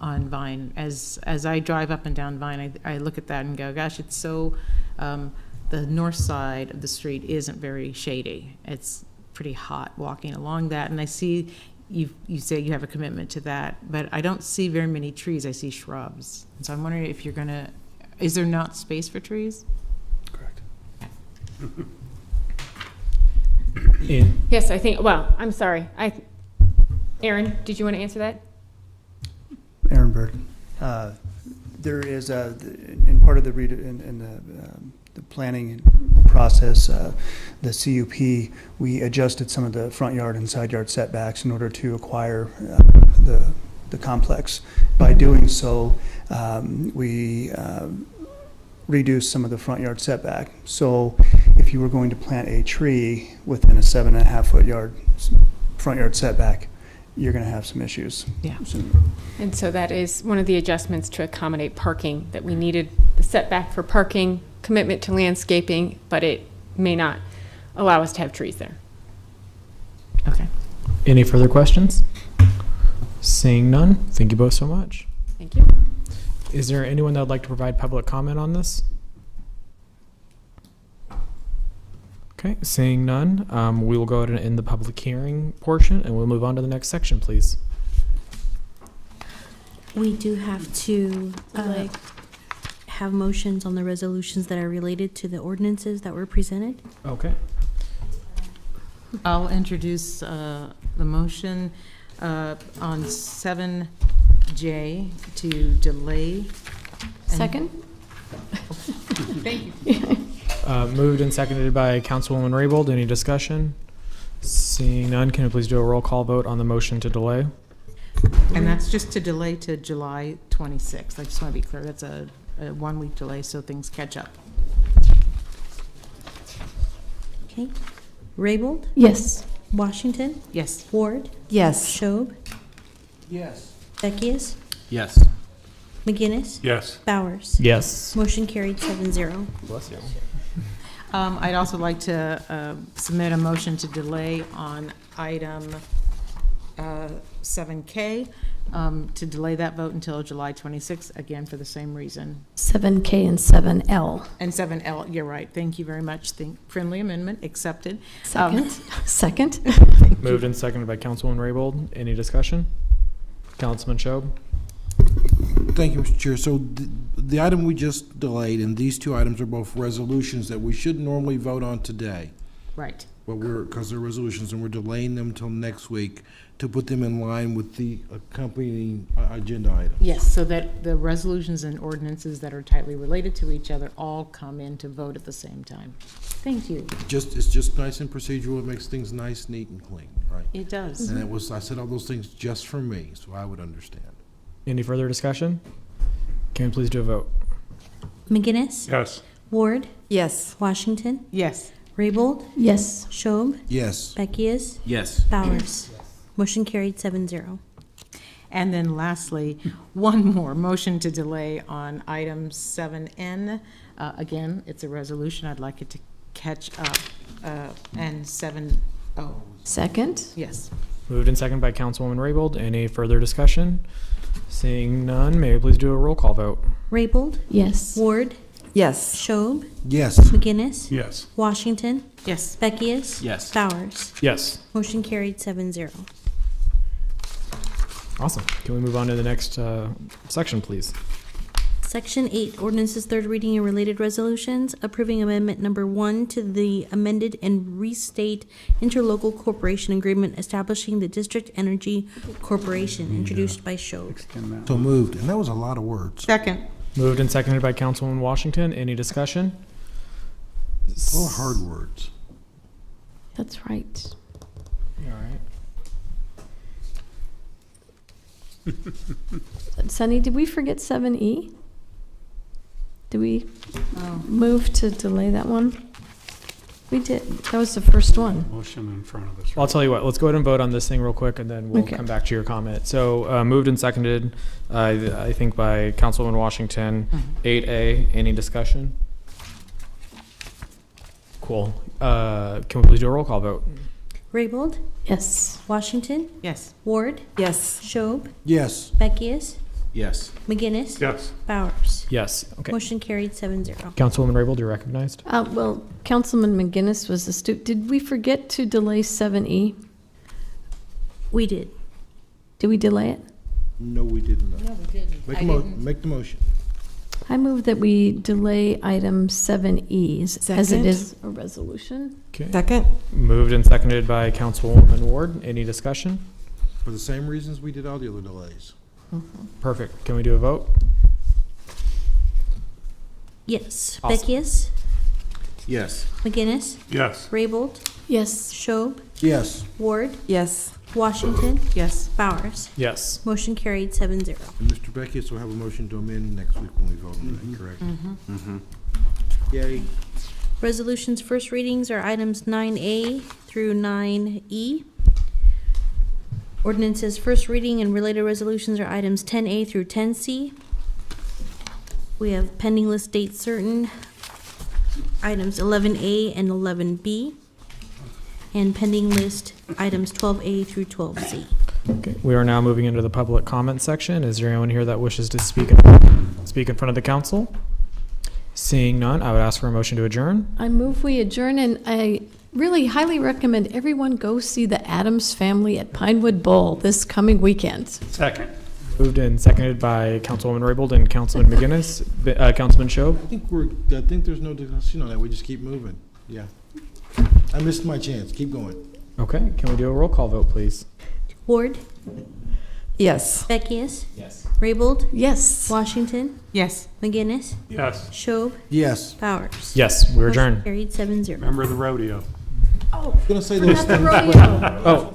Speaker 15: on Vine. As I drive up and down Vine, I look at that and go, gosh, it's so, the north side of the street isn't very shady. It's pretty hot walking along that, and I see you say you have a commitment to that, but I don't see very many trees. I see shrubs. And so I'm wondering if you're going to Is there not space for trees?
Speaker 22: Yes, I think, well, I'm sorry. Aaron, did you want to answer that?
Speaker 16: Aaron Bird. There is in part of the the planning process, the CUP, we adjusted some of the front yard and side yard setbacks in order to acquire the complex. By doing so, we reduced some of the front yard setback. So if you were going to plant a tree within a 7.5 foot front yard setback, you're going to have some issues.
Speaker 15: Yeah.
Speaker 22: And so that is one of the adjustments to accommodate parking, that we needed the setback for parking, commitment to landscaping, but it may not allow us to have trees there.
Speaker 15: Okay.
Speaker 1: Any further questions? Seeing none, thank you both so much.
Speaker 22: Thank you.
Speaker 1: Is there anyone that would like to provide public comment on this? Okay, seeing none, we will go ahead and end the public hearing portion, and we'll move on to the next section, please.
Speaker 4: We do have to have motions on the resolutions that are related to the ordinances that were presented.
Speaker 1: Okay.
Speaker 15: I'll introduce the motion on 7J to delay.
Speaker 18: Second?
Speaker 15: Thank you.
Speaker 1: Moved and seconded by Councilwoman Raybold. Any discussion? Seeing none, can you please do a roll call vote on the motion to delay?
Speaker 15: And that's just to delay to July 26th. I just want to be clear, that's a 1 week delay so things catch up.
Speaker 4: Okay. Raybold?
Speaker 18: Yes.
Speaker 4: Washington?
Speaker 15: Yes.
Speaker 4: Ward?
Speaker 8: Yes.
Speaker 4: Schob?
Speaker 2: Yes.
Speaker 4: Beckius?
Speaker 12: Yes.
Speaker 4: McGinnis?
Speaker 6: Yes.
Speaker 4: Bowers?
Speaker 1: Yes.
Speaker 4: Motion carried 7-0.
Speaker 1: Bless you.
Speaker 15: I'd also like to submit a motion to delay on item 7K, to delay that vote until July 26th, again, for the same reason.
Speaker 18: 7K and 7L.
Speaker 15: And 7L, you're right. Thank you very much. Friendly amendment accepted.
Speaker 18: Second. Second.
Speaker 1: Moved and seconded by Councilwoman Raybold. Any discussion? Councilman Schob?
Speaker 19: Thank you, Mr. Chair. So the item we just delayed, and these two items are both resolutions that we should normally vote on today.
Speaker 15: Right.
Speaker 19: But because they're resolutions, and we're delaying them till next week to put them in line with the accompanying agenda items.
Speaker 15: Yes, so that the resolutions and ordinances that are tightly related to each other all come in to vote at the same time. Thank you.
Speaker 19: It's just nice and procedural. It makes things nice, neat, and clean, right?
Speaker 15: It does.
Speaker 19: And I said all those things just for me, so I would understand.
Speaker 1: Any further discussion? Can you please do a vote?
Speaker 4: McGinnis?
Speaker 6: Yes.
Speaker 4: Ward?
Speaker 8: Yes.
Speaker 4: Washington?
Speaker 15: Yes.
Speaker 4: Raybold?
Speaker 18: Yes.
Speaker 4: Schob?
Speaker 19: Yes.
Speaker 4: Beckius?
Speaker 12: Yes.
Speaker 4: Bowers? Motion carried 7-0.
Speaker 15: And then lastly, one more motion to delay on item 7N. Again, it's a resolution. I'd like it to catch up. And 7O.
Speaker 18: Second?
Speaker 15: Yes.
Speaker 1: Moved and seconded by Councilwoman Raybold. Any further discussion? Seeing none, may we please do a roll call vote?
Speaker 4: Raybold?
Speaker 18: Yes.
Speaker 4: Ward?
Speaker 8: Yes.
Speaker 4: Schob?
Speaker 19: Yes.
Speaker 4: McGinnis?
Speaker 6: Yes.
Speaker 4: Washington?
Speaker 15: Yes.
Speaker 4: Beckius?
Speaker 12: Yes.
Speaker 4: Bowers?
Speaker 1: Yes.
Speaker 4: Motion carried 7-0.
Speaker 1: Awesome. Can we move on to the next section, please?
Speaker 4: Section 8, ordinances, third reading and related resolutions, approving amendment number 1 to the amended and restate interlocal corporation agreement establishing the District Energy Corporation, introduced by Schob.
Speaker 19: So moved, and that was a lot of words.
Speaker 15: Second.
Speaker 1: Moved and seconded by Councilwoman Washington. Any discussion?
Speaker 19: Oh, hard words.
Speaker 18: That's right.
Speaker 1: All right.
Speaker 18: Sunny, did we forget 7E? Did we move to delay that one? We did. That was the first one.
Speaker 6: Motion in front of us.
Speaker 1: Well, I'll tell you what. Let's go ahead and vote on this thing real quick, and then we'll
Speaker 18: Okay.
Speaker 1: come back to your comment. So moved and seconded, I think, by Councilwoman Washington. 8A. Any discussion? Cool. Can we please do a roll call vote?
Speaker 4: Raybold?
Speaker 18: Yes.
Speaker 4: Washington?
Speaker 15: Yes.
Speaker 4: Ward?
Speaker 8: Yes.
Speaker 4: Schob?
Speaker 19: Yes.
Speaker 4: Beckius?
Speaker 12: Yes.
Speaker 4: McGinnis?
Speaker 6: Yes.
Speaker 4: Bowers?
Speaker 1: Yes. Okay.
Speaker 4: Motion carried 7-0.
Speaker 1: Councilwoman Raybold, you're recognized.
Speaker 18: Well, Councilman McGinnis was astute. Did we forget to delay 7E?
Speaker 4: We did.
Speaker 18: Did we delay it?
Speaker 19: No, we didn't.
Speaker 15: No, we didn't.
Speaker 19: Make the motion.
Speaker 18: I move that we delay item 7E as it
Speaker 5: Second.
Speaker 18: is a resolution.
Speaker 1: Okay.
Speaker 5: Second?
Speaker 1: Moved and seconded by Councilwoman Ward. Any discussion?
Speaker 19: For the same reasons we did all the other delays.
Speaker 1: Perfect. Can we do a vote?
Speaker 4: Yes.
Speaker 1: Awesome.
Speaker 4: Beckius,
Speaker 7: Yes.
Speaker 4: McGinnis,
Speaker 6: Yes.
Speaker 4: Raybold,
Speaker 18: Yes.
Speaker 4: Schob,
Speaker 19: Yes.
Speaker 4: Ward,
Speaker 5: Yes.
Speaker 4: Washington,
Speaker 5: Yes.
Speaker 4: Bowers.
Speaker 1: Yes.
Speaker 4: Motion carried 7-0.
Speaker 19: And Mr. Beckius will have a motion to amend next week when we vote on that, correct?
Speaker 12: Mm-hmm.
Speaker 19: Yay.
Speaker 4: Resolutions first readings are items 9A through 9E. Ordinances first reading and related resolutions are items 10A through 10C. We have pending list dates certain, items 11A and 11B, and pending list items 12A through 12C.
Speaker 1: Okay. We are now moving into the public comment section. Is there anyone here that wishes to speak in front of the council? Seeing none, I would ask for a motion to adjourn.
Speaker 18: I move we adjourn, and I really highly recommend everyone go see the Addams Family at Pinewood Bowl this coming weekend.
Speaker 6: Second.
Speaker 1: Moved and seconded by Councilwoman Raybold and Councilman McGinnis. Councilman Schob?
Speaker 19: I think there's no discussion on that. We just keep moving. Yeah. I missed my chance. Keep going.
Speaker 1: Okay. Can we do a roll call vote, please?
Speaker 4: Ward,
Speaker 5: Yes.
Speaker 4: Beckius,
Speaker 12: Yes.
Speaker 4: Raybold,
Speaker 18: Yes.
Speaker 4: Washington,
Speaker 5: Yes.
Speaker 4: McGinnis,
Speaker 6: Yes.
Speaker 4: Schob,
Speaker 19: Yes.
Speaker 4: Bowers.
Speaker 1: Yes, we're
Speaker 4: Motion
Speaker 1: adjourned.
Speaker 4: carried 7-0.
Speaker 6: Remember the rodeo.
Speaker 18: Oh,
Speaker 19: I'm gonna say
Speaker 18: forgot
Speaker 19: those
Speaker 18: the
Speaker 19: things.
Speaker 18: rodeo.
Speaker 1: Oh,